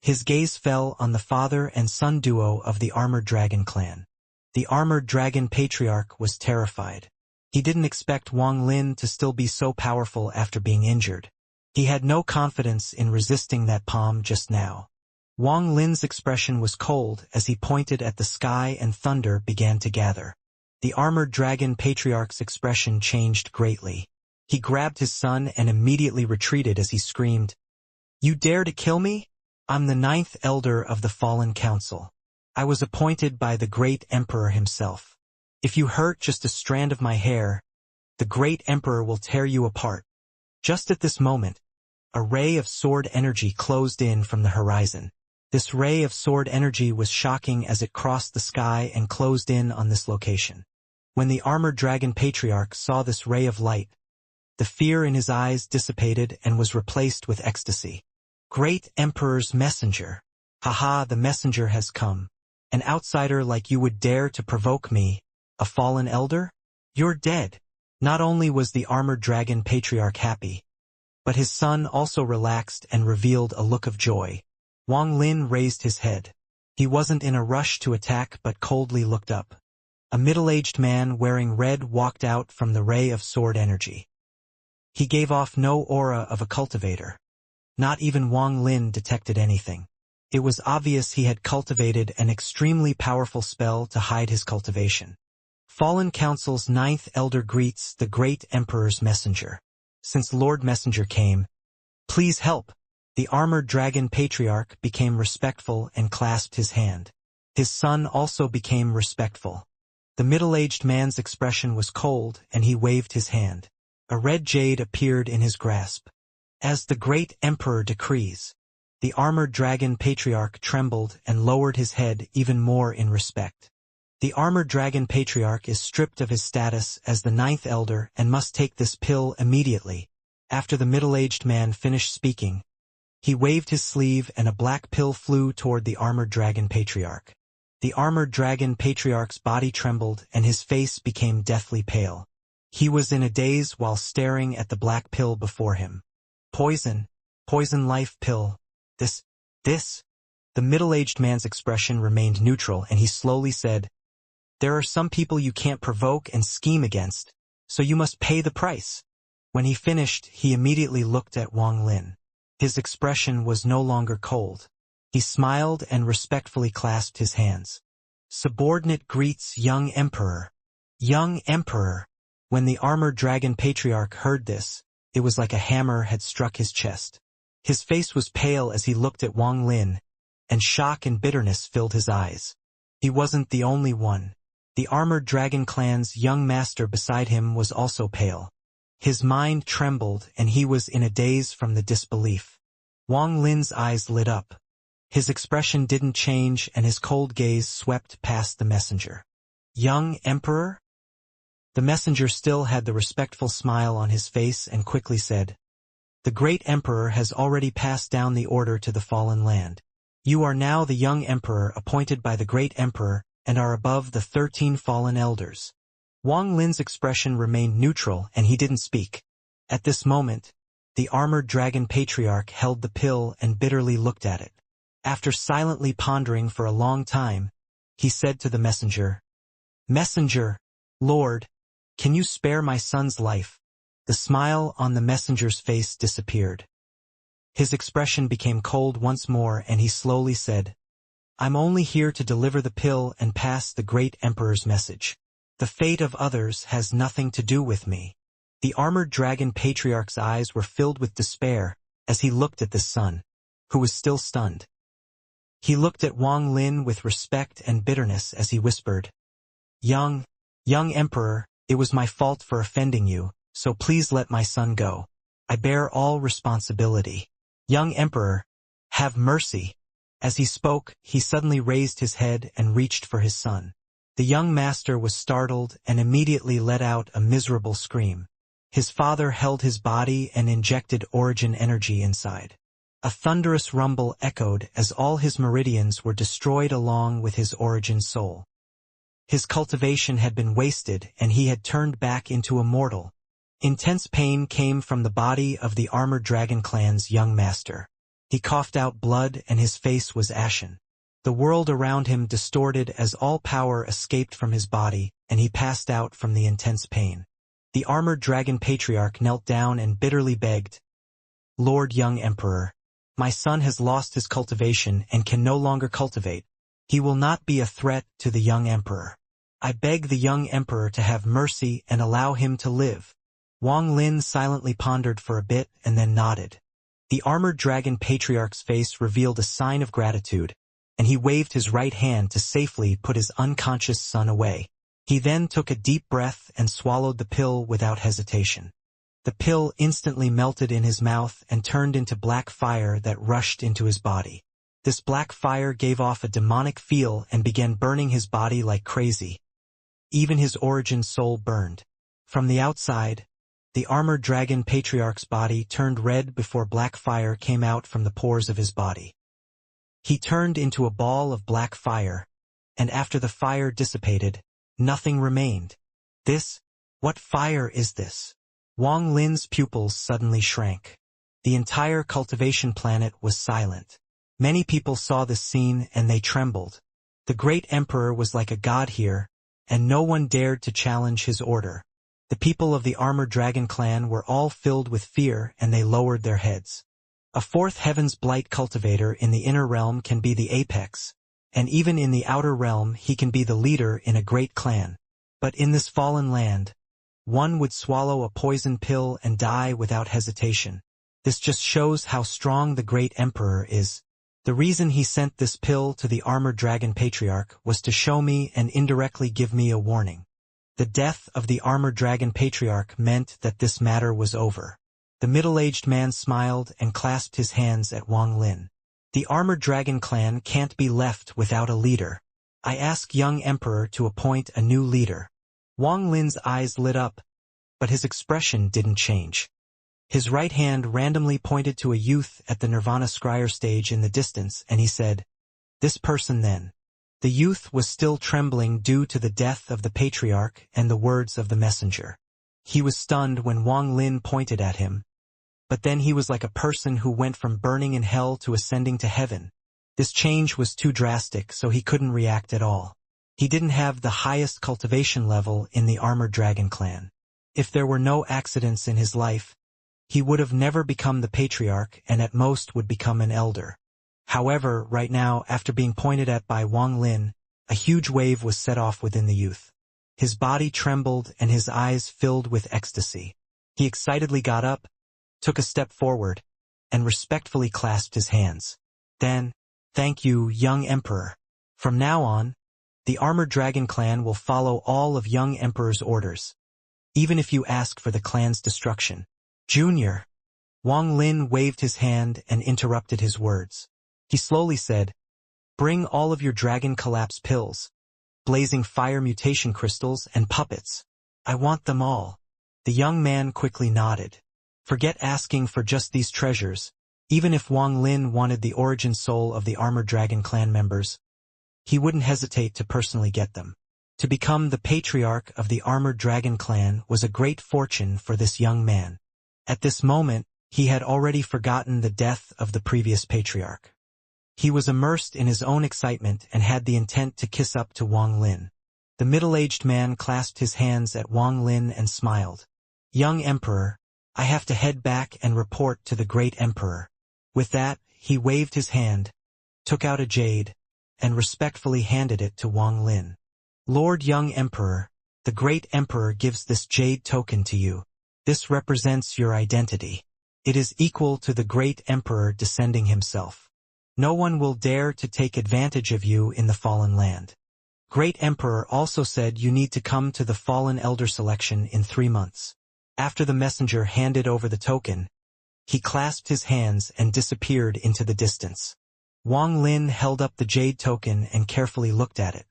His gaze fell on the father and son duo of the Armored Dragon clan. The Armored Dragon patriarch was terrified. He didn't expect Wang Lin to still be so powerful after being injured. He had no confidence in resisting that palm just now. Wang Lin's expression was cold as he pointed at the sky and thunder began to gather. The Armored Dragon patriarch's expression changed greatly. He grabbed his son and immediately retreated as he screamed, "You dare to kill me? I'm the 9th elder of the Fallen Council. I was appointed by the great emperor himself. If you hurt just a strand of my hair, the great emperor will tear you apart." Just at this moment, a ray of sword energy closed in from the horizon. This ray of sword energy was shocking as it crossed the sky and closed in on this location. When the Armored Dragon patriarch saw this ray of light, the fear in his eyes dissipated and was replaced with ecstasy. "Great Emperor's messenger. Haha, the messenger has come. An outsider like you would dare to provoke me, a fallen elder? You're dead." Not only was the Armored Dragon patriarch happy, but his son also relaxed and revealed a look of joy. Wang Lin raised his head. He wasn't in a rush to attack but coldly looked up. A middle-aged man wearing red walked out from the ray of sword energy. He gave off no aura of a cultivator. Not even Wang Lin detected anything. It was obvious he had cultivated an extremely powerful spell to hide his cultivation. Fallen Council's 9th elder greets the great emperor's messenger. Since Lord Messenger came, please help. The Armored Dragon patriarch became respectful and clasped his hand. His son also became respectful. The middle-aged man's expression was cold and he waved his hand. A red jade appeared in his grasp. As the great emperor decrees. The Armored Dragon patriarch trembled and lowered his head even more in respect. The Armored Dragon patriarch is stripped of his status as the 9th elder and must take this pill immediately. After the middle-aged man finished speaking, he waved his sleeve and a black pill flew toward the Armored Dragon patriarch. The Armored Dragon patriarch's body trembled and his face became deathly pale. He was in a daze while staring at the black pill before him. Poison life pill. This. The middle-aged man's expression remained neutral and he slowly said, "There are some people you can't provoke and scheme against, so you must pay the price." When he finished, he immediately looked at Wang Lin. His expression was no longer cold. He smiled and respectfully clasped his hands. "Subordinate greets young emperor." Young emperor. When the Armored Dragon patriarch heard this, it was like a hammer had struck his chest. His face was pale as he looked at Wang Lin, and shock and bitterness filled his eyes. He wasn't the only one. The Armored Dragon clan's young master beside him was also pale. His mind trembled and he was in a daze from the disbelief. Wang Lin's eyes lit up. His expression didn't change and his cold gaze swept past the messenger. Young emperor? The messenger still had the respectful smile on his face and quickly said, "The great emperor has already passed down the order to the fallen land. You are now the young emperor appointed by the great emperor and are above the 13 fallen elders." Wang Lin's expression remained neutral and he didn't speak. At this moment, the Armored Dragon patriarch held the pill and bitterly looked at it. After silently pondering for a long time, he said to the messenger, "Messenger, Lord, can you spare my son's life?" The smile on the messenger's face disappeared. His expression became cold once more and he slowly said, "I'm only here to deliver the pill and pass the great emperor's message. The fate of others has nothing to do with me." The Armored Dragon patriarch's eyes were filled with despair as he looked at the son, who was still stunned. He looked at Wang Lin with respect and bitterness as he whispered, Young emperor, it was my fault for offending you, so please let my son go. I bear all responsibility." Young emperor, Have mercy. As he spoke, he suddenly raised his head and reached for his son. The young master was startled and immediately let out a miserable scream. His father held his body and injected origin energy inside. A thunderous rumble echoed as all his meridians were destroyed along with his origin soul. His cultivation had been wasted and he had turned back into a mortal. Intense pain came from the body of the armored dragon clan's young master. He coughed out blood and his face was ashen. The world around him distorted as all power escaped from his body, and he passed out from the intense pain. The armored dragon patriarch knelt down and bitterly begged, "Lord young emperor, my son has lost his cultivation and can no longer cultivate. He will not be a threat to the young emperor. I beg the young emperor to have mercy and allow him to live." Wang Lin silently pondered for a bit and then nodded. The armored dragon patriarch's face revealed a sign of gratitude, and he waved his right hand to safely put his unconscious son away. He then took a deep breath and swallowed the pill without hesitation. The pill instantly melted in his mouth and turned into black fire that rushed into his body. This black fire gave off a demonic feel and began burning his body like crazy. Even his origin soul burned. From the outside, the armored dragon patriarch's body turned red before black fire came out from the pores of his body. He turned into a ball of black fire, and after the fire dissipated, nothing remained. What fire is this? Wang Lin's pupils suddenly shrank. The entire cultivation planet was silent. Many people saw this scene and they trembled. The great emperor was like a god here, and no one dared to challenge his order. The people of the armored dragon clan were all filled with fear and they lowered their heads. A fourth heaven's blight cultivator in the inner realm can be the apex, and even in the outer realm he can be the leader in a great clan. But in this fallen land, one would swallow a poison pill and die without hesitation. This just shows how strong the great emperor is. The reason he sent this pill to the armored dragon patriarch was to show me and indirectly give me a warning. The death of the armored dragon patriarch meant that this matter was over. The middle-aged man smiled and clasped his hands at Wang Lin. The armored dragon clan can't be left without a leader. I ask young emperor to appoint a new leader. Wang Lin's eyes lit up, but his expression didn't change. His right hand randomly pointed to a youth at the Nirvana Scryer stage in the distance, and he said, "This person then." The youth was still trembling due to the death of the patriarch and the words of the messenger. He was stunned when Wang Lin pointed at him, but then he was like a person who went from burning in hell to ascending to heaven. This change was too drastic, so he couldn't react at all. He didn't have the highest cultivation level in the armored dragon clan. If there were no accidents in his life, he would have never become the patriarch and at most would become an elder. However, right now, after being pointed at by Wang Lin, a huge wave was set off within the youth. His body trembled and his eyes filled with ecstasy. He excitedly got up, took a step forward, and respectfully clasped his hands. Then, "Thank you, young emperor. From now on, the armored dragon clan will follow all of young emperor's orders, even if you ask for the clan's destruction." "Junior." Wang Lin waved his hand and interrupted his words. He slowly said, "Bring all of your dragon collapse pills, blazing fire mutation crystals, and puppets. I want them all." The young man quickly nodded. Forget asking for just these treasures. Even if Wang Lin wanted the origin soul of the armored dragon clan members, he wouldn't hesitate to personally get them. To become the patriarch of the armored dragon clan was a great fortune for this young man. At this moment, he had already forgotten the death of the previous patriarch. He was immersed in his own excitement and had the intent to kiss up to Wang Lin. The middle-aged man clasped his hands at Wang Lin and smiled. "Young emperor, I have to head back and report to the great emperor." With that, he waved his hand, took out a jade, and respectfully handed it to Wang Lin. "Lord young emperor, the great emperor gives this jade token to you. This represents your identity. It is equal to the great emperor descending himself. No one will dare to take advantage of you in the fallen land. Great emperor also said you need to come to the fallen elder selection in 3 months." After the messenger handed over the token, He clasped his hands and disappeared into the distance. Wang Lin held up the jade token and carefully looked at it.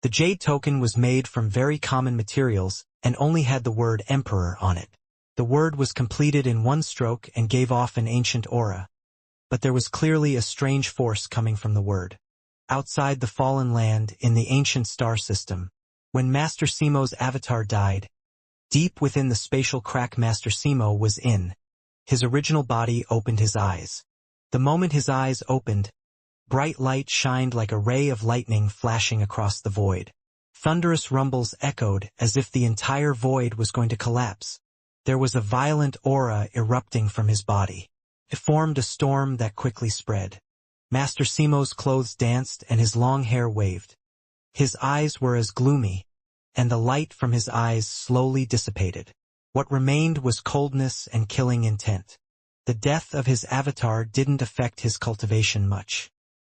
The jade token was made from very common materials and only had the word Emperor on it. The word was completed in one stroke and gave off an ancient aura. But there was clearly a strange force coming from the word. Outside the fallen land, in the ancient star system, when Master Simo's avatar died, deep within the spatial crack Master Simo was in, his original body opened his eyes. The moment his eyes opened, bright light shined like a ray of lightning flashing across the void. Thunderous rumbles echoed as if the entire void was going to collapse. There was a violent aura erupting from his body. It formed a storm that quickly spread. Master Simo's clothes danced and his long hair waved. His eyes were as gloomy, and the light from his eyes slowly dissipated. What remained was coldness and killing intent. The death of his avatar didn't affect his cultivation much.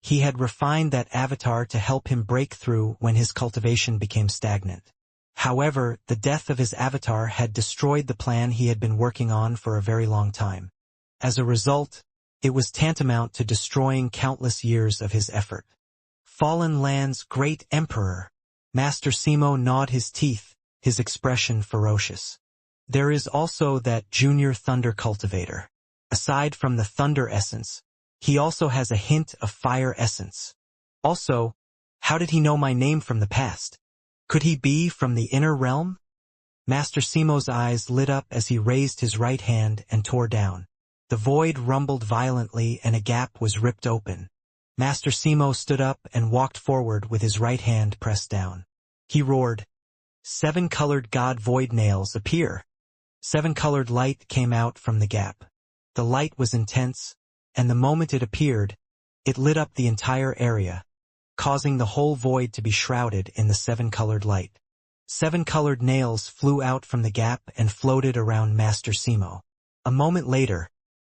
He had refined that avatar to help him break through when his cultivation became stagnant. However, the death of his avatar had destroyed the plan he had been working on for a very long time. As a result, it was tantamount to destroying countless years of his effort. Fallen Land's great emperor. Master Simo gnawed his teeth, his expression ferocious. There is also that junior thunder cultivator. Aside from the thunder essence, he also has a hint of fire essence. Also, how did he know my name from the past? Could he be from the inner realm? Master Simo's eyes lit up as he raised his right hand and tore down. The void rumbled violently and a gap was ripped open. Master Simo stood up and walked forward with his right hand pressed down. He roared, "Seven-colored God void nails appear." Seven-colored light came out from the gap. The light was intense, and the moment it appeared, it lit up the entire area, causing the whole void to be shrouded in the seven-colored light. Seven-colored nails flew out from the gap and floated around Master Simo. A moment later,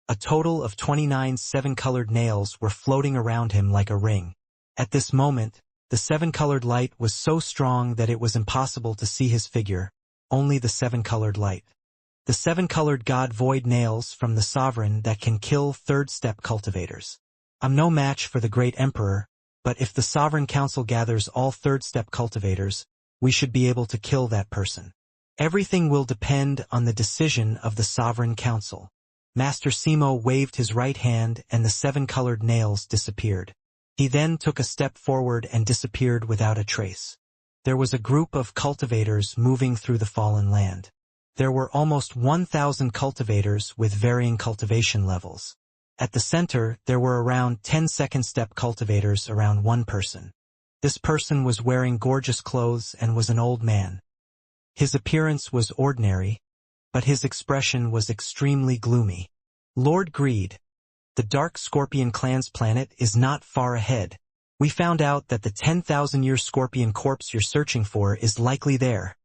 a total of 29 seven-colored nails were floating around him like a ring. At this moment, the seven-colored light was so strong that it was impossible to see his figure, only the seven-colored light. The seven-colored God void nails from the sovereign that can kill third-step cultivators. I'm no match for the great emperor, but if the sovereign council gathers all third-step cultivators, we should be able to kill that person. Everything will depend on the decision of the sovereign council. Master Simo waved his right hand and the seven-colored nails disappeared. He then took a step forward and disappeared without a trace. There was a group of cultivators moving through the fallen land. There were almost 1,000 cultivators with varying cultivation levels. At the center, there were around 10 second-step cultivators around one person. This person was wearing gorgeous clothes and was an old man. His appearance was ordinary, but his expression was extremely gloomy. Lord Greed, the Dark Scorpion clan's planet is not far ahead. We found out that the 10,000-year scorpion corpse you're searching for is likely there.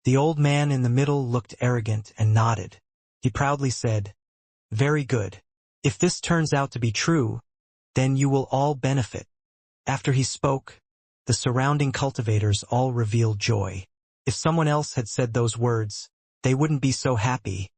The old man in the middle looked arrogant and nodded. He proudly said, "Very good. If this turns out to be true, then you will all benefit." After he spoke, the surrounding cultivators all revealed joy. If someone else had said those words, they wouldn't be so happy.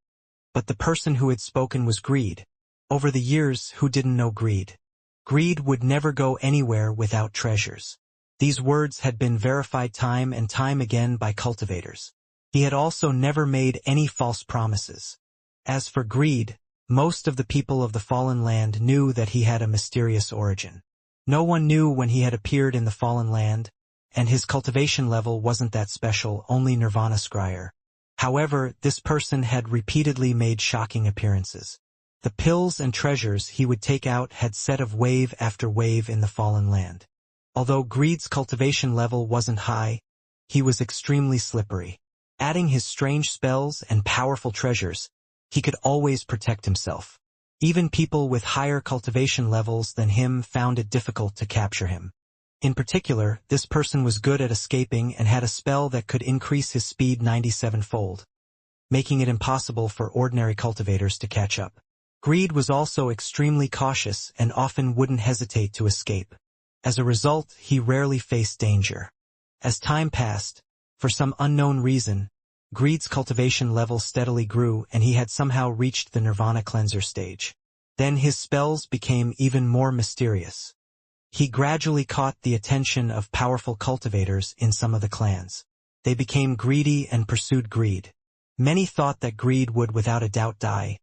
But the person who had spoken was Greed. Over the years, who didn't know Greed? Greed would never go anywhere without treasures. These words had been verified time and time again by cultivators. He had also never made any false promises. As for Greed, most of the people of the fallen land knew that he had a mysterious origin. No one knew when he had appeared in the fallen land, and his cultivation level wasn't that special, only Nirvana Scryer. However, this person had repeatedly made shocking appearances. The pills and treasures he would take out had set of wave after wave in the fallen land. Although Greed's cultivation level wasn't high, he was extremely slippery. Adding his strange spells and powerful treasures, he could always protect himself. Even people with higher cultivation levels than him found it difficult to capture him. In particular, this person was good at escaping and had a spell that could increase his speed 97-fold, making it impossible for ordinary cultivators to catch up. Greed was also extremely cautious and often wouldn't hesitate to escape. As a result, he rarely faced danger. As time passed, for some unknown reason, Greed's cultivation level steadily grew and he had somehow reached the Nirvana cleanser stage. Then his spells became even more mysterious. He gradually caught the attention of powerful cultivators in some of the clans. They became greedy and pursued greed. Many thought that greed would without a doubt die.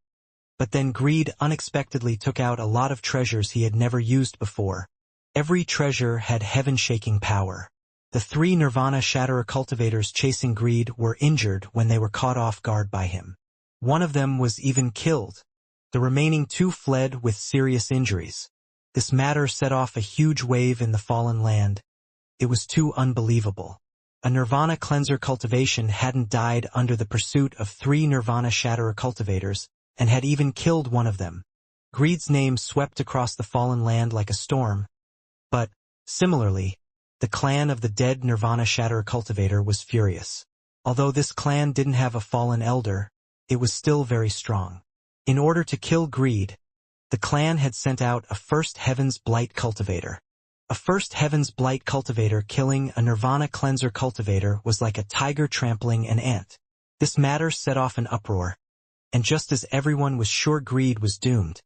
But then greed unexpectedly took out a lot of treasures he had never used before. Every treasure had heaven-shaking power. The 3 Nirvana Shatterer cultivators chasing greed were injured when they were caught off guard by him. One of them was even killed. The remaining 2 fled with serious injuries. This matter set off a huge wave in the fallen land. It was too unbelievable. A Nirvana cleanser cultivation hadn't died under the pursuit of 3 Nirvana Shatterer cultivators, and had even killed one of them. Greed's name swept across the fallen land like a storm. But, similarly, the clan of the dead Nirvana Shatterer cultivator was furious. Although this clan didn't have a fallen elder, it was still very strong. In order to kill greed, the clan had sent out a First Heaven's Blight cultivator. A First Heaven's Blight cultivator killing a Nirvana cleanser cultivator was like a tiger trampling an ant. This matter set off an uproar. And just as everyone was sure greed was doomed,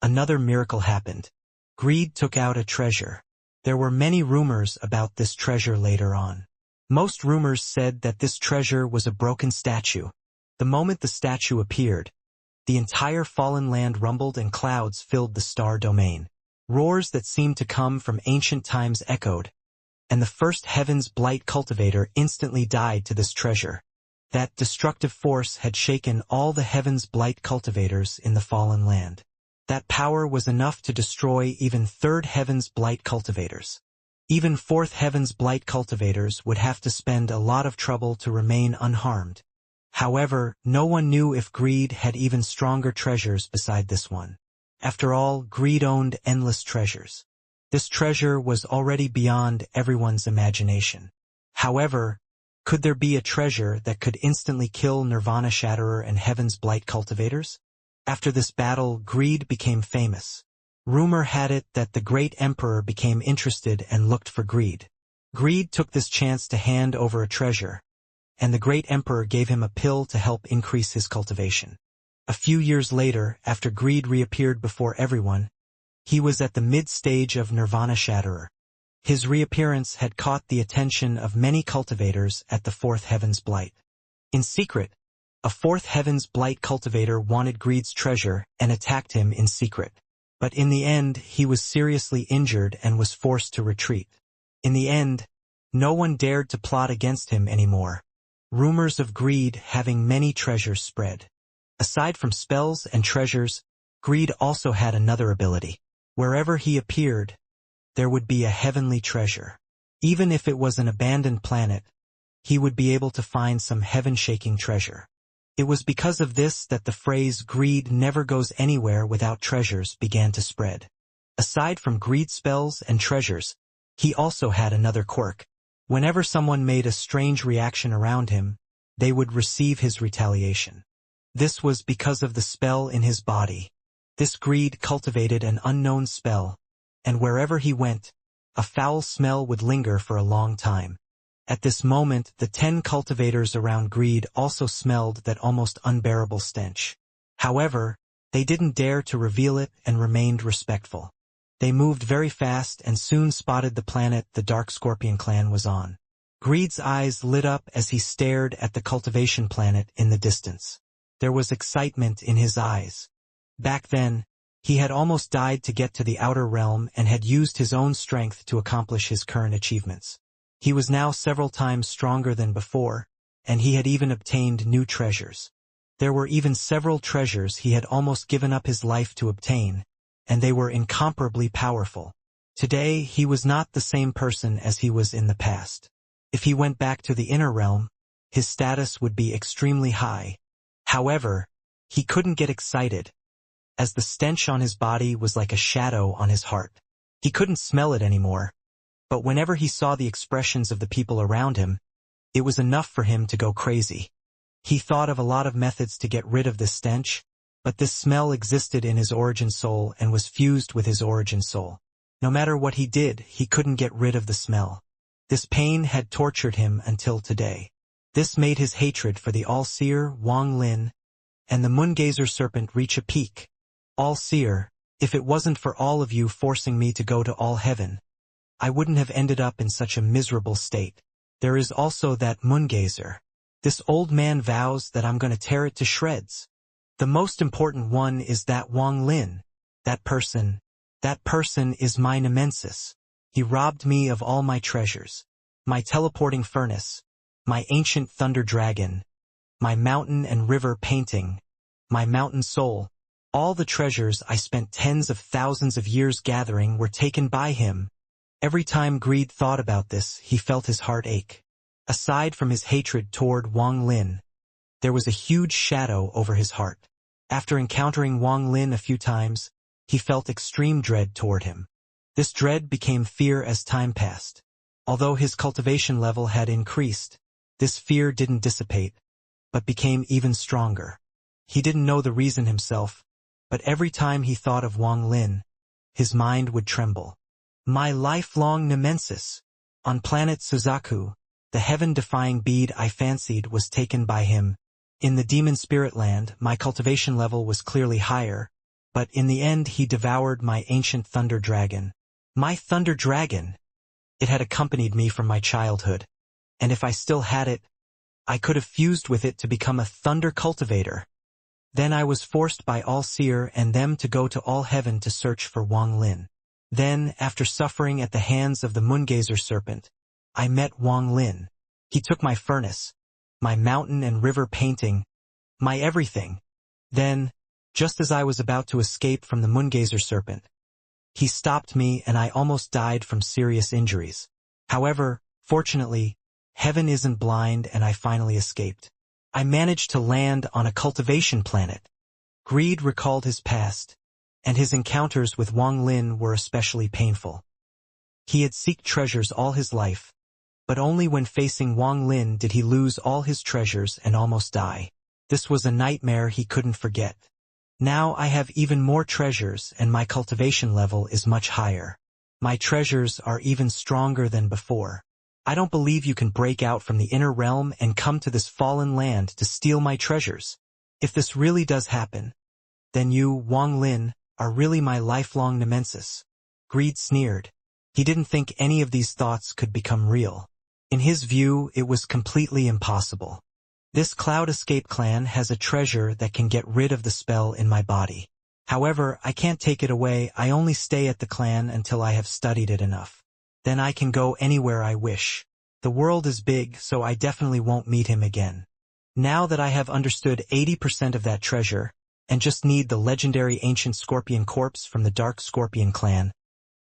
another miracle happened. Greed took out a treasure. There were many rumors about this treasure later on. Most rumors said that this treasure was a broken statue. The moment the statue appeared, the entire fallen land rumbled and clouds filled the star domain. Roars that seemed to come from ancient times echoed, and the First Heaven's Blight cultivator instantly died to this treasure. That destructive force had shaken all the Heaven's Blight cultivators in the fallen land. That power was enough to destroy even 3rd Heaven's Blight cultivators. Even 4th Heaven's Blight cultivators would have to spend a lot of trouble to remain unharmed. However, no one knew if greed had even stronger treasures beside this one. After all, greed owned endless treasures. This treasure was already beyond everyone's imagination. However, could there be a treasure that could instantly kill Nirvana Shatterer and Heaven's Blight cultivators? After this battle, greed became famous. Rumor had it that the great emperor became interested and looked for greed. Greed took this chance to hand over a treasure, and the great emperor gave him a pill to help increase his cultivation. A few years later, after greed reappeared before everyone, he was at the mid-stage of Nirvana Shatterer. His reappearance had caught the attention of many cultivators at the 4th Heaven's Blight. In secret, a 4th Heaven's Blight cultivator wanted greed's treasure and attacked him in secret. But in the end, he was seriously injured and was forced to retreat. In the end, no one dared to plot against him anymore. Rumors of greed having many treasures spread. Aside from spells and treasures, greed also had another ability. Wherever he appeared, there would be a heavenly treasure. Even if it was an abandoned planet, he would be able to find some heaven-shaking treasure. It was because of this that the phrase "greed never goes anywhere without treasures" began to spread. Aside from greed spells and treasures, he also had another quirk. Whenever someone made a strange reaction around him, they would receive his retaliation. This was because of the spell in his body. This greed cultivated an unknown spell, and wherever he went, a foul smell would linger for a long time. At this moment, the 10 cultivators around greed also smelled that almost unbearable stench. However, they didn't dare to reveal it and remained respectful. They moved very fast and soon spotted the planet the Dark Scorpion clan was on. Greed's eyes lit up as he stared at the Cultivation planet in the distance. There was excitement in his eyes. Back then, he had almost died to get to the outer realm and had used his own strength to accomplish his current achievements. He was now several times stronger than before, and he had even obtained new treasures. There were even several treasures he had almost given up his life to obtain, and they were incomparably powerful. Today, he was not the same person as he was in the past. If he went back to the inner realm, his status would be extremely high. However, he couldn't get excited, as the stench on his body was like a shadow on his heart. He couldn't smell it anymore. But whenever he saw the expressions of the people around him, it was enough for him to go crazy. He thought of a lot of methods to get rid of this stench, but this smell existed in his origin soul and was fused with his origin soul. No matter what he did, he couldn't get rid of the smell. This pain had tortured him until today. This made his hatred for the all-seer, Wang Lin, and the moongazer serpent reach a peak. All-seer, if it wasn't for all of you forcing me to go to all heaven, I wouldn't have ended up in such a miserable state. There is also that moongazer. This old man vows that I'm going to tear it to shreds. The most important one is that Wang Lin. That person is my nemesis. He robbed me of all my treasures. My teleporting furnace, my ancient thunder dragon, my mountain and river painting, my mountain soul. All the treasures I spent tens of thousands of years gathering were taken by him. Every time Greed thought about this, he felt his heart ache. Aside from his hatred toward Wang Lin, there was a huge shadow over his heart. After encountering Wang Lin a few times, he felt extreme dread toward him. This dread became fear as time passed. Although his cultivation level had increased, this fear didn't dissipate, but became even stronger. He didn't know the reason himself, but every time he thought of Wang Lin, his mind would tremble. My lifelong nemesis. On planet Suzaku, the heaven-defying bead I fancied was taken by him. In the demon spirit land, my cultivation level was clearly higher, but in the end he devoured my ancient thunder dragon. My thunder dragon! It had accompanied me from my childhood, and if I still had it, I could have fused with it to become a thunder cultivator. Then I was forced by All-Seer and them to go to All Heaven to search for Wang Lin. Then, after suffering at the hands of the moongazer serpent, I met Wang Lin. He took my furnace, my mountain and river painting, my everything. Then, just as I was about to escape from the moongazer serpent, he stopped me and I almost died from serious injuries. However, fortunately, heaven isn't blind and I finally escaped. I managed to land on a cultivation planet. Greed recalled his past, and his encounters with Wang Lin were especially painful. He had sought treasures all his life, but only when facing Wang Lin did he lose all his treasures and almost die. This was a nightmare he couldn't forget. Now I have even more treasures and my cultivation level is much higher. My treasures are even stronger than before. I don't believe you can break out from the inner realm and come to this fallen land to steal my treasures. If this really does happen, then you, Wang Lin, are really my lifelong nemesis. Greed sneered. He didn't think any of these thoughts could become real. In his view, it was completely impossible. This Cloud Escape clan has a treasure that can get rid of the spell in my body. However, I can't take it away. I only stay at the clan until I have studied it enough. Then I can go anywhere I wish. The world is big, so I definitely won't meet him again. Now that I have understood 80% of that treasure, and just need the legendary ancient scorpion corpse from the Dark Scorpion clan,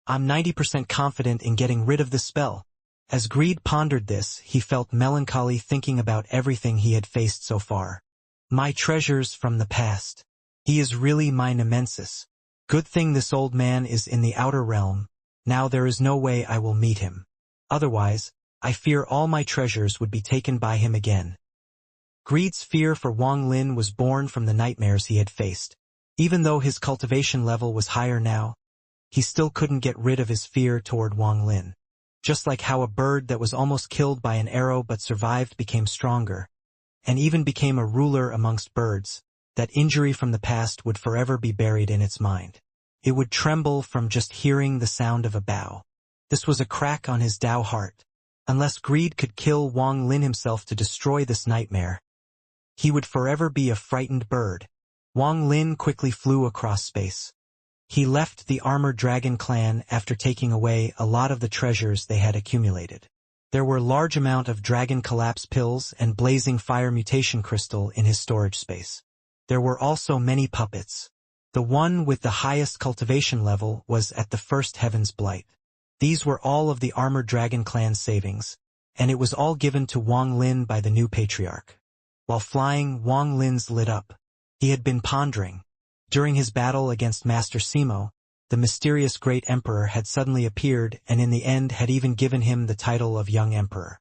I'm 90% confident in getting rid of the spell. As Greed pondered this, he felt melancholy thinking about everything he had faced so far. My treasures from the past. He is really my nemesis. Good thing this old man is in the outer realm. Now there is no way I will meet him. Otherwise, I fear all my treasures would be taken by him again. Greed's fear for Wang Lin was born from the nightmares he had faced. Even though his cultivation level was higher now, he still couldn't get rid of his fear toward Wang Lin. Just like how a bird that was almost killed by an arrow but survived became stronger, and even became a ruler amongst birds, that injury from the past would forever be buried in its mind. It would tremble from just hearing the sound of a bow. This was a crack on his Tao heart. Unless Greed could kill Wang Lin himself to destroy this nightmare, he would forever be a frightened bird. Wang Lin quickly flew across space. He left the Armored Dragon clan after taking away a lot of the treasures they had accumulated. There were large amount of Dragon Collapse pills and Blazing Fire Mutation Crystal in his storage space. There were also many puppets. The one with the highest cultivation level was at the first Heaven's Blight. These were all of the Armored Dragon clan's savings, and it was all given to Wang Lin by the new patriarch. While flying, Wang Lin's lit up. He had been pondering. During his battle against Master Simo, the mysterious Great Emperor had suddenly appeared and in the end had even given him the title of Young Emperor.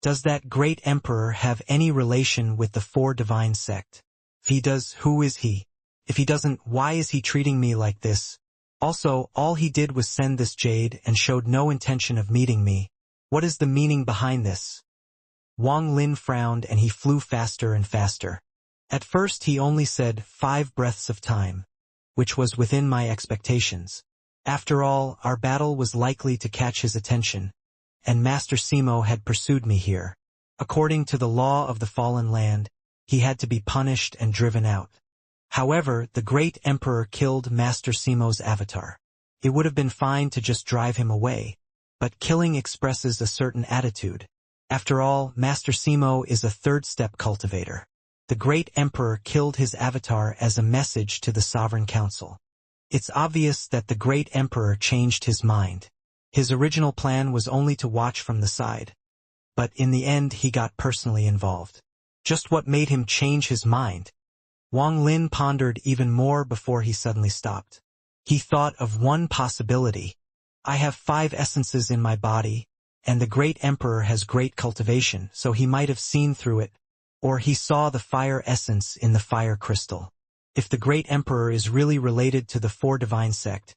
Does that Great Emperor have any relation with the Four Divine Sect? If he does, who is he? If he doesn't, why is he treating me like this? Also, all he did was send this jade and showed no intention of meeting me. What is the meaning behind this? Wang Lin frowned and he flew faster and faster. At first he only said 5 breaths of time, which was within my expectations. After all, our battle was likely to catch his attention, and Master Simo had pursued me here. According to the law of the fallen land, he had to be punished and driven out. However, the great emperor killed Master Simo's avatar. It would have been fine to just drive him away, but killing expresses a certain attitude. After all, Master Simo is a third-step cultivator. The great emperor killed his avatar as a message to the Sovereign Council. It's obvious that the great emperor changed his mind. His original plan was only to watch from the side, but in the end he got personally involved. Just what made him change his mind? Wang Lin pondered even more before he suddenly stopped. He thought of one possibility. I have 5 essences in my body, and the great emperor has great cultivation, so he might have seen through it, or he saw the fire essence in the fire crystal. If the great emperor is really related to the 4 divine sect,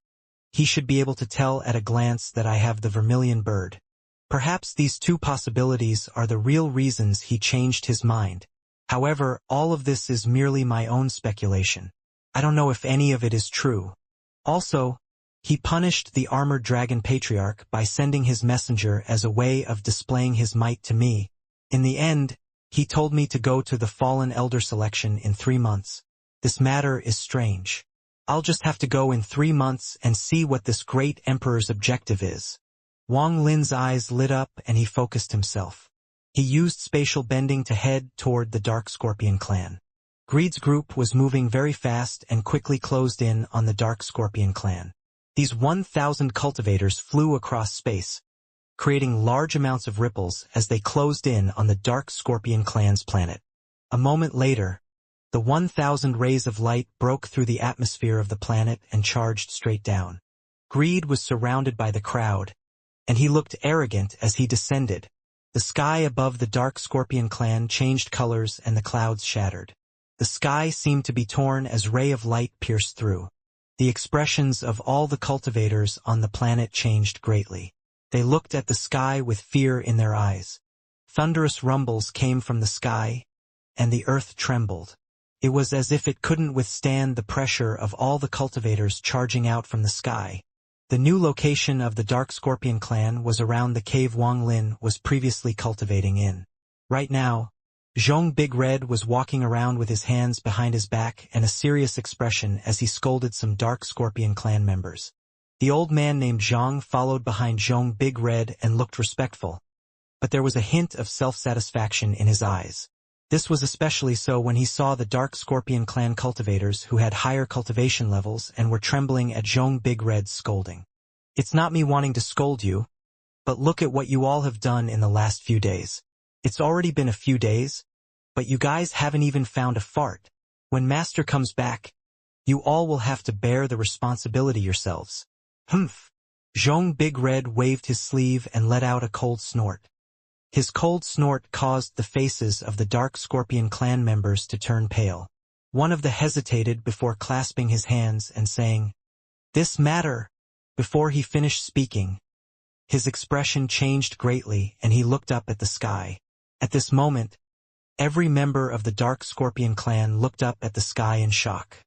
he should be able to tell at a glance that I have the vermilion bird. Perhaps these 2 possibilities are the real reasons he changed his mind. However, all of this is merely my own speculation. I don't know if any of it is true. Also, he punished the armored dragon patriarch by sending his messenger as a way of displaying his might to me. In the end, he told me to go to the fallen elder selection in 3 months. This matter is strange. I'll just have to go in 3 months and see what this great emperor's objective is. Wang Lin's eyes lit up and he focused himself. He used spatial bending to head toward the Dark Scorpion clan. Greed's group was moving very fast and quickly closed in on the Dark Scorpion clan. These 1,000 cultivators flew across space, creating large amounts of ripples as they closed in on the Dark Scorpion clan's planet. A moment later, the 1,000 rays of light broke through the atmosphere of the planet and charged straight down. Greed was surrounded by the crowd, and he looked arrogant as he descended. The sky above the Dark Scorpion clan changed colors and the clouds shattered. The sky seemed to be torn as ray of light pierced through. The expressions of all the cultivators on the planet changed greatly. They looked at the sky with fear in their eyes. Thunderous rumbles came from the sky, and the earth trembled. It was as if it couldn't withstand the pressure of all the cultivators charging out from the sky. The new location of the Dark Scorpion clan was around the cave Wang Lin was previously cultivating in. Right now, Zhong Big Red was walking around with his hands behind his back and a serious expression as he scolded some Dark Scorpion clan members. The old man named Zhang followed behind Zhong Big Red and looked respectful, but there was a hint of self-satisfaction in his eyes. This was especially so when he saw the Dark Scorpion clan cultivators who had higher cultivation levels and were trembling at Zhong Big Red's scolding. It's not me wanting to scold you, but look at what you all have done in the last few days. It's already been a few days, but you guys haven't even found a fart. When Master comes back, you all will have to bear the responsibility yourselves. Humph. Zhong Big Red waved his sleeve and let out a cold snort. His cold snort caused the faces of the Dark Scorpion clan members to turn pale. One of them hesitated before clasping his hands and saying, "This matter." Before he finished speaking, his expression changed greatly and he looked up at the sky. At this moment, every member of the Dark Scorpion clan looked up at the sky in shock.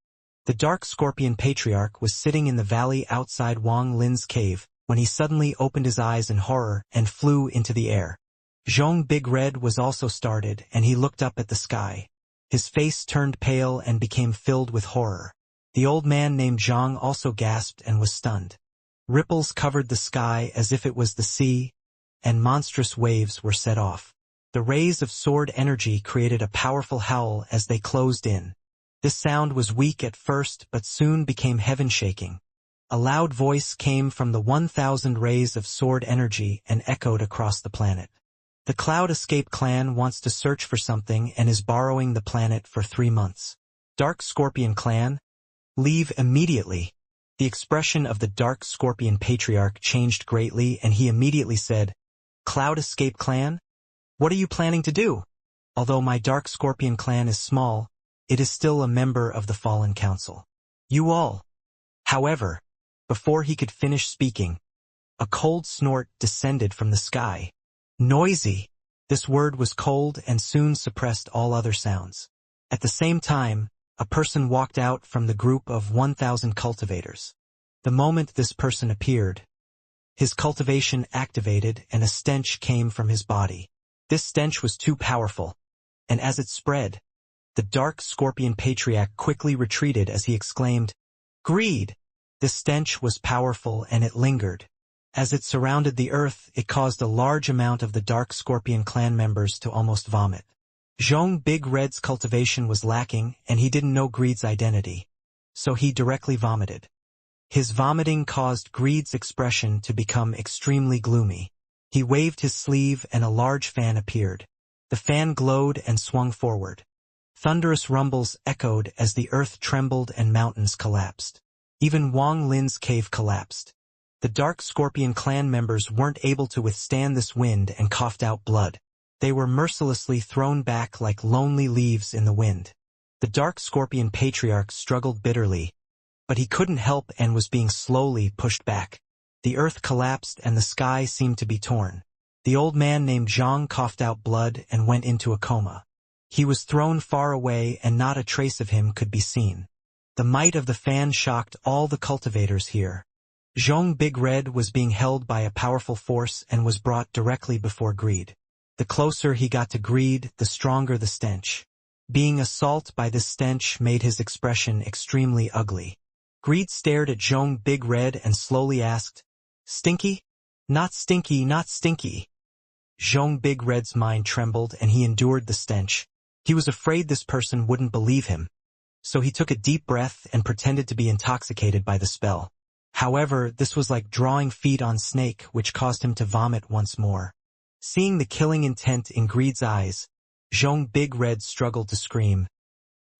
The Dark Scorpion Patriarch was sitting in the valley outside Wang Lin's cave when he suddenly opened his eyes in horror and flew into the air. Zhong Big Red was also startled and he looked up at the sky. His face turned pale and became filled with horror. The old man named Zhang also gasped and was stunned. Ripples covered the sky as if it was the sea, and monstrous waves were set off. The rays of sword energy created a powerful howl as they closed in. This sound was weak at first but soon became heaven-shaking. A loud voice came from the 1,000 rays of sword energy and echoed across the planet. The Cloud Escape clan wants to search for something and is borrowing the planet for 3 months. Dark Scorpion clan, leave immediately. The expression of the Dark Scorpion Patriarch changed greatly and he immediately said, "Cloud Escape clan? What are you planning to do?" Although my Dark Scorpion clan is small, it is still a member of the Fallen Council. You all. However, before he could finish speaking, a cold snort descended from the sky. Noisy. This word was cold and soon suppressed all other sounds. At the same time, a person walked out from the group of 1,000 cultivators. The moment this person appeared, his cultivation activated and a stench came from his body. This stench was too powerful, and as it spread, the dark scorpion patriarch quickly retreated as he exclaimed, "Greed!" The stench was powerful and it lingered. As it surrounded the earth, it caused a large amount of the dark scorpion clan members to almost vomit. Zhong Big Red's cultivation was lacking and he didn't know Greed's identity, so he directly vomited. His vomiting caused Greed's expression to become extremely gloomy. He waved his sleeve and a large fan appeared. The fan glowed and swung forward. Thunderous rumbles echoed as the earth trembled and mountains collapsed. Even Wang Lin's cave collapsed. The dark scorpion clan members weren't able to withstand this wind and coughed out blood. They were mercilessly thrown back like lonely leaves in the wind. The dark scorpion patriarch struggled bitterly, but he couldn't help and was being slowly pushed back. The earth collapsed and the sky seemed to be torn. The old man named Zhang coughed out blood and went into a coma. He was thrown far away and not a trace of him could be seen. The might of the fan shocked all the cultivators here. Zhong Big Red was being held by a powerful force and was brought directly before Greed. The closer he got to Greed, the stronger the stench. Being assaulted by this stench made his expression extremely ugly. Greed stared at Zhong Big Red and slowly asked, "Stinky? Not stinky, not stinky." Zhong Big Red's mind trembled and he endured the stench. He was afraid this person wouldn't believe him, so he took a deep breath and pretended to be intoxicated by the spell. However, this was like drawing feet on snake, which caused him to vomit once more. Seeing the killing intent in Greed's eyes, Zhong Big Red struggled to scream,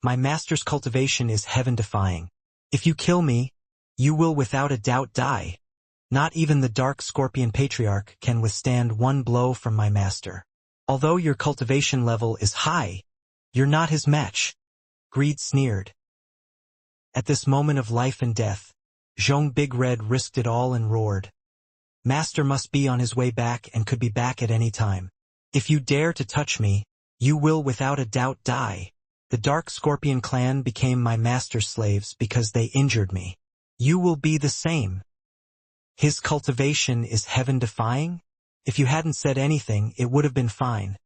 "My master's cultivation is heaven-defying. If you kill me, you will without a doubt die. Not even the dark scorpion patriarch can withstand one blow from my master. Although your cultivation level is high, you're not his match." Greed sneered. At this moment of life and death, Zhong Big Red risked it all and roared, "Master must be on his way back and could be back at any time. If you dare to touch me, you will without a doubt die. The Dark Scorpion clan became my master's slaves because they injured me. You will be the same. His cultivation is heaven-defying? If you hadn't said anything, it would have been fine.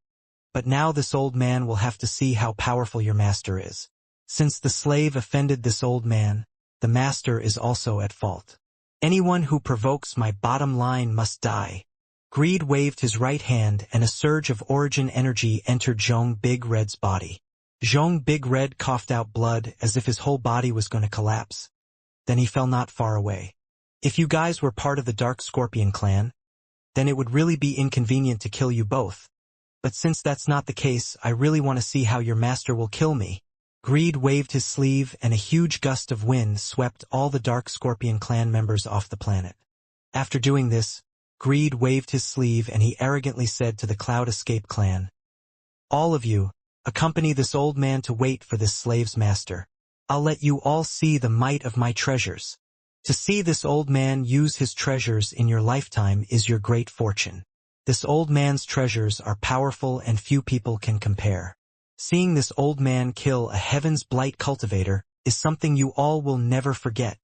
But now this old man will have to see how powerful your master is. Since the slave offended this old man, the master is also at fault. Anyone who provokes my bottom line must die." Greed waved his right hand and a surge of origin energy entered Zhong Big Red's body. Zhong Big Red coughed out blood as if his whole body was going to collapse. Then he fell not far away. "If you guys were part of the Dark Scorpion clan, then it would really be inconvenient to kill you both. But since that's not the case, I really want to see how your master will kill me." Greed waved his sleeve and a huge gust of wind swept all the Dark Scorpion clan members off the planet. After doing this, Greed waved his sleeve and he arrogantly said to the Cloud Escape clan, "All of you, accompany this old man to wait for this slave's master. I'll let you all see the might of my treasures. To see this old man use his treasures in your lifetime is your great fortune. This old man's treasures are powerful and few people can compare. Seeing this old man kill a Heaven's Blight cultivator is something you all will never forget."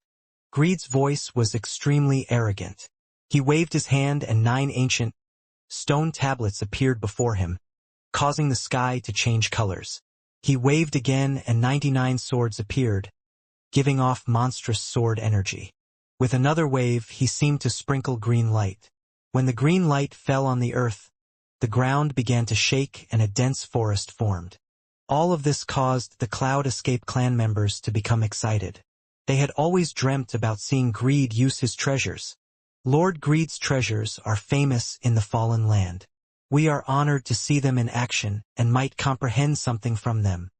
Greed's voice was extremely arrogant. He waved his hand and 9 ancient stone tablets appeared before him, causing the sky to change colors. He waved again and 99 swords appeared, giving off monstrous sword energy. With another wave, he seemed to sprinkle green light. When the green light fell on the earth, the ground began to shake and a dense forest formed. All of this caused the Cloud Escape clan members to become excited. They had always dreamt about seeing Greed use his treasures. Lord Greed's treasures are famous in the Fallen Land. We are honored to see them in action and might comprehend something from them.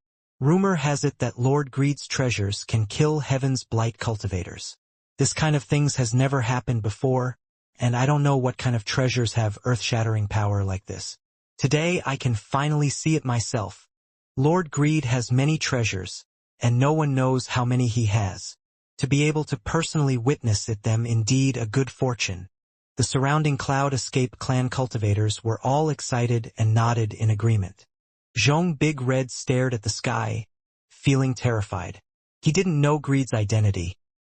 Rumor has it that Lord Greed's treasures can kill Heaven's Blight cultivators. This kind of things has never happened before, and I don't know what kind of treasures have earth-shattering power like this. Today I can finally see it myself. Lord Greed has many treasures, and no one knows how many he has. To be able to personally witness it them indeed a good fortune. The surrounding Cloud Escape clan cultivators were all excited and nodded in agreement. Zhong Big Red stared at the sky, feeling terrified. He didn't know Greed's identity,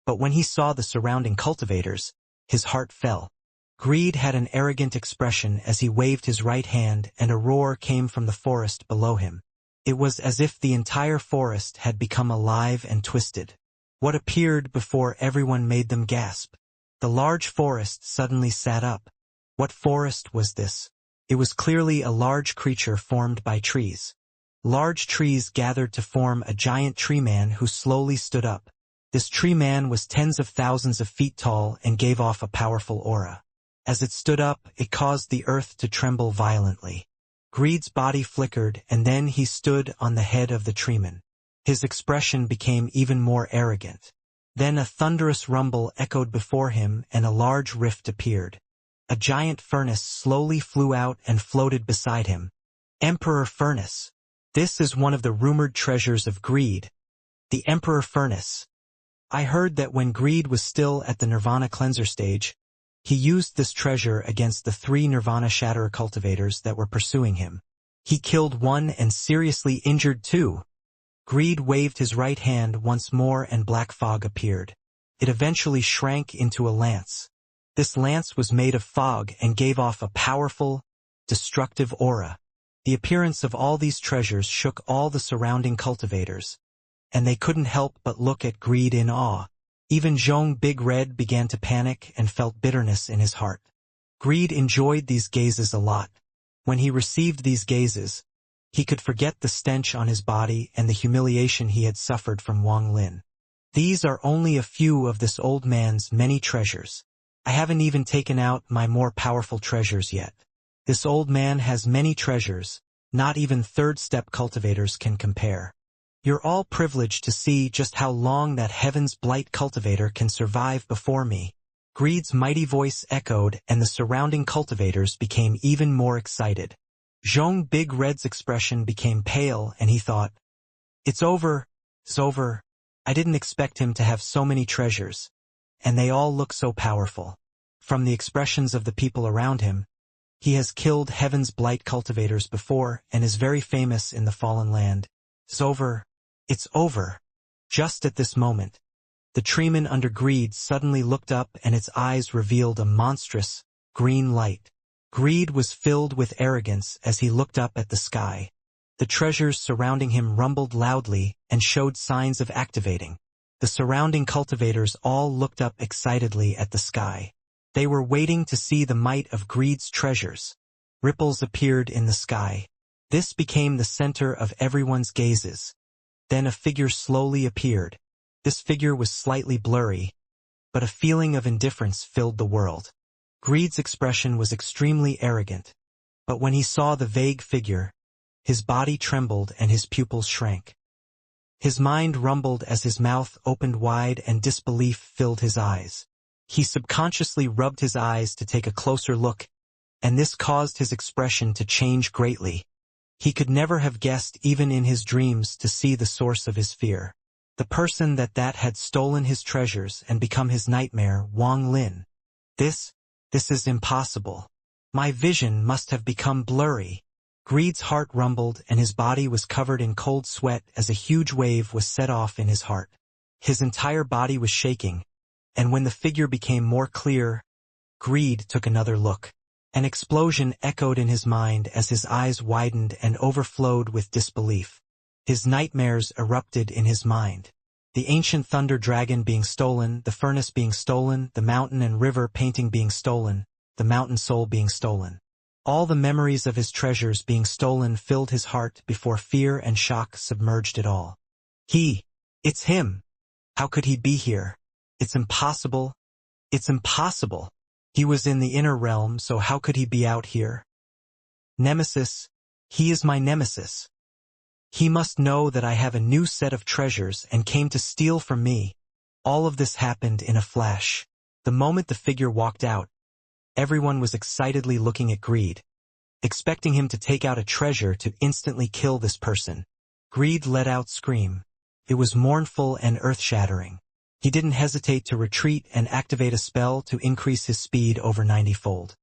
but when he saw the surrounding cultivators, his heart fell. Greed had an arrogant expression as he waved his right hand, and a roar came from the forest below him. It was as if the entire forest had become alive and twisted. What appeared before everyone made them gasp. The large forest suddenly sat up. What forest was this? It was clearly a large creature formed by trees. Large trees gathered to form a giant tree man who slowly stood up. This tree man was tens of thousands of feet tall and gave off a powerful aura. As it stood up, it caused the earth to tremble violently. Greed's body flickered, and then he stood on the head of the treeman. His expression became even more arrogant. Then a thunderous rumble echoed before him, and a large rift appeared. A giant furnace slowly flew out and floated beside him. Emperor Furnace. This is one of the rumored treasures of Greed. The Emperor Furnace. I heard that when Greed was still at the Nirvana Cleanser stage, he used this treasure against the 3 Nirvana Shatterer cultivators that were pursuing him. He killed 1 and seriously injured 2. Greed waved his right hand once more and black fog appeared. It eventually shrank into a lance. This lance was made of fog and gave off a powerful, destructive aura. The appearance of all these treasures shook all the surrounding cultivators, and they couldn't help but look at Greed in awe. Even Zhong Big Red began to panic and felt bitterness in his heart. Greed enjoyed these gazes a lot. When he received these gazes, he could forget the stench on his body and the humiliation he had suffered from Wang Lin. These are only a few of this old man's many treasures. I haven't even taken out my more powerful treasures yet. This old man has many treasures, not even third-step cultivators can compare. You're all privileged to see just how long that Heaven's Blight cultivator can survive before me. Greed's mighty voice echoed, and the surrounding cultivators became even more excited. Zhong Big Red's expression became pale, and he thought, It's over. I didn't expect him to have so many treasures. And they all look so powerful. From the expressions of the people around him, he has killed Heaven's Blight cultivators before and is very famous in the Fallen Land. It's over. Just at this moment, the treeman under Greed suddenly looked up, and its eyes revealed a monstrous, green light. Greed was filled with arrogance as he looked up at the sky. The treasures surrounding him rumbled loudly and showed signs of activating. The surrounding cultivators all looked up excitedly at the sky. They were waiting to see the might of Greed's treasures. Ripples appeared in the sky. This became the center of everyone's gazes. Then a figure slowly appeared. This figure was slightly blurry, but a feeling of indifference filled the world. Greed's expression was extremely arrogant, but when he saw the vague figure, his body trembled and his pupils shrank. His mind rumbled as his mouth opened wide and disbelief filled his eyes. He subconsciously rubbed his eyes to take a closer look, and this caused his expression to change greatly. He could never have guessed even in his dreams to see the source of his fear. The person that had stolen his treasures and become his nightmare, Wang Lin. This is impossible. My vision must have become blurry. Greed's heart rumbled and his body was covered in cold sweat as a huge wave was set off in his heart. His entire body was shaking, and when the figure became more clear, Greed took another look. An explosion echoed in his mind as his eyes widened and overflowed with disbelief. His nightmares erupted in his mind. The ancient thunder dragon being stolen, the furnace being stolen, the mountain and river painting being stolen, the mountain soul being stolen. All the memories of his treasures being stolen filled his heart before fear and shock submerged it all. It's him. How could he be here? It's impossible. It's impossible. He was in the inner realm, so how could he be out here? Nemesis. He is my nemesis. He must know that I have a new set of treasures and came to steal from me. All of this happened in a flash. The moment the figure walked out, everyone was excitedly looking at Greed, expecting him to take out a treasure to instantly kill this person. Greed let out a scream. It was mournful and earth-shattering. He didn't hesitate to retreat and activate a spell to increase his speed over 90-fold.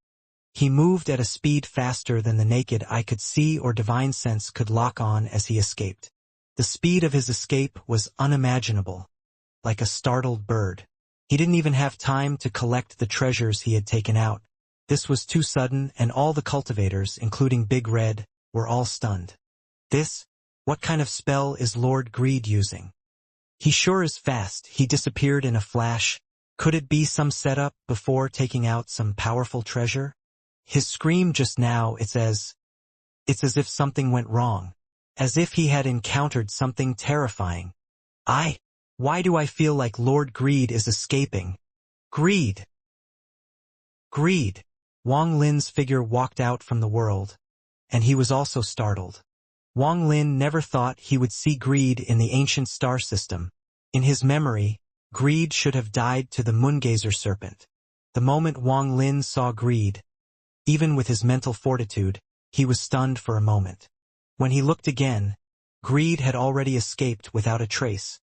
He moved at a speed faster than the naked eye could see or divine sense could lock on as he escaped. The speed of his escape was unimaginable, like a startled bird. He didn't even have time to collect the treasures he had taken out. This was too sudden, and all the cultivators, including Big Red, were all stunned. What kind of spell is Lord Greed using? He sure is fast. He disappeared in a flash. Could it be some setup before taking out some powerful treasure? His scream just now, it's as if something went wrong. As if he had encountered something terrifying. Why do I feel like Lord Greed is escaping? Greed! Greed! Wang Lin's figure walked out from the world, and he was also startled. Wang Lin never thought he would see Greed in the ancient star system. In his memory, Greed should have died to the moongazer serpent. The moment Wang Lin saw Greed, even with his mental fortitude, he was stunned for a moment. When he looked again, Greed had already escaped without a trace,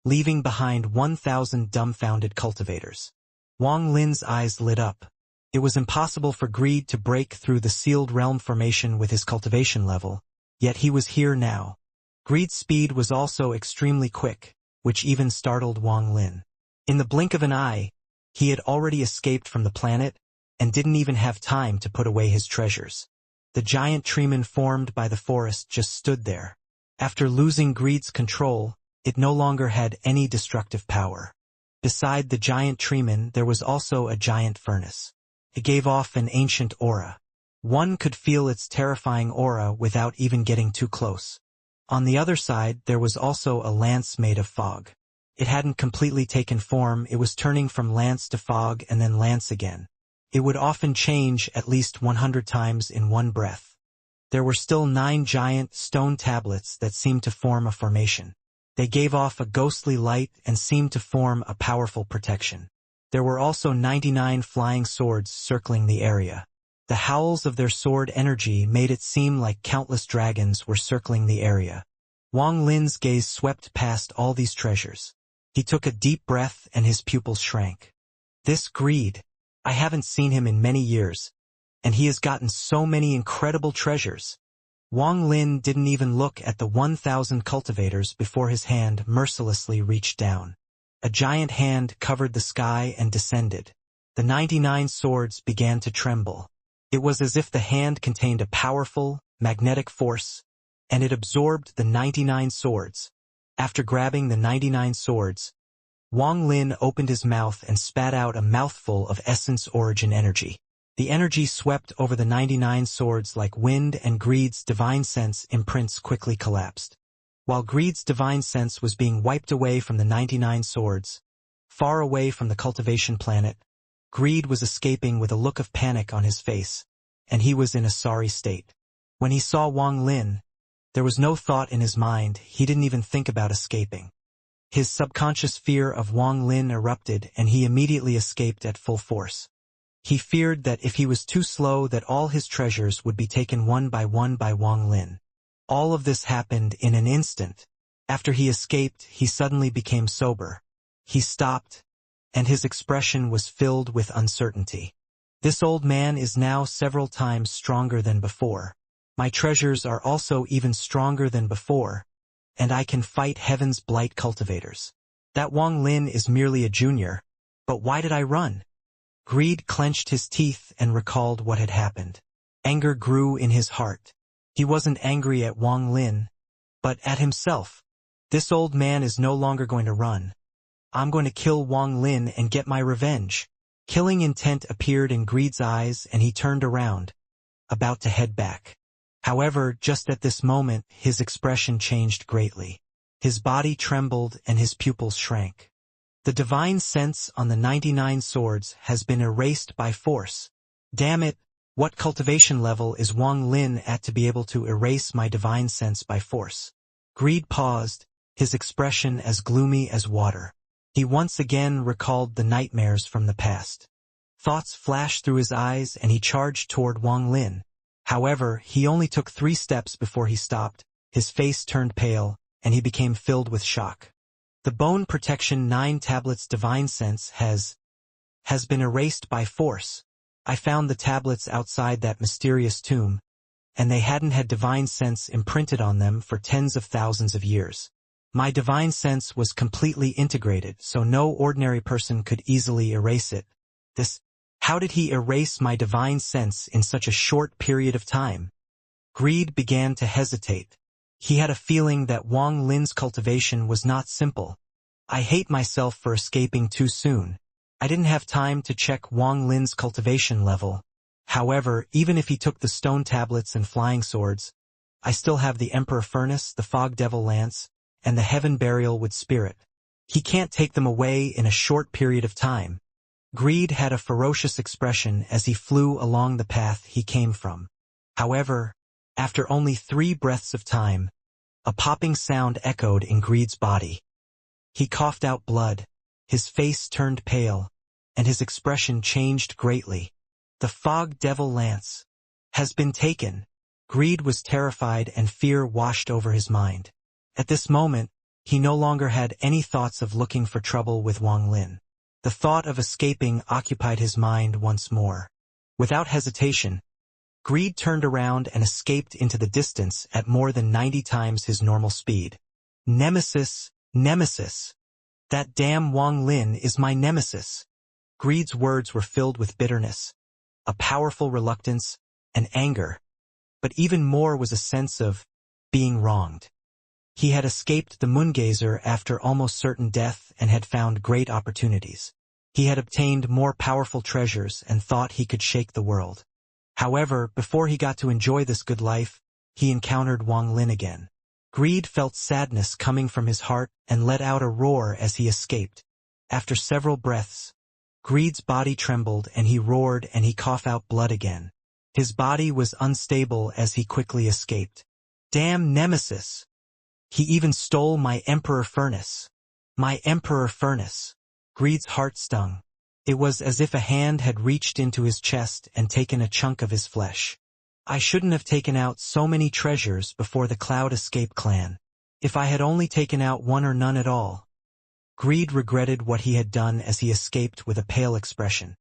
leaving behind 1,000 dumbfounded cultivators. Wang Lin's eyes lit up. It was impossible for Greed to break through the sealed realm formation with his cultivation level, yet he was here now. Greed's speed was also extremely quick, which even startled Wang Lin. In the blink of an eye, he had already escaped from the planet and didn't even have time to put away his treasures. The giant treeman formed by the forest just stood there. After losing Greed's control, it no longer had any destructive power. Beside the giant treeman there was also a giant furnace. It gave off an ancient aura. One could feel its terrifying aura without even getting too close. On the other side there was also a lance made of fog. It hadn't completely taken form, it was turning from lance to fog and then lance again. It would often change at least 100 times in one breath. There were still 9 giant stone tablets that seemed to form a formation. They gave off a ghostly light and seemed to form a powerful protection. There were also 99 flying swords circling the area. The howls of their sword energy made it seem like countless dragons were circling the area. Wang Lin's gaze swept past all these treasures. He took a deep breath and his pupils shrank. This Greed, I haven't seen him in many years, and he has gotten so many incredible treasures. Wang Lin didn't even look at the 1,000 cultivators before his hand mercilessly reached down. A giant hand covered the sky and descended. The 99 swords began to tremble. It was as if the hand contained a powerful, magnetic force, and it absorbed the 99 swords. After grabbing the 99 swords, Wang Lin opened his mouth and spat out a mouthful of essence origin energy. The energy swept over the 99 swords like wind, and Greed's divine sense imprints quickly collapsed. While Greed's divine sense was being wiped away from the 99 swords, far away from the cultivation planet, Greed was escaping with a look of panic on his face, and he was in a sorry state. When he saw Wang Lin, there was no thought in his mind, he didn't even think about escaping. His subconscious fear of Wang Lin erupted and he immediately escaped at full force. He feared that if he was too slow that all his treasures would be taken one by Wang Lin. All of this happened in an instant. After he escaped, he suddenly became sober. He stopped, and his expression was filled with uncertainty. This old man is now several times stronger than before. My treasures are also even stronger than before, and I can fight Heaven's Blight cultivators. That Wang Lin is merely a junior, but why did I run? Greed clenched his teeth and recalled what had happened. Anger grew in his heart. He wasn't angry at Wang Lin, but at himself. This old man is no longer going to run. I'm going to kill Wang Lin and get my revenge. Killing intent appeared in Greed's eyes and he turned around, about to head back. However, just at this moment, his expression changed greatly. His body trembled and his pupils shrank. The divine sense on the 99 swords has been erased by force. Damn it, what cultivation level is Wang Lin at to be able to erase my divine sense by force? Greed paused, his expression as gloomy as water. He once again recalled the nightmares from the past. Thoughts flashed through his eyes and he charged toward Wang Lin. However, he only took 3 steps before he stopped, his face turned pale, and he became filled with shock. The bone protection 9 tablets divine sense has been erased by force. I found the tablets outside that mysterious tomb, and they hadn't had divine sense imprinted on them for tens of thousands of years. My divine sense was completely integrated, so no ordinary person could easily erase it. How did he erase my divine sense in such a short period of time? Greed began to hesitate. He had a feeling that Wang Lin's cultivation was not simple. I hate myself for escaping too soon. I didn't have time to check Wang Lin's cultivation level. However, even if he took the stone tablets and flying swords, I still have the Emperor Furnace, the Fog Devil Lance, and the Heaven Burial with Spirit. He can't take them away in a short period of time. Greed had a ferocious expression as he flew along the path he came from. However, after only 3 breaths of time, a popping sound echoed in Greed's body. He coughed out blood, his face turned pale, and his expression changed greatly. The Fog Devil Lance has been taken. Greed was terrified and fear washed over his mind. At this moment, he no longer had any thoughts of looking for trouble with Wang Lin. The thought of escaping occupied his mind once more. Without hesitation, Greed turned around and escaped into the distance at more than 90 times his normal speed. Nemesis, nemesis. That damn Wang Lin is my nemesis. Greed's words were filled with bitterness, a powerful reluctance, and anger. But even more was a sense of being wronged. He had escaped the Moongazer after almost certain death and had found great opportunities. He had obtained more powerful treasures and thought he could shake the world. However, before he got to enjoy this good life, he encountered Wang Lin again. Greed felt sadness coming from his heart and let out a roar as he escaped. After several breaths, Greed's body trembled and he roared and he coughed out blood again. His body was unstable as he quickly escaped. Damn nemesis! He even stole my Emperor Furnace. My Emperor Furnace. Greed's heart stung. It was as if a hand had reached into his chest and taken a chunk of his flesh. I shouldn't have taken out so many treasures before the Cloud Escape clan. If I had only taken out one or none at all. Greed regretted what he had done as he escaped with a pale expression.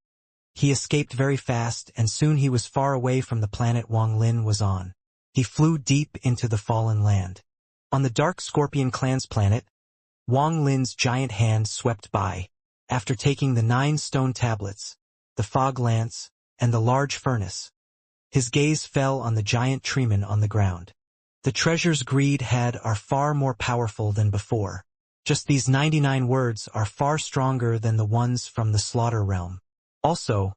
He escaped very fast and soon he was far away from the planet Wang Lin was on. He flew deep into the fallen land. On the Dark Scorpion clan's planet, Wang Lin's giant hand swept by. After taking the 9 stone tablets, the fog lance, and the large furnace, his gaze fell on the giant treeman on the ground. The treasures Greed had are far more powerful than before. Just these 99 words are far stronger than the ones from the Slaughter Realm. Also,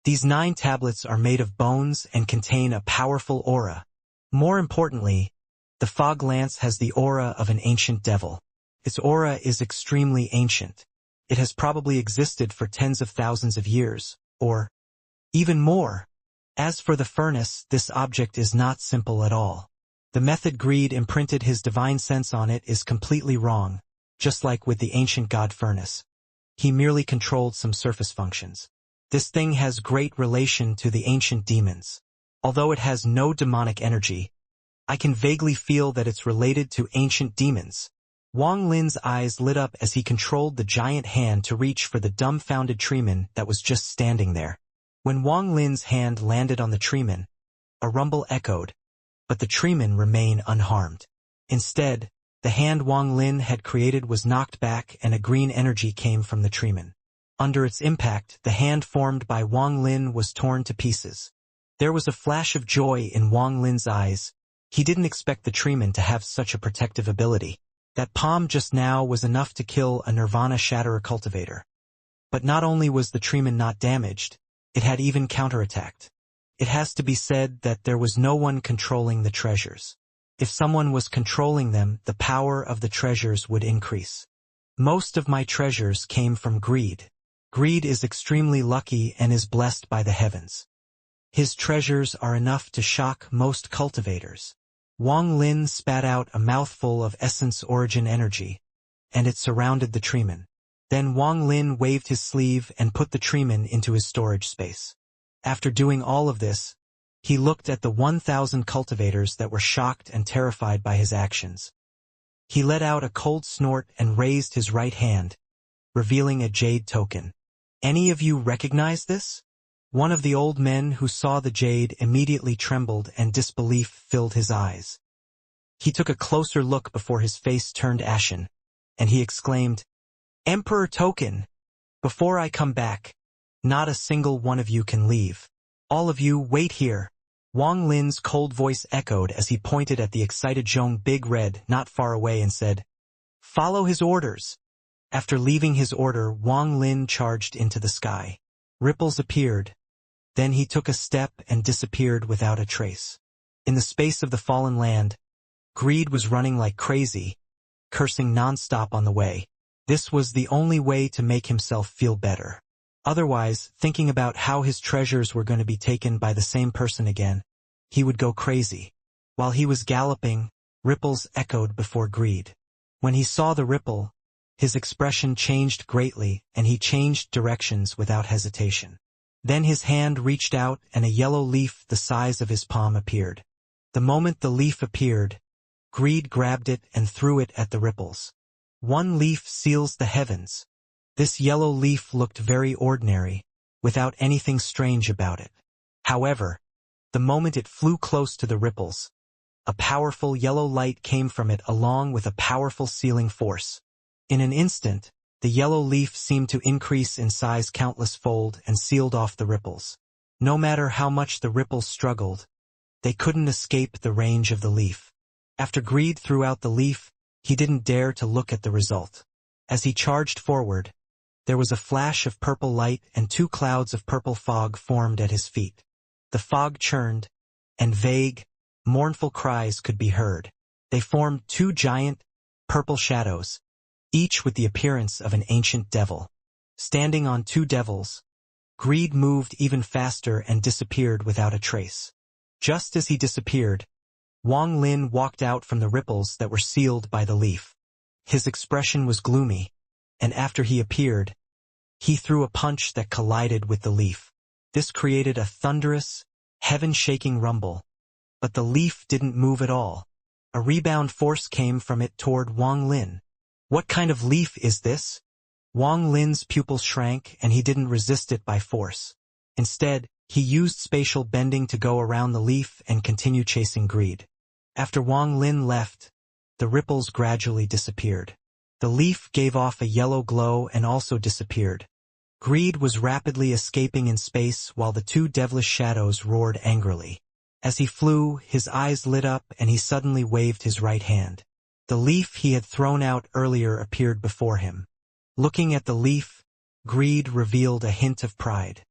these 9 tablets are made of bones and contain a powerful aura. More importantly, the fog lance has the aura of an ancient devil. Its aura is extremely ancient. It has probably existed for tens of thousands of years, or even more. As for the furnace, this object is not simple at all. The method Greed imprinted his divine sense on it is completely wrong, just like with the ancient god furnace. He merely controlled some surface functions. This thing has great relation to the ancient demons. Although it has no demonic energy, I can vaguely feel that it's related to ancient demons. Wang Lin's eyes lit up as he controlled the giant hand to reach for the dumbfounded treeman that was just standing there. When Wang Lin's hand landed on the treeman, a rumble echoed, but the treeman remained unharmed. Instead, the hand Wang Lin had created was knocked back and a green energy came from the treeman. Under its impact, the hand formed by Wang Lin was torn to pieces. There was a flash of joy in Wang Lin's eyes. He didn't expect the treeman to have such a protective ability. That palm just now was enough to kill a Nirvana Shatterer cultivator. But not only was the treeman not damaged, it had even counterattacked. It has to be said that there was no one controlling the treasures. If someone was controlling them, the power of the treasures would increase. Most of my treasures came from Greed. Greed is extremely lucky and is blessed by the heavens. His treasures are enough to shock most cultivators. Wang Lin spat out a mouthful of essence origin energy, and it surrounded the treeman. Then Wang Lin waved his sleeve and put the treeman into his storage space. After doing all of this, he looked at the 1,000 cultivators that were shocked and terrified by his actions. He let out a cold snort and raised his right hand, revealing a jade token. "Any of you recognize this?" One of the old men who saw the jade immediately trembled and disbelief filled his eyes. He took a closer look before his face turned ashen, and he exclaimed, "Emperor token! Before I come back, not a single one of you can leave. All of you wait here." Wang Lin's cold voice echoed as he pointed at the excited Zhong Big Red not far away and said, "Follow his orders." After leaving his order, Wang Lin charged into the sky. Ripples appeared. Then he took a step and disappeared without a trace. In the space of the fallen land, Greed was running like crazy, cursing nonstop on the way. This was the only way to make himself feel better. Otherwise, thinking about how his treasures were going to be taken by the same person again, he would go crazy. While he was galloping, ripples echoed before Greed. When he saw the ripple, his expression changed greatly and he changed directions without hesitation. Then his hand reached out and a yellow leaf the size of his palm appeared. The moment the leaf appeared, Greed grabbed it and threw it at the ripples. One leaf seals the heavens. This yellow leaf looked very ordinary, without anything strange about it. However, the moment it flew close to the ripples, a powerful yellow light came from it along with a powerful sealing force. In an instant, the yellow leaf seemed to increase in size countless fold and sealed off the ripples. No matter how much the ripples struggled, they couldn't escape the range of the leaf. After Greed threw out the leaf, he didn't dare to look at the result. As he charged forward, there was a flash of purple light and 2 clouds of purple fog formed at his feet. The fog churned, and vague, mournful cries could be heard. They formed 2 giant, purple shadows, each with the appearance of an ancient devil. Standing on 2 devils, Greed moved even faster and disappeared without a trace. Just as he disappeared, Wang Lin walked out from the ripples that were sealed by the leaf. His expression was gloomy, and after he appeared, he threw a punch that collided with the leaf. This created a thunderous, heaven-shaking rumble, but the leaf didn't move at all. A rebound force came from it toward Wang Lin. "What kind of leaf is this?" Wang Lin's pupils shrank and he didn't resist it by force. Instead, he used spatial bending to go around the leaf and continue chasing Greed. After Wang Lin left, the ripples gradually disappeared. The leaf gave off a yellow glow and also disappeared. Greed was rapidly escaping in space while the 2 devilish shadows roared angrily. As he flew, his eyes lit up and he suddenly waved his right hand. The leaf he had thrown out earlier appeared before him. Looking at the leaf, Greed revealed a hint of pride.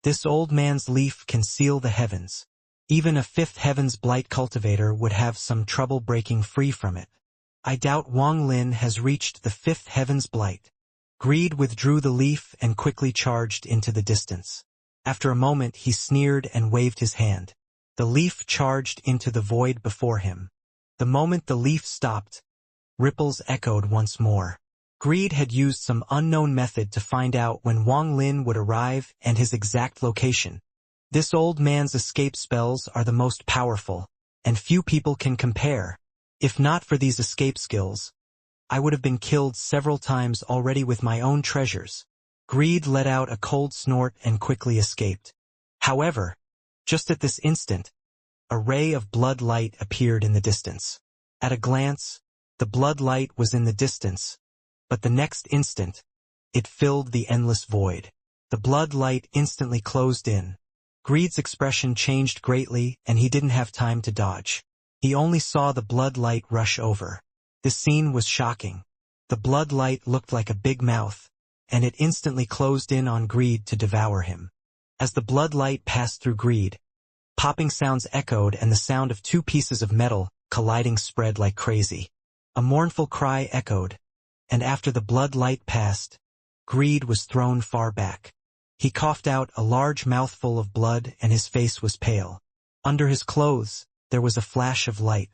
"This old man's leaf can seal the heavens. Even a 5th Heaven's Blight cultivator would have some trouble breaking free from it. I doubt Wang Lin has reached the 5th Heaven's Blight." Greed withdrew the leaf and quickly charged into the distance. After a moment he sneered and waved his hand. The leaf charged into the void before him. The moment the leaf stopped, ripples echoed once more. Greed had used some unknown method to find out when Wang Lin would arrive and his exact location. This old man's escape spells are the most powerful, and few people can compare. If not for these escape skills, I would have been killed several times already with my own treasures. Greed let out a cold snort and quickly escaped. However, just at this instant, a ray of blood light appeared in the distance. At a glance, the blood light was in the distance, but the next instant, it filled the endless void. The blood light instantly closed in. Greed's expression changed greatly and he didn't have time to dodge. He only saw the blood light rush over. This scene was shocking. The blood light looked like a big mouth, and it instantly closed in on Greed to devour him. As the blood light passed through Greed, popping sounds echoed and the sound of 2 pieces of metal colliding spread like crazy. A mournful cry echoed, and after the blood light passed, Greed was thrown far back. He coughed out a large mouthful of blood and his face was pale. Under his clothes, there was a flash of light.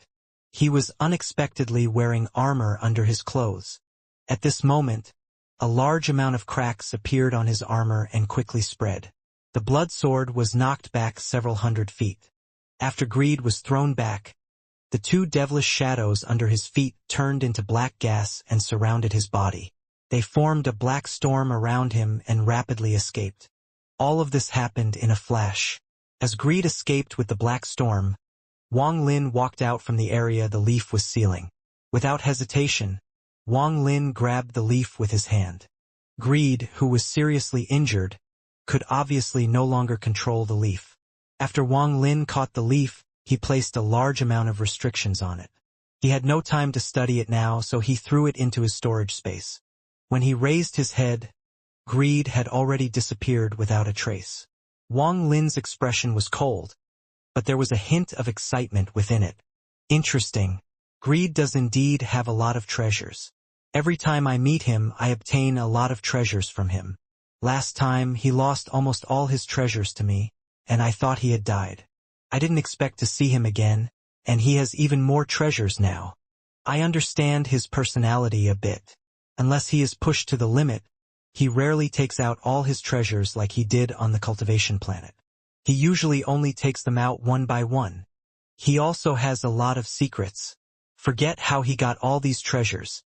He was unexpectedly wearing armor under his clothes. At this moment, a large amount of cracks appeared on his armor and quickly spread. The blood sword was knocked back several hundred feet. After Greed was thrown back, The two devilish shadows under his feet turned into black gas and surrounded his body. They formed a black storm around him and rapidly escaped. All of this happened in a flash. As Greed escaped with the black storm, Wang Lin walked out from the area the leaf was sealing. Without hesitation, Wang Lin grabbed the leaf with his hand. Greed, who was seriously injured, could obviously no longer control the leaf. After Wang Lin caught the leaf, he placed a large amount of restrictions on it. He had no time to study it now, so he threw it into his storage space. When he raised his head, Greed had already disappeared without a trace. Wang Lin's expression was cold, but there was a hint of excitement within it. Interesting. Greed does indeed have a lot of treasures. Every time I meet him, I obtain a lot of treasures from him. Last time, he lost almost all his treasures to me, and I thought he had died. I didn't expect to see him again, and he has even more treasures now. I understand his personality a bit. Unless he is pushed to the limit, he rarely takes out all his treasures like he did on the Cultivation planet. He usually only takes them out one by one. He also has a lot of secrets. Forget how he got all these treasures.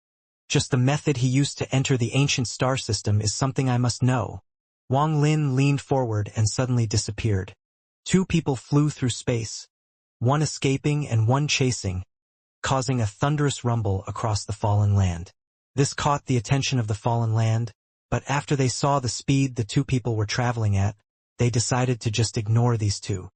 Just the method he used to enter the ancient star system is something I must know. Wang Lin leaned forward and suddenly disappeared. Two people flew through space, one escaping and one chasing, causing a thunderous rumble across the fallen land. This caught the attention of the fallen land, but after they saw the speed the two people were traveling at, they decided to just ignore these two.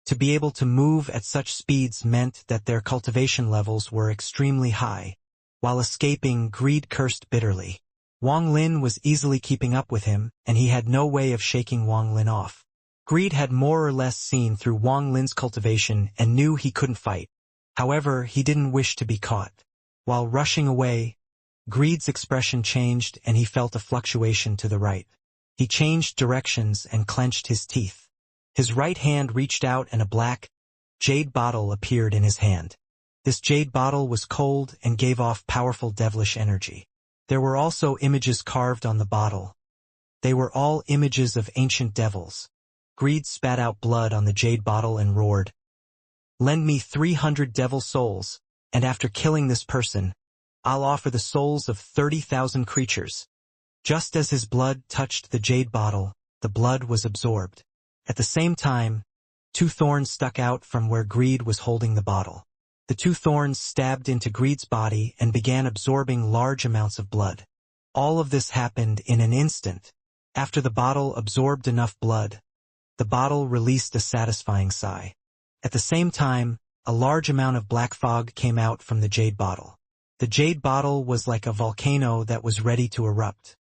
To be able to move at such speeds meant that their cultivation levels were extremely high. While escaping, Greed cursed bitterly. Wang Lin was easily keeping up with him, and he had no way of shaking Wang Lin off. Greed had more or less seen through Wang Lin's cultivation and knew he couldn't fight. However, he didn't wish to be caught. While rushing away, Greed's expression changed and he felt a fluctuation to the right. He changed directions and clenched his teeth. His right hand reached out and a black, jade bottle appeared in his hand. This jade bottle was cold and gave off powerful devilish energy. There were also images carved on the bottle. They were all images of ancient devils. Greed spat out blood on the jade bottle and roared, "Lend me 300 devil souls, and after killing this person, I'll offer the souls of 30,000 creatures." Just as his blood touched the jade bottle, the blood was absorbed. At the same time, two thorns stuck out from where Greed was holding the bottle. The two thorns stabbed into Greed's body and began absorbing large amounts of blood. All of this happened in an instant. After the bottle absorbed enough blood, the bottle released a satisfying sigh. At the same time, a large amount of black fog came out from the jade bottle. The jade bottle was like a volcano that was ready to erupt.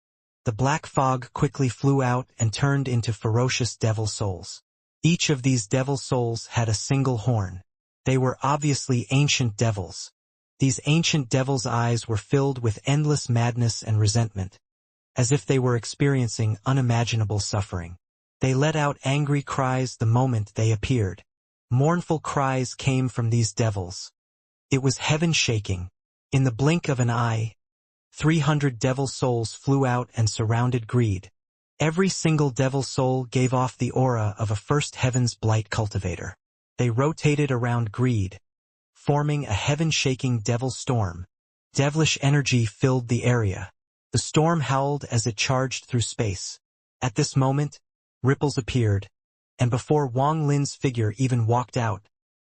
The black fog quickly flew out and turned into ferocious devil souls. Each of these devil souls had a single horn. They were obviously ancient devils. These ancient devils' eyes were filled with endless madness and resentment, as if they were experiencing unimaginable suffering. They let out angry cries the moment they appeared. Mournful cries came from these devils. It was heaven-shaking. In the blink of an eye, 300 devil souls flew out and surrounded Greed. Every single devil soul gave off the aura of a first heaven's blight cultivator. They rotated around Greed, forming a heaven-shaking devil storm. Devilish energy filled the area. The storm howled as it charged through space. At this moment, ripples appeared, and before Wang Lin's figure even walked out,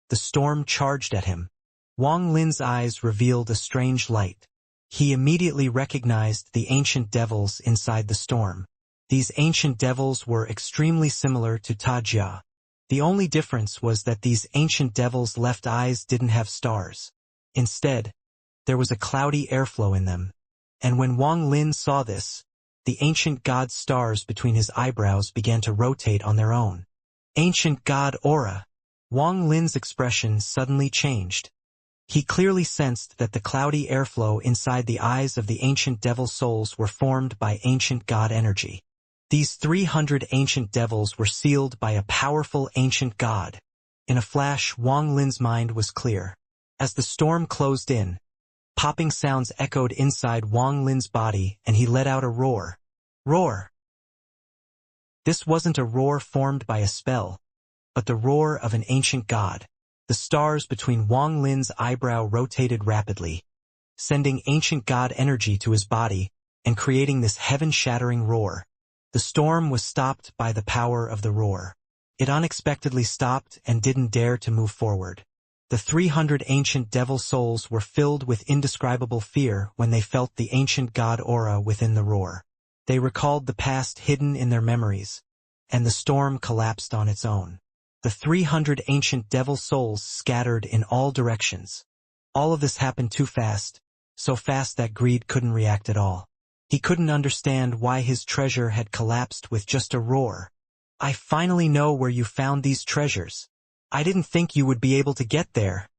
the storm charged at him. Wang Lin's eyes revealed a strange light. He immediately recognized the ancient devils inside the storm. These ancient devils were extremely similar to Tajia. The only difference was that these ancient devils' left eyes didn't have stars. Instead, there was a cloudy airflow in them. And when Wang Lin saw this, the ancient god's stars between his eyebrows began to rotate on their own. Ancient god aura. Wang Lin's expression suddenly changed. He clearly sensed that the cloudy airflow inside the eyes of the ancient devil souls were formed by ancient god energy. These 300 ancient devils were sealed by a powerful ancient god. In a flash, Wang Lin's mind was clear. As the storm closed in, popping sounds echoed inside Wang Lin's body and he let out a roar. Roar! This wasn't a roar formed by a spell, but the roar of an ancient god. The stars between Wang Lin's eyebrow rotated rapidly, sending ancient god energy to his body and creating this heaven-shattering roar. The storm was stopped by the power of the roar. It unexpectedly stopped and didn't dare to move forward. The 300 ancient devil souls were filled with indescribable fear when they felt the ancient god aura within the roar. They recalled the past hidden in their memories, and the storm collapsed on its own. The 300 ancient devil souls scattered in all directions. All of this happened too fast, so fast that Greed couldn't react at all. He couldn't understand why his treasure had collapsed with just a roar. "I finally know where you found these treasures. I didn't think you would be able to get there."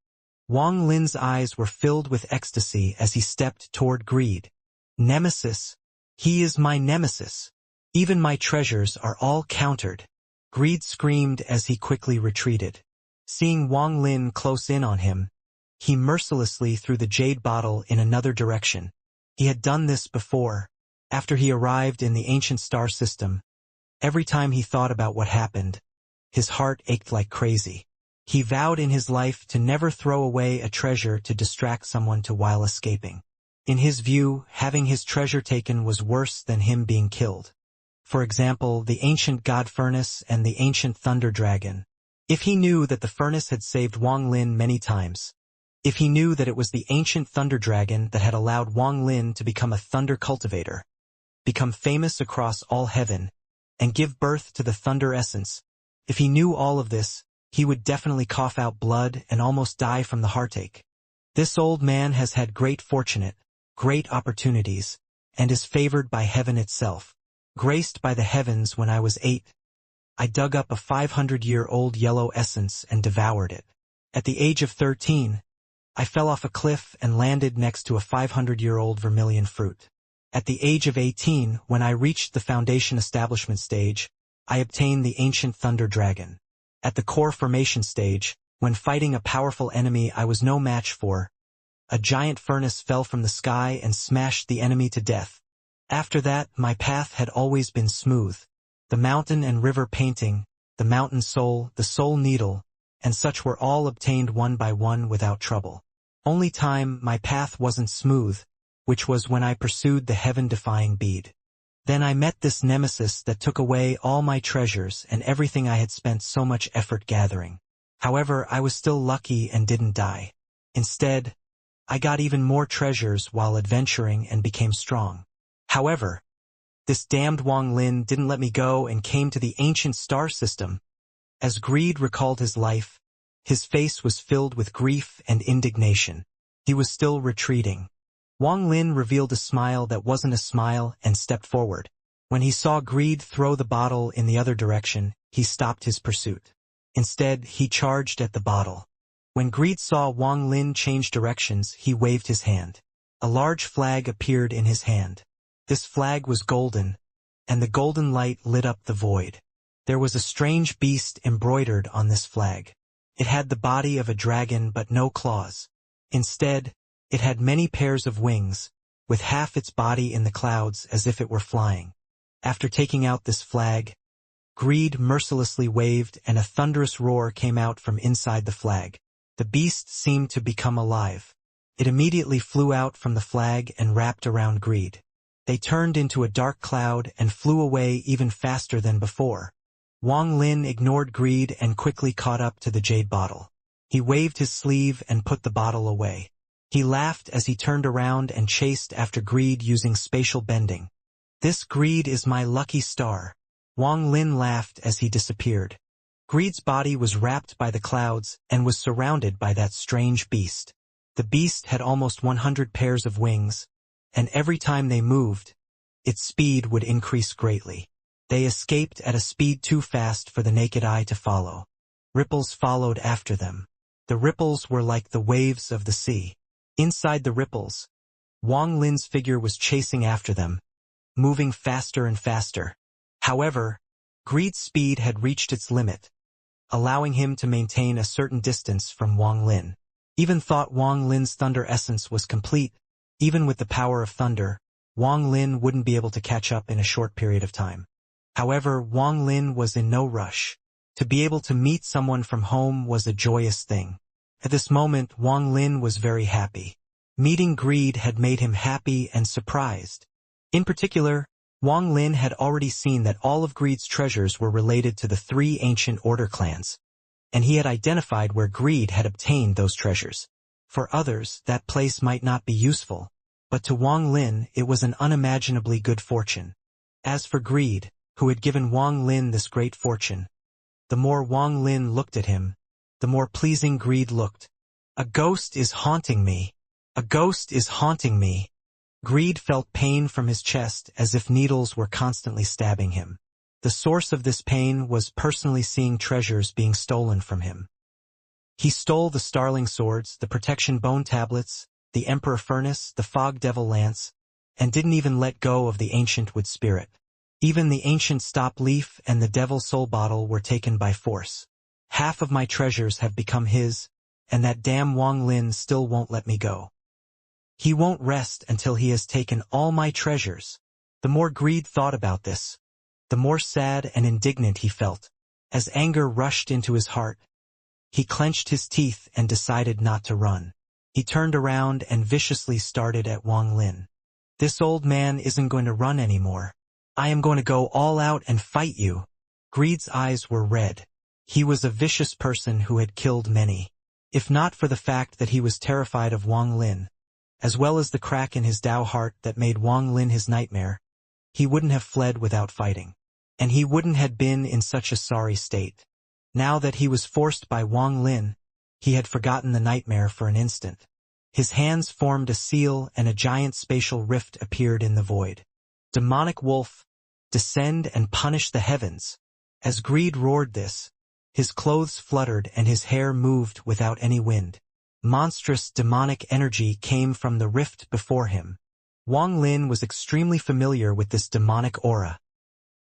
Wang Lin's eyes were filled with ecstasy as he stepped toward Greed. "Nemesis. He is my nemesis. Even my treasures are all countered." Greed screamed as he quickly retreated. Seeing Wang Lin close in on him, he mercilessly threw the jade bottle in another direction. He had done this before, after he arrived in the ancient star system. Every time he thought about what happened, his heart ached like crazy. He vowed in his life to never throw away a treasure to distract someone while escaping. In his view, having his treasure taken was worse than him being killed. For example, the ancient god furnace and the ancient thunder dragon. If he knew that the furnace had saved Wang Lin many times, if he knew that it was the ancient thunder dragon that had allowed Wang Lin to become a thunder cultivator, become famous across all heaven, and give birth to the thunder essence, if he knew all of this, he would definitely cough out blood and almost die from the heartache. This old man has had great fortune, great opportunities, and is favored by heaven itself. Graced by the heavens when I was 8. I dug up a 500-year-old yellow essence and devoured it. At the age of 13, I fell off a cliff and landed next to a 500-year-old vermilion fruit. At the age of 18, when I reached the foundation establishment stage, I obtained the ancient thunder dragon. At the core formation stage, when fighting a powerful enemy I was no match for, a giant furnace fell from the sky and smashed the enemy to death. After that, my path had always been smooth. The mountain and river painting, the mountain soul, the soul needle, and such were all obtained one by one without trouble. Only time my path wasn't smooth, which was when I pursued the heaven-defying bead. Then I met this nemesis that took away all my treasures and everything I had spent so much effort gathering. However, I was still lucky and didn't die. Instead, I got even more treasures while adventuring and became strong. However, this damned Wang Lin didn't let me go and came to the ancient star system. As Greed recalled his life, his face was filled with grief and indignation. He was still retreating. Wang Lin revealed a smile that wasn't a smile and stepped forward. When he saw Greed throw the bottle in the other direction, he stopped his pursuit. Instead, he charged at the bottle. When Greed saw Wang Lin change directions, he waved his hand. A large flag appeared in his hand. This flag was golden, and the golden light lit up the void. There was a strange beast embroidered on this flag. It had the body of a dragon but no claws. Instead, it had many pairs of wings, with half its body in the clouds as if it were flying. After taking out this flag, Greed mercilessly waved and a thunderous roar came out from inside the flag. The beast seemed to become alive. It immediately flew out from the flag and wrapped around Greed. They turned into a dark cloud and flew away even faster than before. Wang Lin ignored Greed and quickly caught up to the jade bottle. He waved his sleeve and put the bottle away. He laughed as he turned around and chased after Greed using spatial bending. "This Greed is my lucky star." Wang Lin laughed as he disappeared. Greed's body was wrapped by the clouds and was surrounded by that strange beast. The beast had almost 100 pairs of wings, and every time they moved, its speed would increase greatly. They escaped at a speed too fast for the naked eye to follow. Ripples followed after them. The ripples were like the waves of the sea. Inside the ripples, Wang Lin's figure was chasing after them, moving faster and faster. However, Greed's speed had reached its limit, allowing him to maintain a certain distance from Wang Lin. Even thought Wang Lin's thunder essence was complete. Even with the power of thunder, Wang Lin wouldn't be able to catch up in a short period of time. However, Wang Lin was in no rush. To be able to meet someone from home was a joyous thing. At this moment, Wang Lin was very happy. Meeting Greed had made him happy and surprised. In particular, Wang Lin had already seen that all of Greed's treasures were related to the 3 ancient order clans, and he had identified where Greed had obtained those treasures. For others, that place might not be useful, but to Wang Lin it was an unimaginably good fortune. As for Greed, who had given Wang Lin this great fortune, the more Wang Lin looked at him, the more pleasing Greed looked. A ghost is haunting me. A ghost is haunting me. Greed felt pain from his chest as if needles were constantly stabbing him. The source of this pain was personally seeing treasures being stolen from him. He stole the Starling Swords, the Protection Bone Tablets, the Emperor Furnace, the Fog Devil Lance, and didn't even let go of the Ancient Wood Spirit. Even the Ancient Stop Leaf and the Devil Soul Bottle were taken by force. Half of my treasures have become his, and that damn Wang Lin still won't let me go. He won't rest until he has taken all my treasures. The more Greed thought about this, the more sad and indignant he felt. As anger rushed into his heart, he clenched his teeth and decided not to run. He turned around and viciously started at Wang Lin. This old man isn't going to run anymore. I am going to go all out and fight you. Greed's eyes were red. He was a vicious person who had killed many. If not for the fact that he was terrified of Wang Lin, as well as the crack in his Tao heart that made Wang Lin his nightmare, he wouldn't have fled without fighting. And he wouldn't have been in such a sorry state. Now that he was forced by Wang Lin, he had forgotten the nightmare for an instant. His hands formed a seal and a giant spatial rift appeared in the void. Demonic wolf, descend and punish the heavens. As Greed roared this, his clothes fluttered and his hair moved without any wind. Monstrous demonic energy came from the rift before him. Wang Lin was extremely familiar with this demonic aura.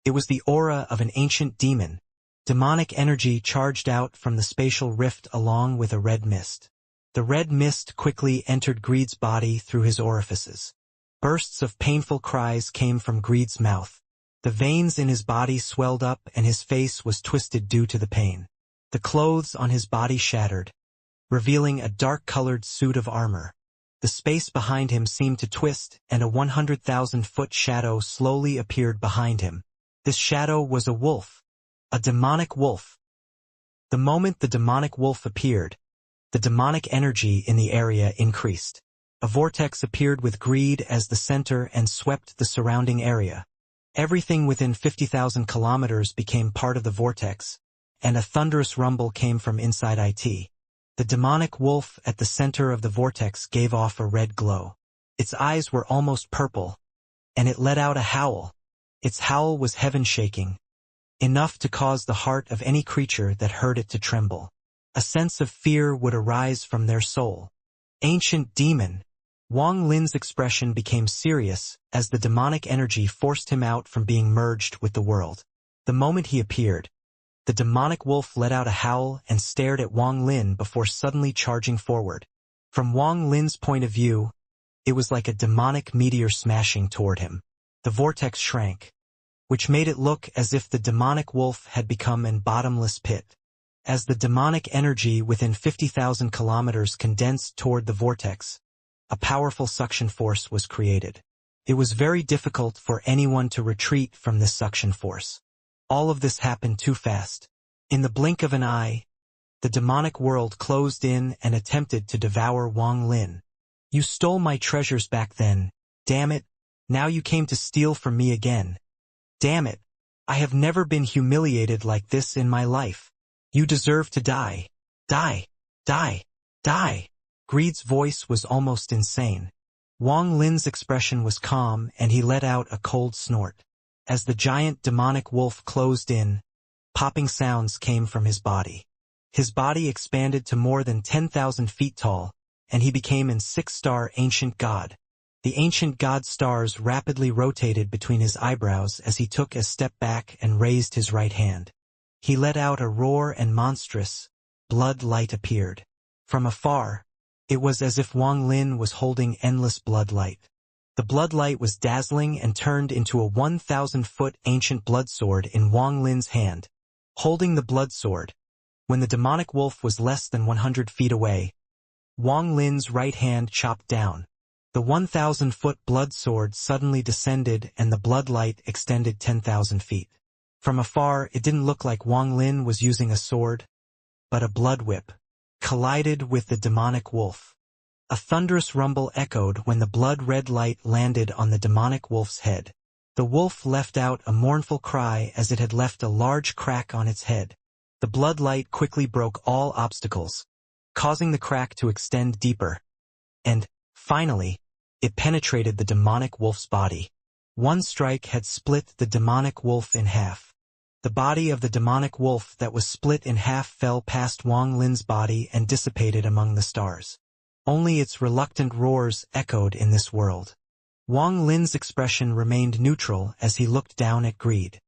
It was the aura of an ancient demon. Demonic energy charged out from the spatial rift along with a red mist. The red mist quickly entered Greed's body through his orifices. Bursts of painful cries came from Greed's mouth. The veins in his body swelled up and his face was twisted due to the pain. The clothes on his body shattered, revealing a dark-colored suit of armor. The space behind him seemed to twist and a 100,000-foot shadow slowly appeared behind him. This shadow was a wolf. A demonic wolf. The moment the demonic wolf appeared, the demonic energy in the area increased. A vortex appeared with Greed as the center and swept the surrounding area. Everything within 50,000 kilometers became part of the vortex, and a thunderous rumble came from inside it. The demonic wolf at the center of the vortex gave off a red glow. Its eyes were almost purple, and it let out a howl. Its howl was heaven-shaking, enough to cause the heart of any creature that heard it to tremble. A sense of fear would arise from their soul. Ancient demon! Wang Lin's expression became serious as the demonic energy forced him out from being merged with the world. The moment he appeared, the demonic wolf let out a howl and stared at Wang Lin before suddenly charging forward. From Wang Lin's point of view, it was like a demonic meteor smashing toward him. The vortex shrank, which made it look as if the demonic wolf had become an bottomless pit. As the demonic energy within 50,000 kilometers condensed toward the vortex, a powerful suction force was created. It was very difficult for anyone to retreat from this suction force. All of this happened too fast. In the blink of an eye, the demonic world closed in and attempted to devour Wang Lin. You stole my treasures back then. Damn it. Now you came to steal from me again. Damn it. I have never been humiliated like this in my life. You deserve to die. Die. Die. Die. Greed's voice was almost insane. Wang Lin's expression was calm and he let out a cold snort. As the giant demonic wolf closed in, popping sounds came from his body. His body expanded to more than 10,000 feet tall, and he became an 6-star ancient god. The ancient god stars rapidly rotated between his eyebrows as he took a step back and raised his right hand. He let out a roar and monstrous, blood light appeared. From afar, it was as if Wang Lin was holding endless blood light. The blood light was dazzling and turned into a 1,000-foot ancient blood sword in Wang Lin's hand. holding the blood sword. When the demonic wolf was less than 100 feet away, Wang Lin's right hand chopped down. The 1,000-foot blood sword suddenly descended and the blood light extended 10,000 feet. From afar, it didn't look like Wang Lin was using a sword, but a blood whip, collided with the demonic wolf. A thunderous rumble echoed when the blood-red light landed on the demonic wolf's head. The wolf let out a mournful cry as it had left a large crack on its head. The blood light quickly broke all obstacles, causing the crack to extend deeper. And, finally, it penetrated the demonic wolf's body. One strike had split the demonic wolf in half. The body of the demonic wolf that was split in half fell past Wang Lin's body and dissipated among the stars. Only its reluctant roars echoed in this world. Wang Lin's expression remained neutral as he looked down at Greed.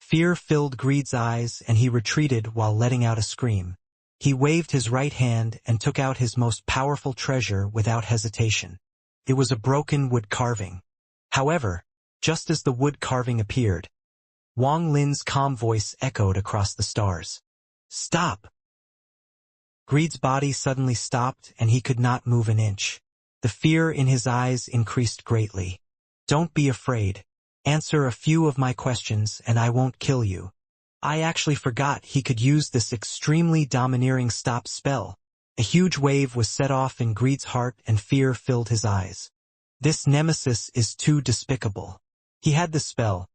Fear filled Greed's eyes and he retreated while letting out a scream. He waved his right hand and took out his most powerful treasure without hesitation. It was a broken wood carving. However, just as the wood carving appeared, Wang Lin's calm voice echoed across the stars. "Stop!" Greed's body suddenly stopped and he could not move an inch. The fear in his eyes increased greatly. "Don't be afraid. Answer a few of my questions and I won't kill you." I actually forgot he could use this extremely domineering stop spell. A huge wave was set off in Greed's heart and fear filled his eyes. This nemesis is too despicable. He had the spell,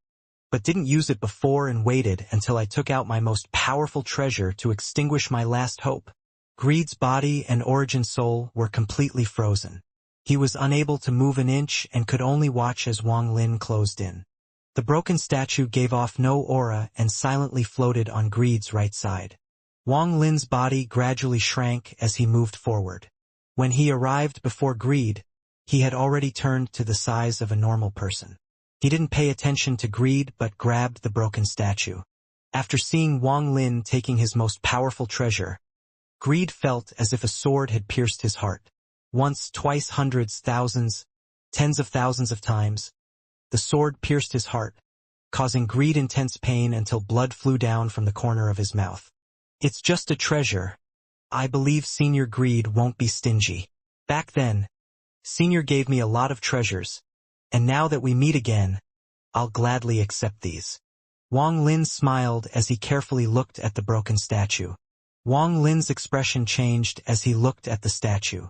but didn't use it before and waited until I took out my most powerful treasure to extinguish my last hope. Greed's body and origin soul were completely frozen. He was unable to move an inch and could only watch as Wang Lin closed in. The broken statue gave off no aura and silently floated on Greed's right side. Wang Lin's body gradually shrank as he moved forward. When he arrived before Greed, he had already turned to the size of a normal person. He didn't pay attention to Greed but grabbed the broken statue. After seeing Wang Lin taking his most powerful treasure, Greed felt as if a sword had pierced his heart. Once, twice, hundreds, thousands, tens of thousands of times, the sword pierced his heart, causing Greed intense pain until blood flew down from the corner of his mouth. "It's just a treasure. I believe Senior Greed won't be stingy. Back then, Senior gave me a lot of treasures, and now that we meet again, I'll gladly accept these." Wang Lin smiled as he carefully looked at the broken statue. Wang Lin's expression changed as he looked at the statue.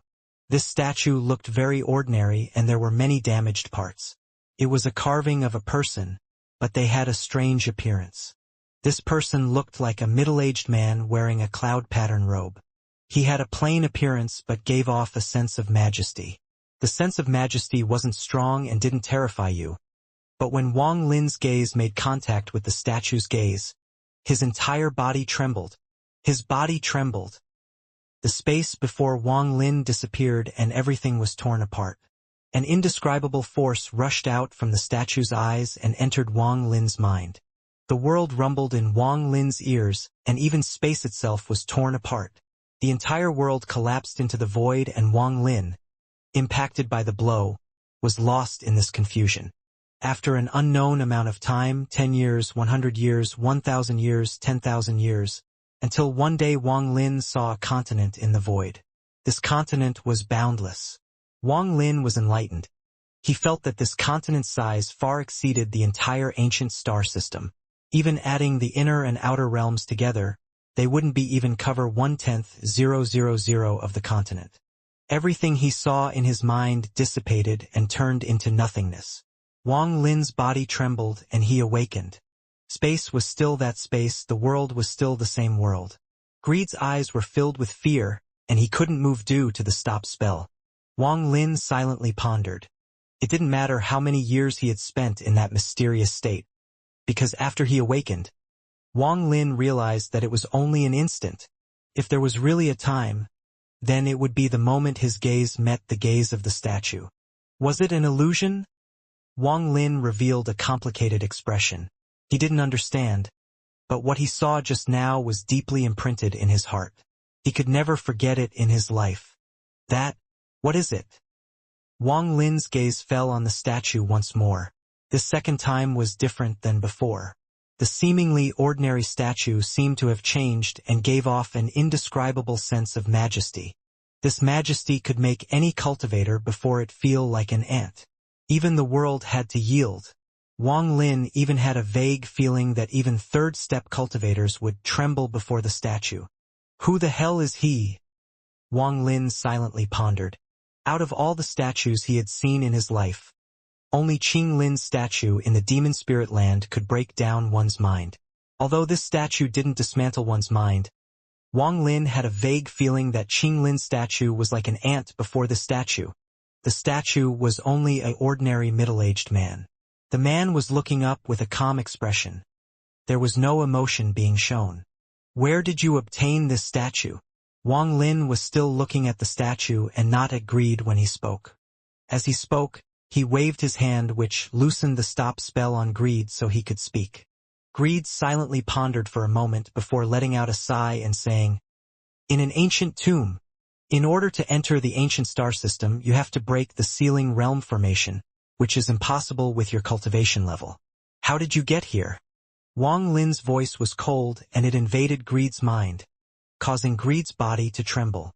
This statue looked very ordinary and there were many damaged parts. It was a carving of a person, but they had a strange appearance. This person looked like a middle-aged man wearing a cloud pattern robe. He had a plain appearance but gave off a sense of majesty. The sense of majesty wasn't strong and didn't terrify you. But when Wang Lin's gaze made contact with the statue's gaze, his entire body trembled. His body trembled. The space before Wang Lin disappeared and everything was torn apart. An indescribable force rushed out from the statue's eyes and entered Wang Lin's mind. The world rumbled in Wang Lin's ears, and even space itself was torn apart. The entire world collapsed into the void and Wang Lin, impacted by the blow, was lost in this confusion. After an unknown amount of time, 10 years, 100 years, 1,000 years, 10,000 years, until one day Wang Lin saw a continent in the void. This continent was boundless. Wang Lin was enlightened. He felt that this continent's size far exceeded the entire ancient star system. Even adding the inner and outer realms together, they wouldn't be even cover 1/10,000 of the continent. Everything he saw in his mind dissipated and turned into nothingness. Wang Lin's body trembled and he awakened. Space was still that space, the world was still the same world. Greed's eyes were filled with fear, and he couldn't move due to the stop spell. Wang Lin silently pondered. It didn't matter how many years he had spent in that mysterious state, because after he awakened, Wang Lin realized that it was only an instant. If there was really a time, then it would be the moment his gaze met the gaze of the statue. Was it an illusion? Wang Lin revealed a complicated expression. He didn't understand, but what he saw just now was deeply imprinted in his heart. He could never forget it in his life. What is it? Wang Lin's gaze fell on the statue once more. This second time was different than before. The seemingly ordinary statue seemed to have changed and gave off an indescribable sense of majesty. This majesty could make any cultivator before it feel like an ant. Even the world had to yield. Wang Lin even had a vague feeling that even third-step cultivators would tremble before the statue. Who the hell is he? Wang Lin silently pondered. Out of all the statues he had seen in his life, only Qing Lin's statue in the demon spirit land could break down one's mind. Although this statue didn't dismantle one's mind, Wang Lin had a vague feeling that Qing Lin's statue was like an ant before the statue. The statue was only an ordinary middle-aged man. The man was looking up with a calm expression. There was no emotion being shown. Where did you obtain this statue? Wang Lin was still looking at the statue and not at Greed when he spoke. As he spoke, he waved his hand which loosened the stop spell on Greed so he could speak. Greed silently pondered for a moment before letting out a sigh and saying, "In an ancient tomb. In order to enter the ancient star system, you have to break the ceiling realm formation, which is impossible with your cultivation level. How did you get here?" Wang Lin's voice was cold and it invaded Greed's mind, causing Greed's body to tremble.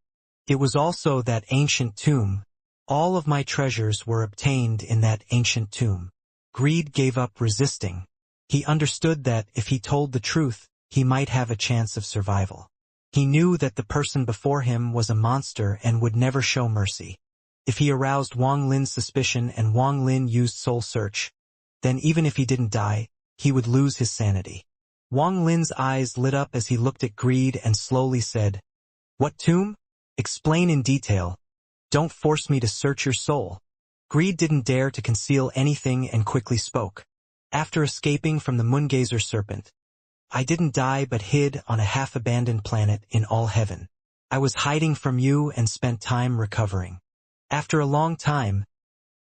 It was also that ancient tomb. All of my treasures were obtained in that ancient tomb. Greed gave up resisting. He understood that if he told the truth, he might have a chance of survival. He knew that the person before him was a monster and would never show mercy. If he aroused Wang Lin's suspicion and Wang Lin used soul search, then even if he didn't die, he would lose his sanity. Wang Lin's eyes lit up as he looked at Greed and slowly said, "What tomb? Explain in detail. Don't force me to search your soul." Greed didn't dare to conceal anything and quickly spoke. After escaping from the Moongazer serpent, I didn't die but hid on a half-abandoned planet in all heaven. I was hiding from you and spent time recovering. After a long time,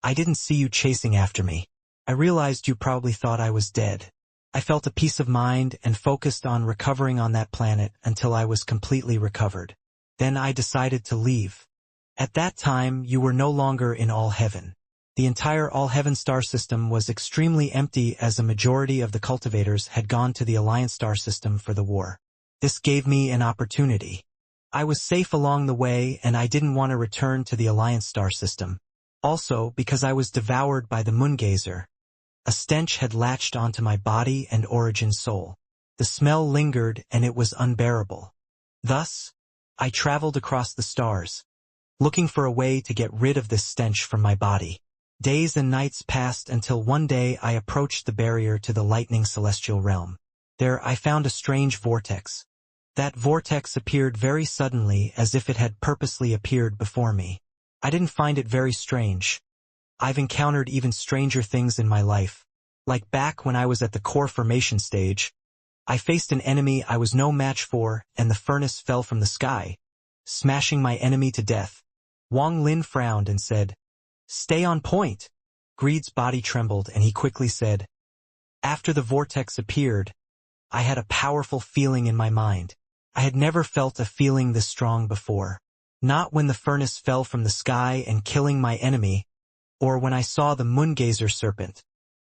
I didn't see you chasing after me. I realized you probably thought I was dead. I felt a peace of mind and focused on recovering on that planet until I was completely recovered. Then I decided to leave. At that time, you were no longer in all heaven. The entire all heaven star system was extremely empty as a majority of the cultivators had gone to the Alliance star system for the war. This gave me an opportunity. I was safe along the way and I didn't want to return to the Alliance star system. Also, because I was devoured by the Moongazer, a stench had latched onto my body and origin soul. The smell lingered and it was unbearable. Thus, I traveled across the stars, looking for a way to get rid of this stench from my body. Days and nights passed until one day I approached the barrier to the lightning celestial realm. There I found a strange vortex. That vortex appeared very suddenly as if it had purposely appeared before me. I didn't find it very strange. I've encountered even stranger things in my life. Like back when I was at the core formation stage, I faced an enemy I was no match for and the furnace fell from the sky, smashing my enemy to death. Wang Lin frowned and said, "Stay on point." Greed's body trembled and he quickly said, "After the vortex appeared, I had a powerful feeling in my mind. I had never felt a feeling this strong before. Not when the furnace fell from the sky and killing my enemy, or when I saw the Moongazer serpent."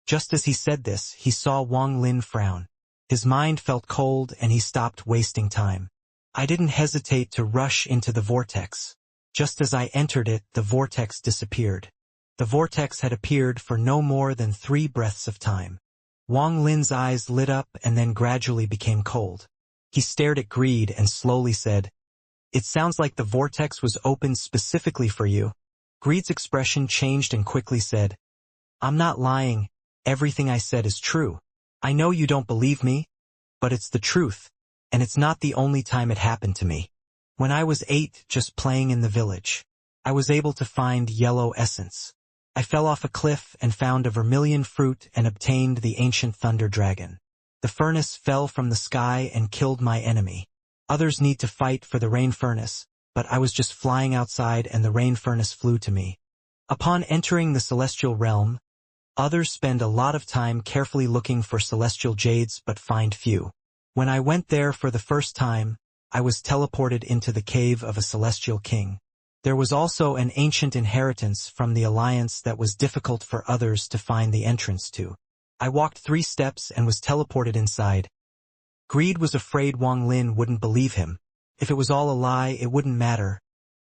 Just as he said this, he saw Wang Lin frown. His mind felt cold and he stopped wasting time. I didn't hesitate to rush into the vortex. Just as I entered it, the vortex disappeared. The vortex had appeared for no more than 3 breaths of time. Wang Lin's eyes lit up and then gradually became cold. He stared at Greed and slowly said, "It sounds like the vortex was opened specifically for you." Greed's expression changed and quickly said, "I'm not lying. Everything I said is true. I know you don't believe me, but it's the truth, and it's not the only time it happened to me. When I was 8, just playing in the village, I was able to find yellow essence. I fell off a cliff and found a vermilion fruit and obtained the ancient thunder dragon. The furnace fell from the sky and killed my enemy. Others need to fight for the rain furnace, but I was just flying outside and the rain furnace flew to me. Upon entering the celestial realm, others spend a lot of time carefully looking for celestial jades but find few. When I went there for the first time, I was teleported into the cave of a celestial king. There was also an ancient inheritance from the Alliance that was difficult for others to find the entrance to. I walked 3 steps and was teleported inside. Greed was afraid Wang Lin wouldn't believe him. If it was all a lie, it wouldn't matter.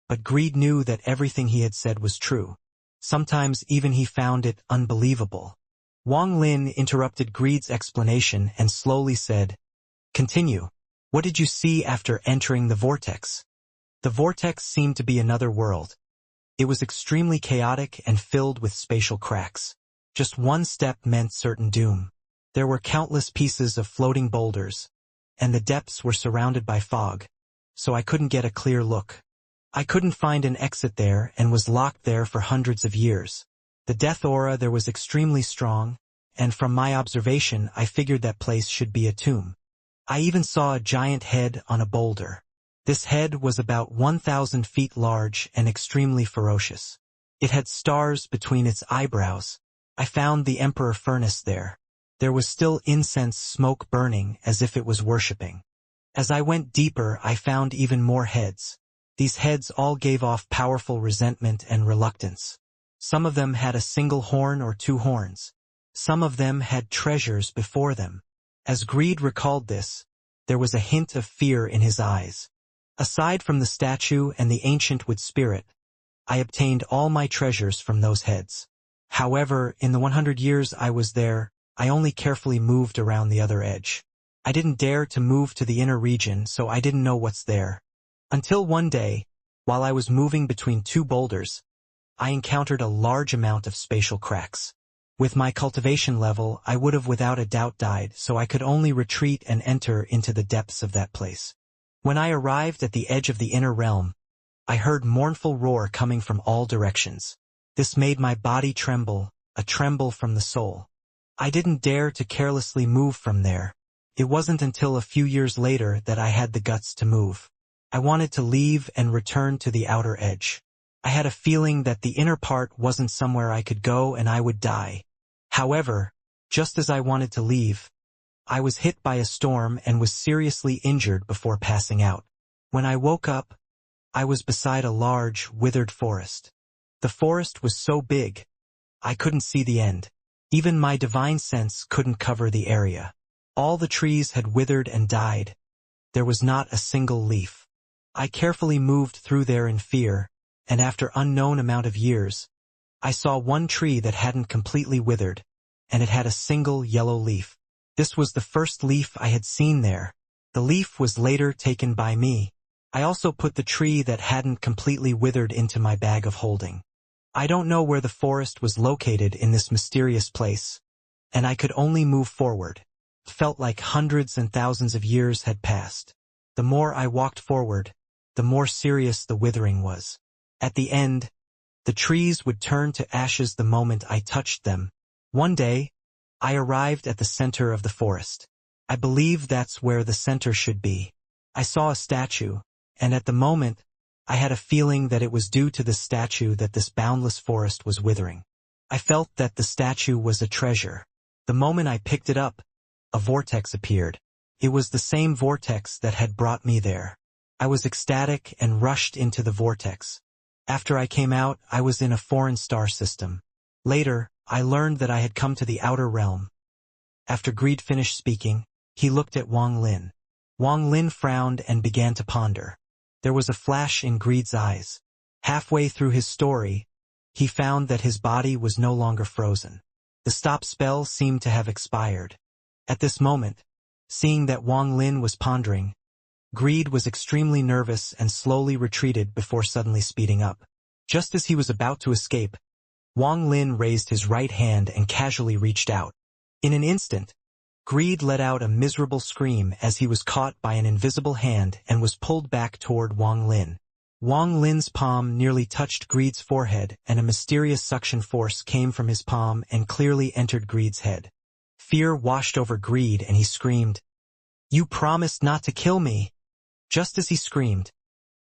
But Greed knew that everything he had said was true. Sometimes even he found it unbelievable. Wang Lin interrupted Greed's explanation and slowly said, "Continue. What did you see after entering the vortex?" The vortex seemed to be another world. It was extremely chaotic and filled with spatial cracks. Just one step meant certain doom. There were countless pieces of floating boulders, and the depths were surrounded by fog, so I couldn't get a clear look. I couldn't find an exit there and was locked there for hundreds of years. The death aura there was extremely strong, and from my observation I figured that place should be a tomb. I even saw a giant head on a boulder. This head was about 1,000 feet large and extremely ferocious. It had stars between its eyebrows. I found the emperor furnace there. There was still incense smoke burning as if it was worshipping. As I went deeper, I found even more heads. These heads all gave off powerful resentment and reluctance. Some of them had a single horn or 2 horns. Some of them had treasures before them. As Greed recalled this, there was a hint of fear in his eyes. Aside from the statue and the ancient wood spirit, I obtained all my treasures from those heads. However, in the 100 years I was there, I only carefully moved around the other edge. I didn't dare to move to the inner region, so I didn't know what's there. Until one day, while I was moving between 2 boulders, I encountered a large amount of spatial cracks. With my cultivation level, I would have without a doubt died, so I could only retreat and enter into the depths of that place. When I arrived at the edge of the inner realm, I heard mournful roar coming from all directions. This made my body tremble, a tremble from the soul. I didn't dare to carelessly move from there. It wasn't until a few years later that I had the guts to move. I wanted to leave and return to the outer edge. I had a feeling that the inner part wasn't somewhere I could go and I would die. However, just as I wanted to leave, I was hit by a storm and was seriously injured before passing out. When I woke up, I was beside a large, withered forest. The forest was so big, I couldn't see the end. Even my divine sense couldn't cover the area. All the trees had withered and died. There was not a single leaf. I carefully moved through there in fear, and after unknown amount of years, I saw one tree that hadn't completely withered, and it had a single yellow leaf. This was the first leaf I had seen there. The leaf was later taken by me. I also put the tree that hadn't completely withered into my bag of holding. I don't know where the forest was located in this mysterious place, and I could only move forward. It felt like hundreds and thousands of years had passed. The more I walked forward, the more serious the withering was. At the end, the trees would turn to ashes the moment I touched them. One day, I arrived at the center of the forest. I believe that's where the center should be. I saw a statue, and at the moment, I had a feeling that it was due to the statue that this boundless forest was withering. I felt that the statue was a treasure. The moment I picked it up, a vortex appeared. It was the same vortex that had brought me there. I was ecstatic and rushed into the vortex. After I came out, I was in a foreign star system. Later, I learned that I had come to the outer realm. After Greed finished speaking, he looked at Wang Lin. Wang Lin frowned and began to ponder. There was a flash in Greed's eyes. Halfway through his story, he found that his body was no longer frozen. The stop spell seemed to have expired. At this moment, seeing that Wang Lin was pondering, Greed was extremely nervous and slowly retreated before suddenly speeding up. Just as he was about to escape, Wang Lin raised his right hand and casually reached out. In an instant, Greed let out a miserable scream as he was caught by an invisible hand and was pulled back toward Wang Lin. Wang Lin's palm nearly touched Greed's forehead, and a mysterious suction force came from his palm and clearly entered Greed's head. Fear washed over Greed and he screamed, "You promised not to kill me!" Just as he screamed,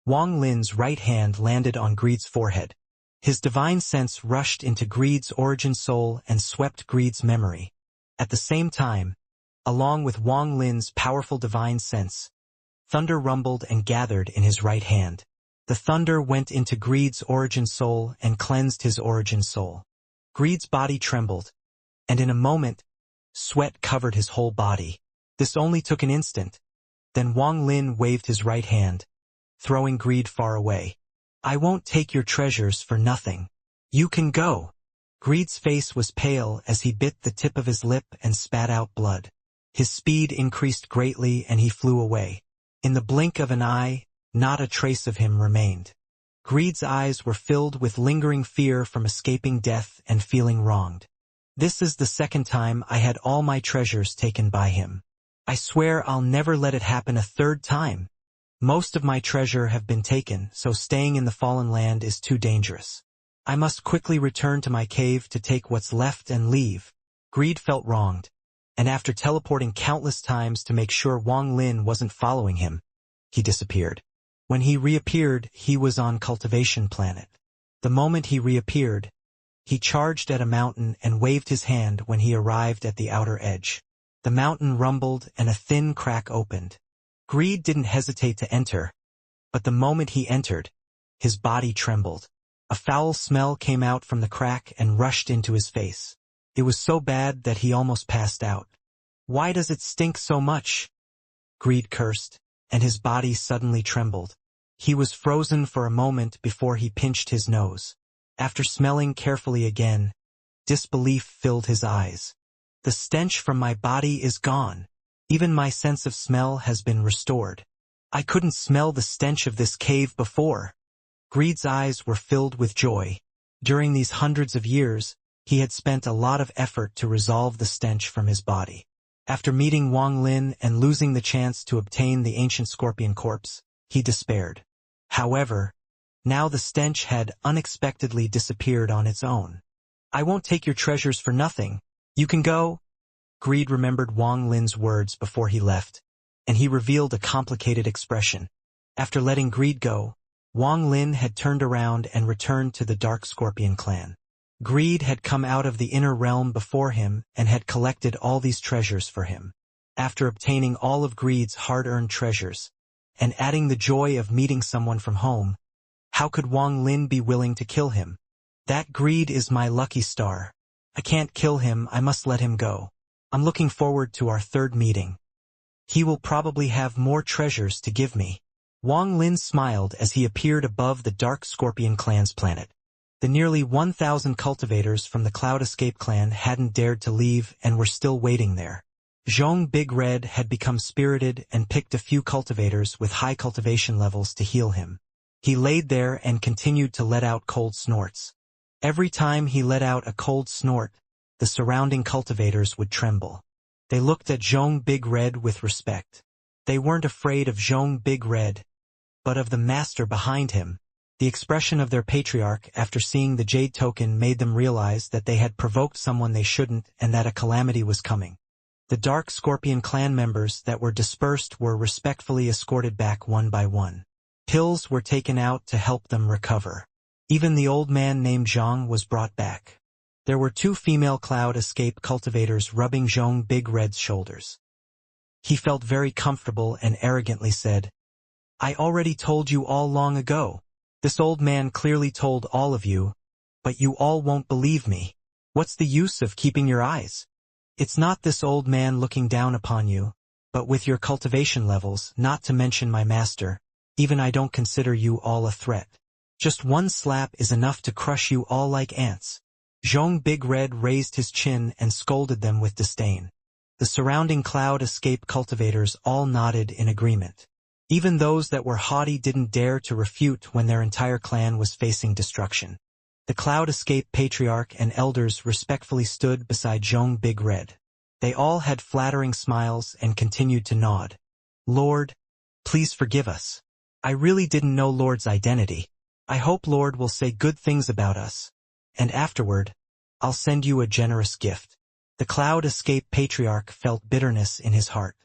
Wang Lin's right hand landed on Greed's forehead. His divine sense rushed into Greed's origin soul and swept Greed's memory. At the same time, along with Wang Lin's powerful divine sense, thunder rumbled and gathered in his right hand. The thunder went into Greed's origin soul and cleansed his origin soul. Greed's body trembled, and in a moment, Sweat covered his whole body. This only took an instant. Then Wang Lin waved his right hand, throwing greed far away. I won't take your treasures for nothing. You can go. Greed's face was pale as he bit the tip of his lip and spat out blood. His speed increased greatly and he flew away. In the blink of an eye, not a trace of him remained. Greed's eyes were filled with lingering fear from escaping death and feeling wronged. This is the second time I had all my treasures taken by him. I swear I'll never let it happen a third time. Most of my treasure have been taken, so staying in the fallen land is too dangerous. I must quickly return to my cave to take what's left and leave. Greed felt wronged, and after teleporting countless times to make sure Wang Lin wasn't following him, he disappeared. When he reappeared, he was on Cultivation planet. The moment he reappeared, he charged at a mountain and waved his hand when he arrived at the outer edge. The mountain rumbled and a thin crack opened. Greed didn't hesitate to enter, but the moment he entered, his body trembled. A foul smell came out from the crack and rushed into his face. It was so bad that he almost passed out. Why does it stink so much? Greed cursed, and his body suddenly trembled. He was frozen for a moment before he pinched his nose. After smelling carefully again, disbelief filled his eyes. The stench from my body is gone. Even my sense of smell has been restored. I couldn't smell the stench of this cave before. Greed's eyes were filled with joy. During these hundreds of years, he had spent a lot of effort to resolve the stench from his body. After meeting Wang Lin and losing the chance to obtain the ancient scorpion corpse, he despaired. However, now the stench had unexpectedly disappeared on its own. I won't take your treasures for nothing. You can go. Greed remembered Wang Lin's words before he left, and he revealed a complicated expression. After letting Greed go, Wang Lin had turned around and returned to the Dark Scorpion clan. Greed had come out of the inner realm before him and had collected all these treasures for him. After obtaining all of Greed's hard-earned treasures, and adding the joy of meeting someone from home, how could Wang Lin be willing to kill him? That Greed is my lucky star. I can't kill him, I must let him go. I'm looking forward to our third meeting. He will probably have more treasures to give me. Wang Lin smiled as he appeared above the Dark Scorpion clan's planet. The nearly 1,000 cultivators from the Cloud Escape clan hadn't dared to leave and were still waiting there. Zhong Big Red had become spirited and picked a few cultivators with high cultivation levels to heal him. He laid there and continued to let out cold snorts. Every time he let out a cold snort, the surrounding cultivators would tremble. They looked at Zhong Big Red with respect. They weren't afraid of Zhong Big Red, but of the master behind him. The expression of their patriarch after seeing the jade token made them realize that they had provoked someone they shouldn't and that a calamity was coming. The Dark Scorpion clan members that were dispersed were respectfully escorted back one by one. Pills were taken out to help them recover. Even the old man named Zhang was brought back. There were 2 female Cloud Escape cultivators rubbing Zhong Big Red's shoulders. He felt very comfortable and arrogantly said, I already told you all long ago. This old man clearly told all of you, but you all won't believe me. What's the use of keeping your eyes? It's not this old man looking down upon you, but with your cultivation levels, not to mention my master, even I don't consider you all a threat. Just one slap is enough to crush you all like ants. Zhong Big Red raised his chin and scolded them with disdain. The surrounding Cloud Escape cultivators all nodded in agreement. Even those that were haughty didn't dare to refute when their entire clan was facing destruction. The Cloud Escape patriarch and elders respectfully stood beside Zhong Big Red. They all had flattering smiles and continued to nod. Lord, please forgive us. I really didn't know Lord's identity. I hope Lord will say good things about us. And afterward, I'll send you a generous gift. The Cloud Escape patriarch felt bitterness in his heart.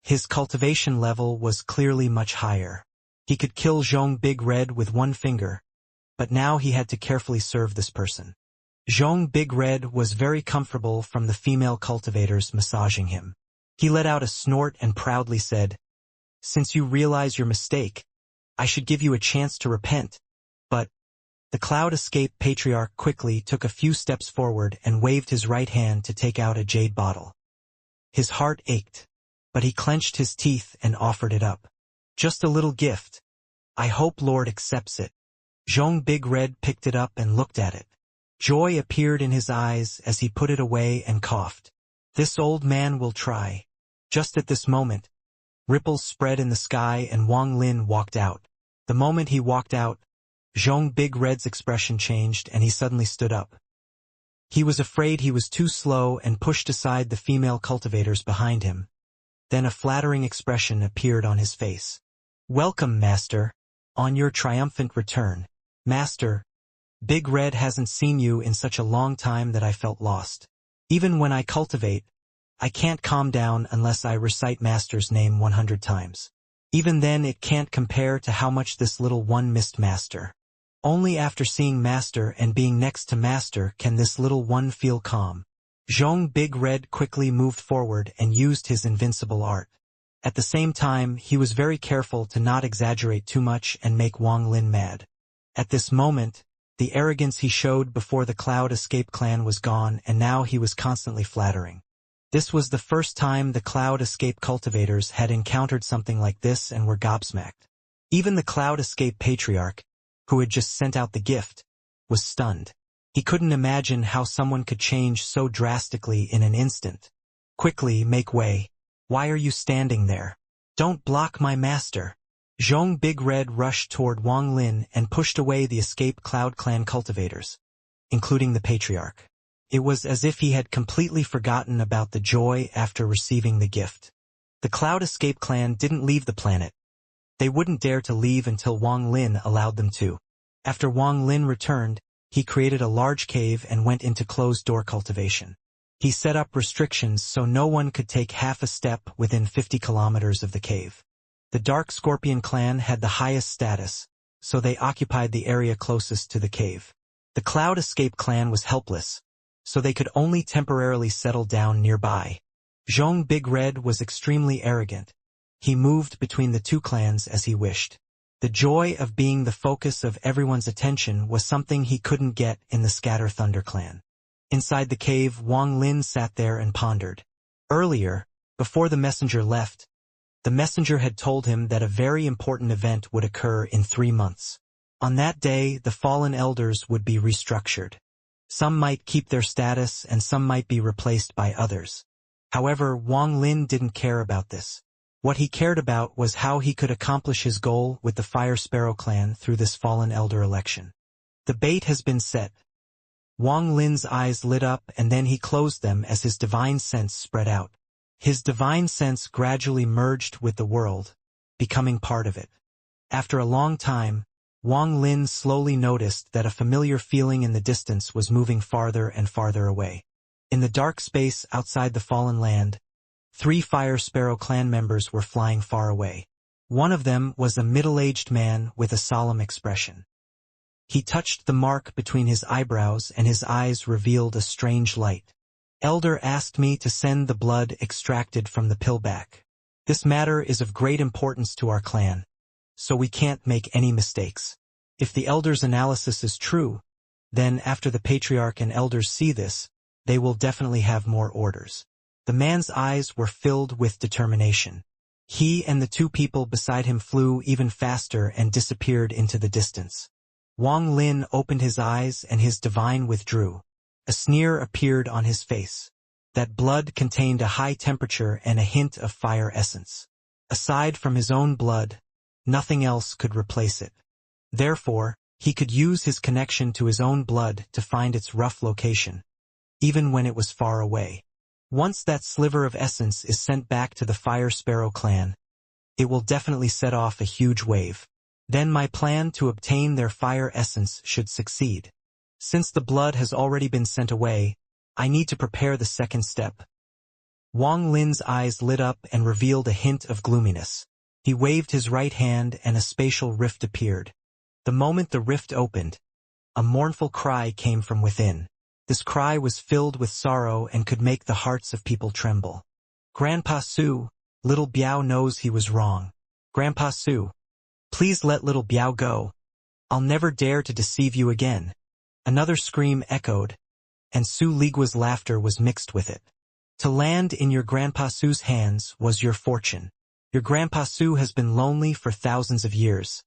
His cultivation level was clearly much higher. He could kill Zhong Big Red with one finger, but now he had to carefully serve this person. Zhong Big Red was very comfortable from the female cultivators massaging him. He let out a snort and proudly said, Since you realize your mistake, I should give you a chance to repent. But the Cloud Escape patriarch quickly took a few steps forward and waved his right hand to take out a jade bottle. His heart ached, but he clenched his teeth and offered it up. Just a little gift. I hope Lord accepts it. Zhong Big Red picked it up and looked at it. Joy appeared in his eyes as he put it away and coughed. This old man will try. Just at this moment, ripples spread in the sky and Wang Lin walked out. The moment he walked out, Zhong Big Red's expression changed and he suddenly stood up. He was afraid he was too slow and pushed aside the female cultivators behind him. Then a flattering expression appeared on his face. Welcome, Master. On your triumphant return. Master, Big Red hasn't seen you in such a long time that I felt lost. Even when I cultivate, I can't calm down unless I recite Master's name 100 times. Even then it can't compare to how much this little one missed Master. Only after seeing Master and being next to Master can this little one feel calm. Zhong Big Red quickly moved forward and used his invincible art. At the same time, he was very careful to not exaggerate too much and make Wang Lin mad. At this moment, the arrogance he showed before the Cloud Escape clan was gone and now he was constantly flattering. This was the first time the Cloud Escape cultivators had encountered something like this and were gobsmacked. Even the Cloud Escape patriarch, who had just sent out the gift, was stunned. He couldn't imagine how someone could change so drastically in an instant. Quickly, make way. Why are you standing there? Don't block my master. Zhong Big Red rushed toward Wang Lin and pushed away the Escape Cloud Clan cultivators, including the patriarch. It was as if he had completely forgotten about the joy after receiving the gift. The Cloud Escape clan didn't leave the planet. They wouldn't dare to leave until Wang Lin allowed them to. After Wang Lin returned, he created a large cave and went into closed-door cultivation. He set up restrictions so no one could take half a step within 50 kilometers of the cave. The Dark Scorpion clan had the highest status, so they occupied the area closest to the cave. The Cloud Escape clan was helpless, so they could only temporarily settle down nearby. Zhong Big Red was extremely arrogant. He moved between the two clans as he wished. The joy of being the focus of everyone's attention was something he couldn't get in the Scatter Thunder clan. Inside the cave, Wang Lin sat there and pondered. Earlier, before the messenger left, the messenger had told him that a very important event would occur in 3 months. On that day, the fallen elders would be restructured. Some might keep their status and some might be replaced by others. However, Wang Lin didn't care about this. What he cared about was how he could accomplish his goal with the Fire Sparrow clan through this fallen elder election. The bait has been set. Wang Lin's eyes lit up and then he closed them as his divine sense spread out. His divine sense gradually merged with the world, becoming part of it. After a long time, Wang Lin slowly noticed that a familiar feeling in the distance was moving farther and farther away. In the dark space outside the fallen land, 3 Fire Sparrow clan members were flying far away. One of them was a middle-aged man with a solemn expression. He touched the mark between his eyebrows and his eyes revealed a strange light. Elder asked me to send the blood extracted from the pillback. This matter is of great importance to our clan, so we can't make any mistakes. If the elder's analysis is true, then after the patriarch and elders see this, they will definitely have more orders. The man's eyes were filled with determination. He and the 2 people beside him flew even faster and disappeared into the distance. Wang Lin opened his eyes and his divine withdrew. A sneer appeared on his face. That blood contained a high temperature and a hint of fire essence. Aside from his own blood, nothing else could replace it. Therefore, he could use his connection to his own blood to find its rough location, even when it was far away. Once that sliver of essence is sent back to the Fire Sparrow clan, it will definitely set off a huge wave. Then my plan to obtain their fire essence should succeed. Since the blood has already been sent away, I need to prepare the second step. Wang Lin's eyes lit up and revealed a hint of gloominess. He waved his right hand and a spatial rift appeared. The moment the rift opened, a mournful cry came from within. This cry was filled with sorrow and could make the hearts of people tremble. Grandpa Su, little Biao knows he was wrong. Grandpa Su, please let little Biao go. I'll never dare to deceive you again. Another scream echoed, and Su Ligua's laughter was mixed with it. To land in your Grandpa Su's hands was your fortune. Your Grandpa Su has been lonely for thousands of years.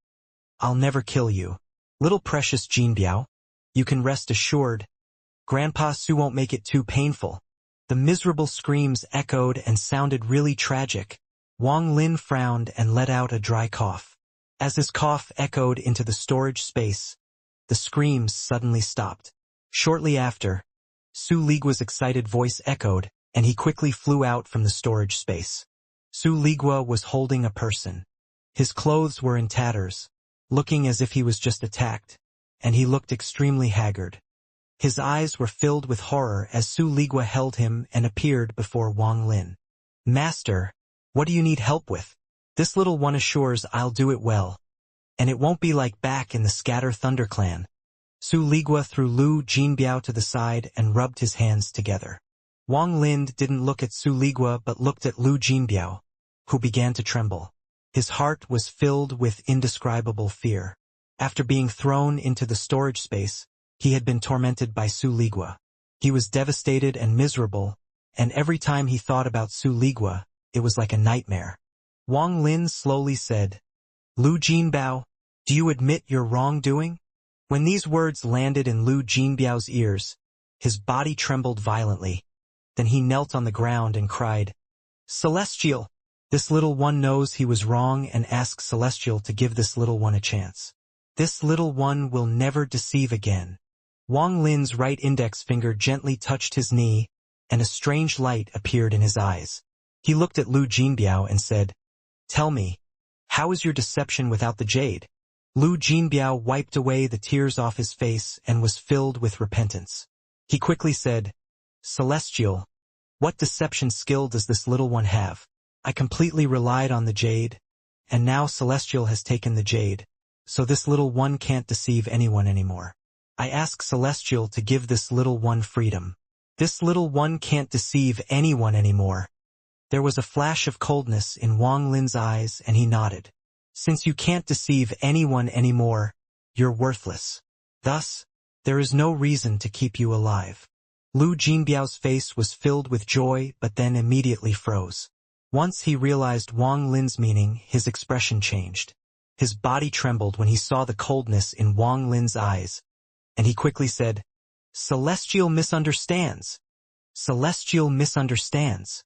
I'll never kill you. Little precious Jinbiao, you can rest assured. Grandpa Su won't make it too painful. The miserable screams echoed and sounded really tragic. Wang Lin frowned and let out a dry cough. As his cough echoed into the storage space, the screams suddenly stopped. Shortly after, Su Ligua's excited voice echoed, and he quickly flew out from the storage space. Su Ligua was holding a person. His clothes were in tatters, looking as if he was just attacked, and he looked extremely haggard. His eyes were filled with horror as Su Ligua held him and appeared before Wang Lin. Master, what do you need help with? This little one assures I'll do it well. And it won't be like back in the Scatter Thunder Clan. Su Ligua threw Lu Jinbiao to the side and rubbed his hands together. Wang Lin didn't look at Su Ligua but looked at Lu Jinbiao, who began to tremble. His heart was filled with indescribable fear. After being thrown into the storage space, he had been tormented by Su Ligua. He was devastated and miserable, and every time he thought about Su Ligua, it was like a nightmare. Wang Lin slowly said, Lu Jinbiao, do you admit your wrongdoing? When these words landed in Lu Jinbiao's ears, his body trembled violently. Then he knelt on the ground and cried, Celestial! This little one knows he was wrong and asks Celestial to give this little one a chance. This little one will never deceive again. Wang Lin's right index finger gently touched his knee, and a strange light appeared in his eyes. He looked at Lu Jinbiao and said, Tell me, how is your deception without the jade? Lu Jinbiao wiped away the tears off his face and was filled with repentance. He quickly said, Celestial, what deception skill does this little one have? I completely relied on the jade, and now Celestial has taken the jade, so this little one can't deceive anyone anymore. I ask Celestial to give this little one freedom. This little one can't deceive anyone anymore. There was a flash of coldness in Wang Lin's eyes and he nodded. Since you can't deceive anyone anymore, you're worthless. Thus, there is no reason to keep you alive. Lu Jinbiao's face was filled with joy but then immediately froze. Once he realized Wang Lin's meaning, his expression changed. His body trembled when he saw the coldness in Wang Lin's eyes, and he quickly said, Celestial misunderstands. Celestial misunderstands.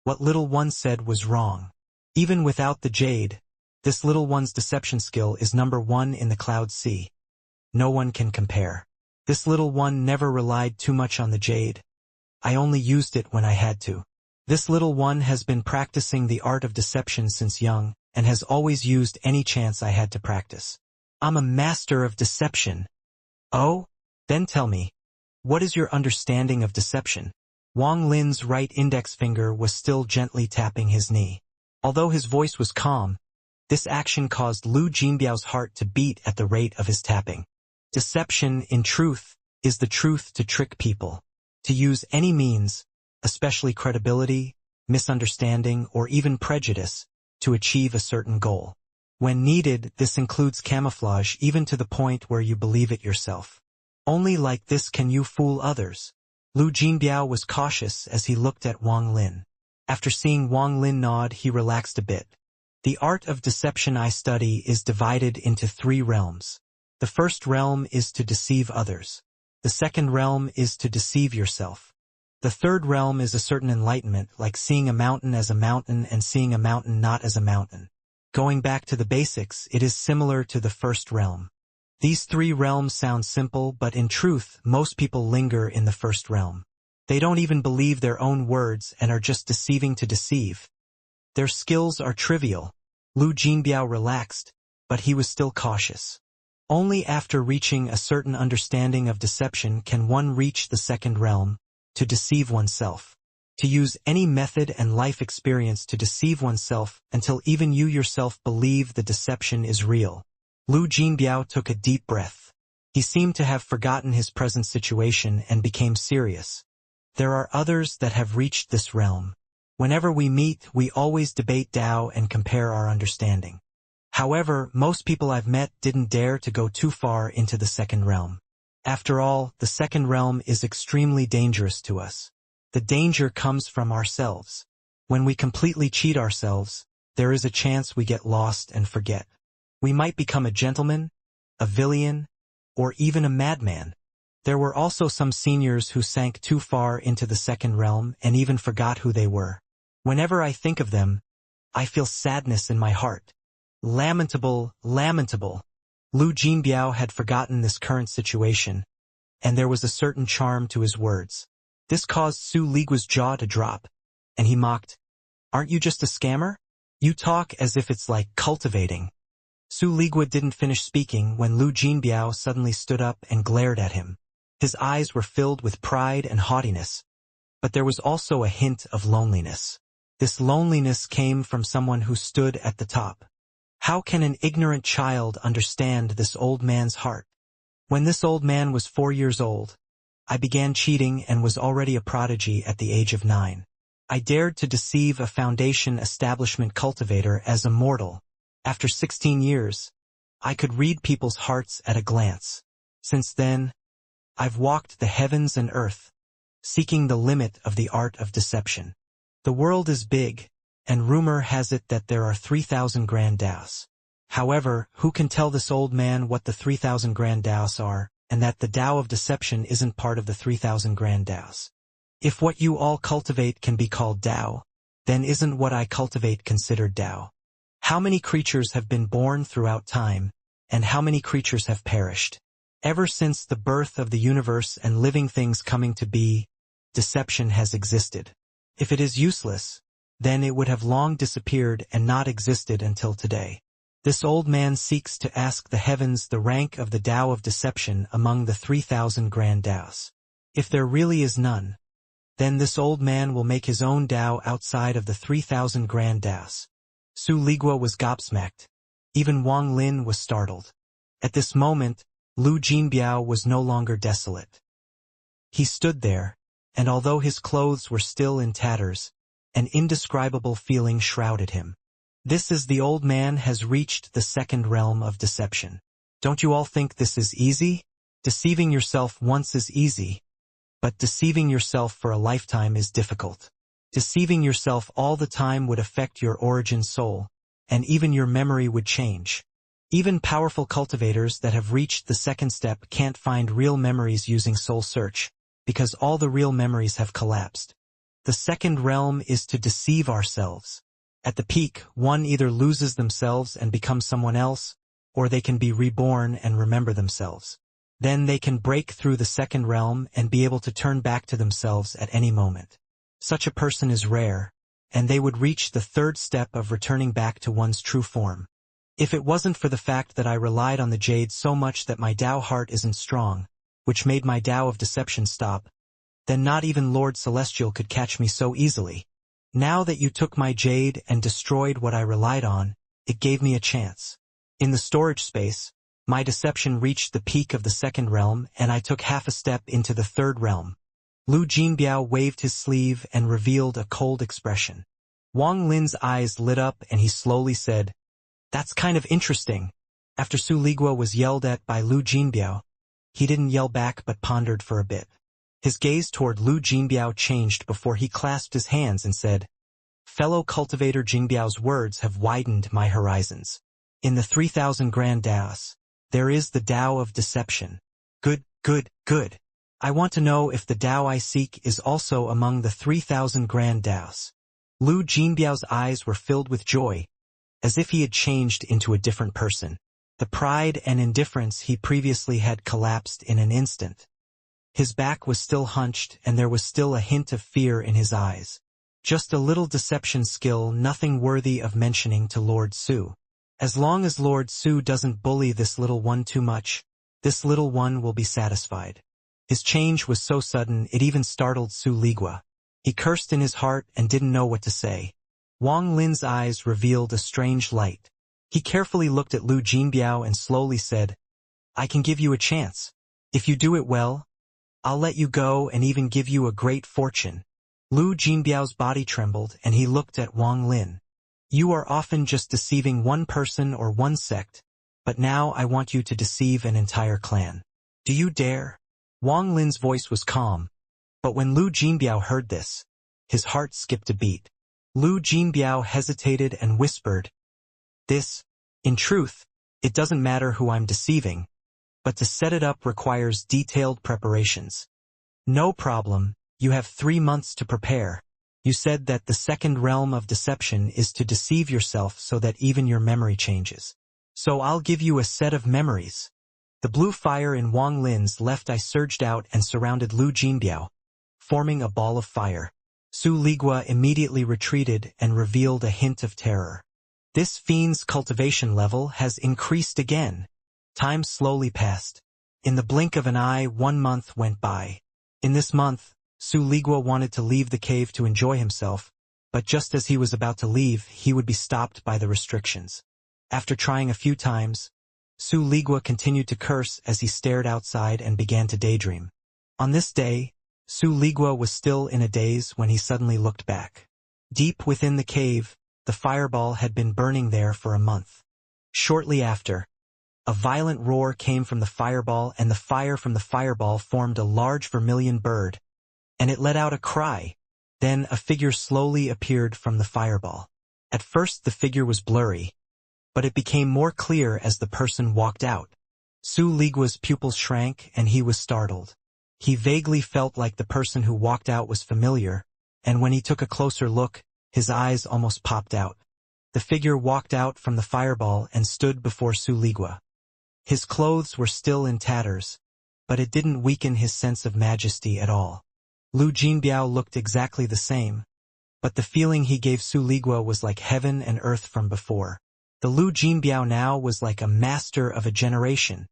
What little one said was wrong. Even without the jade, this little one's deception skill is #1 in the Cloud Sea. No one can compare. This little one never relied too much on the jade. I only used it when I had to. This little one has been practicing the art of deception since young, and has always used any chance I had to practice. I'm a master of deception. Oh? Then tell me, what is your understanding of deception? Wang Lin's right index finger was still gently tapping his knee. Although his voice was calm, this action caused Lu Jinbiao's heart to beat at the rate of his tapping. Deception, in truth, is the truth to trick people. To use any means, especially credibility, misunderstanding, or even prejudice, to achieve a certain goal. When needed, this includes camouflage even to the point where you believe it yourself. Only like this can you fool others. Lu Jinbiao was cautious as he looked at Wang Lin. After seeing Wang Lin nod, he relaxed a bit. The art of deception I study is divided into 3 realms. The first realm is to deceive others. The second realm is to deceive yourself. The third realm is a certain enlightenment, like seeing a mountain as a mountain and seeing a mountain not as a mountain. Going back to the basics, it is similar to the first realm. These 3 realms sound simple, but in truth, most people linger in the first realm. They don't even believe their own words and are just deceiving to deceive. Their skills are trivial. Lu Jinbiao relaxed, but he was still cautious. Only after reaching a certain understanding of deception can one reach the second realm, to deceive oneself. To use any method and life experience to deceive oneself until even you yourself believe the deception is real. Lu Jinbiao took a deep breath. He seemed to have forgotten his present situation and became serious. There are others that have reached this realm. Whenever we meet, we always debate Tao and compare our understanding. However, most people I've met didn't dare to go too far into the second realm. After all, the second realm is extremely dangerous to us. The danger comes from ourselves. When we completely cheat ourselves, there is a chance we get lost and forget. We might become a gentleman, a villain, or even a madman. There were also some seniors who sank too far into the second realm and even forgot who they were. Whenever I think of them, I feel sadness in my heart. Lamentable, lamentable. Lu Jinbiao had forgotten this current situation, and there was a certain charm to his words. This caused Su Ligua's jaw to drop, and he mocked, "Aren't you just a scammer? You talk as if it's like cultivating." Su Ligua didn't finish speaking when Lu Jinbiao suddenly stood up and glared at him. His eyes were filled with pride and haughtiness, but there was also a hint of loneliness. This loneliness came from someone who stood at the top. How can an ignorant child understand this old man's heart? When this old man was 4 years old, I began cheating and was already a prodigy at the age of 9. I dared to deceive a foundation establishment cultivator as Immortal. After 16 years, I could read people's hearts at a glance. Since then, I've walked the heavens and earth, seeking the limit of the art of deception. The world is big, and rumor has it that there are 3,000 grand daos. However, who can tell this old man what the 3,000 grand daos are, and that the Tao of deception isn't part of the 3,000 grand daos? If what you all cultivate can be called Tao, then isn't what I cultivate considered Tao? How many creatures have been born throughout time, and how many creatures have perished? Ever since the birth of the universe and living things coming to be, deception has existed. If it is useless, then it would have long disappeared and not existed until today. This old man seeks to ask the heavens the rank of the Tao of deception among the 3,000 grand Taos. If there really is none, then this old man will make his own Tao outside of the 3,000 grand Taos. Su Ligua was gobsmacked. Even Wang Lin was startled. At this moment, Lu Jinbiao was no longer desolate. He stood there, and although his clothes were still in tatters, an indescribable feeling shrouded him. This is the old man has reached the second realm of deception. Don't you all think this is easy? Deceiving yourself once is easy, but deceiving yourself for a lifetime is difficult. Deceiving yourself all the time would affect your origin soul, and even your memory would change. Even powerful cultivators that have reached the second step can't find real memories using soul search, because all the real memories have collapsed. The second realm is to deceive ourselves. At the peak, one either loses themselves and becomes someone else, or they can be reborn and remember themselves. Then they can break through the second realm and be able to turn back to themselves at any moment. Such a person is rare, and they would reach the third step of returning back to one's true form. If it wasn't for the fact that I relied on the jade so much that my Tao heart isn't strong, which made my Tao of deception stop, then not even Lord Celestial could catch me so easily. Now that you took my jade and destroyed what I relied on, it gave me a chance. In the storage space, my deception reached the peak of the second realm and I took half a step into the third realm. Lu Jinbiao waved his sleeve and revealed a cold expression. Wang Lin's eyes lit up and he slowly said, "That's kind of interesting." After Su Ligua was yelled at by Lu Jinbiao, he didn't yell back but pondered for a bit. His gaze toward Lu Jinbiao changed before he clasped his hands and said, "Fellow cultivator Jinbiao's words have widened my horizons. In the 3,000 grand Taos, there is the Tao of deception. Good, good, good. I want to know if the Tao I seek is also among the 3,000 grand Taos." Lu Jinbiao's eyes were filled with joy, as if he had changed into a different person. The pride and indifference he previously had collapsed in an instant. His back was still hunched and there was still a hint of fear in his eyes. Just a little deception skill, nothing worthy of mentioning to Lord Su. As long as Lord Su doesn't bully this little one too much, this little one will be satisfied. His change was so sudden it even startled Su Ligua. He cursed in his heart and didn't know what to say. Wang Lin's eyes revealed a strange light. He carefully looked at Lu Jinbiao and slowly said, "I can give you a chance. If you do it well, I'll let you go and even give you a great fortune." Lu Jinbiao's body trembled and he looked at Wang Lin. "You are often just deceiving one person or one sect, but now I want you to deceive an entire clan. Do you dare?" Wang Lin's voice was calm, But when Lu Jinbiao heard this, his heart skipped a beat. Lu Jinbiao hesitated and whispered, in truth, it doesn't matter who I'm deceiving, but to set it up requires detailed preparations. No problem, you have 3 months to prepare. You said that the second realm of deception is to deceive yourself so that even your memory changes. So I'll give you a set of memories. The blue fire in Wang Lin's left eye surged out and surrounded Lu Jinbiao, forming a ball of fire. Su Ligua immediately retreated and revealed a hint of terror. This fiend's cultivation level has increased again. Time slowly passed. In the blink of an eye, 1 month went by. In this month, Su Ligua wanted to leave the cave to enjoy himself, but just as he was about to leave, he would be stopped by the restrictions. After trying a few times, Su Ligua continued to curse as he stared outside and began to daydream. On this day, Su Ligua was still in a daze when he suddenly looked back. Deep within the cave, the fireball had been burning there for a month. Shortly after, a violent roar came from the fireball, and the fire from the fireball formed a large vermilion bird, and it let out a cry. Then a figure slowly appeared from the fireball. At first the figure was blurry, but it became more clear as the person walked out. Su Ligua's pupils shrank and he was startled. He vaguely felt like the person who walked out was familiar, and when he took a closer look, his eyes almost popped out. The figure walked out from the fireball and stood before Su Ligua. His clothes were still in tatters, but it didn't weaken his sense of majesty at all. Lu Jinbiao looked exactly the same, but the feeling he gave Su Ligua was like heaven and earth from before. The Lu Jinbiao now was like a master of a generation.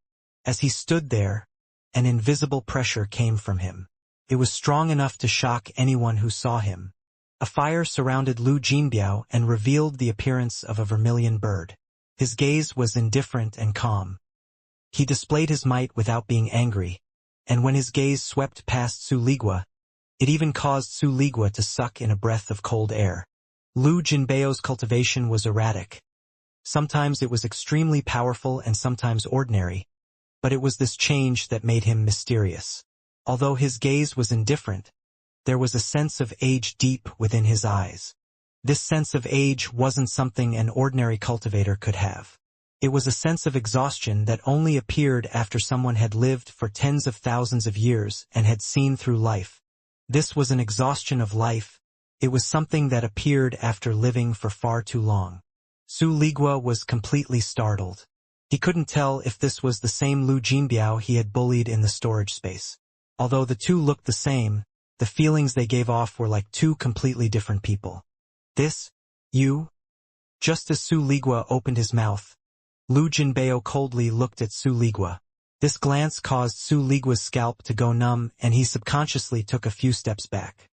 As he stood there, an invisible pressure came from him. It was strong enough to shock anyone who saw him. A fire surrounded Lu Jinbiao and revealed the appearance of a vermilion bird. His gaze was indifferent and calm. He displayed his might without being angry, and when his gaze swept past Su Ligua, it even caused Su Ligua to suck in a breath of cold air. Lu Jinbiao's cultivation was erratic. Sometimes it was extremely powerful and sometimes ordinary, but it was this change that made him mysterious. Although his gaze was indifferent, there was a sense of age deep within his eyes. This sense of age wasn't something an ordinary cultivator could have. It was a sense of exhaustion that only appeared after someone had lived for tens of thousands of years and had seen through life. This was an exhaustion of life. It was something that appeared after living for far too long. Su Ligua was completely startled. He couldn't tell if this was the same Lu Jinbiao he had bullied in the storage space. Although the two looked the same, the feelings they gave off were like two completely different people. You? Just as Su Ligua opened his mouth, Lu Jinbiao coldly looked at Su Ligua. This glance caused Su Ligua's scalp to go numb, and he subconsciously took a few steps back.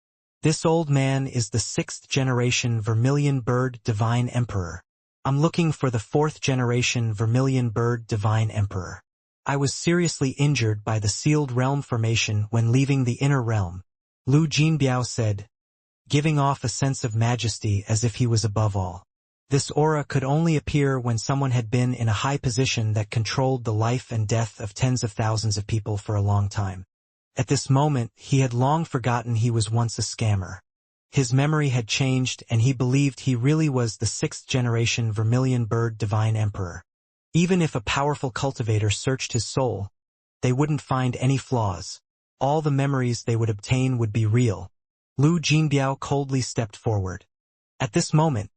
This old man is the 6th generation Vermilion Bird Divine Emperor. I'm looking for the 4th generation Vermilion Bird Divine Emperor. I was seriously injured by the sealed realm formation when leaving the inner realm, Lu Jinbiao said, giving off a sense of majesty as if he was above all. This aura could only appear when someone had been in a high position that controlled the life and death of tens of thousands of people for a long time. At this moment, he had long forgotten he was once a scammer. His memory had changed and he believed he really was the 6th generation Vermilion Bird Divine Emperor. Even if a powerful cultivator searched his soul, they wouldn't find any flaws. All the memories they would obtain would be real. Lu Jinbiao coldly stepped forward. At this moment,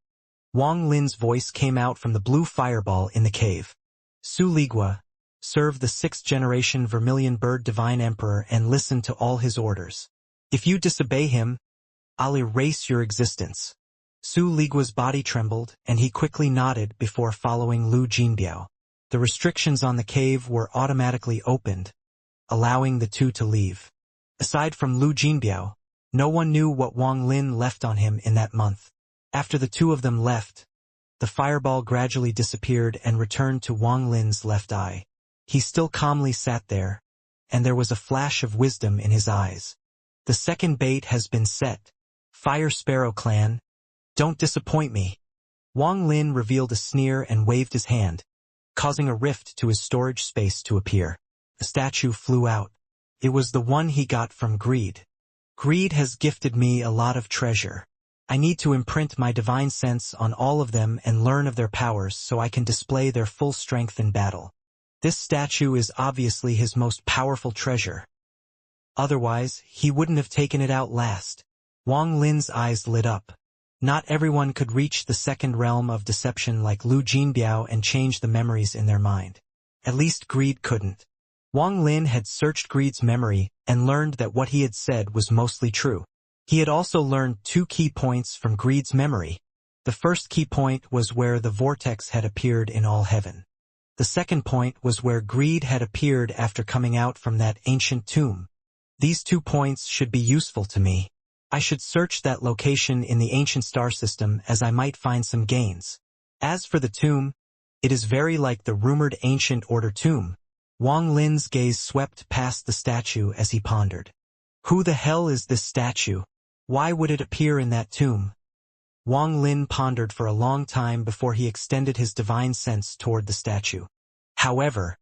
Wang Lin's voice came out from the blue fireball in the cave. Su Ligua, serve the 6th generation Vermilion Bird Divine Emperor and listen to all his orders. If you disobey him, I'll erase your existence. Su Ligua's body trembled, and he quickly nodded before following Lu Jinbiao. The restrictions on the cave were automatically opened, allowing the two to leave. Aside from Lu Jinbiao, no one knew what Wang Lin left on him in that month. After the two of them left, the fireball gradually disappeared and returned to Wang Lin's left eye. He still calmly sat there, and there was a flash of wisdom in his eyes. The second bait has been set. Fire Sparrow Clan, don't disappoint me. Wang Lin revealed a sneer and waved his hand, causing a rift to his storage space to appear. A statue flew out. It was the one he got from greed. Greed has gifted me a lot of treasure. I need to imprint my divine sense on all of them and learn of their powers so I can display their full strength in battle. This statue is obviously his most powerful treasure. Otherwise, he wouldn't have taken it out last. Wang Lin's eyes lit up. Not everyone could reach the second realm of deception like Lu Jinbiao and change the memories in their mind. At least Greed couldn't. Wang Lin had searched Greed's memory and learned that what he had said was mostly true. He had also learned 2 key points from Greed's memory. The first key point was where the vortex had appeared in all heaven. The second point was where Greed had appeared after coming out from that ancient tomb. These 2 points should be useful to me. I should search that location in the ancient star system as I might find some gains. As for the tomb, it is very like the rumored ancient order tomb. Wang Lin's gaze swept past the statue as he pondered. Who the hell is this statue? Why would it appear in that tomb? Wang Lin pondered for a long time before he extended his divine sense toward the statue. However,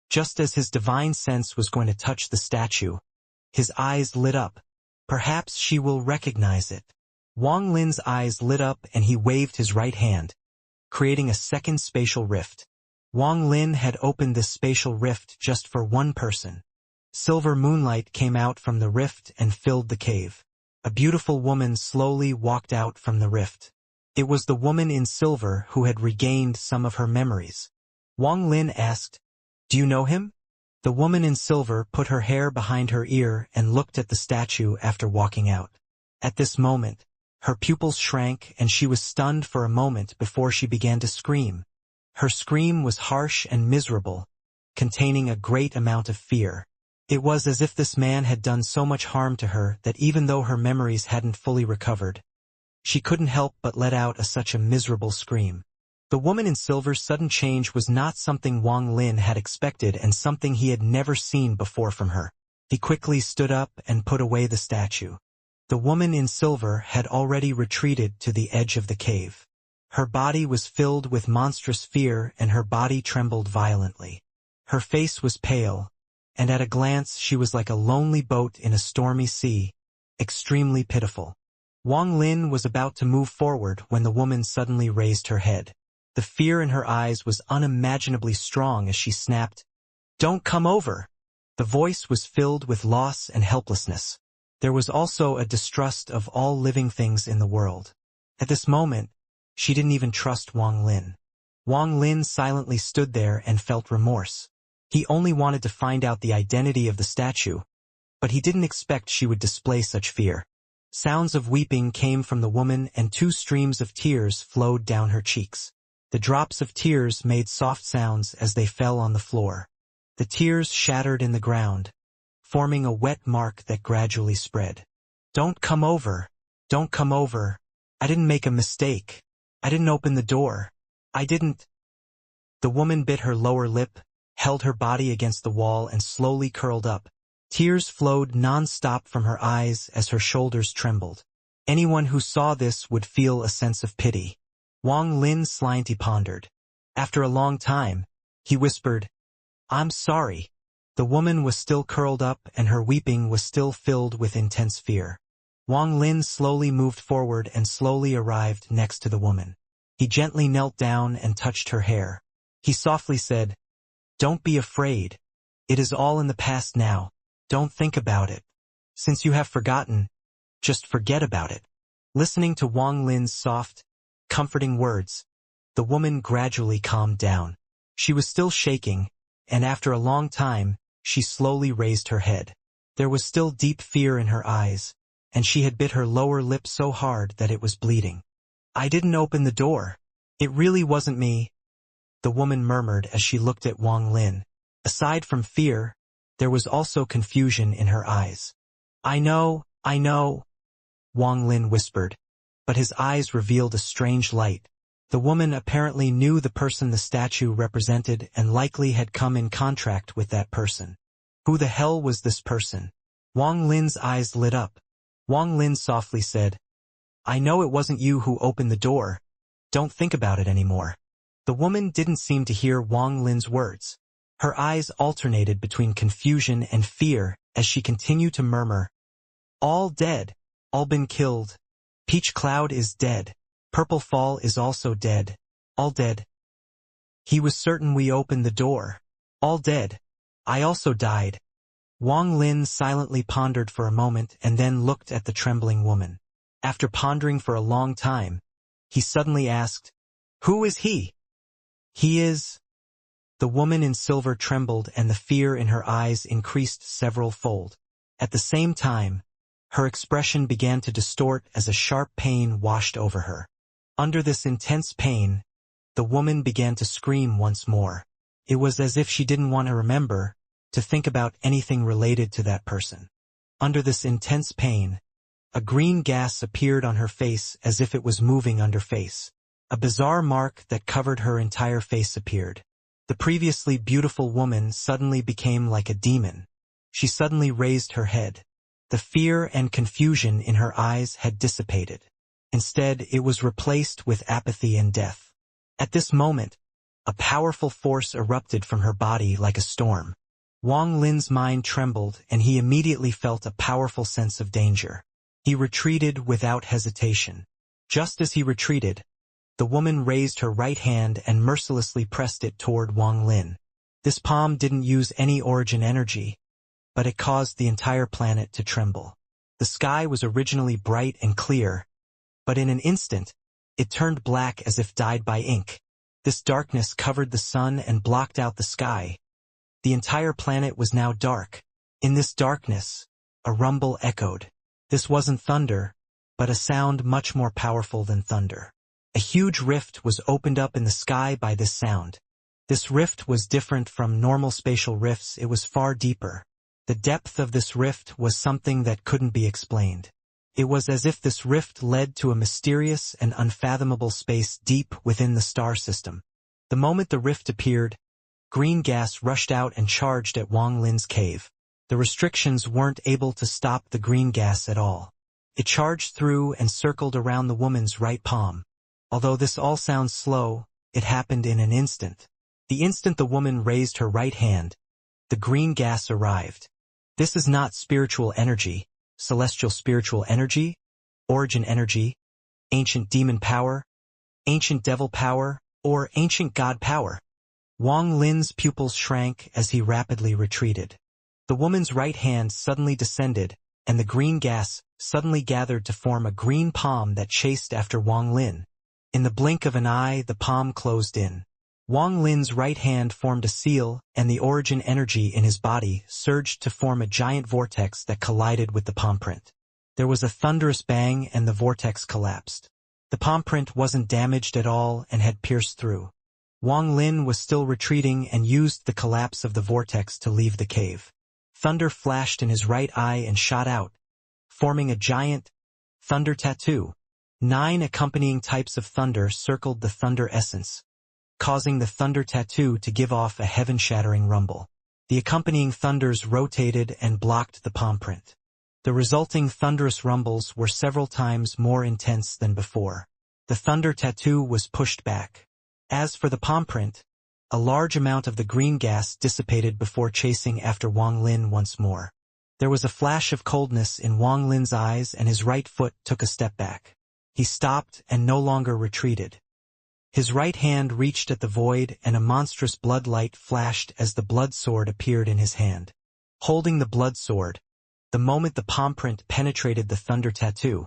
just as his divine sense was going to touch the statue, his eyes lit up. Perhaps she will recognize it. Wang Lin's eyes lit up and he waved his right hand, creating a second spatial rift. Wang Lin had opened this spatial rift just for one person. Silver moonlight came out from the rift and filled the cave. A beautiful woman slowly walked out from the rift. It was the woman in silver who had regained some of her memories. Wang Lin asked, "Do you know him?" The woman in silver put her hair behind her ear and looked at the statue after walking out. At this moment, her pupils shrank and she was stunned for a moment before she began to scream. Her scream was harsh and miserable, containing a great amount of fear. It was as if this man had done so much harm to her that even though her memories hadn't fully recovered, she couldn't help but let out such a miserable scream. The woman in silver's sudden change was not something Wang Lin had expected and something he had never seen before from her. He quickly stood up and put away the statue. The woman in silver had already retreated to the edge of the cave. Her body was filled with monstrous fear and her body trembled violently. Her face was pale, and at a glance she was like a lonely boat in a stormy sea, extremely pitiful. Wang Lin was about to move forward when the woman suddenly raised her head. The fear in her eyes was unimaginably strong as she snapped, "Don't come over!" The voice was filled with loss and helplessness. There was also a distrust of all living things in the world. At this moment, she didn't even trust Wang Lin. Wang Lin silently stood there and felt remorse. He only wanted to find out the identity of the statue, but he didn't expect she would display such fear. Sounds of weeping came from the woman and 2 streams of tears flowed down her cheeks. The drops of tears made soft sounds as they fell on the floor. The tears shattered in the ground, forming a wet mark that gradually spread. "Don't come over. Don't come over. I didn't make a mistake. I didn't open the door. I didn't." The woman bit her lower lip, held her body against the wall and slowly curled up. Tears flowed non-stop from her eyes as her shoulders trembled. Anyone who saw this would feel a sense of pity. Wang Lin slightly pondered. After a long time, he whispered, "I'm sorry." The woman was still curled up and her weeping was still filled with intense fear. Wang Lin slowly moved forward and slowly arrived next to the woman. He gently knelt down and touched her hair. He softly said, "Don't be afraid. It is all in the past now. Don't think about it. Since you have forgotten, just forget about it." Listening to Wang Lin's soft, comforting words, the woman gradually calmed down. She was still shaking, and after a long time, she slowly raised her head. There was still deep fear in her eyes, and she had bit her lower lip so hard that it was bleeding. "I didn't open the door. It really wasn't me," the woman murmured as she looked at Wang Lin. Aside from fear, there was also confusion in her eyes. I know, Wang Lin whispered, but his eyes revealed a strange light. The woman apparently knew the person the statue represented and likely had come in contact with that person. Who the hell was this person? Wang Lin's eyes lit up. Wang Lin softly said, "I know it wasn't you who opened the door. Don't think about it anymore." The woman didn't seem to hear Wang Lin's words. Her eyes alternated between confusion and fear as she continued to murmur, All dead. All been killed. Peach Cloud is dead. Purple Fall is also dead. All dead. He was certain we opened the door. All dead. I also died. Wang Lin silently pondered for a moment and then looked at the trembling woman. After pondering for a long time, he suddenly asked, "Who is he?" "He is—" The woman in silver trembled and the fear in her eyes increased several-fold. At the same time, her expression began to distort as a sharp pain washed over her. Under this intense pain, the woman began to scream once more. It was as if she didn't want to remember, to think about anything related to that person. Under this intense pain, a green gas appeared on her face as if it was moving under face. A bizarre mark that covered her entire face appeared. The previously beautiful woman suddenly became like a demon. She suddenly raised her head. The fear and confusion in her eyes had dissipated. Instead, it was replaced with apathy and death. At this moment, a powerful force erupted from her body like a storm. Wang Lin's mind trembled and he immediately felt a powerful sense of danger. He retreated without hesitation. Just as he retreated, the woman raised her right hand and mercilessly pressed it toward Wang Lin. This palm didn't use any origin energy, but it caused the entire planet to tremble. The sky was originally bright and clear, but in an instant, it turned black as if dyed by ink. This darkness covered the sun and blocked out the sky. The entire planet was now dark. In this darkness, a rumble echoed. This wasn't thunder, but a sound much more powerful than thunder. A huge rift was opened up in the sky by this sound. This rift was different from normal spatial rifts. It was far deeper. The depth of this rift was something that couldn't be explained. It was as if this rift led to a mysterious and unfathomable space deep within the star system. The moment the rift appeared, green gas rushed out and charged at Wang Lin's cave. The restrictions weren't able to stop the green gas at all. It charged through and circled around the woman's right palm. Although this all sounds slow, it happened in an instant. The instant the woman raised her right hand, the green gas arrived. This is not spiritual energy, celestial spiritual energy, origin energy, ancient demon power, ancient devil power, or ancient god power. Wang Lin's pupils shrank as he rapidly retreated. The woman's right hand suddenly descended, and the green gas suddenly gathered to form a green palm that chased after Wang Lin. In the blink of an eye, the palm closed in. Wang Lin's right hand formed a seal, and the origin energy in his body surged to form a giant vortex that collided with the palm print. There was a thunderous bang and the vortex collapsed. The palm print wasn't damaged at all and had pierced through. Wang Lin was still retreating and used the collapse of the vortex to leave the cave. Thunder flashed in his right eye and shot out, forming a giant thunder tattoo. 9 accompanying types of thunder circled the thunder essence, causing the thunder tattoo to give off a heaven-shattering rumble. The accompanying thunders rotated and blocked the palm print. The resulting thunderous rumbles were several times more intense than before. The thunder tattoo was pushed back. As for the palm print, a large amount of the green gas dissipated before chasing after Wang Lin once more. There was a flash of coldness in Wang Lin's eyes and his right foot took a step back. He stopped and no longer retreated. His right hand reached at the void and a monstrous blood light flashed as the blood sword appeared in his hand. Holding the blood sword, the moment the palm print penetrated the thunder tattoo,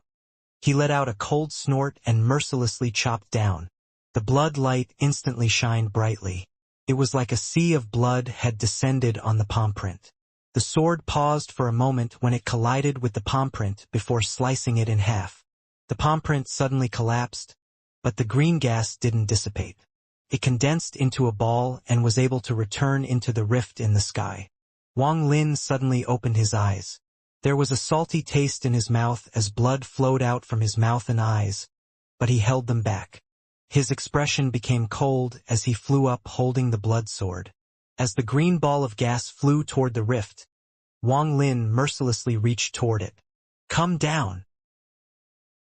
he let out a cold snort and mercilessly chopped down. The blood light instantly shined brightly. It was like a sea of blood had descended on the palm print. The sword paused for a moment when it collided with the palm print before slicing it in half. The palm print suddenly collapsed, but the green gas didn't dissipate. It condensed into a ball and was able to return into the rift in the sky. Wang Lin suddenly opened his eyes. There was a salty taste in his mouth as blood flowed out from his mouth and eyes, but he held them back. His expression became cold as he flew up holding the blood sword. As the green ball of gas flew toward the rift, Wang Lin mercilessly reached toward it. "Come down!"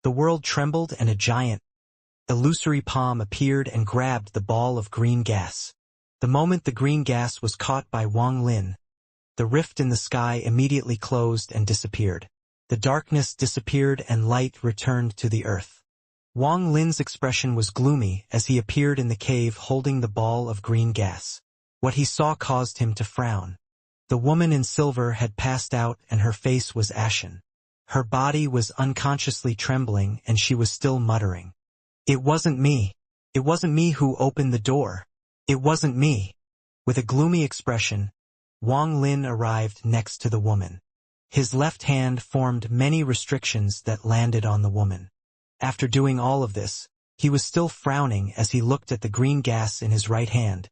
The world trembled and a giant, illusory palm appeared and grabbed the ball of green gas. The moment the green gas was caught by Wang Lin, the rift in the sky immediately closed and disappeared. The darkness disappeared and light returned to the earth. Wang Lin's expression was gloomy as he appeared in the cave holding the ball of green gas. What he saw caused him to frown. The woman in silver had passed out and her face was ashen. Her body was unconsciously trembling and she was still muttering. "It wasn't me. It wasn't me who opened the door. It wasn't me." With a gloomy expression, Wang Lin arrived next to the woman. His left hand formed many restrictions that landed on the woman. After doing all of this, he was still frowning as he looked at the green gas in his right hand.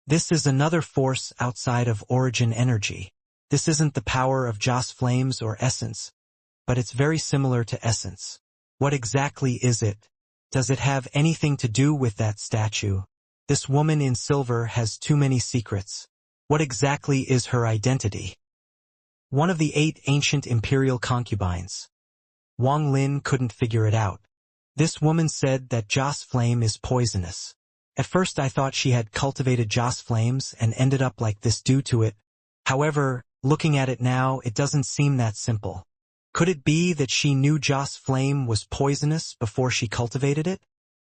This is another force outside of origin energy. This isn't the power of Joss flames or essence, but it's very similar to essence. What exactly is it? Does it have anything to do with that statue? This woman in silver has too many secrets. What exactly is her identity? One of the 8 ancient imperial concubines. Wang Lin couldn't figure it out. This woman said that Joss flame is poisonous. At first I thought she had cultivated Joss flames and ended up like this due to it. However, looking at it now, it doesn't seem that simple. Could it be that she knew Joss flame was poisonous before she cultivated it?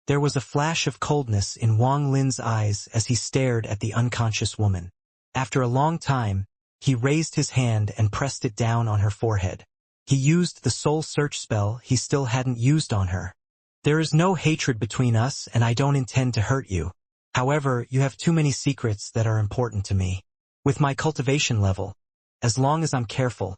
There was a flash of coldness in Wang Lin's eyes as he stared at the unconscious woman. After a long time, he raised his hand and pressed it down on her forehead. He used the soul search spell he still hadn't used on her. "There is no hatred between us and I don't intend to hurt you. However, you have too many secrets that are important to me. With my cultivation level, as long as I'm careful,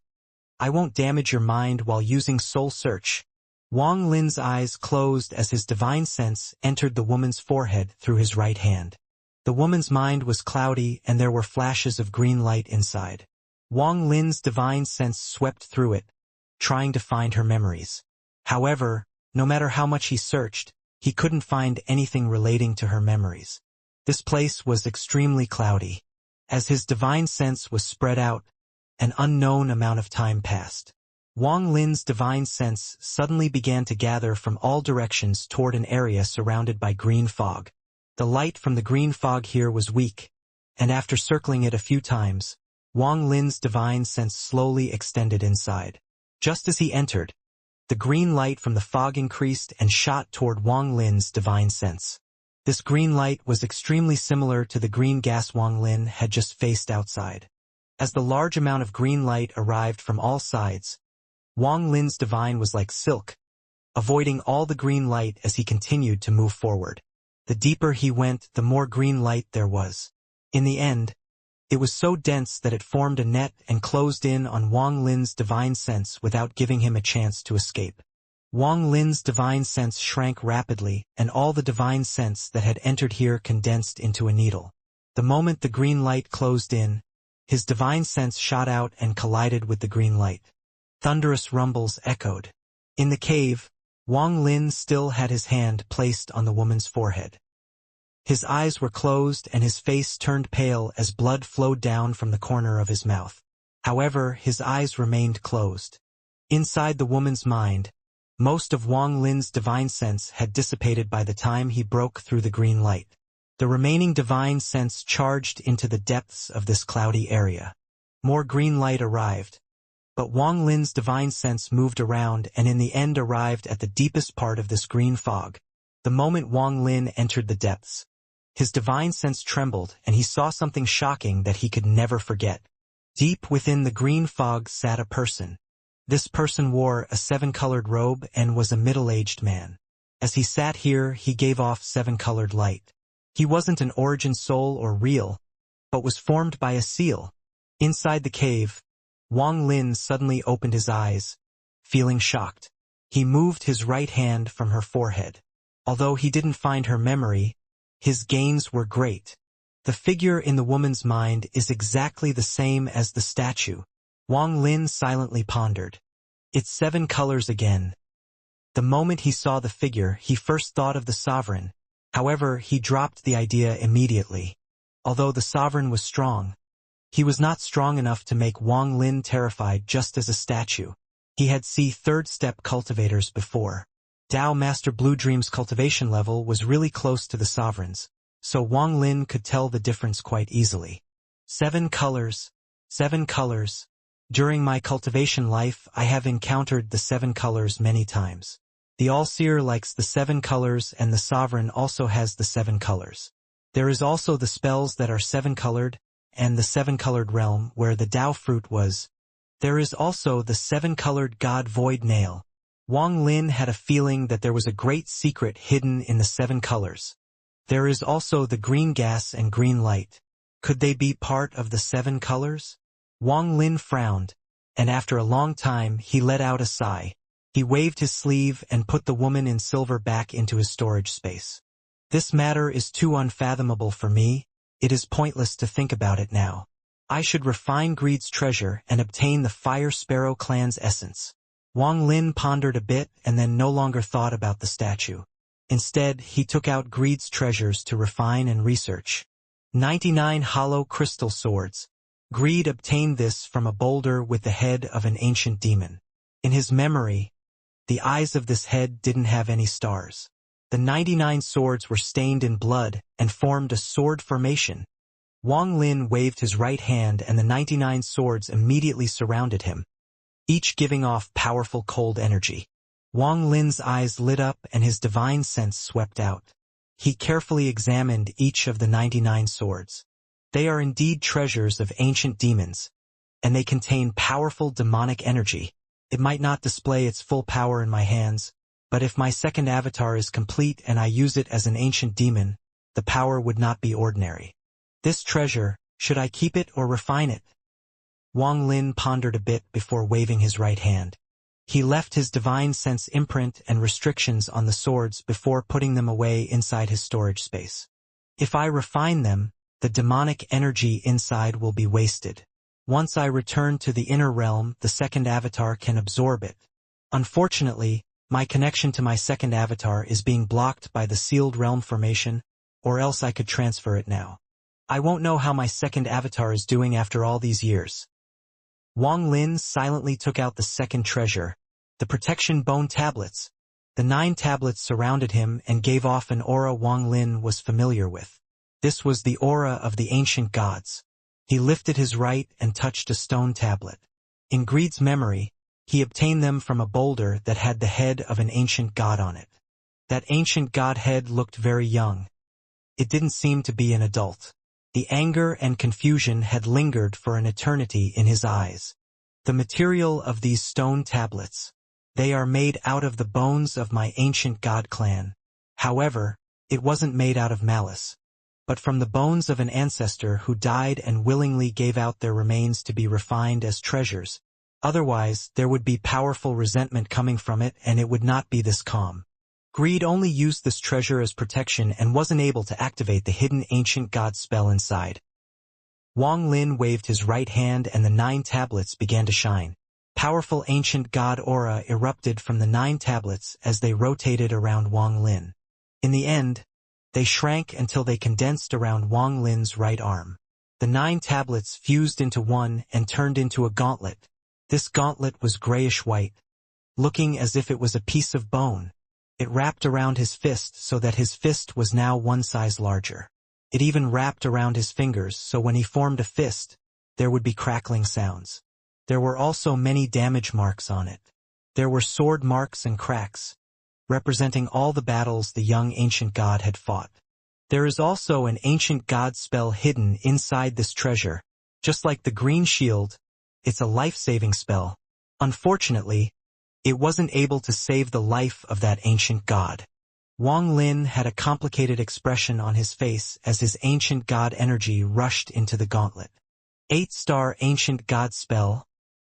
I won't damage your mind while using soul search." Wang Lin's eyes closed as his divine sense entered the woman's forehead through his right hand. The woman's mind was cloudy and there were flashes of green light inside. Wang Lin's divine sense swept through it, trying to find her memories. However, no matter how much he searched, he couldn't find anything relating to her memories. This place was extremely cloudy. As his divine sense was spread out, an unknown amount of time passed. Wang Lin's divine sense suddenly began to gather from all directions toward an area surrounded by green fog. The light from the green fog here was weak, and after circling it a few times, Wang Lin's divine sense slowly extended inside. Just as he entered, the green light from the fog increased and shot toward Wang Lin's divine sense. This green light was extremely similar to the green gas Wang Lin had just faced outside. As the large amount of green light arrived from all sides, Wang Lin's divine was like silk, avoiding all the green light as he continued to move forward. The deeper he went, the more green light there was. In the end, it was so dense that it formed a net and closed in on Wang Lin's divine sense without giving him a chance to escape. Wang Lin's divine sense shrank rapidly, and all the divine sense that had entered here condensed into a needle. The moment the green light closed in, his divine sense shot out and collided with the green light. Thunderous rumbles echoed. In the cave, Wang Lin still had his hand placed on the woman's forehead. His eyes were closed and his face turned pale as blood flowed down from the corner of his mouth. However, his eyes remained closed. Inside the woman's mind, most of Wang Lin's divine sense had dissipated by the time he broke through the green light. The remaining divine sense charged into the depths of this cloudy area. More green light arrived, but Wang Lin's divine sense moved around and in the end arrived at the deepest part of this green fog. The moment Wang Lin entered the depths, his divine sense trembled and he saw something shocking that he could never forget. Deep within the green fog sat a person. This person wore a 7-colored robe and was a middle-aged man. As he sat here, he gave off 7-colored light. He wasn't an origin soul or real, but was formed by a seal. Inside the cave, Wang Lin suddenly opened his eyes, feeling shocked. He moved his right hand from her forehead. Although he didn't find her memory, his gains were great. The figure in the woman's mind is exactly the same as the statue. Wang Lin silently pondered. It's 7 colors again. The moment he saw the figure, he first thought of the sovereign. However, he dropped the idea immediately. Although the sovereign was strong, he was not strong enough to make Wang Lin terrified just as a statue. He had seen third-step cultivators before. Dao Master Blue Dream's cultivation level was really close to the sovereign's, so Wang Lin could tell the difference quite easily. 7 colors, 7 colors. During my cultivation life, I have encountered the 7 colors many times. The All-Seer likes the 7 colors, and the Sovereign also has the 7 colors. There is also the spells that are 7-colored, and the 7-colored realm where the Tao fruit was. There is also the 7-colored God Void Nail. Wang Lin had a feeling that there was a great secret hidden in the 7 colors. There is also the green gas and green light. Could they be part of the 7 colors? Wang Lin frowned, and after a long time he let out a sigh. He waved his sleeve and put the woman in silver back into his storage space. This matter is too unfathomable for me. It is pointless to think about it now. I should refine Greed's treasure and obtain the Fire Sparrow clan's essence. Wang Lin pondered a bit and then no longer thought about the statue. Instead, he took out Greed's treasures to refine and research. 99 hollow crystal swords. Greed obtained this from a boulder with the head of an ancient demon. In his memory, the eyes of this head didn't have any stars. The 99 swords were stained in blood and formed a sword formation. Wang Lin waved his right hand and the 99 swords immediately surrounded him, each giving off powerful cold energy. Wang Lin's eyes lit up and his divine sense swept out. He carefully examined each of the 99 swords. They are indeed treasures of ancient demons, and they contain powerful demonic energy. It might not display its full power in my hands, but if my second avatar is complete and I use it as an ancient demon, the power would not be ordinary. This treasure, should I keep it or refine it? Wang Lin pondered a bit before waving his right hand. He left his divine sense imprint and restrictions on the swords before putting them away inside his storage space. If I refine them, the demonic energy inside will be wasted. Once I return to the inner realm, the second avatar can absorb it. Unfortunately, my connection to my second avatar is being blocked by the sealed realm formation, or else I could transfer it now. I won't know how my second avatar is doing after all these years. Wang Lin silently took out the second treasure, the protection bone tablets. The 9 tablets surrounded him and gave off an aura Wang Lin was familiar with. This was the aura of the ancient gods. He lifted his right and touched a stone tablet. In Greed's memory, he obtained them from a boulder that had the head of an ancient god on it. That ancient god head looked very young. It didn't seem to be an adult. The anger and confusion had lingered for an eternity in his eyes. The material of these stone tablets. They are made out of the bones of my ancient god clan. However, it wasn't made out of malice, but from the bones of an ancestor who died and willingly gave out their remains to be refined as treasures. Otherwise, there would be powerful resentment coming from it and it would not be this calm. Greed only used this treasure as protection and wasn't able to activate the hidden ancient god spell inside. Wang Lin waved his right hand and the 9 tablets began to shine. Powerful ancient god aura erupted from the 9 tablets as they rotated around Wang Lin. In the end, they shrank until they condensed around Wang Lin's right arm. The 9 tablets fused into one and turned into a gauntlet. This gauntlet was grayish-white, looking as if it was a piece of bone. It wrapped around his fist so that his fist was now 1 size larger. It even wrapped around his fingers so when he formed a fist, there would be crackling sounds. There were also many damage marks on it. There were sword marks and cracks, representing all the battles the young ancient god had fought. There is also an ancient god spell hidden inside this treasure. Just like the green shield, it's a life-saving spell. Unfortunately, it wasn't able to save the life of that ancient god. Wang Lin had a complicated expression on his face as his ancient god energy rushed into the gauntlet. 8-star ancient god spell,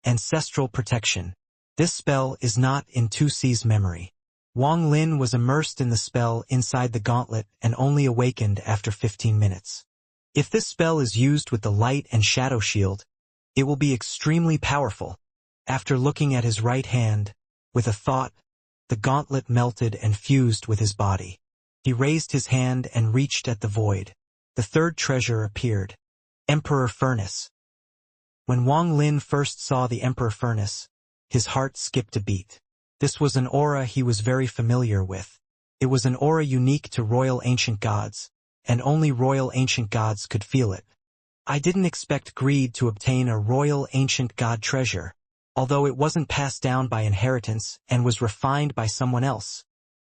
Ancestral Protection. This spell is not in 2C's memory. Wang Lin was immersed in the spell inside the gauntlet and only awakened after 15 minutes. If this spell is used with the light and shadow shield, it will be extremely powerful. After looking at his right hand, with a thought, the gauntlet melted and fused with his body. He raised his hand and reached at the void. The 3rd treasure appeared. Emperor Furnace. When Wang Lin first saw the Emperor Furnace, his heart skipped a beat. This was an aura he was very familiar with. It was an aura unique to royal ancient gods, and only royal ancient gods could feel it. I didn't expect greed to obtain a royal ancient god treasure, although it wasn't passed down by inheritance and was refined by someone else.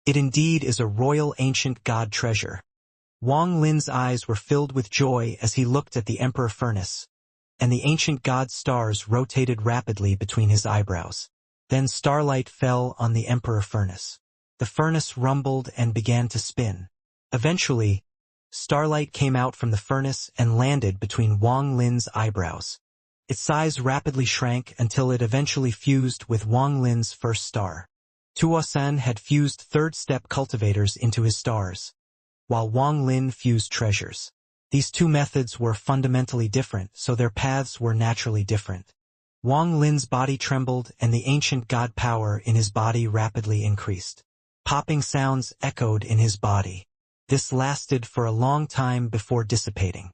It indeed is a royal ancient god treasure. Wang Lin's eyes were filled with joy as he looked at the emperor furnace, and the ancient god stars rotated rapidly between his eyebrows. Then starlight fell on the emperor furnace. The furnace rumbled and began to spin. Eventually, starlight came out from the furnace and landed between Wang Lin's eyebrows. Its size rapidly shrank until it eventually fused with Wang Lin's first star. Tuosan had fused third-step cultivators into his stars, while Wang Lin fused treasures. These two methods were fundamentally different, so their paths were naturally different. Wang Lin's body trembled and the ancient god power in his body rapidly increased. Popping sounds echoed in his body. This lasted for a long time before dissipating.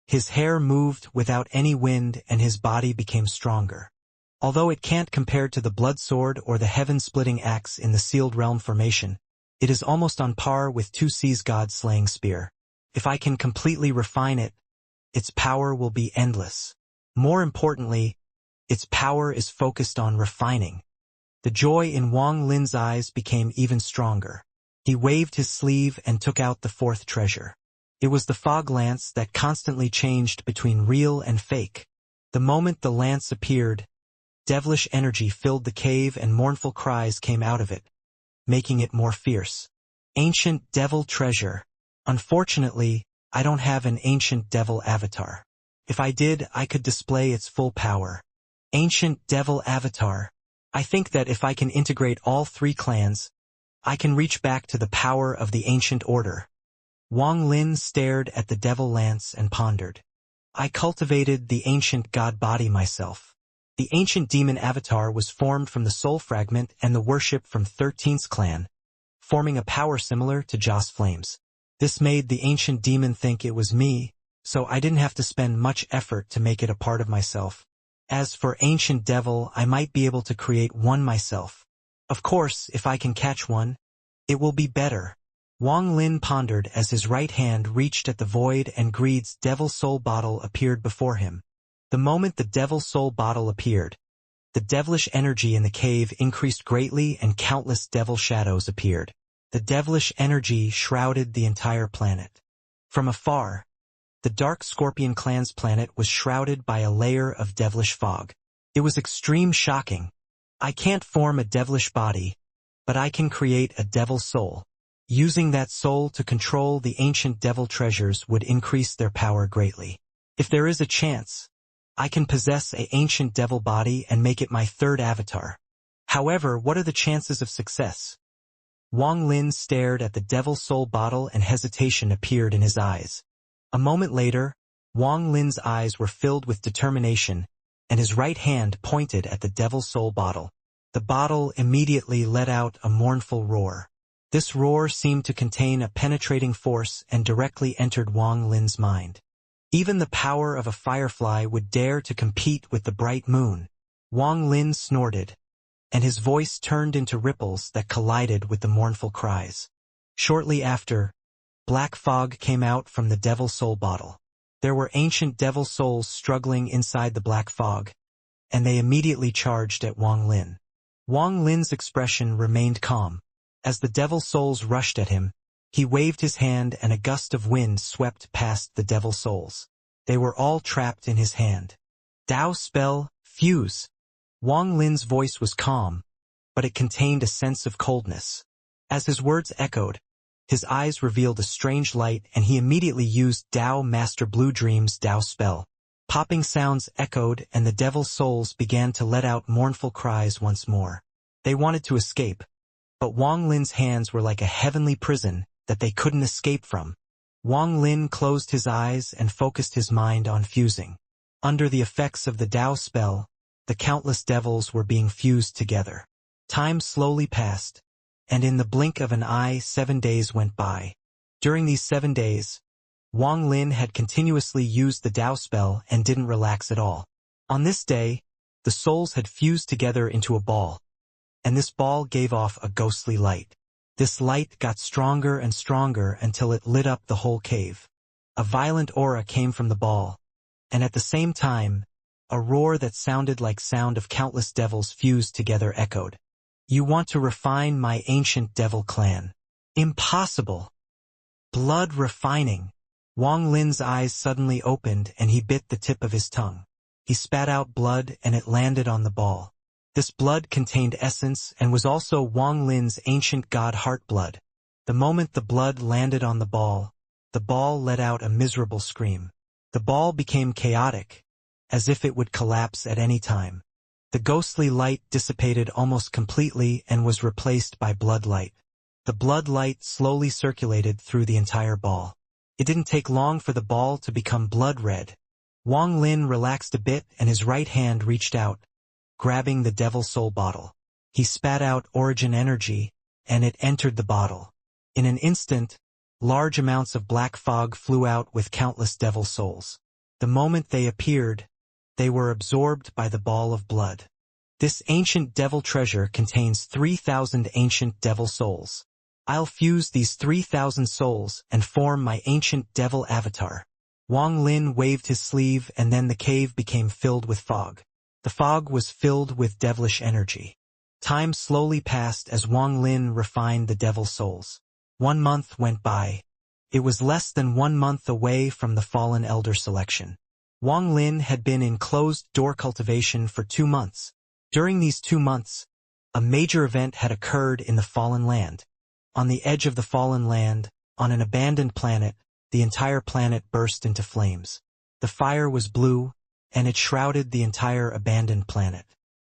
His hair moved without any wind and his body became stronger. Although it can't compare to the blood sword or the heaven-splitting axe in the sealed realm formation, it is almost on par with 2C's god-slaying spear. If I can completely refine it, its power will be endless. More importantly, its power is focused on refining. The joy in Wang Lin's eyes became even stronger. He waved his sleeve and took out the fourth treasure. It was the fog lance that constantly changed between real and fake. The moment the lance appeared, devilish energy filled the cave and mournful cries came out of it, making it more fierce. Ancient devil treasure. Unfortunately, I don't have an ancient devil avatar. If I did, I could display its full power. Ancient devil avatar. I think that if I can integrate all three clans, I can reach back to the power of the ancient order. Wang Lin stared at the devil lance and pondered. I cultivated the ancient god body myself. The ancient demon avatar was formed from the soul fragment and the worship from 13th clan, forming a power similar to Joss Flame's. This made the ancient demon think it was me, so I didn't have to spend much effort to make it a part of myself. As for ancient devil, I might be able to create one myself. Of course, if I can catch one, it will be better. Wang Lin pondered as his right hand reached at the void and greed's devil soul bottle appeared before him. The moment the devil soul bottle appeared, the devilish energy in the cave increased greatly and countless devil shadows appeared. The devilish energy shrouded the entire planet. From afar, the Dark Scorpion clan's planet was shrouded by a layer of devilish fog. It was extreme shocking. I can't form a devilish body, but I can create a devil soul. Using that soul to control the ancient devil treasures would increase their power greatly. If there is a chance, I can possess an ancient devil body and make it my third avatar. However, what are the chances of success? Wang Lin stared at the devil soul bottle and hesitation appeared in his eyes. A moment later, Wang Lin's eyes were filled with determination, and his right hand pointed at the devil soul bottle. The bottle immediately let out a mournful roar. This roar seemed to contain a penetrating force and directly entered Wang Lin's mind. Even the power of a firefly would dare to compete with the bright moon. Wang Lin snorted, and his voice turned into ripples that collided with the mournful cries. Shortly after, black fog came out from the devil soul bottle. There were ancient devil souls struggling inside the black fog, and they immediately charged at Wang Lin. Wang Lin's expression remained calm. As the devil souls rushed at him, he waved his hand and a gust of wind swept past the devil souls. They were all trapped in his hand. Dao spell, fuse. Wang Lin's voice was calm, but it contained a sense of coldness. As his words echoed, his eyes revealed a strange light and he immediately used Dao Master Blue Dream's Dao spell. Popping sounds echoed and the devil souls began to let out mournful cries once more. They wanted to escape, but Wang Lin's hands were like a heavenly prison that they couldn't escape from. Wang Lin closed his eyes and focused his mind on fusing. Under the effects of the Dao spell, the countless devils were being fused together. Time slowly passed, and in the blink of an eye 7 days went by. During these 7 days, Wang Lin had continuously used the Dao spell and didn't relax at all. On this day, the souls had fused together into a ball, and this ball gave off a ghostly light. This light got stronger and stronger until it lit up the whole cave. A violent aura came from the ball, and at the same time, a roar that sounded like sound of countless devils fused together echoed. You want to refine my ancient devil clan? Impossible! Blood refining. Wang Lin's eyes suddenly opened and he bit the tip of his tongue. He spat out blood and it landed on the ball. This blood contained essence and was also Wang Lin's ancient god heart blood. The moment the blood landed on the ball let out a miserable scream. The ball became chaotic, as if it would collapse at any time. The ghostly light dissipated almost completely and was replaced by blood light. The blood light slowly circulated through the entire ball. It didn't take long for the ball to become blood red. Wang Lin relaxed a bit and his right hand reached out, grabbing the Devil Soul bottle. He spat out origin energy, and it entered the bottle. In an instant, large amounts of black fog flew out with countless Devil Souls. The moment they appeared, they were absorbed by the ball of blood. This ancient devil treasure contains 3,000 ancient devil souls. I'll fuse these 3,000 souls and form my ancient devil avatar. Wang Lin waved his sleeve and then the cave became filled with fog. The fog was filled with devilish energy. Time slowly passed as Wang Lin refined the devil souls. 1 month went by. It was less than 1 month away from the Fallen Elder selection. Wang Lin had been in closed-door cultivation for 2 months. During these 2 months, a major event had occurred in the Fallen Land. On the edge of the Fallen Land, on an abandoned planet, the entire planet burst into flames. The fire was blue, and it shrouded the entire abandoned planet.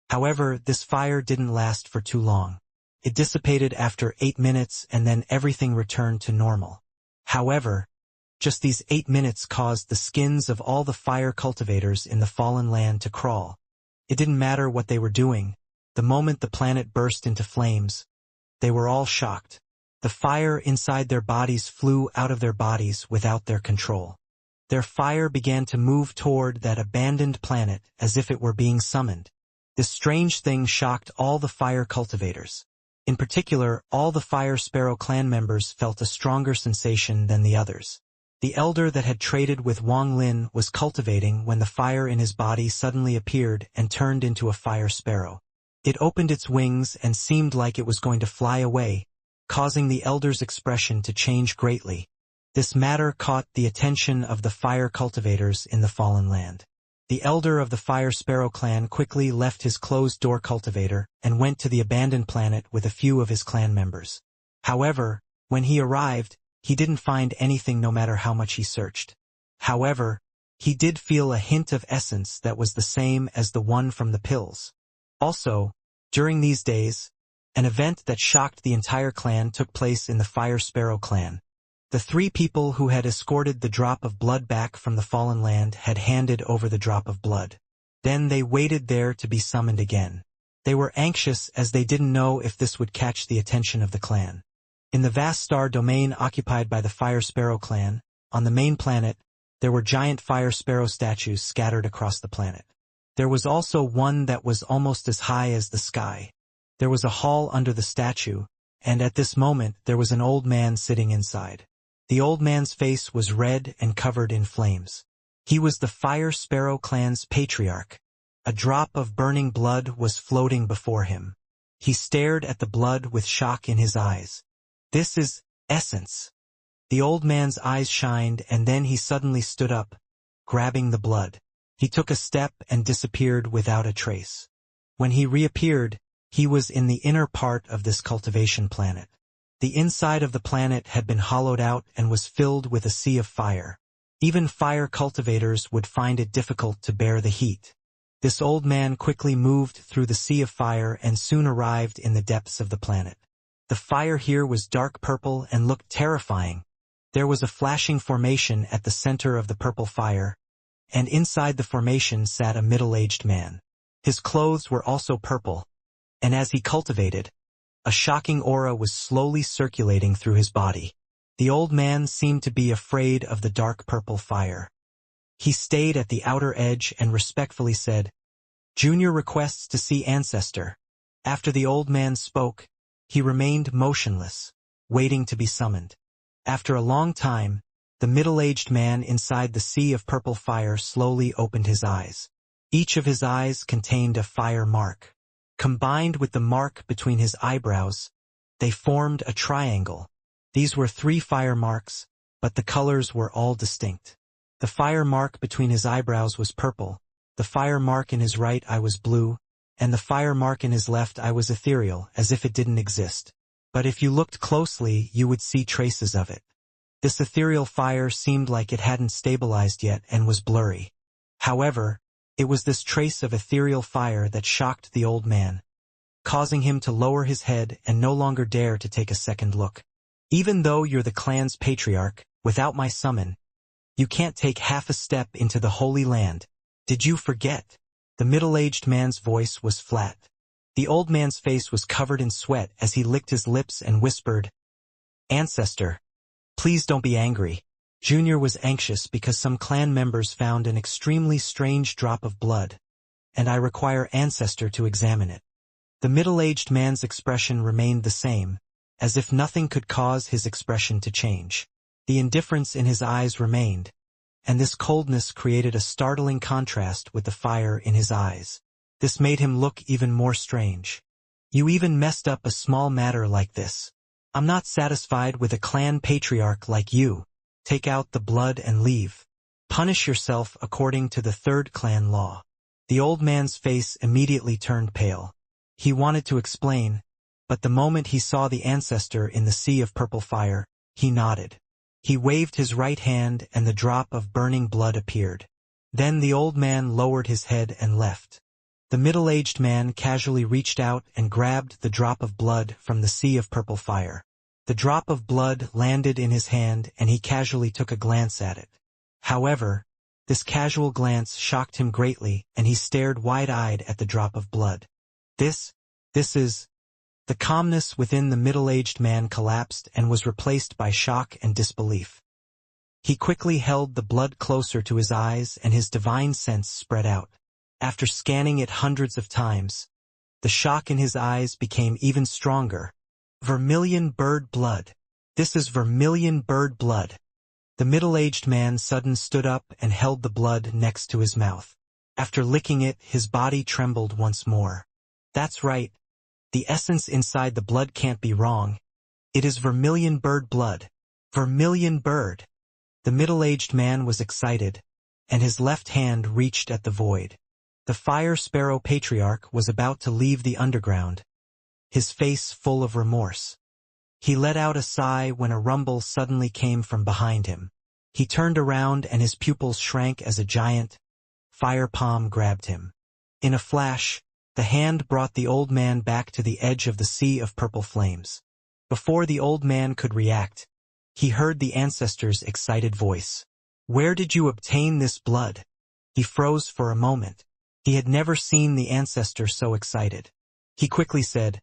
However, this fire didn't last for too long. It dissipated after 8 minutes and then everything returned to normal. However, just these 8 minutes caused the skins of all the fire cultivators in the Fallen Land to crawl. It didn't matter what they were doing. The moment the planet burst into flames, they were all shocked. The fire inside their bodies flew out of their bodies without their control. Their fire began to move toward that abandoned planet as if it were being summoned. This strange thing shocked all the fire cultivators. In particular, all the Fire Sparrow clan members felt a stronger sensation than the others. The elder that had traded with Wang Lin was cultivating when the fire in his body suddenly appeared and turned into a fire sparrow. It opened its wings and seemed like it was going to fly away, causing the elder's expression to change greatly. This matter caught the attention of the fire cultivators in the Fallen Land. The elder of the Fire Sparrow clan quickly left his closed-door cultivator and went to the abandoned planet with a few of his clan members. However, when he arrived, he didn't find anything no matter how much he searched. However, he did feel a hint of essence that was the same as the one from the pills. Also, during these days, an event that shocked the entire clan took place in the Fire Sparrow clan. The 3 people who had escorted the drop of blood back from the Fallen Land had handed over the drop of blood. Then they waited there to be summoned again. They were anxious as they didn't know if this would catch the attention of the clan. In the vast star domain occupied by the Fire Sparrow clan, on the main planet, there were giant Fire Sparrow statues scattered across the planet. There was also one that was almost as high as the sky. There was a hall under the statue, and at this moment there was an old man sitting inside. The old man's face was red and covered in flames. He was the Fire Sparrow clan's patriarch. A drop of burning blood was floating before him. He stared at the blood with shock in his eyes. This is essence. The old man's eyes shined and then he suddenly stood up, grabbing the blood. He took a step and disappeared without a trace. When he reappeared, he was in the inner part of this cultivation planet. The inside of the planet had been hollowed out and was filled with a sea of fire. Even fire cultivators would find it difficult to bear the heat. This old man quickly moved through the sea of fire and soon arrived in the depths of the planet. The fire here was dark purple and looked terrifying. There was a flashing formation at the center of the purple fire, and inside the formation sat a middle-aged man. His clothes were also purple, and as he cultivated, a shocking aura was slowly circulating through his body. The old man seemed to be afraid of the dark purple fire. He stayed at the outer edge and respectfully said, "Junior requests to see Ancestor." After the old man spoke, he remained motionless, waiting to be summoned. After a long time, the middle-aged man inside the sea of purple fire slowly opened his eyes. Each of his eyes contained a fire mark. Combined with the mark between his eyebrows, they formed a triangle. These were 3 fire marks, but the colors were all distinct. The fire mark between his eyebrows was purple, the fire mark in his right eye was blue, and the fire mark in his left eye was ethereal, as if it didn't exist. But if you looked closely, you would see traces of it. This ethereal fire seemed like it hadn't stabilized yet and was blurry. However, it was this trace of ethereal fire that shocked the old man, causing him to lower his head and no longer dare to take a second look. Even though you're the clan's patriarch, without my summon, you can't take half a step into the Holy Land. Did you forget? The middle-aged man's voice was flat. The old man's face was covered in sweat as he licked his lips and whispered, "Ancestor, please don't be angry." Junior was anxious because some clan members found an extremely strange drop of blood, and I require Ancestor to examine it. The middle-aged man's expression remained the same, as if nothing could cause his expression to change. The indifference in his eyes remained, and this coldness created a startling contrast with the fire in his eyes. This made him look even more strange. "You even messed up a small matter like this. I'm not satisfied with a clan patriarch like you. Take out the blood and leave. Punish yourself according to the 3rd clan law." The old man's face immediately turned pale. He wanted to explain, but the moment he saw the ancestor in the sea of purple fire, he nodded. He waved his right hand and the drop of burning blood appeared. Then the old man lowered his head and left. The middle-aged man casually reached out and grabbed the drop of blood from the sea of purple fire. The drop of blood landed in his hand and he casually took a glance at it. However, this casual glance shocked him greatly and he stared wide-eyed at the drop of blood. This is... The calmness within the middle-aged man collapsed and was replaced by shock and disbelief. He quickly held the blood closer to his eyes and his divine sense spread out. After scanning it hundreds of times, the shock in his eyes became even stronger. Vermilion bird blood. This is vermilion bird blood. The middle-aged man suddenly stood up and held the blood next to his mouth. After licking it, his body trembled once more. That's right. The essence inside the blood can't be wrong. It is vermilion bird blood. Vermilion bird. The middle-aged man was excited, and his left hand reached at the void. The fire sparrow patriarch was about to leave the underground, his face full of remorse. He let out a sigh when a rumble suddenly came from behind him. He turned around and his pupils shrank as a giant fire palm grabbed him. In a flash, the hand brought the old man back to the edge of the sea of purple flames. Before the old man could react, he heard the ancestor's excited voice. "Where did you obtain this blood?" He froze for a moment. He had never seen the ancestor so excited. He quickly said,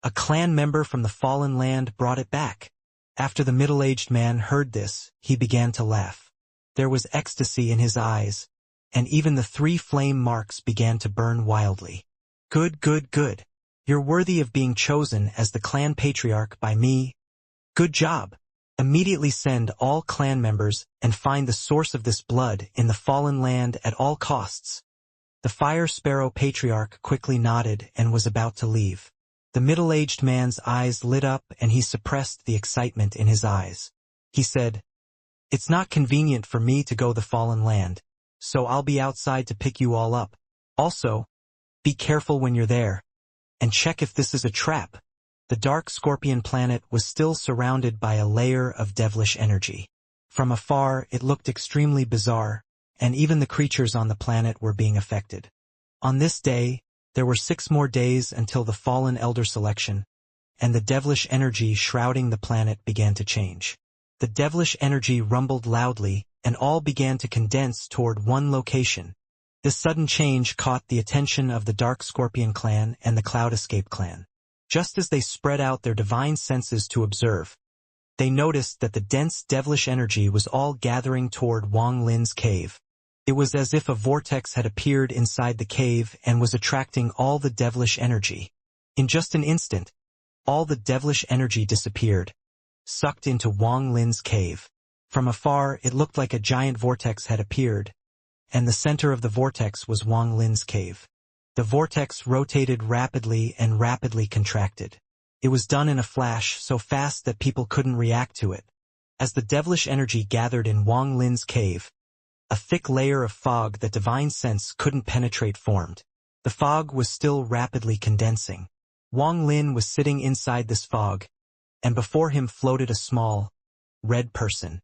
"A clan member from the fallen land brought it back." After the middle-aged man heard this, he began to laugh. There was ecstasy in his eyes, and even the 3 flame marks began to burn wildly. "Good, good, good. You're worthy of being chosen as the clan patriarch by me. Good job. Immediately send all clan members and find the source of this blood in the fallen land at all costs." The fire sparrow patriarch quickly nodded and was about to leave. The middle-aged man's eyes lit up and he suppressed the excitement in his eyes. He said, "It's not convenient for me to go the fallen land, so I'll be outside to pick you all up. Also, be careful when you're there, and check if this is a trap." The dark scorpion planet was still surrounded by a layer of devilish energy. From afar, it looked extremely bizarre, and even the creatures on the planet were being affected. On this day, there were 6 more days until the fallen elder selection, and the devilish energy shrouding the planet began to change. The devilish energy rumbled loudly, and all began to condense toward one location. This sudden change caught the attention of the Dark Scorpion clan and the Cloud Escape clan. Just as they spread out their divine senses to observe, they noticed that the dense devilish energy was all gathering toward Wang Lin's cave. It was as if a vortex had appeared inside the cave and was attracting all the devilish energy. In just an instant, all the devilish energy disappeared, sucked into Wang Lin's cave. From afar, it looked like a giant vortex had appeared, and the center of the vortex was Wang Lin's cave. The vortex rotated rapidly and rapidly contracted. It was done in a flash, so fast that people couldn't react to it. As the devilish energy gathered in Wang Lin's cave, a thick layer of fog that divine sense couldn't penetrate formed. The fog was still rapidly condensing. Wang Lin was sitting inside this fog, and before him floated a small, red person.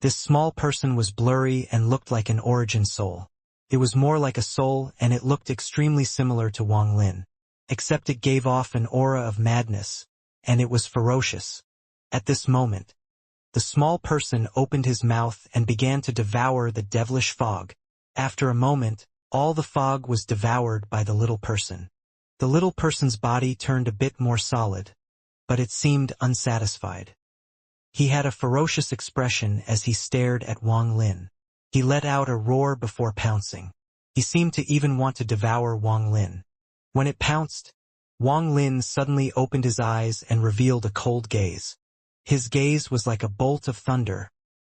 This small person was blurry and looked like an origin soul. It was more like a soul, and it looked extremely similar to Wang Lin, except it gave off an aura of madness, and it was ferocious. At this moment, the small person opened his mouth and began to devour the devilish fog. After a moment, all the fog was devoured by the little person. The little person's body turned a bit more solid, but it seemed unsatisfied. He had a ferocious expression as he stared at Wang Lin. He let out a roar before pouncing. He seemed to even want to devour Wang Lin. When it pounced, Wang Lin suddenly opened his eyes and revealed a cold gaze. His gaze was like a bolt of thunder,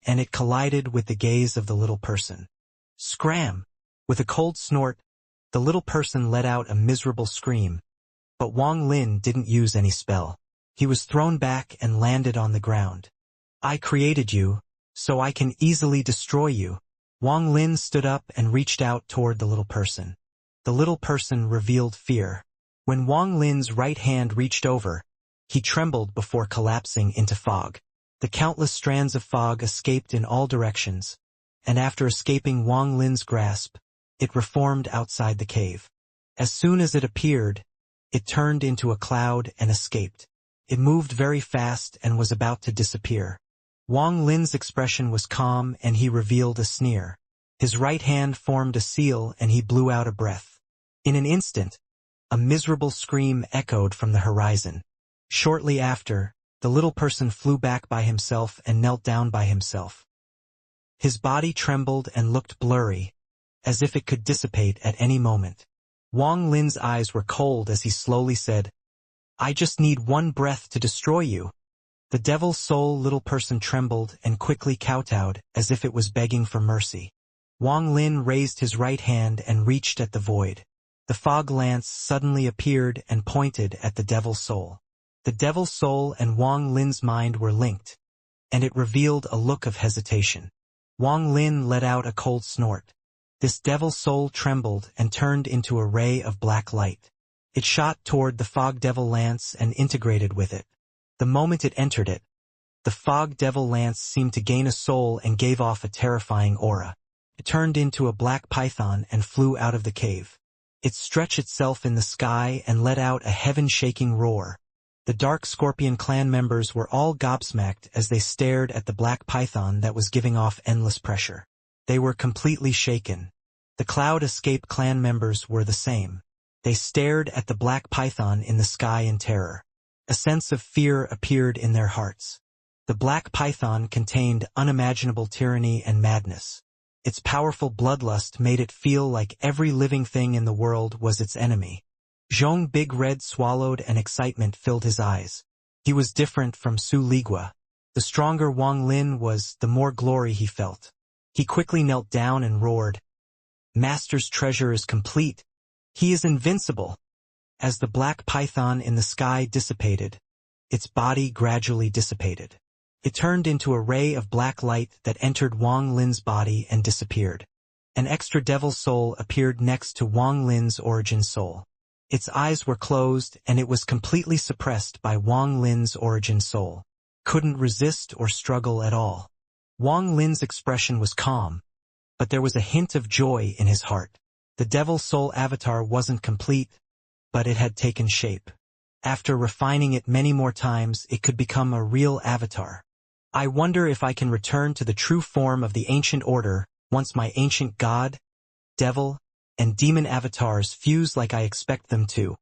and it collided with the gaze of the little person. Scram! With a cold snort, the little person let out a miserable scream, but Wang Lin didn't use any spell. He was thrown back and landed on the ground. I created you, so I can easily destroy you. Wang Lin stood up and reached out toward the little person. The little person revealed fear. When Wang Lin's right hand reached over, he trembled before collapsing into fog. The countless strands of fog escaped in all directions, and after escaping Wang Lin's grasp, it reformed outside the cave. As soon as it appeared, it turned into a cloud and escaped. It moved very fast and was about to disappear. Wang Lin's expression was calm and he revealed a sneer. His right hand formed a seal and he blew out a breath. In an instant, a miserable scream echoed from the horizon. Shortly after, the little person flew back by himself and knelt down by himself. His body trembled and looked blurry, as if it could dissipate at any moment. Wang Lin's eyes were cold as he slowly said, I just need one breath to destroy you. The devil's soul little person trembled and quickly kowtowed as if it was begging for mercy. Wang Lin raised his right hand and reached at the void. The fog lance suddenly appeared and pointed at the devil's soul. The devil's soul and Wang Lin's mind were linked, and it revealed a look of hesitation. Wang Lin let out a cold snort. This devil's soul trembled and turned into a ray of black light. It shot toward the fog devil lance and integrated with it. The moment it entered it, the fog devil lance seemed to gain a soul and gave off a terrifying aura. It turned into a black python and flew out of the cave. It stretched itself in the sky and let out a heaven-shaking roar. The Dark Scorpion clan members were all gobsmacked as they stared at the black python that was giving off endless pressure. They were completely shaken. The Cloud Escape clan members were the same. They stared at the black python in the sky in terror. A sense of fear appeared in their hearts. The black python contained unimaginable tyranny and madness. Its powerful bloodlust made it feel like every living thing in the world was its enemy. Zhong Big Red swallowed and excitement filled his eyes. He was different from Su Ligua. The stronger Wang Lin was, the more glory he felt. He quickly knelt down and roared, Master's treasure is complete. He is invincible. As the black python in the sky dissipated, its body gradually dissipated. It turned into a ray of black light that entered Wang Lin's body and disappeared. An extra devil soul appeared next to Wang Lin's origin soul. Its eyes were closed and it was completely suppressed by Wang Lin's origin soul. Couldn't resist or struggle at all. Wang Lin's expression was calm, but there was a hint of joy in his heart. The devil soul avatar wasn't complete, but it had taken shape. After refining it many more times, it could become a real avatar. I wonder if I can return to the true form of the ancient order once my ancient god, devil, and demon avatars fuse like I expect them to.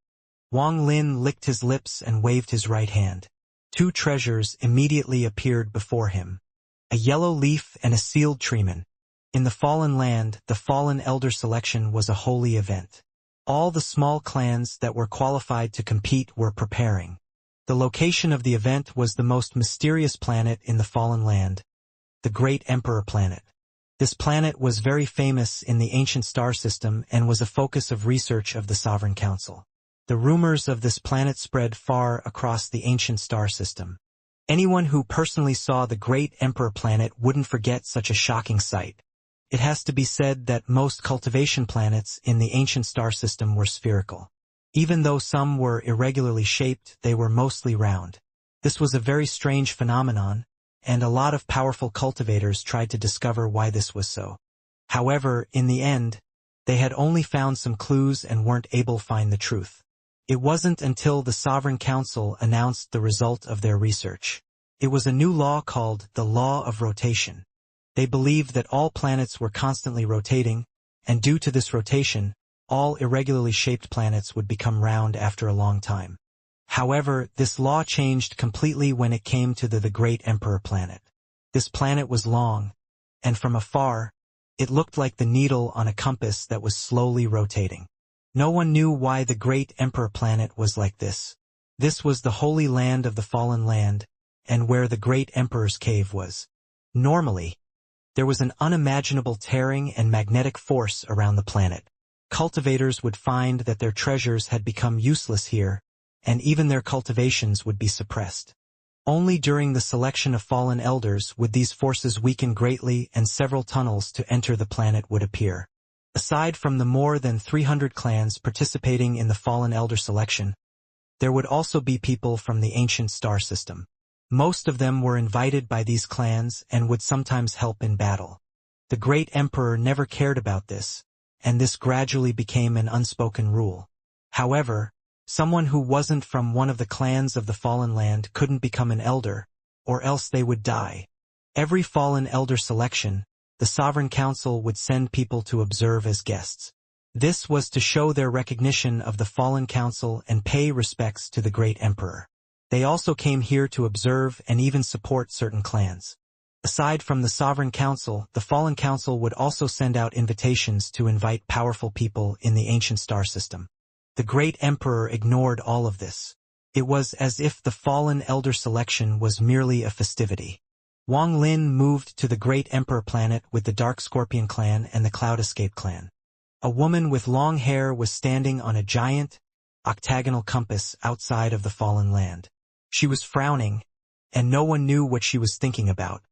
Wang Lin licked his lips and waved his right hand. Two treasures immediately appeared before him. A yellow leaf and a sealed treeman. In the Fallen Land, the Fallen Elder selection was a holy event. All the small clans that were qualified to compete were preparing. The location of the event was the most mysterious planet in the Fallen Land, the Great Emperor Planet. This planet was very famous in the ancient star system and was a focus of research of the Sovereign Council. The rumors of this planet spread far across the ancient star system. Anyone who personally saw the Great Emperor Planet wouldn't forget such a shocking sight. It has to be said that most cultivation planets in the ancient star system were spherical. Even though some were irregularly shaped, they were mostly round. This was a very strange phenomenon, and a lot of powerful cultivators tried to discover why this was so. However, in the end, they had only found some clues and weren't able to find the truth. It wasn't until the Sovereign Council announced the result of their research. It was a new law called the Law of Rotation. They believed that all planets were constantly rotating, and due to this rotation, all irregularly shaped planets would become round after a long time. However, this law changed completely when it came to the Great Emperor Planet. This planet was long, and from afar, it looked like the needle on a compass that was slowly rotating. No one knew why the Great Emperor Planet was like this. This was the Holy Land of the Fallen Land, and where the Great Emperor's cave was. Normally, there was an unimaginable tearing and magnetic force around the planet. Cultivators would find that their treasures had become useless here, and even their cultivations would be suppressed. Only during the selection of fallen elders would these forces weaken greatly and several tunnels to enter the planet would appear. Aside from the more than 300 clans participating in the fallen elder selection, there would also be people from the ancient star system. Most of them were invited by these clans and would sometimes help in battle. The Great Emperor never cared about this, and this gradually became an unspoken rule. However, someone who wasn't from one of the clans of the Fallen Land couldn't become an elder, or else they would die. Every fallen elder selection, the Sovereign Council would send people to observe as guests. This was to show their recognition of the Fallen Council and pay respects to the Great Emperor. They also came here to observe and even support certain clans. Aside from the Sovereign Council, the Fallen Council would also send out invitations to invite powerful people in the ancient star system. The Great Emperor ignored all of this. It was as if the fallen elder selection was merely a festivity. Wang Lin moved to the Great Emperor Planet with the Dark Scorpion clan and the Cloud Escape clan. A woman with long hair was standing on a giant, octagonal compass outside of the Fallen Land. She was frowning, and no one knew what she was thinking about.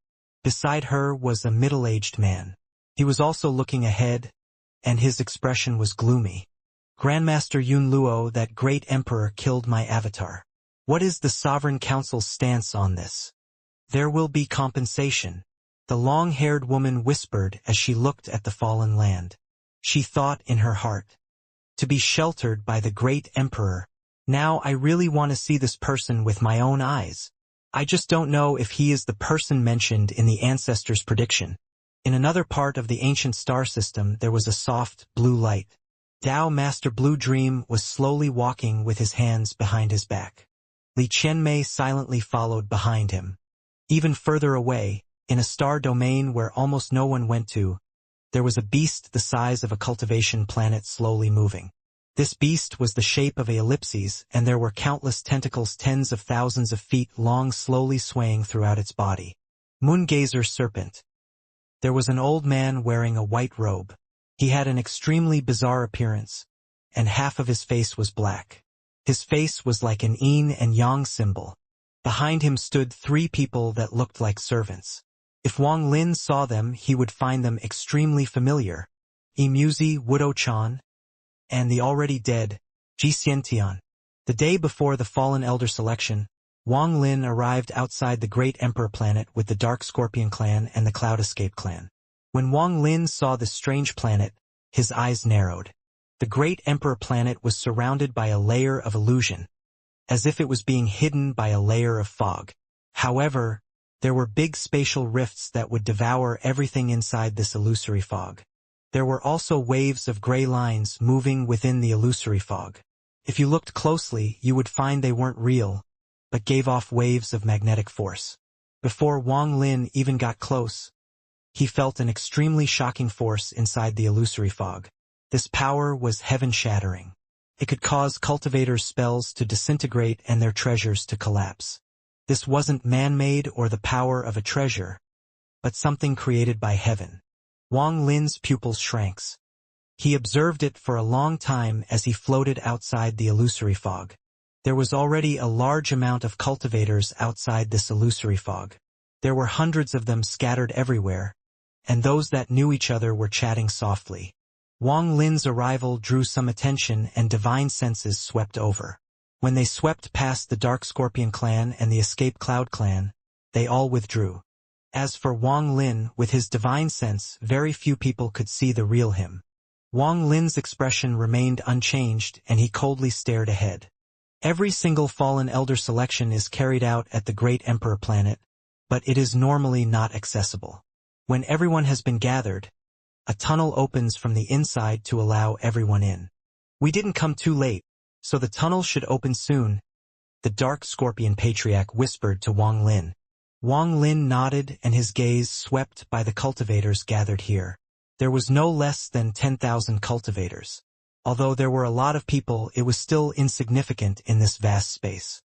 Beside her was a middle-aged man. He was also looking ahead, and his expression was gloomy. Grandmaster Yun Luo, that Great Emperor killed my avatar. What is the Sovereign Council's stance on this? There will be compensation, the long-haired woman whispered as she looked at the fallen land. She thought in her heart, to be sheltered by the Great Emperor. Now I really want to see this person with my own eyes. I just don't know if he is the person mentioned in the ancestors' prediction. In another part of the ancient star system there was a soft, blue light. Tao Master Blue Dream was slowly walking with his hands behind his back. Li Qianmei silently followed behind him. Even further away, in a star domain where almost no one went to, there was a beast the size of a cultivation planet slowly moving. This beast was the shape of an ellipses, and there were countless tentacles tens of thousands of feet long slowly swaying throughout its body. Moongazer Serpent. There was an old man wearing a white robe. He had an extremely bizarre appearance, and half of his face was black. His face was like an yin and yang symbol. Behind him stood 3 people that looked like servants. If Wang Lin saw them, he would find them extremely familiar. Imuzi Wudo-chan, and the already dead Xianxia. The day before the Fallen Elder selection, Wang Lin arrived outside the Great Emperor Planet with the Dark Scorpion clan and the Cloud Escape clan. When Wang Lin saw this strange planet, his eyes narrowed. The Great Emperor Planet was surrounded by a layer of illusion, as if it was being hidden by a layer of fog. However, there were big spatial rifts that would devour everything inside this illusory fog. There were also waves of gray lines moving within the illusory fog. If you looked closely, you would find they weren't real, but gave off waves of magnetic force. Before Wang Lin even got close, he felt an extremely shocking force inside the illusory fog. This power was heaven-shattering. It could cause cultivators' spells to disintegrate and their treasures to collapse. This wasn't man-made or the power of a treasure. but something created by heaven. Wang Lin's pupils shrank. He observed it for a long time as he floated outside the illusory fog. There was already a large amount of cultivators outside this illusory fog. There were hundreds of them scattered everywhere, and those that knew each other were chatting softly. Wang Lin's arrival drew some attention and divine senses swept over. When they swept past the Dark Scorpion clan and the Escape Cloud clan, they all withdrew. As for Wang Lin, with his divine sense, very few people could see the real him. Wang Lin's expression remained unchanged and he coldly stared ahead. Every single fallen elder selection is carried out at the Great Emperor planet, but it is normally not accessible. When everyone has been gathered, a tunnel opens from the inside to allow everyone in. We didn't come too late, so the tunnel should open soon, the Dark Scorpion Patriarch whispered to Wang Lin. Wang Lin nodded and his gaze swept by the cultivators gathered here. There was no less than 10,000 cultivators. Although there were a lot of people, it was still insignificant in this vast space.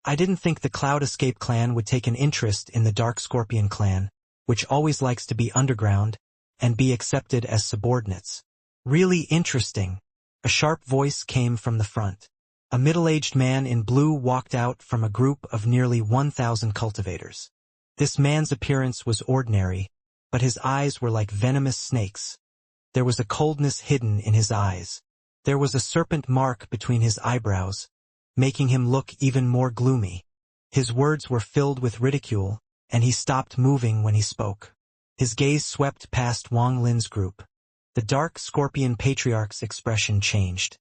I didn't think the Cloud Escape clan would take an interest in the Dark Scorpion clan, which always likes to be underground, and be accepted as subordinates. Really interesting. A sharp voice came from the front. A middle-aged man in blue walked out from a group of nearly 1,000 cultivators. This man's appearance was ordinary, but his eyes were like venomous snakes. There was a coldness hidden in his eyes. There was a serpent mark between his eyebrows, making him look even more gloomy. His words were filled with ridicule, and he stopped moving when he spoke. His gaze swept past Wang Lin's group. The Dark Scorpion Patriarch's expression changed.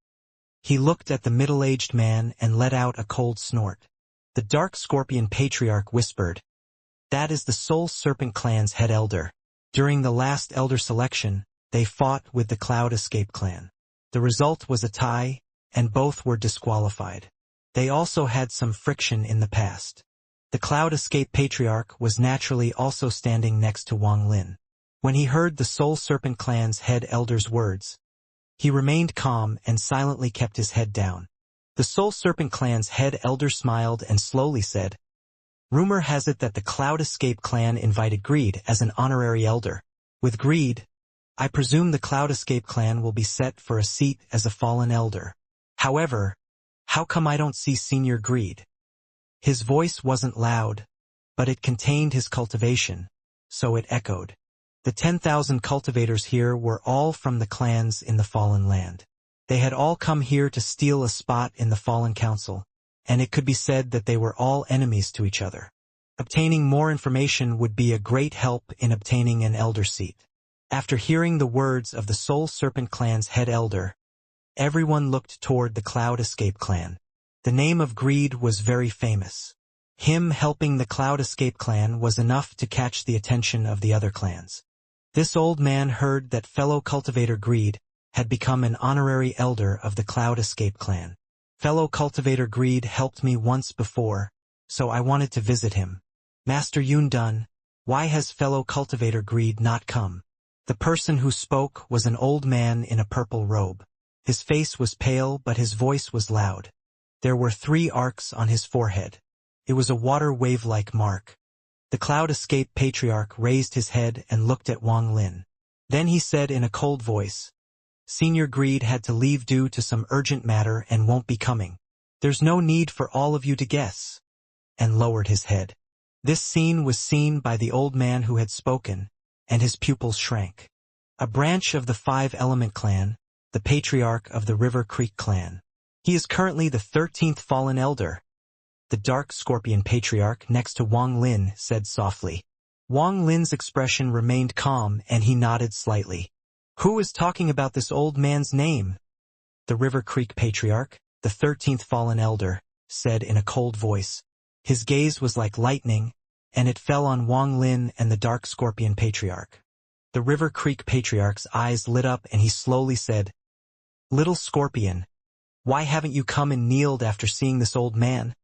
He looked at the middle-aged man and let out a cold snort. The Dark Scorpion Patriarch whispered, "That is the Soul Serpent clan's head elder. During the last elder selection, they fought with the Cloud Escape clan. The result was a tie, and both were disqualified. They also had some friction in the past." The Cloud Escape Patriarch was naturally also standing next to Wang Lin. When he heard the Soul Serpent clan's head elder's words, he remained calm and silently kept his head down. The Soul Serpent clan's head elder smiled and slowly said, "Rumor has it that the Cloud Escape clan invited Greed as an honorary elder. With Greed, I presume the Cloud Escape clan will be set for a seat as a fallen elder. However, how come I don't see Senior Greed?" His voice wasn't loud, but it contained his cultivation, so it echoed. The 10,000 cultivators here were all from the clans in the Fallen Land. They had all come here to steal a spot in the Fallen Council, and it could be said that they were all enemies to each other. Obtaining more information would be a great help in obtaining an elder seat. After hearing the words of the Soul Serpent clan's head elder, everyone looked toward the Cloud Escape clan. The name of Greed was very famous. Him helping the Cloud Escape clan was enough to catch the attention of the other clans. This old man heard that fellow cultivator Greed had become an honorary elder of the Cloud Escape clan. Fellow cultivator Greed helped me once before, so I wanted to visit him. Master Yundun, why has fellow cultivator Greed not come? The person who spoke was an old man in a purple robe. His face was pale but his voice was loud. There were 3 arcs on his forehead. It was a water wave-like mark. The Cloud Escape Patriarch raised his head and looked at Wang Lin. Then he said in a cold voice, "Senior Greed had to leave due to some urgent matter and won't be coming. There's no need for all of you to guess," and lowered his head. This scene was seen by the old man who had spoken, and his pupils shrank. A branch of the 5-Element clan, the Patriarch of the River Creek clan. He is currently the 13th Fallen Elder. The Dark Scorpion Patriarch next to Wang Lin said softly. Wang Lin's expression remained calm and he nodded slightly. "Who is talking about this old man's name?" The River Creek Patriarch, the 13th Fallen Elder, said in a cold voice. His gaze was like lightning, and it fell on Wang Lin and the Dark Scorpion Patriarch. The River Creek Patriarch's eyes lit up and he slowly said, "Little Scorpion, why haven't you come and kneeled after seeing this old man?"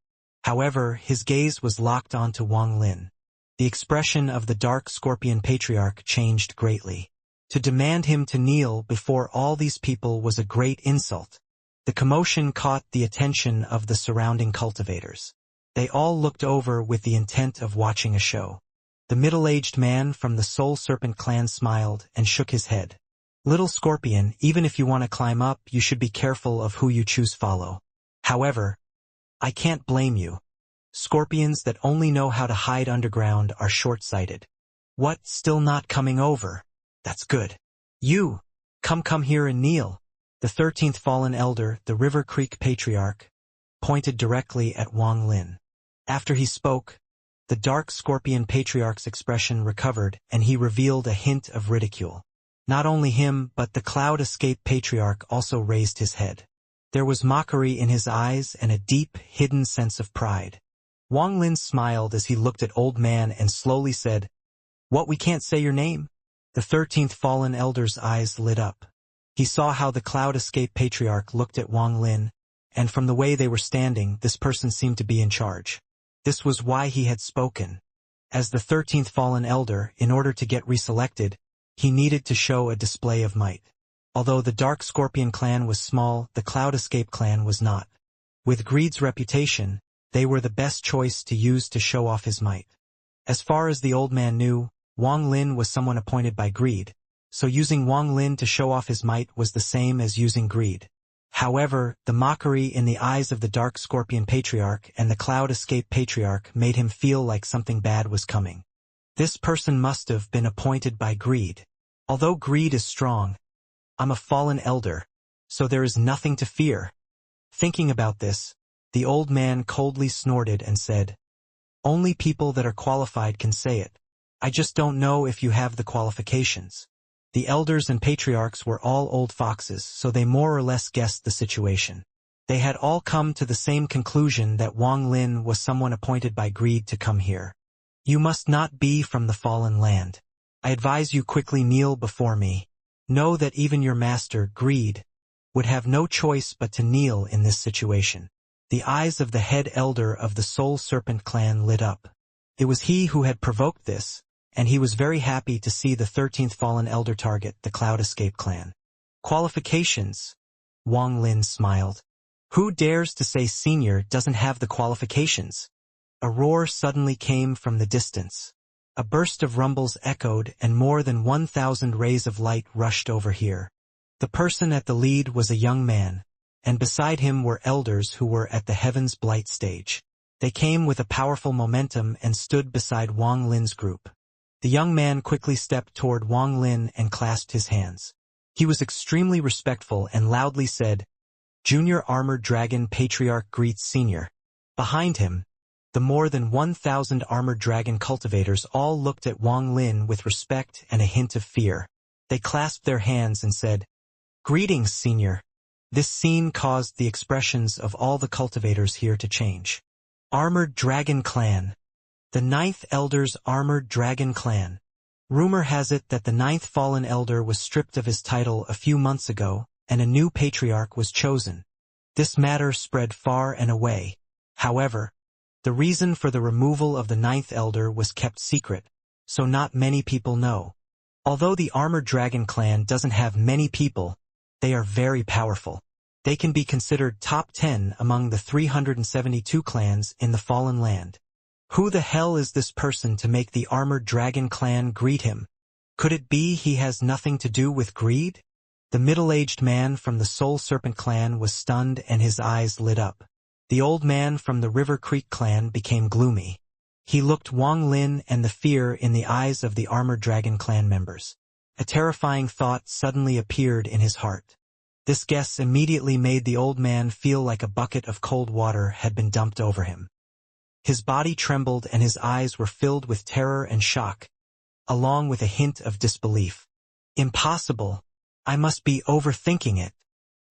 However, his gaze was locked onto Wang Lin. The expression of the Dark Scorpion Patriarch changed greatly. To demand him to kneel before all these people was a great insult. The commotion caught the attention of the surrounding cultivators. They all looked over with the intent of watching a show. The middle-aged man from the Soul Serpent clan smiled and shook his head. Little Scorpion, even if you want to climb up, you should be careful of who you choose follow. However, I can't blame you. Scorpions that only know how to hide underground are short-sighted. What, still not coming over? That's good. You! Come here and kneel. The 13th Fallen Elder, the River Creek Patriarch, pointed directly at Wang Lin. After he spoke, the Dark Scorpion Patriarch's expression recovered and he revealed a hint of ridicule. Not only him, but the Cloud Escape Patriarch also raised his head. There was mockery in his eyes and a deep, hidden sense of pride. Wang Lin smiled as he looked at Old Man and slowly said, "What, we can't say your name?" The 13th Fallen Elder's eyes lit up. He saw how the Cloud Escape Patriarch looked at Wang Lin, and from the way they were standing, this person seemed to be in charge. This was why he had spoken. As the 13th Fallen Elder, in order to get reselected, he needed to show a display of might. Although the Dark Scorpion clan was small, the Cloud Escape clan was not. With Greed's reputation, they were the best choice to use to show off his might. As far as the old man knew, Wang Lin was someone appointed by Greed, so using Wang Lin to show off his might was the same as using Greed. However, the mockery in the eyes of the Dark Scorpion Patriarch and the Cloud Escape Patriarch made him feel like something bad was coming. This person must have been appointed by Greed. Although Greed is strong, I'm a fallen elder, so there is nothing to fear. Thinking about this, the old man coldly snorted and said, "Only people that are qualified can say it. I just don't know if you have the qualifications." The elders and patriarchs were all old foxes, so they more or less guessed the situation. They had all come to the same conclusion that Wang Lin was someone appointed by Greed to come here. "You must not be from the fallen land. I advise you quickly kneel before me. Know that even your master, Greed, would have no choice but to kneel in this situation." The eyes of the head elder of the Soul Serpent clan lit up. It was he who had provoked this, and he was very happy to see the 13th Fallen Elder target the Cloud Escape clan. "Qualifications?" Wang Lin smiled. "Who dares to say senior doesn't have the qualifications?" A roar suddenly came from the distance. A burst of rumbles echoed and more than 1,000 rays of light rushed over here. The person at the lead was a young man, and beside him were elders who were at the Heaven's Blight stage. They came with a powerful momentum and stood beside Wang Lin's group. The young man quickly stepped toward Wang Lin and clasped his hands. He was extremely respectful and loudly said, "Junior Armored Dragon Patriarch greets Senior." Behind him, the more than 1,000 Armored Dragon cultivators all looked at Wang Lin with respect and a hint of fear. They clasped their hands and said, "Greetings, Senior." This scene caused the expressions of all the cultivators here to change. Armored Dragon Clan. The 9th Elder's Armored Dragon Clan. Rumor has it that the 9th Fallen Elder was stripped of his title a few months ago, and a new patriarch was chosen. This matter spread far and away. However, the reason for the removal of the 9th Elder was kept secret, so not many people know. Although the Armored Dragon Clan doesn't have many people, they are very powerful. They can be considered top 10 among the 372 clans in the Fallen Land. Who the hell is this person to make the Armored Dragon Clan greet him? Could it be he has nothing to do with greed? The middle-aged man from the Soul Serpent clan was stunned and his eyes lit up. The old man from the River Creek clan became gloomy. He looked Wang Lin and the fear in the eyes of the Armored Dragon clan members. A terrifying thought suddenly appeared in his heart. This guess immediately made the old man feel like a bucket of cold water had been dumped over him. His body trembled and his eyes were filled with terror and shock, along with a hint of disbelief. Impossible! I must be overthinking it.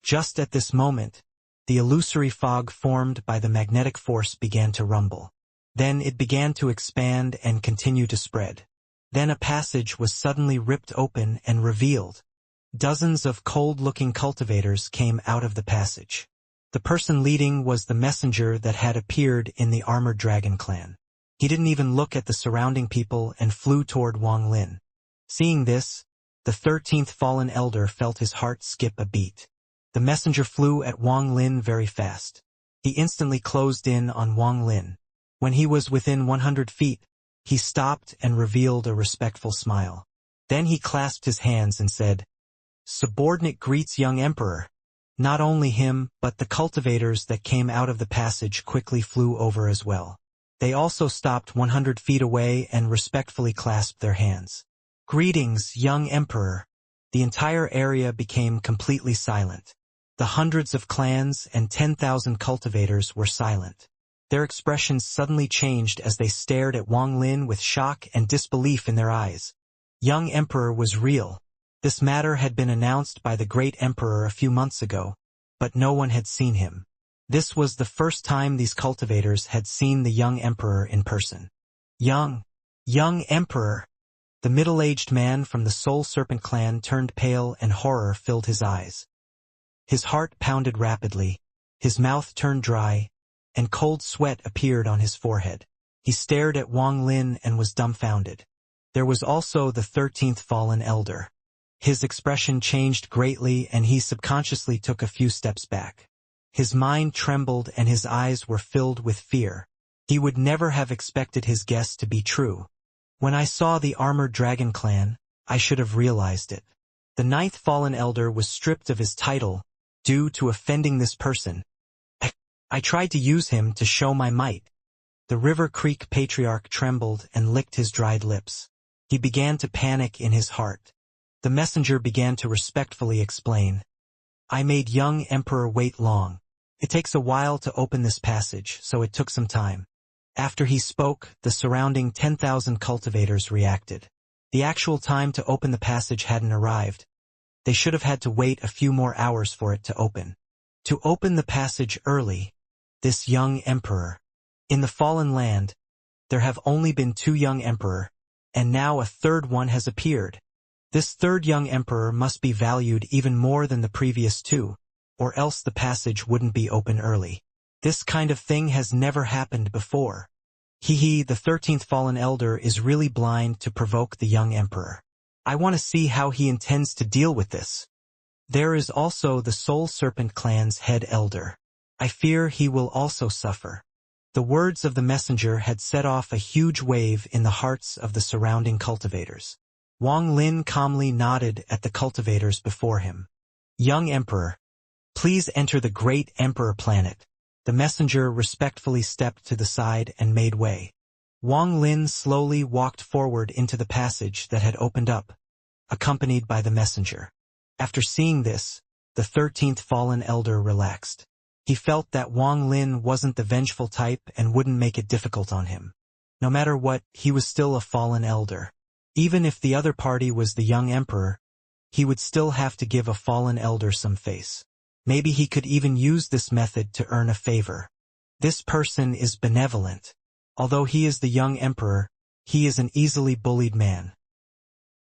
Just at this moment, the illusory fog formed by the magnetic force began to rumble. Then it began to expand and continue to spread. Then a passage was suddenly ripped open and revealed. Dozens of cold-looking cultivators came out of the passage. The person leading was the messenger that had appeared in the Armored Dragon clan. He didn't even look at the surrounding people and flew toward Wang Lin. Seeing this, the 13th Fallen Elder felt his heart skip a beat. The messenger flew at Wang Lin very fast. He instantly closed in on Wang Lin. When he was within 100 feet, He stopped and revealed a respectful smile. Then he clasped his hands and said, "Subordinate greets young emperor." Not only him, but the cultivators that came out of the passage quickly flew over as well. They also stopped 100 feet away and respectfully clasped their hands. "Greetings, young emperor." The entire area became completely silent. The hundreds of clans and 10,000 cultivators were silent. Their expressions suddenly changed as they stared at Wang Lin with shock and disbelief in their eyes. Young emperor was real. This matter had been announced by the great emperor a few months ago, but no one had seen him. This was the first time these cultivators had seen the young emperor in person. Young emperor. The middle-aged man from the Soul Serpent clan turned pale and horror filled his eyes. His heart pounded rapidly, his mouth turned dry, and cold sweat appeared on his forehead. He stared at Wang Lin and was dumbfounded. There was also the 13th fallen elder. His expression changed greatly and he subconsciously took a few steps back. His mind trembled and his eyes were filled with fear. He would never have expected his guess to be true. When I saw the armored dragon clan, I should have realized it. The 9th fallen elder was stripped of his title due to offending this person. I tried to use him to show my might. The River Creek patriarch trembled and licked his dried lips. He began to panic in his heart. The messenger began to respectfully explain. "I made young emperor wait long. It takes a while to open this passage, so it took some time." After he spoke, the surrounding 10,000 cultivators reacted. The actual time to open the passage hadn't arrived. They should have had to wait a few more hours for it to open. To open the passage early, this young emperor. In the fallen land, there have only been 2 young emperor, and now a third one has appeared. This third young emperor must be valued even more than the previous 2, or else the passage wouldn't be open early. This kind of thing has never happened before. The 13th fallen elder is really blind to provoke the young emperor. I want to see how he intends to deal with this. There is also the Soul Serpent clan's head elder. I fear he will also suffer. The words of the messenger had set off a huge wave in the hearts of the surrounding cultivators. Wang Lin calmly nodded at the cultivators before him. "Young emperor, please enter the great emperor planet." The messenger respectfully stepped to the side and made way. Wang Lin slowly walked forward into the passage that had opened up, accompanied by the messenger. After seeing this, the 13th fallen elder relaxed. He felt that Wang Lin wasn't the vengeful type and wouldn't make it difficult on him. No matter what, he was still a fallen elder. Even if the other party was the young emperor, he would still have to give a fallen elder some face. Maybe he could even use this method to earn a favor. This person is benevolent. Although he is the young emperor, he is an easily bullied man.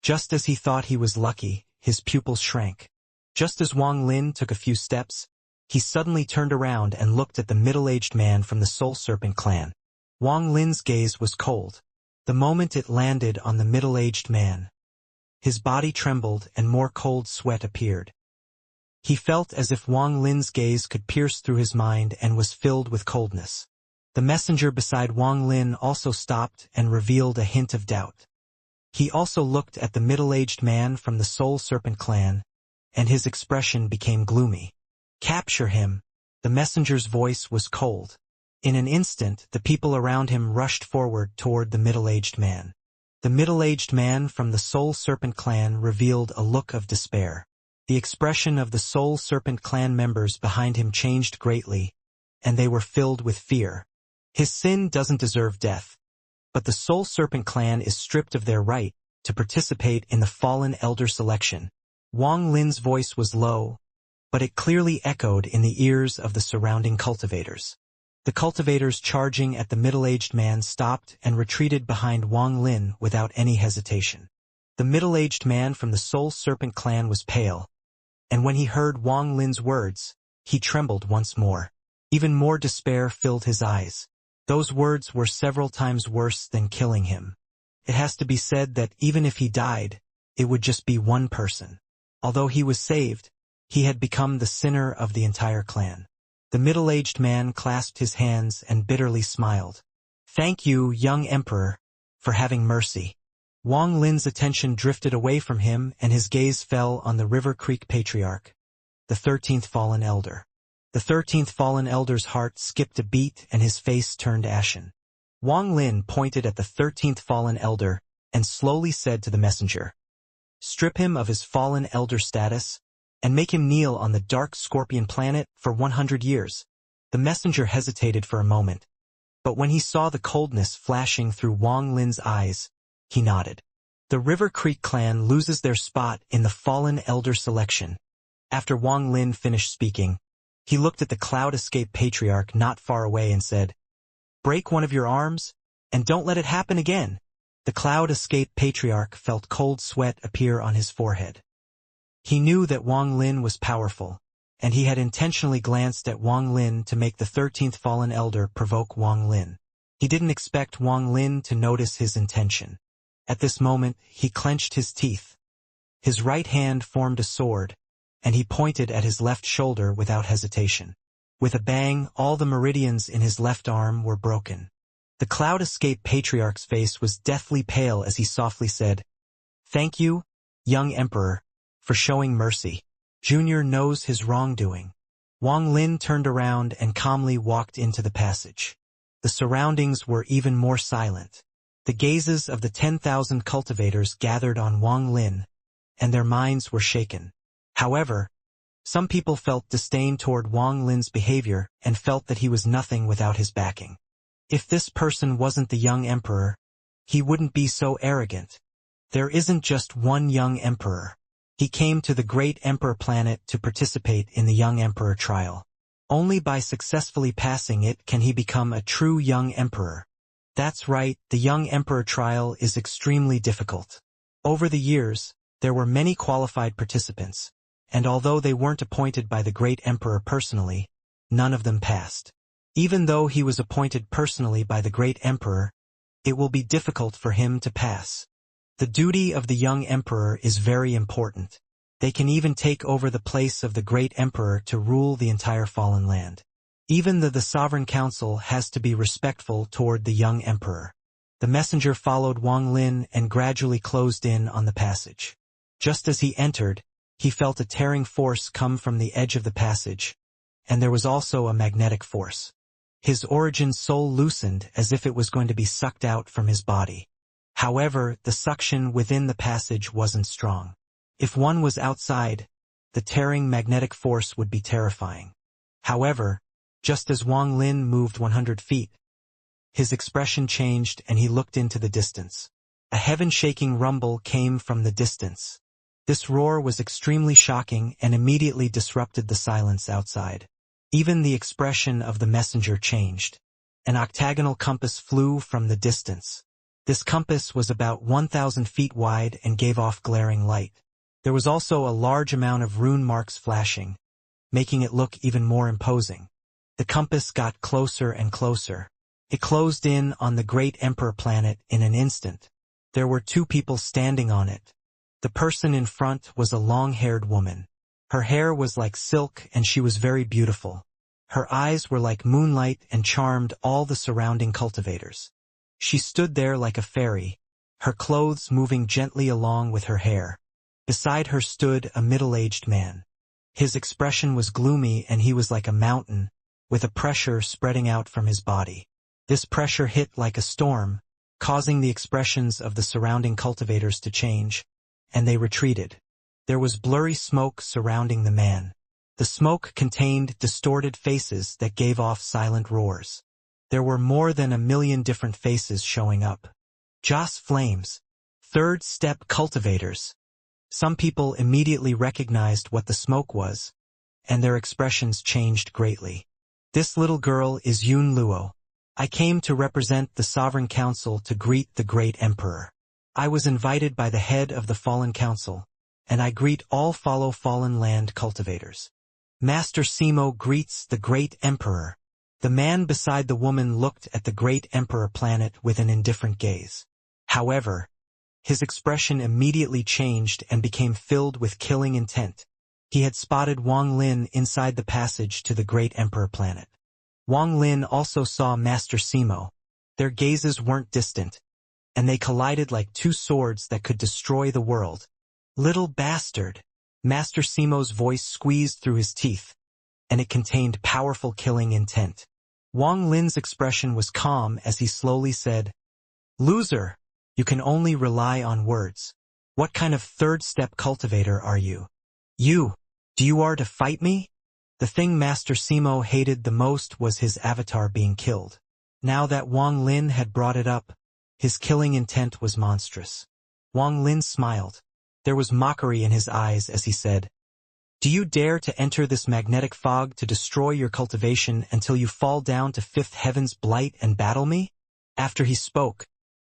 Just as he thought he was lucky, his pupils shrank. Just as Wang Lin took a few steps, he suddenly turned around and looked at the middle-aged man from the Soul Serpent clan. Wang Lin's gaze was cold. The moment it landed on the middle-aged man, his body trembled and more cold sweat appeared. He felt as if Wang Lin's gaze could pierce through his mind and was filled with coldness. The messenger beside Wang Lin also stopped and revealed a hint of doubt. He also looked at the middle-aged man from the Soul Serpent clan, and his expression became gloomy. "Capture him." The messenger's voice was cold. In an instant, the people around him rushed forward toward the middle-aged man. The middle-aged man from the Soul Serpent clan revealed a look of despair. The expression of the Soul Serpent clan members behind him changed greatly, and they were filled with fear. His sin doesn't deserve death, but the Soul Serpent clan is stripped of their right to participate in the fallen elder selection. Wang Lin's voice was low, but it clearly echoed in the ears of the surrounding cultivators. The cultivators charging at the middle-aged man stopped and retreated behind Wang Lin without any hesitation. The middle-aged man from the Soul Serpent clan was pale, and when he heard Wang Lin's words, he trembled once more. Even more despair filled his eyes. Those words were several times worse than killing him. It has to be said that even if he died, it would just be one person. Although he was saved, he had become the sinner of the entire clan. The middle-aged man clasped his hands and bitterly smiled. "Thank you, young emperor, for having mercy. Wang Lin's attention drifted away from him and his gaze fell on the River Creek Patriarch, the 13th Fallen Elder. The 13th Fallen Elder's heart skipped a beat and his face turned ashen. Wang Lin pointed at the 13th Fallen Elder and slowly said to the messenger, "Strip him of his Fallen Elder status and make him kneel on the dark scorpion planet for 100 years. The messenger hesitated for a moment, but when he saw the coldness flashing through Wang Lin's eyes, he nodded. The River Creek clan loses their spot in the Fallen Elder selection. After Wang Lin finished speaking, he looked at the Cloud Escape Patriarch not far away and said, "Break one of your arms, and don't let it happen again." The Cloud Escape Patriarch felt cold sweat appear on his forehead. He knew that Wang Lin was powerful, and he had intentionally glanced at Wang Lin to make the 13th Fallen Elder provoke Wang Lin. He didn't expect Wang Lin to notice his intention. At this moment, he clenched his teeth. His right hand formed a sword, and he pointed at his left shoulder without hesitation. With a bang, all the meridians in his left arm were broken. The Cloud Escape Patriarch's face was deathly pale as he softly said, "Thank you, young Emperor, for showing mercy. Junior knows his wrongdoing." Wang Lin turned around and calmly walked into the passage. The surroundings were even more silent. The gazes of the 10,000 cultivators gathered on Wang Lin, and their minds were shaken. However, some people felt disdain toward Wang Lin's behavior and felt that he was nothing without his backing. If this person wasn't the young emperor, he wouldn't be so arrogant. There isn't just one young emperor. He came to the Great Emperor planet to participate in the young emperor trial. Only by successfully passing it can he become a true young emperor. That's right, the young emperor trial is extremely difficult. Over the years, there were many qualified participants, and although they weren't appointed by the Great Emperor personally, none of them passed. Even though he was appointed personally by the Great Emperor, it will be difficult for him to pass. The duty of the young emperor is very important. They can even take over the place of the Great Emperor to rule the entire fallen land. Even the Sovereign Council has to be respectful toward the young emperor. The messenger followed Wang Lin and gradually closed in on the passage. Just as he entered, he felt a tearing force come from the edge of the passage, and there was also a magnetic force. His origin soul loosened as if it was going to be sucked out from his body. However, the suction within the passage wasn't strong. If one was outside, the tearing magnetic force would be terrifying. However, just as Wang Lin moved 100 feet, his expression changed and he looked into the distance. A heaven-shaking rumble came from the distance. This roar was extremely shocking and immediately disrupted the silence outside. Even the expression of the messenger changed. An octagonal compass flew from the distance. This compass was about 1,000 feet wide and gave off glaring light. There was also a large amount of rune marks flashing, making it look even more imposing. The compass got closer and closer. It closed in on the Great Emperor planet in an instant. There were two people standing on it. The person in front was a long-haired woman. Her hair was like silk and she was very beautiful. Her eyes were like moonlight and charmed all the surrounding cultivators. She stood there like a fairy, her clothes moving gently along with her hair. Beside her stood a middle-aged man. His expression was gloomy and he was like a mountain, with a pressure spreading out from his body. This pressure hit like a storm, causing the expressions of the surrounding cultivators to change, and they retreated. There was blurry smoke surrounding the man. The smoke contained distorted faces that gave off silent roars. There were more than 1 million different faces showing up. Joss flames. Third step cultivators. Some people immediately recognized what the smoke was, and their expressions changed greatly. This little girl is Yun Luo. I came to represent the Sovereign Council to greet the Great Emperor. I was invited by the head of the Fallen Council, and I greet all follow Fallen Land cultivators. Master Simo greets the Great Emperor. The man beside the woman looked at the Great Emperor planet with an indifferent gaze. However, his expression immediately changed and became filled with killing intent. He had spotted Wang Lin inside the passage to the Great Emperor planet. Wang Lin also saw Master Simo. Their gazes weren't distant. and they collided like two swords that could destroy the world. "Little bastard!" Master Simo's voice squeezed through his teeth, and it contained powerful killing intent. Wang Lin's expression was calm as he slowly said, "Loser, you can only rely on words. What kind of third-step cultivator are you? Do you are to fight me?" The thing Master Simo hated the most was his avatar being killed. Now that Wang Lin had brought it up, his killing intent was monstrous. Wang Lin smiled. There was mockery in his eyes as he said, "Do you dare to enter this magnetic fog to destroy your cultivation until you fall down to fifth heaven's blight and battle me?" After he spoke,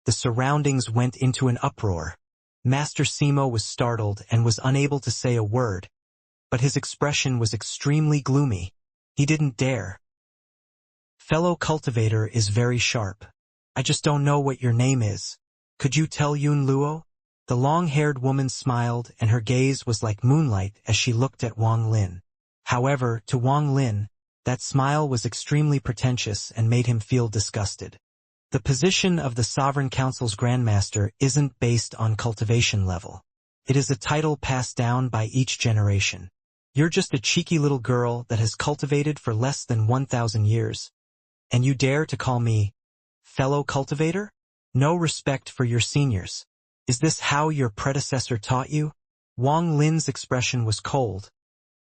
the surroundings went into an uproar. Master Simo was startled and was unable to say a word, but his expression was extremely gloomy. He didn't dare. "Fellow cultivator is very sharp. I just don't know what your name is. Could you tell Yun Luo?" The long-haired woman smiled, and her gaze was like moonlight as she looked at Wang Lin. However, to Wang Lin, that smile was extremely pretentious and made him feel disgusted. The position of the Sovereign Council's Grandmaster isn't based on cultivation level. It is a title passed down by each generation. You're just a cheeky little girl that has cultivated for less than 1,000 years. And you dare to call me fellow cultivator? No respect for your seniors. Is this how your predecessor taught you? Wang Lin's expression was cold,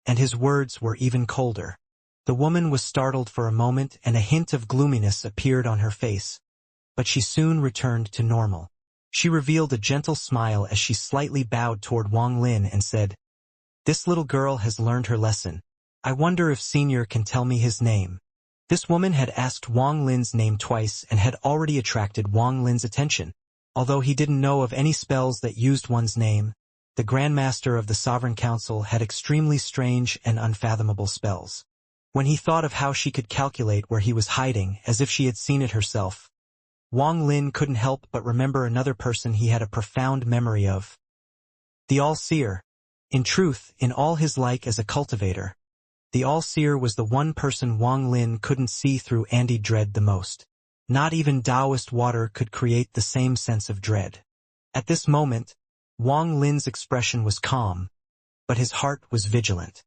and his words were even colder. The woman was startled for a moment and a hint of gloominess appeared on her face, but she soon returned to normal. She revealed a gentle smile as she slightly bowed toward Wang Lin and said, "This little girl has learned her lesson. I wonder if Senior can tell me his name." This woman had asked Wang Lin's name twice and had already attracted Wang Lin's attention. Although he didn't know of any spells that used one's name, the Grandmaster of the Sovereign Council had extremely strange and unfathomable spells. When he thought of how she could calculate where he was hiding as if she had seen it herself, Wang Lin couldn't help but remember another person he had a profound memory of. The All-Seer. In truth, in all his like as a cultivator, the All-Seer was the one person Wang Lin couldn't see through and he dread the most. Not even Taoist water could create the same sense of dread. At this moment, Wang Lin's expression was calm, but his heart was vigilant.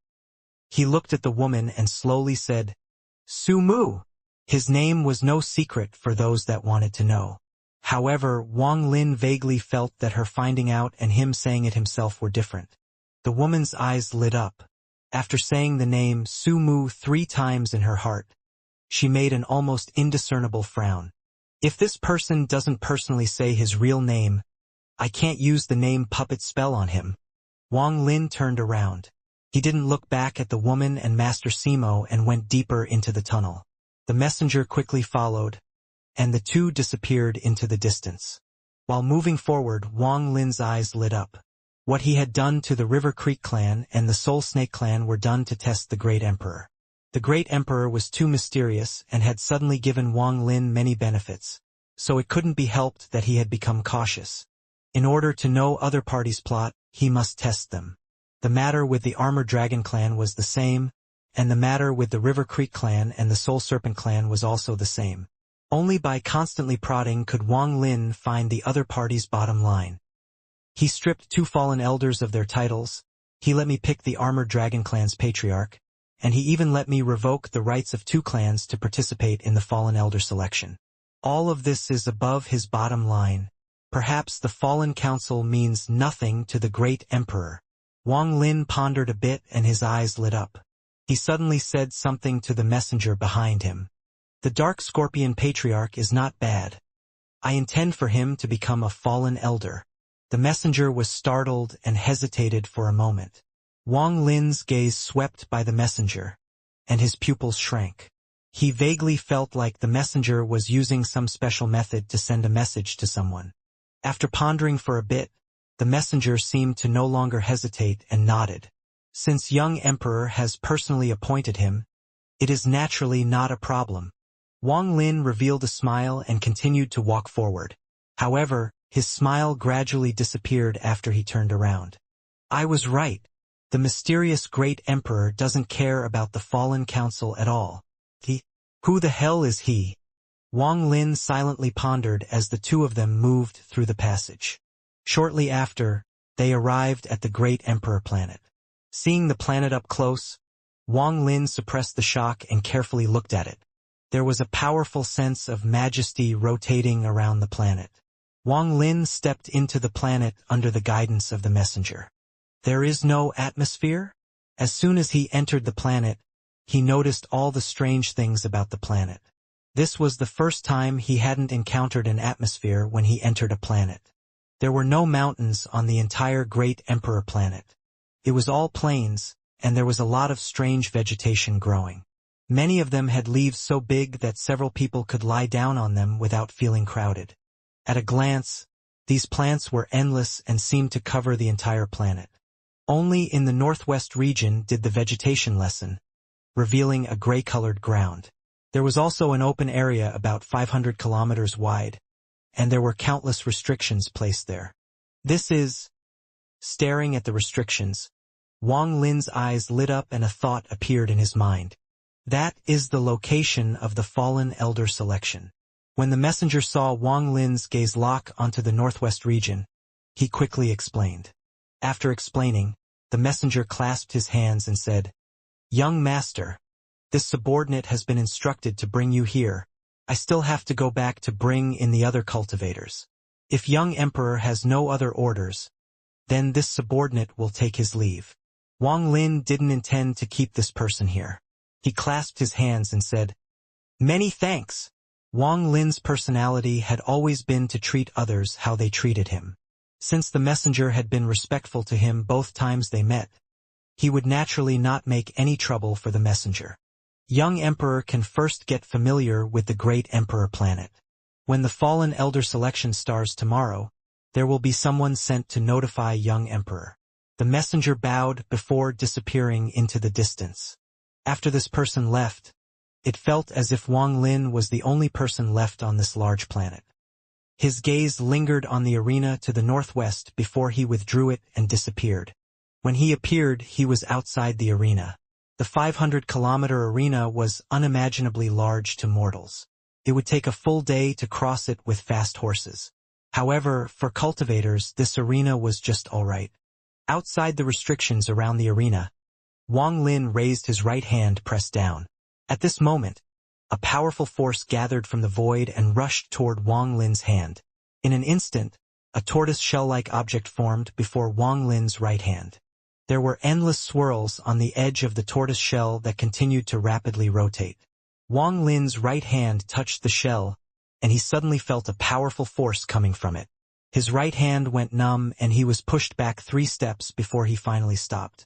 He looked at the woman and slowly said, "Su Mu." His name was no secret for those that wanted to know. However, Wang Lin vaguely felt that her finding out and him saying it himself were different. The woman's eyes lit up. After saying the name Su Mu 3 times in her heart, she made an almost indiscernible frown. "If this person doesn't personally say his real name, I can't use the name puppet spell on him." Wang Lin turned around. He didn't look back at the woman and Master Simo and went deeper into the tunnel. The messenger quickly followed, and the two disappeared into the distance. While moving forward, Wang Lin's eyes lit up. What he had done to the River Creek clan and the Soul Snake clan were done to test the Great Emperor. The Great Emperor was too mysterious and had suddenly given Wang Lin many benefits, so it couldn't be helped that he had become cautious. In order to know other parties' plot, he must test them. The matter with the Armored Dragon clan was the same, and the matter with the River Creek clan and the Soul Serpent clan was also the same. Only by constantly prodding could Wang Lin find the other party's bottom line. He stripped 2 fallen elders of their titles, he let me pick the Armored Dragon clan's patriarch, and he even let me revoke the rights of 2 clans to participate in the fallen elder selection. All of this is above his bottom line. Perhaps the Fallen Council means nothing to the Great Emperor. Wang Lin pondered a bit and his eyes lit up. He suddenly said something to the messenger behind him. "The Dark Scorpion Patriarch is not bad. I intend for him to become a fallen elder." The messenger was startled and hesitated for a moment. Wang Lin's gaze swept by the messenger, and his pupils shrank. He vaguely felt like the messenger was using some special method to send a message to someone. After pondering for a bit, the messenger seemed to no longer hesitate and nodded. Since young emperor has personally appointed him, it is naturally not a problem. Wang Lin revealed a smile and continued to walk forward. However, his smile gradually disappeared after he turned around. I was right. The mysterious Great Emperor doesn't care about the Fallen Council at all. Who the hell is he? Wang Lin silently pondered as the two of them moved through the passage. Shortly after, they arrived at the Great Emperor planet. Seeing the planet up close, Wang Lin suppressed the shock and carefully looked at it. There was a powerful sense of majesty rotating around the planet. Wang Lin stepped into the planet under the guidance of the messenger. There is no atmosphere? As soon as he entered the planet, he noticed all the strange things about the planet. This was the first time he hadn't encountered an atmosphere when he entered a planet. There were no mountains on the entire Great Emperor planet. It was all plains, and there was a lot of strange vegetation growing. Many of them had leaves so big that several people could lie down on them without feeling crowded. At a glance, these plants were endless and seemed to cover the entire planet. Only in the northwest region did the vegetation lessen, revealing a gray-colored ground. There was also an open area about 500 kilometers wide, and there were countless restrictions placed there. Staring at the restrictions, Wang Lin's eyes lit up and a thought appeared in his mind. That is the location of the fallen elder selection. When the messenger saw Wang Lin's gaze lock onto the northwest region, he quickly explained. After explaining, the messenger clasped his hands and said, "Young master, this subordinate has been instructed to bring you here. I still have to go back to bring in the other cultivators. If young emperor has no other orders, then this subordinate will take his leave." Wang Lin didn't intend to keep this person here. He clasped his hands and said, "Many thanks." Wang Lin's personality had always been to treat others how they treated him. Since the messenger had been respectful to him both times they met, he would naturally not make any trouble for the messenger. Young emperor can first get familiar with the Great Emperor planet. When the fallen elder selection starts tomorrow, there will be someone sent to notify young emperor. The messenger bowed before disappearing into the distance. After this person left, it felt as if Wang Lin was the only person left on this large planet. His gaze lingered on the arena to the northwest before he withdrew it and disappeared. When he appeared, he was outside the arena. The 500-kilometer arena was unimaginably large to mortals. It would take a full day to cross it with fast horses. However, for cultivators, this arena was just all right. Outside the restrictions around the arena, Wang Lin raised his right hand pressed down. At this moment, a powerful force gathered from the void and rushed toward Wang Lin's hand. In an instant, a tortoise shell-like object formed before Wang Lin's right hand. There were endless swirls on the edge of the tortoise shell that continued to rapidly rotate. Wang Lin's right hand touched the shell, and he suddenly felt a powerful force coming from it. His right hand went numb and he was pushed back 3 steps before he finally stopped.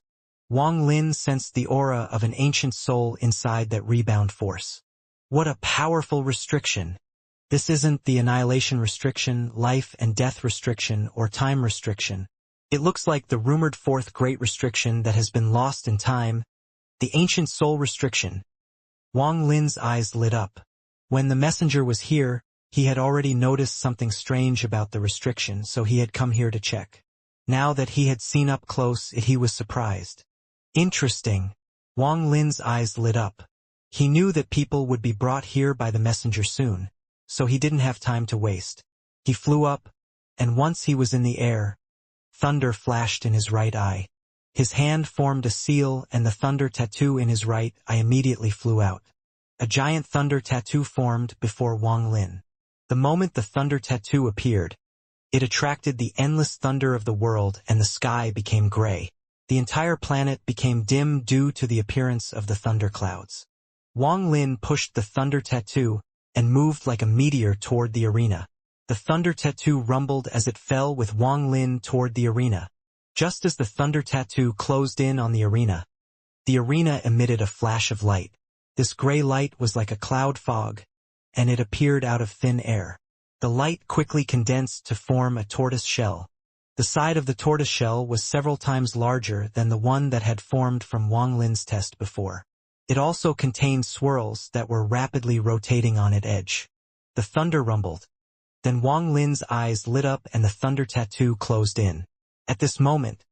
Wang Lin sensed the aura of an ancient soul inside that rebound force. What a powerful restriction! This isn't the annihilation restriction, life and death restriction, or time restriction. It looks like the rumored 4th great restriction that has been lost in time, the ancient soul restriction. Wang Lin's eyes lit up. When the messenger was here, he had already noticed something strange about the restriction, so he had come here to check. Now that he had seen up close it, he was surprised. Interesting. Wang Lin's eyes lit up. He knew that people would be brought here by the messenger soon, so he didn't have time to waste. He flew up, and once he was in the air, thunder flashed in his right eye. His hand formed a seal and the thunder tattoo in his right eye immediately flew out. A giant thunder tattoo formed before Wang Lin. The moment the thunder tattoo appeared, it attracted the endless thunder of the world and the sky became gray. The entire planet became dim due to the appearance of the thunder clouds. Wang Lin pushed the thunder tattoo and moved like a meteor toward the arena. The thunder tattoo rumbled as it fell with Wang Lin toward the arena. Just as the thunder tattoo closed in on the arena emitted a flash of light. This gray light was like a cloud fog, and it appeared out of thin air. The light quickly condensed to form a tortoise shell. The side of the tortoise shell was several times larger than the one that had formed from Wang Lin's test before. It also contained swirls that were rapidly rotating on its edge. The thunder rumbled. Then Wang Lin's eyes lit up and the thunder tattoo closed in. At this moment,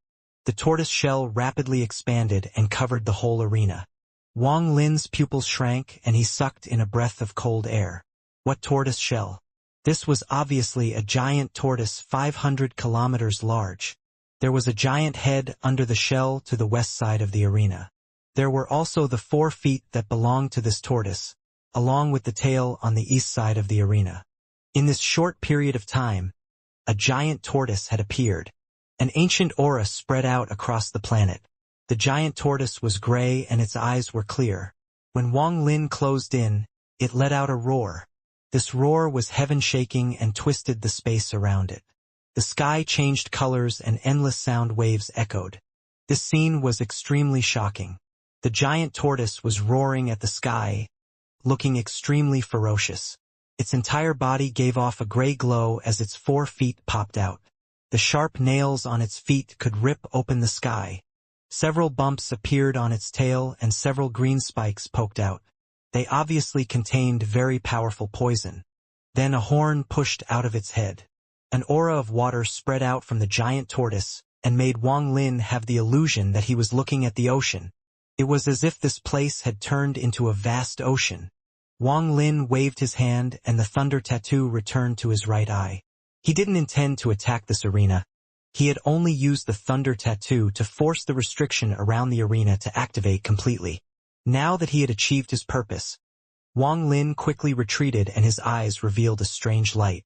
the tortoise shell rapidly expanded and covered the whole arena. Wang Lin's pupils shrank and he sucked in a breath of cold air. What tortoise shell? This was obviously a giant tortoise 500 kilometers large. There was a giant head under the shell to the west side of the arena. There were also the 4 feet that belonged to this tortoise, along with the tail on the east side of the arena. In this short period of time, a giant tortoise had appeared. An ancient aura spread out across the planet. The giant tortoise was gray and its eyes were clear. When Wang Lin closed in, it let out a roar. This roar was heaven-shaking and twisted the space around it. The sky changed colors and endless sound waves echoed. This scene was extremely shocking. The giant tortoise was roaring at the sky, looking extremely ferocious. Its entire body gave off a gray glow as its 4 feet popped out. The sharp nails on its feet could rip open the sky. Several bumps appeared on its tail and several green spikes poked out. They obviously contained very powerful poison. Then a horn pushed out of its head. An aura of water spread out from the giant tortoise and made Wang Lin have the illusion that he was looking at the ocean. It was as if this place had turned into a vast ocean. Wang Lin waved his hand and the thunder tattoo returned to his right eye. He didn't intend to attack this arena. He had only used the thunder tattoo to force the restriction around the arena to activate completely. Now that he had achieved his purpose, Wang Lin quickly retreated and his eyes revealed a strange light.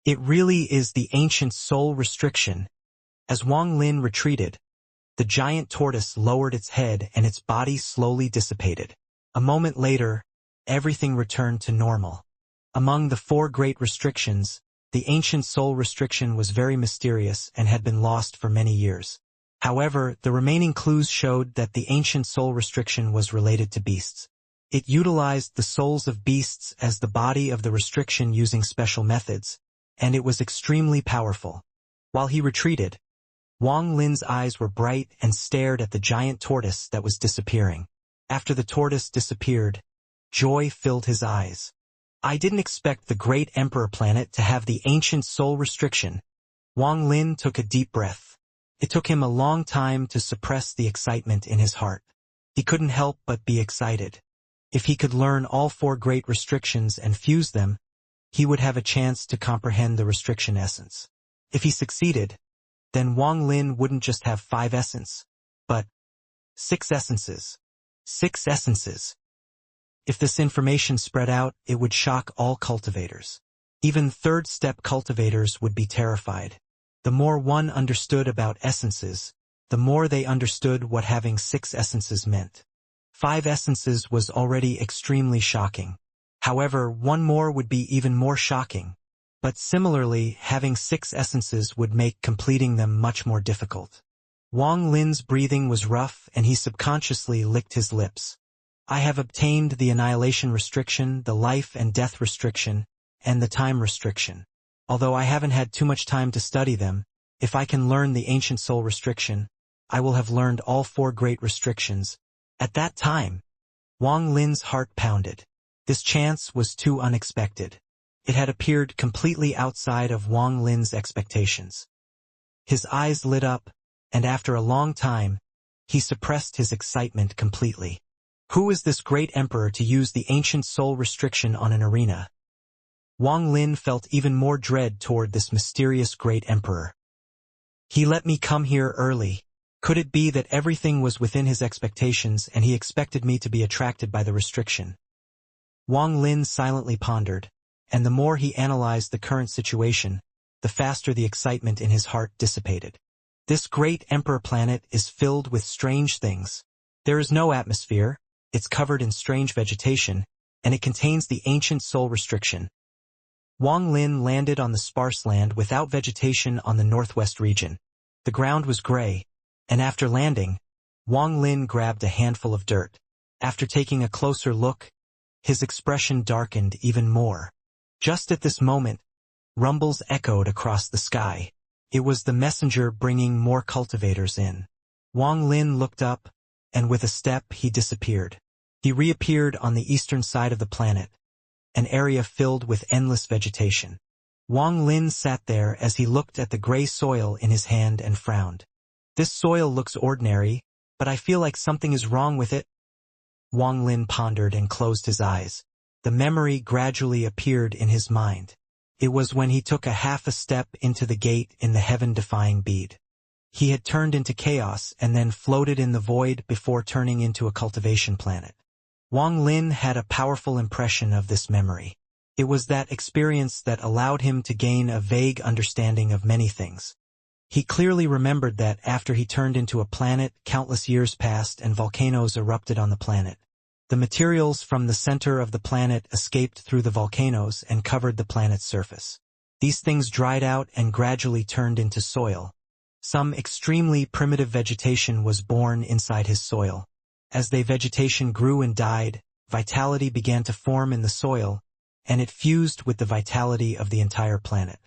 It really is the ancient soul restriction. As Wang Lin retreated, the giant tortoise lowered its head and its body slowly dissipated. A moment later, everything returned to normal. Among the 4 great restrictions, the ancient soul restriction was very mysterious and had been lost for many years. However, the remaining clues showed that the ancient soul restriction was related to beasts. It utilized the souls of beasts as the body of the restriction using special methods, and it was extremely powerful. While he retreated, Wang Lin's eyes were bright and stared at the giant tortoise that was disappearing. After the tortoise disappeared, joy filled his eyes. I didn't expect the great emperor planet to have the ancient soul restriction. Wang Lin took a deep breath. It took him a long time to suppress the excitement in his heart. He couldn't help but be excited. If he could learn all 4 great restrictions and fuse them, he would have a chance to comprehend the restriction essence. If he succeeded, then Wang Lin wouldn't just have 5 essence, but 6 essences. 6 essences. If this information spread out, it would shock all cultivators. Even 3rd-step cultivators would be terrified. The more one understood about essences, the more they understood what having 6 essences meant. 5 essences was already extremely shocking. However, 1 more would be even more shocking. But similarly, having 6 essences would make completing them much more difficult. Wang Lin's breathing was rough and he subconsciously licked his lips. I have obtained the annihilation restriction, the life and death restriction, and the time restriction. Although I haven't had too much time to study them, if I can learn the ancient soul restriction, I will have learned all 4 great restrictions. At that time, Wang Lin's heart pounded. This chance was too unexpected. It had appeared completely outside of Wang Lin's expectations. His eyes lit up, and after a long time, he suppressed his excitement completely. Who is this great emperor to use the ancient soul restriction on an arena? Wang Lin felt even more dread toward this mysterious great emperor. He let me come here early. Could it be that everything was within his expectations and he expected me to be attracted by the restriction? Wang Lin silently pondered, and the more he analyzed the current situation, the faster the excitement in his heart dissipated. This great emperor planet is filled with strange things. There is no atmosphere. It's covered in strange vegetation, and it contains the ancient soul restriction. Wang Lin landed on the sparse land without vegetation on the northwest region. The ground was gray, and after landing, Wang Lin grabbed a handful of dirt. After taking a closer look, his expression darkened even more. Just at this moment, rumbles echoed across the sky. It was the messenger bringing more cultivators in. Wang Lin looked up, and with a step he disappeared. He reappeared on the eastern side of the planet, an area filled with endless vegetation. Wang Lin sat there as he looked at the gray soil in his hand and frowned. This soil looks ordinary, but I feel like something is wrong with it. Wang Lin pondered and closed his eyes. the memory gradually appeared in his mind. It was when he took a half a step into the gate in the heaven-defying bead. He had turned into chaos and then floated in the void before turning into a cultivation planet. Wang Lin had a powerful impression of this memory. It was that experience that allowed him to gain a vague understanding of many things. He clearly remembered that after he turned into a planet, countless years passed and volcanoes erupted on the planet. The materials from the center of the planet escaped through the volcanoes and covered the planet's surface. These things dried out and gradually turned into soil. Some extremely primitive vegetation was born inside his soil. As the vegetation grew and died, vitality began to form in the soil, and it fused with the vitality of the entire planet.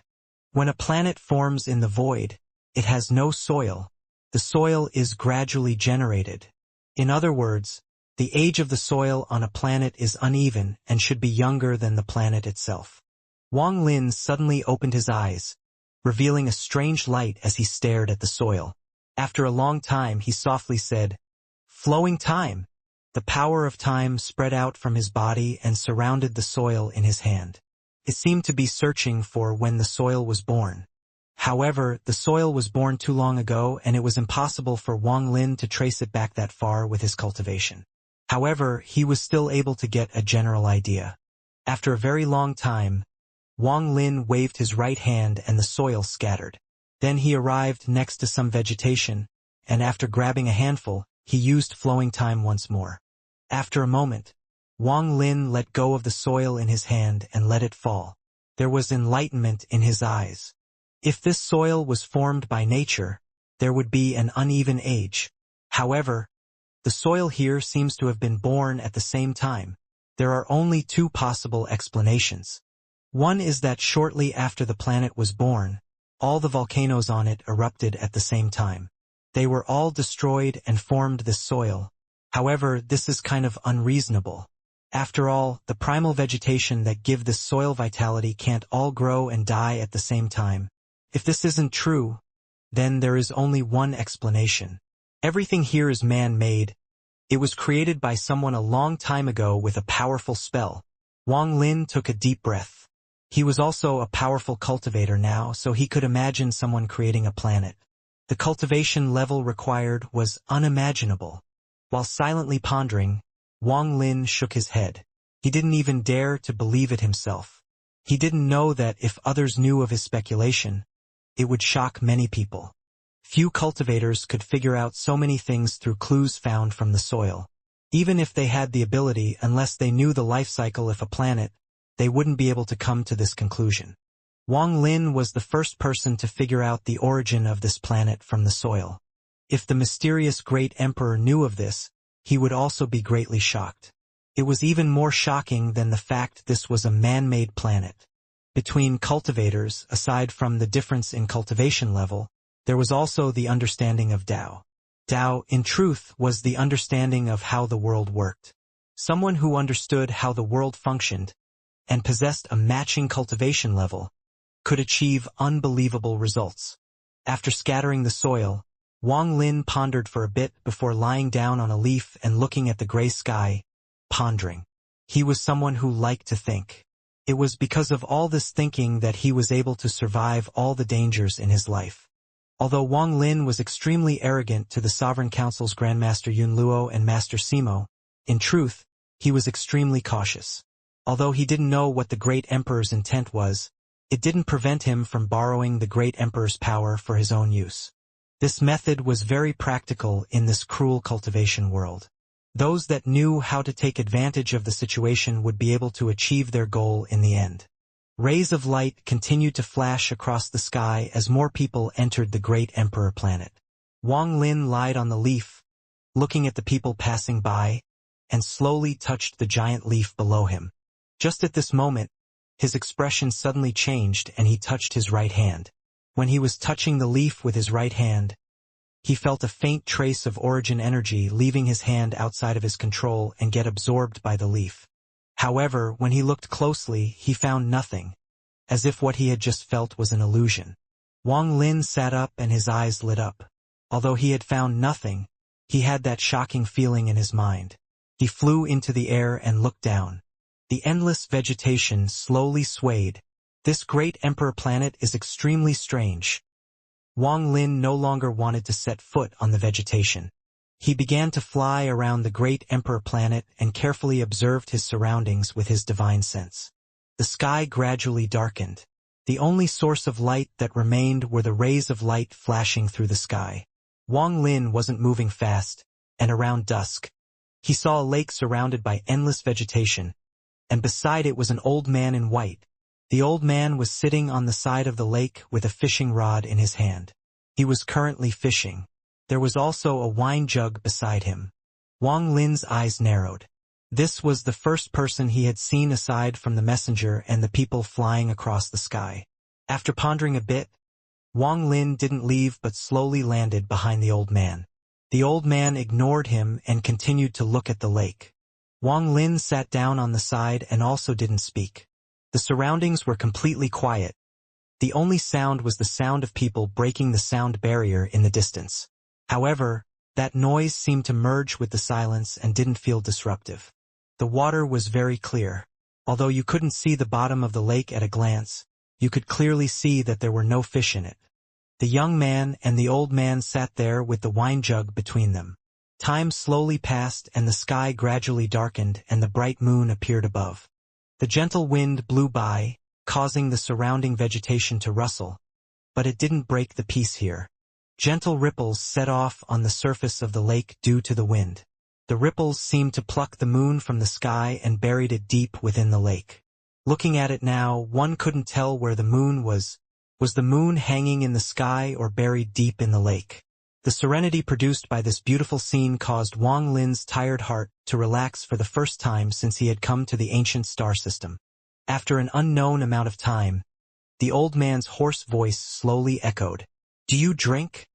When a planet forms in the void, it has no soil. The soil is gradually generated. In other words, the age of the soil on a planet is uneven and should be younger than the planet itself. Wang Lin suddenly opened his eyes, revealing a strange light as he stared at the soil. After a long time he softly said, "Flowing time." The power of time spread out from his body and surrounded the soil in his hand. It seemed to be searching for when the soil was born. However, the soil was born too long ago and it was impossible for Wang Lin to trace it back that far with his cultivation. However, he was still able to get a general idea. After a very long time, Wang Lin waved his right hand and the soil scattered. Then he arrived next to some vegetation, and after grabbing a handful, he used flowing time once more. After a moment, Wang Lin let go of the soil in his hand and let it fall. There was enlightenment in his eyes. If this soil was formed by nature, there would be an uneven age. However, the soil here seems to have been born at the same time. There are only two possible explanations. One is that shortly after the planet was born, all the volcanoes on it erupted at the same time. They were all destroyed and formed this soil. However, this is kind of unreasonable. After all, the primal vegetation that give this soil vitality can't all grow and die at the same time. If this isn't true, then there is only one explanation. Everything here is man-made. It was created by someone a long time ago with a powerful spell. Wang Lin took a deep breath. He was also a powerful cultivator now, so he could imagine someone creating a planet. The cultivation level required was unimaginable. While silently pondering, Wang Lin shook his head. He didn't even dare to believe it himself. He didn't know that if others knew of his speculation, it would shock many people. Few cultivators could figure out so many things through clues found from the soil. Even if they had the ability, unless they knew the life cycle of a planet, they wouldn't be able to come to this conclusion. Wang Lin was the first person to figure out the origin of this planet from the soil. If the mysterious Great Emperor knew of this, he would also be greatly shocked. It was even more shocking than the fact this was a man-made planet. Between cultivators, aside from the difference in cultivation level, there was also the understanding of Tao. Tao, in truth, was the understanding of how the world worked. Someone who understood how the world functioned and possessed a matching cultivation level could achieve unbelievable results. After scattering the soil, Wang Lin pondered for a bit before lying down on a leaf and looking at the gray sky, pondering. He was someone who liked to think. It was because of all this thinking that he was able to survive all the dangers in his life. Although Wang Lin was extremely arrogant to the Sovereign Council's Grandmaster Yun Luo and Master Simo, in truth, he was extremely cautious. Although he didn't know what the Great Emperor's intent was, it didn't prevent him from borrowing the Great Emperor's power for his own use. This method was very practical in this cruel cultivation world. Those that knew how to take advantage of the situation would be able to achieve their goal in the end. Rays of light continued to flash across the sky as more people entered the Great Emperor planet. Wang Lin lied on the leaf, looking at the people passing by, and slowly touched the giant leaf below him. Just at this moment, his expression suddenly changed and he touched his right hand. When he was touching the leaf with his right hand, he felt a faint trace of origin energy leaving his hand outside of his control and get absorbed by the leaf. However, when he looked closely, he found nothing, as if what he had just felt was an illusion. Wang Lin sat up and his eyes lit up. Although he had found nothing, he had that shocking feeling in his mind. He flew into the air and looked down. The endless vegetation slowly swayed. This great emperor planet is extremely strange. Wang Lin no longer wanted to set foot on the vegetation. He began to fly around the great emperor planet and carefully observed his surroundings with his divine sense. The sky gradually darkened. The only source of light that remained were the rays of light flashing through the sky. Wang Lin wasn't moving fast, and around dusk, he saw a lake surrounded by endless vegetation, and beside it was an old man in white. The old man was sitting on the side of the lake with a fishing rod in his hand. He was currently fishing. There was also a wine jug beside him. Wang Lin's eyes narrowed. This was the first person he had seen aside from the messenger and the people flying across the sky. After pondering a bit, Wang Lin didn't leave but slowly landed behind the old man. The old man ignored him and continued to look at the lake. Wang Lin sat down on the side and also didn't speak. The surroundings were completely quiet. The only sound was the sound of people breaking the sound barrier in the distance. However, that noise seemed to merge with the silence and didn't feel disruptive. The water was very clear. Although you couldn't see the bottom of the lake at a glance, you could clearly see that there were no fish in it. The young man and the old man sat there with the wine jug between them. Time slowly passed and the sky gradually darkened and the bright moon appeared above. The gentle wind blew by, causing the surrounding vegetation to rustle, but it didn't break the peace here. Gentle ripples set off on the surface of the lake due to the wind. The ripples seemed to pluck the moon from the sky and buried it deep within the lake. Looking at it now, one couldn't tell where the moon was. Was the moon hanging in the sky or buried deep in the lake? The serenity produced by this beautiful scene caused Wang Lin's tired heart to relax for the first time since he had come to the ancient star system. After an unknown amount of time, the old man's hoarse voice slowly echoed. "Do you drink?"